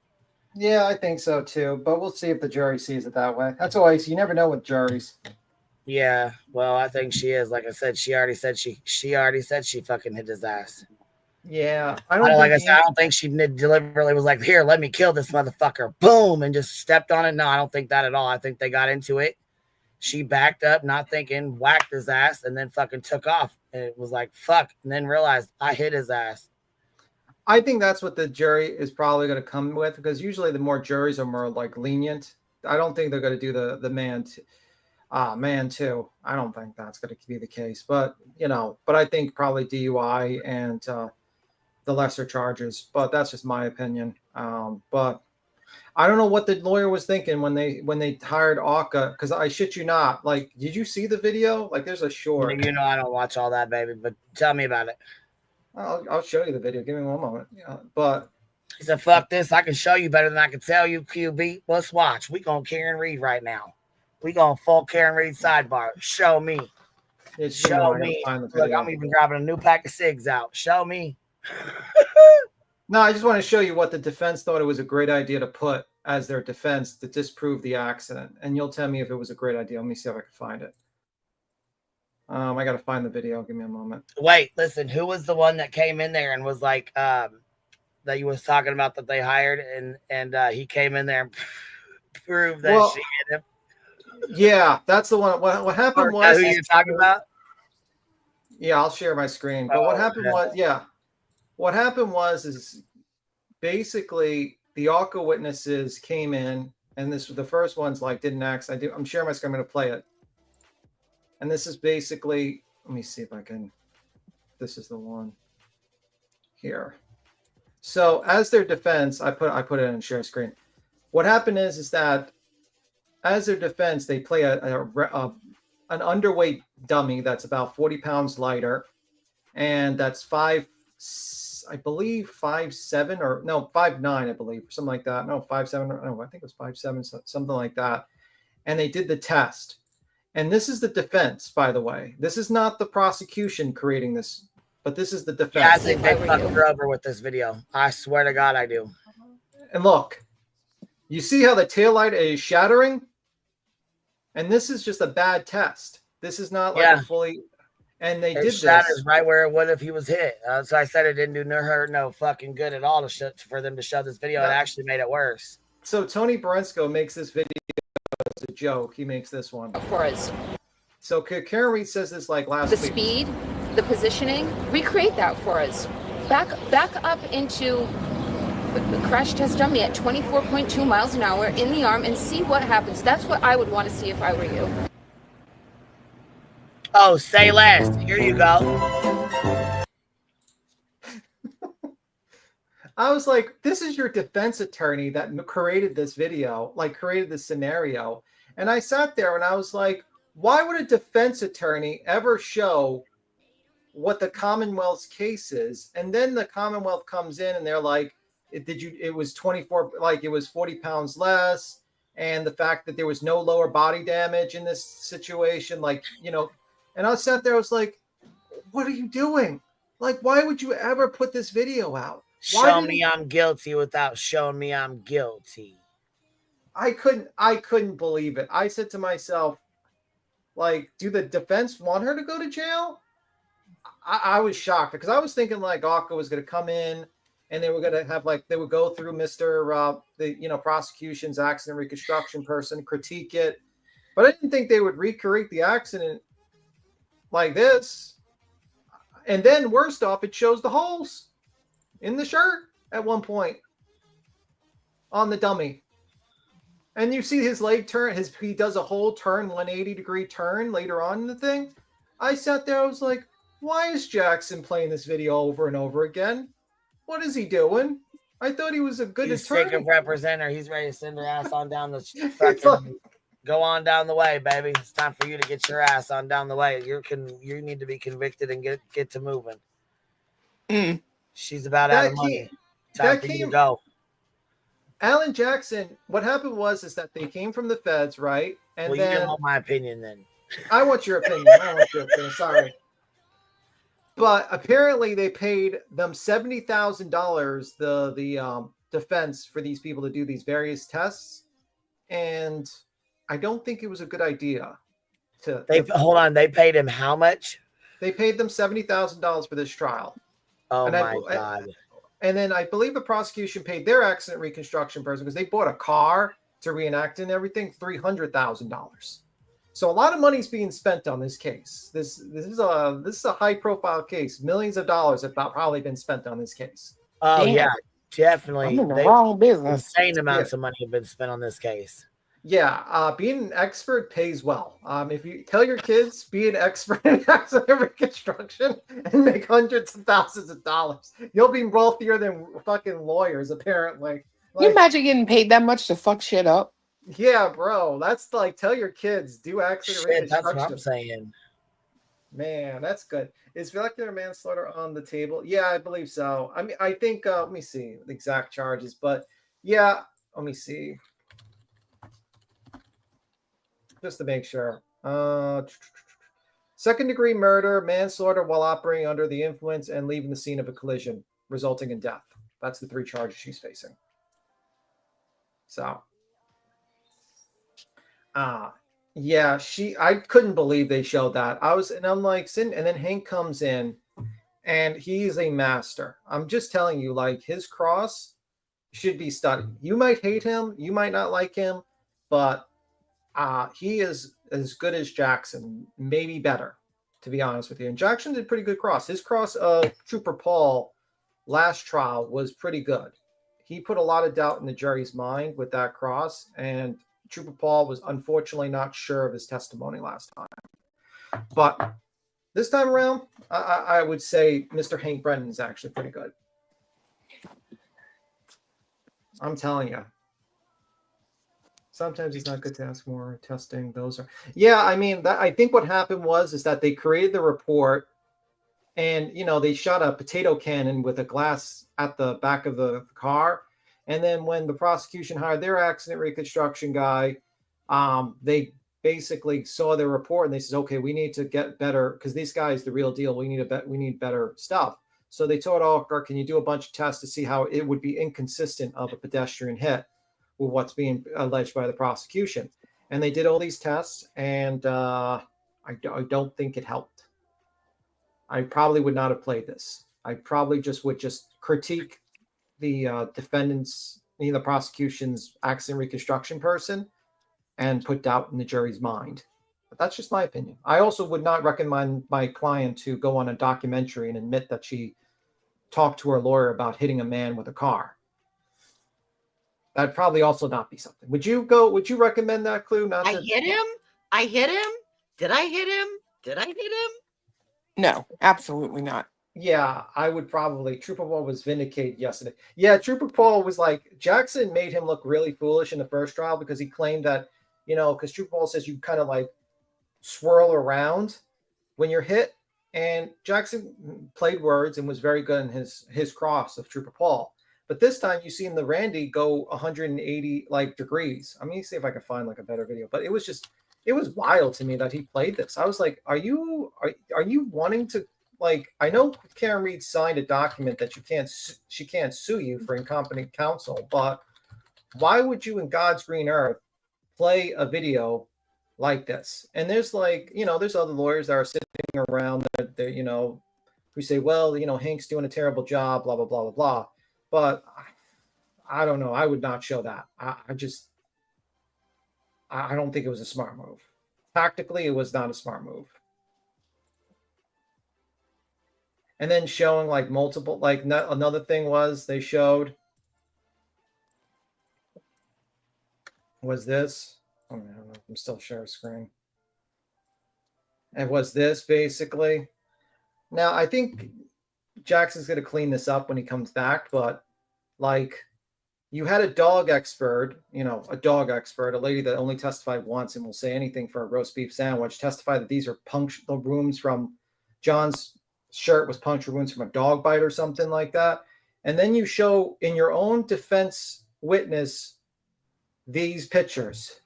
Yeah, I think so too. But we'll see if the jury sees it that way. That's always, you never know with juries. Yeah, well, I think she is. Like I said, she already said she fucking hit his ass. Yeah, I don't think she deliberately was like, here, let me kill this motherfucker. Boom, and just stepped on it. No, I don't think that at all. I think they got into it. She backed up, not thinking, whacked his ass, and then fucking took off. And it was like, fuck, and then realized I hit his ass. I think that's what the jury is probably going to come with, because usually the more juries are more like lenient. I don't think they're going to do the man too. I don't think that's going to be the case, but I think probably DUI and the lesser charges, but that's just my opinion. But I don't know what the lawyer was thinking when they hired Aka, because I shit you not. Like, did you see the video? Like, there's a short. You know I don't watch all that, baby, but tell me about it. I'll show you the video. Give me one moment. Yeah, but he said, "Fuck this! I can show you better than I can tell you." QB, let's watch. We gonna Karen Reed right now. We gonna full Karen Reed sidebar. Show me. Show me. Look, I'm even grabbing a new pack of cigs out. Show me. No, I just want to show you what the defense thought it was a great idea to put as their defense to disprove the accident. And you'll tell me if it was a great idea. Let me see if I can find it. I got to find the video. Give me a moment. Wait, listen. Who was the one that came in there and was like, that you was talking about that they hired, and he came in there and proved that she hit him? Yeah, that's the one. What happened was... Who you're talking about? Yeah, I'll share my screen. But what happened was, what happened was basically the ARCA witnesses came in, and this was the first ones like didn't act. I'm sharing my screen. I'm going to play it. And this is basically, let me see if I can, this is the one here. So as their defense, I put it in share screen. What happened is that as their defense, they play an underweight dummy that's about 40 pounds lighter, and that's 5'7" or no 5'9", I believe, something like that. No, 5'7", no, I think it was 5'7", something like that. And they did the test. And this is the defense, by the way. This is not the prosecution creating this, but this is the defense. Yeah, I think they fucked her over with this video. I swear to God, I do. And look, you see how the taillight is shattering? And this is just a bad test. This is not like a fully... And they did this. Shatters right where it would if he was hit. So I said it didn't do her no fucking good at all for them to show this video. It actually made it worse. So Tony Barensko makes this video as a joke. He makes this one for us. So Karen Reed says this like last week. The speed, the positioning, recreate that for us. Back up into the crash test dummy at 24.2 miles an hour in the arm and see what happens. That's what I would want to see if I were you. Oh, say less. Here you go. I was like, this is your defense attorney that created this video, like created this scenario. And I sat there and I was like, why would a defense attorney ever show what the Commonwealth's case is? And then the Commonwealth comes in and they're like, it was 24, like it was 40 pounds less. And the fact that there was no lower body damage in this situation, like, you know, and I sat there, I was like, what are you doing? Like, why would you ever put this video out? Show me I'm guilty without showing me I'm guilty. I couldn't believe it. I said to myself, like, do the defense want her to go to jail? I was shocked because I was thinking like ARCA was going to come in and they were going to have like, they would go through Mr. The prosecution's accident reconstruction person, critique it. But I didn't think they would recreate the accident like this. And then worst off, it shows the holes in the shirt at one point on the dummy. And you see his leg turn, he does a whole turn, 180-degree turn later on in the thing. I sat there, I was like, why is Jackson playing this video over and over again? What is he doing? I thought he was a good attorney. He's sick of representer. He's ready to send her ass on down the fucking... Go on down the way, baby. It's time for you to get your ass on down the way. You need to be convicted and get to moving. She's about out of money. Time for you to go. Alan Jackson, what happened was that they came from the feds, right? And well, then you didn't want my opinion then. I want your opinion. Sorry. But apparently they paid them $70,000, the defense, for these people to do these various tests. And I don't think it was a good idea. Hold on. They paid him how much? They paid them $70,000 for this trial. Oh, my God. And then I believe the prosecution paid their accident reconstruction person because they bought a car to reenact and everything, $300,000. So a lot of money's being spent on this case. This is a high profile case. Millions of dollars have probably been spent on this case. Oh, yeah, definitely. I'm in the wrong business. Insane amounts of money have been spent on this case. Yeah, being an expert pays well. If you tell your kids be an expert in accident reconstruction and make hundreds of thousands of dollars, you'll be wealthier than fucking lawyers, apparently. Can you imagine getting paid that much to fuck shit up? Yeah, bro. That's like, tell your kids, do accident Shit, that's reconstruction. what I'm saying. Man, that's good. Is vehicular manslaughter on the table? Yeah, I believe so. I mean, I think, let me see the exact charges, but yeah, let me see. Just to make sure. Second-degree murder, manslaughter while operating under the influence and leaving the scene of a collision, resulting in death. That's the 3 charges she's facing. So, yeah, I couldn't believe they showed that. I'm like, and then Hank comes in, and he's a master. I'm just telling you, like, his cross should be studied. You might hate him, you might not like him, but he is as good as Jackson, maybe better, to be honest with you. And Jackson did pretty good cross. His cross of Trooper Paul last trial was pretty good. He put a lot of doubt in the jury's mind with that cross, and Trooper Paul was unfortunately not sure of his testimony last time. But this time around, I would say Mr. Hank Brennan is actually pretty good. I'm telling you. Sometimes it's not good to ask more testing. Those are, yeah. I mean, I think what happened is that they created the report, and they shot a potato cannon with a glass at the back of the car, and then when the prosecution hired their accident reconstruction guy, they basically saw their report and they said, okay, we need to get better because this guy's the real deal. We need better stuff. So they told Alker, can you do a bunch of tests to see how it would be inconsistent of a pedestrian hit with what's being alleged by the prosecution? And they did all these tests, and I don't think it helped. I probably would not have played this. I probably would critique the defendant's, the prosecution's accident reconstruction person and put doubt in the jury's mind. But that's just my opinion. I also would not recommend my client to go on a documentary and admit that she talked to her lawyer about hitting a man with a car. That'd probably also not be something. Would you recommend that, Clue? I hit him? Did I hit him? No, absolutely not. Yeah, I would probably. Trooper Paul was vindicated yesterday. Yeah, Trooper Paul was like, Jackson made him look really foolish in the first trial because he claimed that, because Trooper Paul says you kind of like swirl around when you're hit. And Jackson played words and was very good in his cross of Trooper Paul. But this time you see him, the Randy, go 180 degrees. I'm going to see if I can find a better video. But it was wild to me that he played this. I was like, are you wanting to, I know Karen Reed signed a document that she can't sue you for incompetent counsel, but why would you in God's green earth play a video like this? And there's there's other lawyers that are sitting around that who say, well, Hank's doing a terrible job, blah, blah, blah, blah, blah. But I don't know. I would not show that. I don't think it was a smart move. Tactically, it was not a smart move. And then showing multiple, another thing they showed was this. Oh, I don't know. I'm still sharing screen. And was this basically. Now, I think Jackson's going to clean this up when he comes back, but you had a dog expert, a lady that only testified once and will say anything for a roast beef sandwich, testify that these are punctured wounds from John's shirt was punctured wounds from a dog bite or something like that. And then you show in your own defense witness these pictures.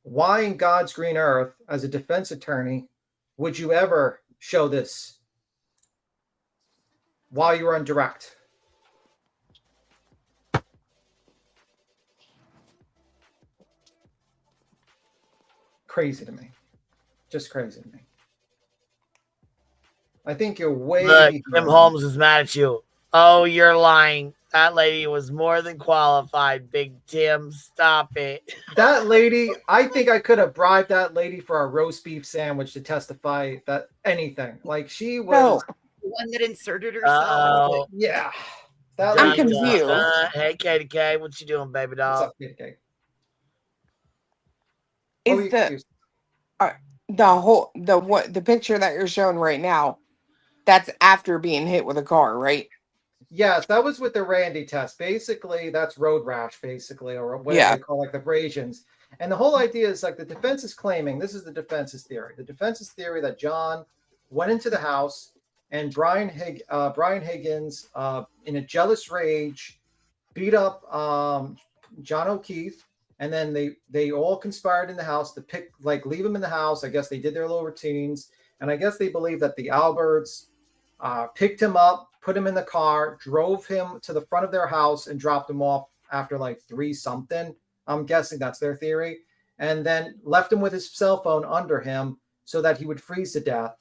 Why in God's green earth, as a defense attorney, would you ever show this while you were on direct? Crazy to me. Just crazy to me. I think you're way. Look, Tim Holmes is mad at you. Oh, you're lying. That lady was more than qualified. Big Tim, stop it. That lady, I think I could have bribed that lady for a roast beef sandwich to testify that anything. She was the one that inserted herself. Yeah. I'm confused. Hey, Katie K, what you doing, baby doll? What's up, Katie K? Is the picture that you're showing right now? That's after being hit with a car, right? Yes, that was with the Randy test. Basically, that's road rash, basically, or whatever they call like the abrasions. And the whole idea is like the defense is claiming, this is the defense's theory. The defense's theory that John went into the house and Brian Higgins, in a jealous rage, beat up John O'Keefe, and then they all conspired in the house to leave him in the house. I guess they did their little routines, and I guess they believe that the Alberts picked him up, put him in the car, drove him to the front of their house, and dropped him off after like 3 something. I'm guessing that's their theory. And then left him with his cell phone under him so that he would freeze to death.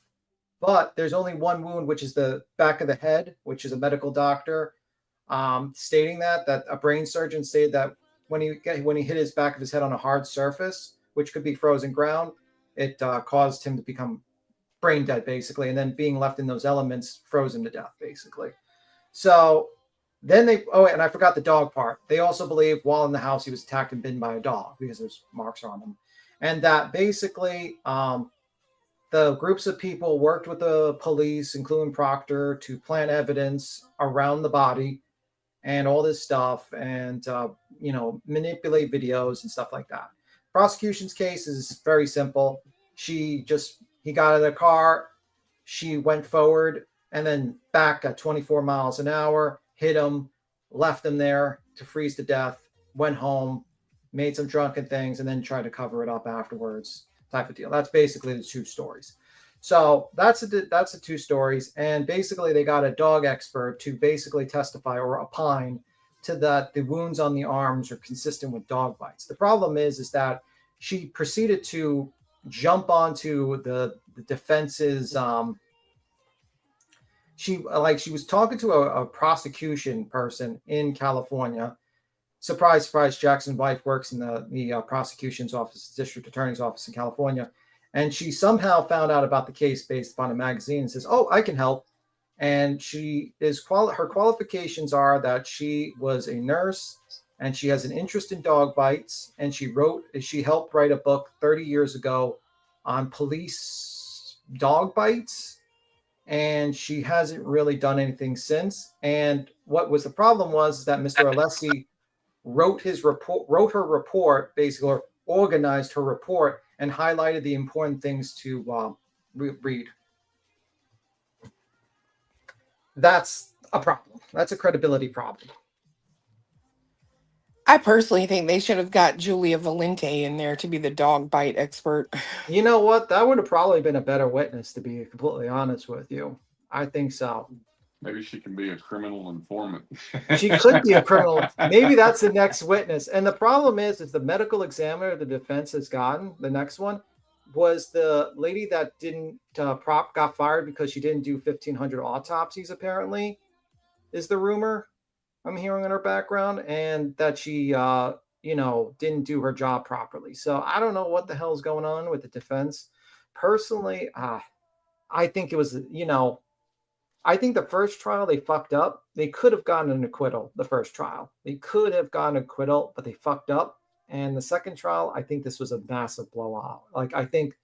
But there's only one wound, which is the back of the head, which is a medical doctor stating that a brain surgeon stated that when he hit his back of his head on a hard surface, which could be frozen ground, it caused him to become brain dead, basically, and then being left in those elements froze him to death, basically. So then and I forgot the dog part. They also believe while in the house he was attacked and bitten by a dog because there's marks on him, and that basically the groups of people worked with the police, including Proctor, to plant evidence around the body and all this stuff, and manipulate videos and stuff like that. Prosecution's case is very simple. He got out of the car, she went forward and then back at 24 miles an hour, hit him, left him there to freeze to death, went home, made some drunken things, and then tried to cover it up afterwards, type of deal. That's basically the 2 stories. So that's the 2 stories. And basically they got a dog expert to basically testify or opine to that the wounds on the arms are consistent with dog bites. The problem is that she proceeded to jump onto the defense's she was talking to a prosecution person in California. Surprise, surprise, Jackson's wife works in the prosecution's office, district attorney's office in California. And she somehow found out about the case based upon a magazine and says, "Oh, I can help." And her qualifications are that she was a nurse and she has an interest in dog bites. And she helped write a book 30 years ago on police dog bites. And she hasn't really done anything since. And what was the problem was that Mr. Alessi wrote her report, basically, or organized her report and highlighted the important things to read. That's a problem. That's a credibility problem. I personally think they should have got Julia Valente in there to be the dog bite expert. You know what? That would have probably been a better witness, to be completely honest with you. I think so. Maybe she can be a criminal informant. She could be a criminal. Maybe that's the next witness. And the problem is the medical examiner the defense has gotten, the next one, was the lady that got fired because she didn't do 1,500 autopsies, apparently, is the rumor I'm hearing in her background, and that she, didn't do her job properly. So I don't know what the hell is going on with the defense. Personally, I think it was, I think the first trial they fucked up. They could have gotten an acquittal the first trial. They could have gotten an acquittal, but they fucked up. And the second trial, I think this was a massive blowout. Like, I think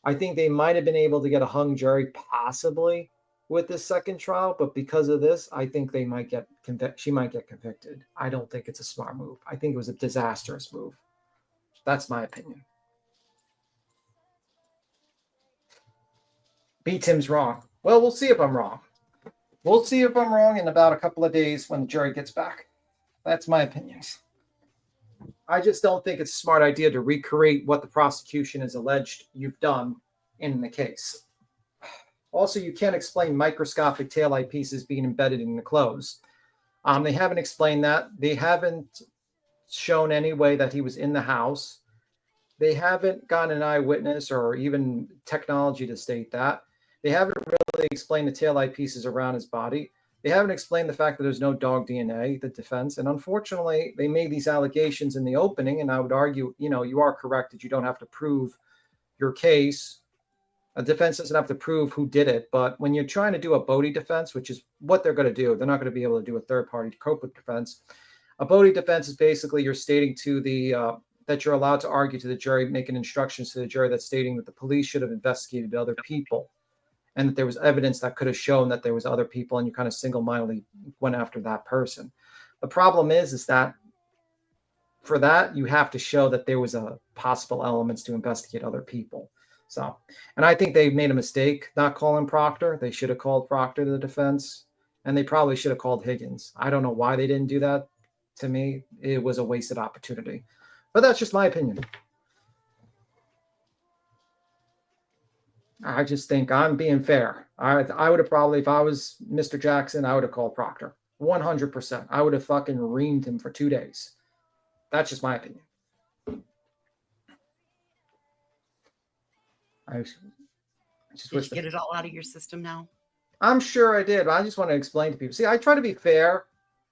they might have been able to get a hung jury possibly with this second trial, but because of this, I think they might get she might get convicted. I don't think it's a smart move. I think it was a disastrous move. That's my opinion. B. Tim's wrong. Well, we'll see if I'm wrong. We'll see if I'm wrong in about a couple of days when the jury gets back. That's my opinions. I just don't think it's a smart idea to recreate what the prosecution has alleged you've done in the case. Also, you can't explain microscopic taillight pieces being embedded in the clothes. They haven't explained that. They haven't shown any way that he was in the house. They haven't gotten an eyewitness or even technology to state that. They haven't really explained the taillight pieces around his body. They haven't explained the fact that there's no dog DNA, the defense. And unfortunately, they made these allegations in the opening. And I would argue, you are correct that you don't have to prove your case A defense doesn't have to prove who did it, but when you're trying to do a Bodie defense, which is what they're going to do, they're not going to be able to do a third-party Copeland defense. A Bodie defense is basically you're stating to the that you're allowed to argue to the jury, making instructions to the jury that's stating that the police should have investigated other people, and that there was evidence that could have shown that there was other people, and you kind of single-mindedly went after that person. The problem is that for that you have to show that there was a possible elements to investigate other people. So, and I think they made a mistake not calling Proctor. They should have called Proctor to the defense, and they probably should have called Higgins. I don't know why they didn't do that. To me, it was a wasted opportunity, but that's just my opinion. I just think I'm being fair. I would have probably, if I was Mr. Jackson, I would have called Proctor 100%. I would have fucking reamed him for 2 days. That's just my opinion. I just Did you get it all out of your system now? I'm sure I did, but I just want to explain to people. See, I try to be fair.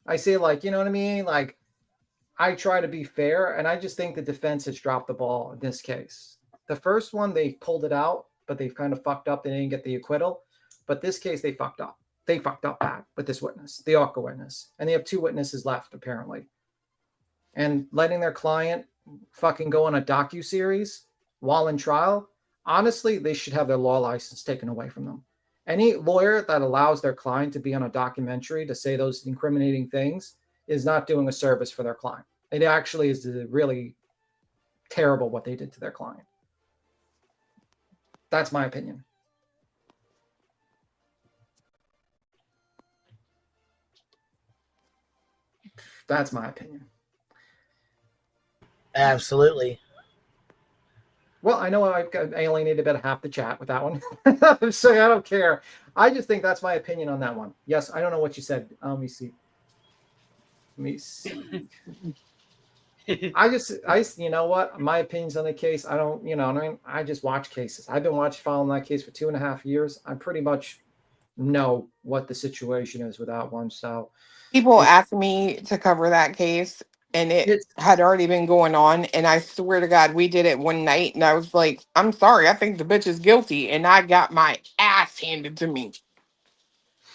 I say, like, you know what I mean? Like, I try to be fair, and I just think the defense has dropped the ball in this case. The first one, they pulled it out, but they've kind of fucked up. They didn't get the acquittal. But this case, they fucked up. They fucked up bad with this witness, the ARCA witness. And they have 2 witnesses left, apparently. And letting their client fucking go on a docuseries while in trial, honestly, they should have their law license taken away from them. Any lawyer that allows their client to be on a documentary to say those incriminating things is not doing a service for their client. It actually is really terrible what they did to their client. That's my opinion. That's my opinion. Absolutely. Well, I know I've alienated about half the chat with that one. So I don't care. I just think that's my opinion on that one. Yes, I don't know what you said. Let me see. You know what? My opinions on the case, I don't, you know, I mean, I just watch cases. I've been following that case for 2.5 years. I pretty much know what the situation is with that one. So people asked me to cover that case, and it had already been going on. And I swear to God, we did it one night, and I was like, I'm sorry, I think the bitch is guilty. And I got my ass handed to me.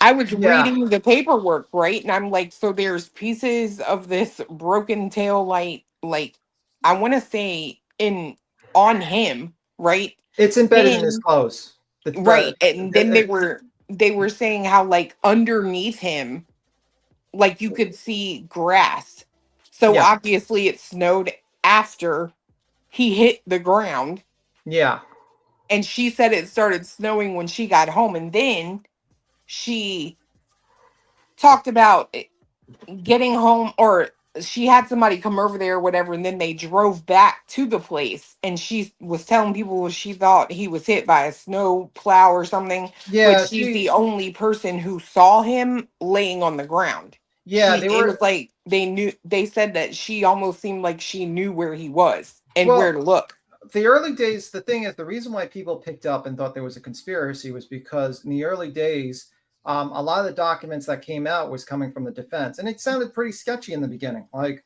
I was reading the paperwork, right? And I'm like, so there's pieces of this broken tail light, like, I want to say on him, right? It's embedded in his clothes. Right. And then they were saying how, like, underneath him, like, you could see grass. So obviously it snowed after he hit the ground. Yeah. And she said it started snowing when she got home. And then she talked about getting home, or she had somebody come over there or whatever, and then they drove back to the place, and she was telling people she thought he was hit by a snow plow or something. Yeah, but she's the only person who saw him laying on the ground. Yeah, it was like they said that she almost seemed like she knew where he was and where to look. The early days, the thing is, the reason why people picked up and thought there was a conspiracy was because in the early days, a lot of the documents that came out was coming from the defense, and it sounded pretty sketchy in the beginning. Like,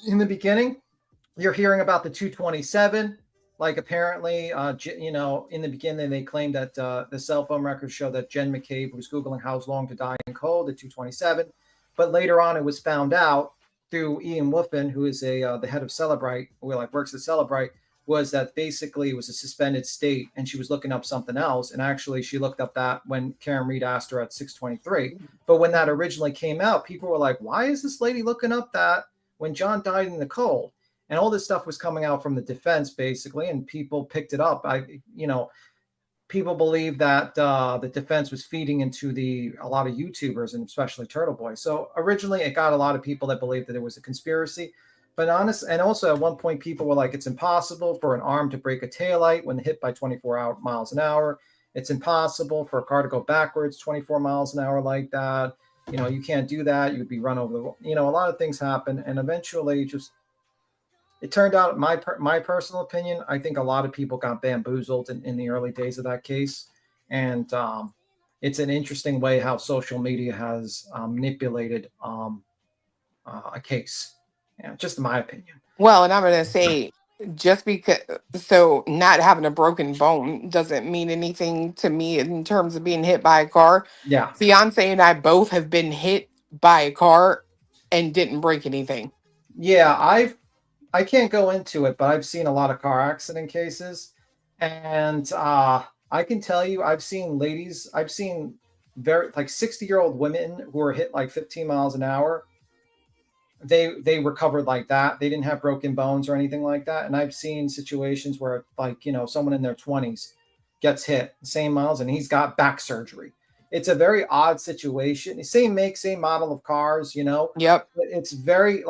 in the beginning, you're hearing about the 227. Like, apparently, you know, in the beginning, they claimed that the cell phone records show that Jen McCabe was Googling how long to die in cold at 227. But later on, it was found out through Ian Wolfman, who is the head of Celebrite, who works at Celebrite, was that basically it was a suspended state, and she was looking up something else. And actually, she looked up that when Karen Reed asked her at 6:23. But when that originally came out, people were like, why is this lady looking up that when John died in the cold? And all this stuff was coming out from the defense, basically, and people picked it up. People believe that the defense was feeding into a lot of YouTubers, and especially Turtle Boy. So originally, it got a lot of people that believed that it was a conspiracy. But and also at one point, people were like, it's impossible for an arm to break a taillight when hit by 24 miles an hour. It's impossible for a car to go backwards 24 miles an hour like that. You know, you can't do that. You'd be run over the, you know, a lot of things happen. And eventually it turned out, my personal opinion, I think a lot of people got bamboozled in the early days of that case. And it's an interesting way how social media has manipulated a case. Yeah, just my opinion. Well, and I'm going to say, just because, so not having a broken bone doesn't mean anything to me in terms of being hit by a car. Yeah. Fiance and I both have been hit by a car and didn't break anything. Yeah, I can't go into it, but I've seen a lot of car accident cases, and I can tell you, I've seen very like 60-year-old women who were hit like 15 miles an hour. They recovered like that. They didn't have broken bones or anything like that. And I've seen situations where, like, someone in their 20s gets hit same miles and he's got back surgery. It's a very odd situation. Same make, same model of cars, Yep. But it's very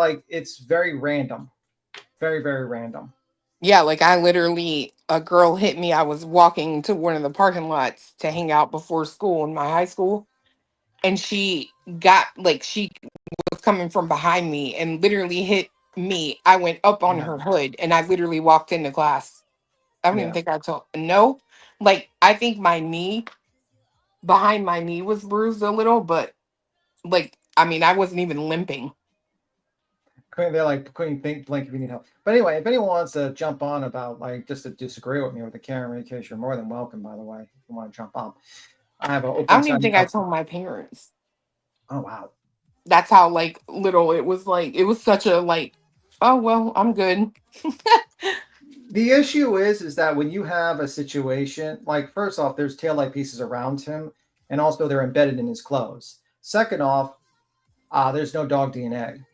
random. Very, very random. Yeah, like a girl hit me. I was walking to one of the parking lots to hang out before school in my high school. And she was coming from behind me and literally hit me. I went up on her hood and I literally walked into class. I don't even think I told. No, like I think behind my knee was bruised a little, but I wasn't even limping. They're like, Queen, blink if you need help. But anyway, if anyone wants to jump on about just to disagree with me with the Karen case, you're more than welcome, by the way, if you want to jump on. I don't even think I told my parents. Oh, wow. That's how little it was. It was such a oh, well, I'm good. The issue is that when you have a situation, first off, there's taillight pieces around him, and also they're embedded in his clothes. Second off, there's no dog DNA.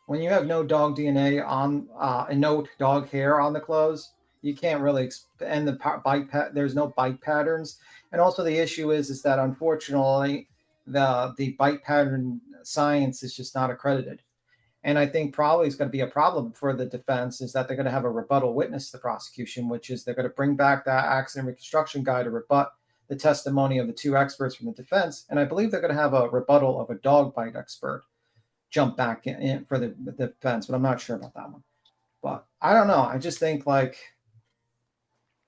When you have no dog DNA on and no dog hair on the clothes, you can't really and there's no bite patterns. And also the issue is that unfortunately the bite pattern science is just not accredited. And I think probably it's going to be a problem for the defense is that they're going to have a rebuttal witness to the prosecution, which is they're going to bring back that accident reconstruction guy to rebut the testimony of the two experts from the defense. And I believe they're going to have a rebuttal of a dog bite expert jump back in for the defense, but I'm not sure about that one. But I don't know. I just think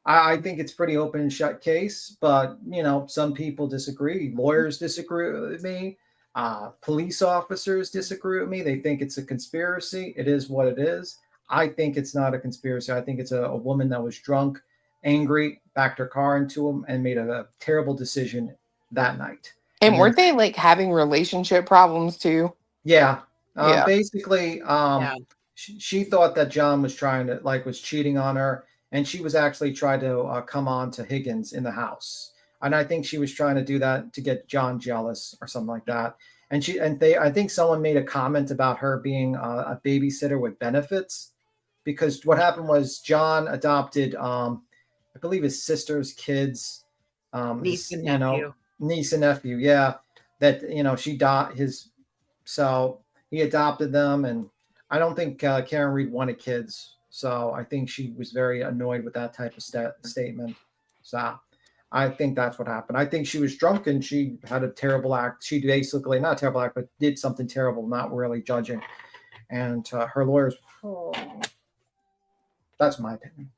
I think it's pretty open and shut case, but some people disagree. Lawyers disagree with me. Police officers disagree with me. They think it's a conspiracy. It is what it is. I think it's not a conspiracy. I think it's a woman that was drunk, angry, backed her car into him, and made a terrible decision that night. And weren't they having relationship problems too? Yeah. Yeah. Basically, she thought that John was trying to was cheating on her, and she was actually trying to come on to Higgins in the house. And I think she was trying to do that to get John jealous or something like that. And I think someone made a comment about her being a babysitter with benefits, because what happened was John adopted, I believe his sister's kids, Niece and nephew. Niece and nephew. Yeah. That, she died so he adopted them. And I don't think Karen Reed wanted kids. So I think she was very annoyed with that type of statement. So I think that's what happened. I think she was drunk and she had a terrible act. She basically, not a terrible act, but did something terrible, not really judging. And her lawyers, that's my opinion.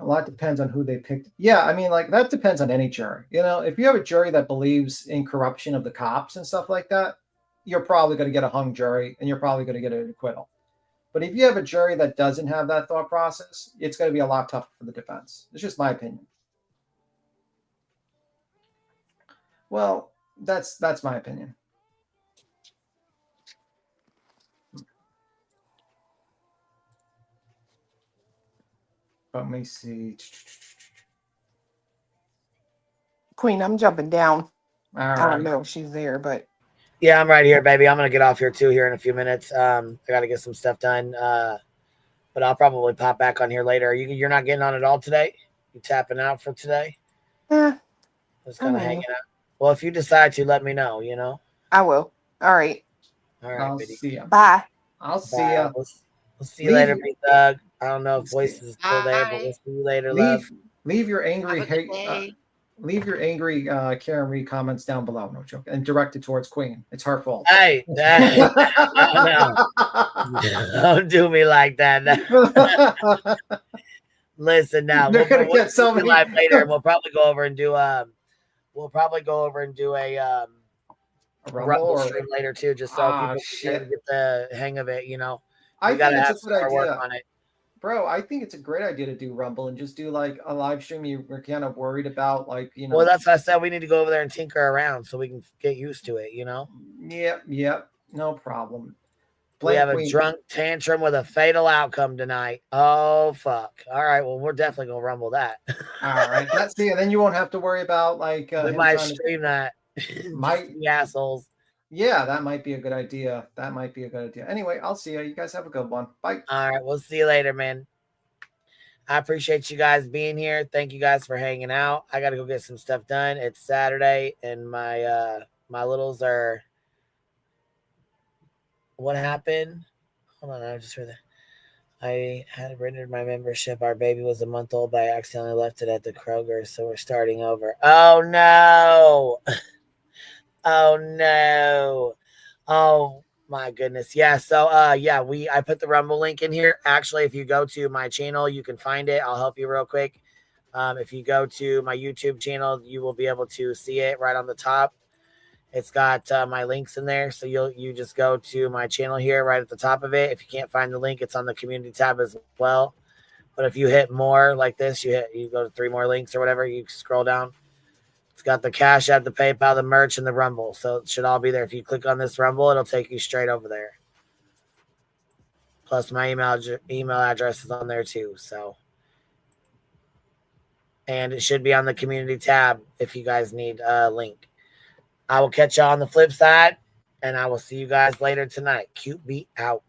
A lot depends on who they picked. Yeah, I mean, that depends on any jury. If you have a jury that believes in corruption of the cops and stuff like that, you're probably going to get a hung jury and you're probably going to get an acquittal. But if you have a jury that doesn't have that thought process, it's going to be a lot tougher for the defense. It's just my opinion. Well, that's my opinion. Let me see. Queen, I'm jumping down. All right. I don't know if she's there, but yeah, I'm right here, baby. I'm gonna get off here too here in a few minutes. I gotta get some stuff done. But I'll probably pop back on here later. You're not getting on at all today? You tapping out for today? Yeah. Just kind of hanging out. Well, if you decide to, let me know, I will. All right. All right, I'll baby. see ya. Bye. I'll see ya. We'll see you later, big Doug. I don't know if Voices is still there, but we'll see you later, love. Leave your angry leave your angry Karen Reed comments down below. No joke, and direct it towards Queen. It's her fault. Hey, no. Don't do me like that. Listen, now we'll get so many live later, and we'll probably go over and do a Rumble stream later too, just so people can get the hang of it. I We gotta think have it's a some good more work idea. on it. Bro, I think it's a great idea to do Rumble and just do like a live stream. You're kind of worried about, like, you know. Well, that's why I said we need to go over there and tinker around so we can get used to it, you know? Yep. No problem. We have a Queen. drunk tantrum with a fatal outcome tonight. Oh, fuck. All right. Well, we're definitely going to rumble that. All right. That's the, then you won't have to worry about like we him might trying stream that. Might the assholes. Yeah, that might be a good idea. Anyway, I'll see you. You guys have a good one. Bye. All right. We'll see you later, man. I appreciate you guys being here. Thank you guys for hanging out. I got to go get some stuff done. It's Saturday, and my my littles are. What happened? Hold on, I just heard that. I had rendered my membership. Our baby was a month old, but I accidentally left it at the Kroger, so we're starting over. Oh no! Oh no! Oh my goodness! Yeah. So yeah, I put the Rumble link in here. Actually, if you go to my channel, you can find it. I'll help you real quick. If you go to my YouTube channel, you will be able to see it right on the top. It's got my links in there, so you just go to my channel here right at the top of it. If you can't find the link, it's on the community tab as well. But if you hit more like this, you go to 3 more links or whatever, you scroll down. It's got the Cash App, the PayPal, the merch, and the Rumble. So it should all be there. If you click on this Rumble, it'll take you straight over there. Plus my email address is on there too. So, and it should be on the community tab if you guys need a link. I will catch y'all on the flip side, and I will see you guys later tonight. Cute be out.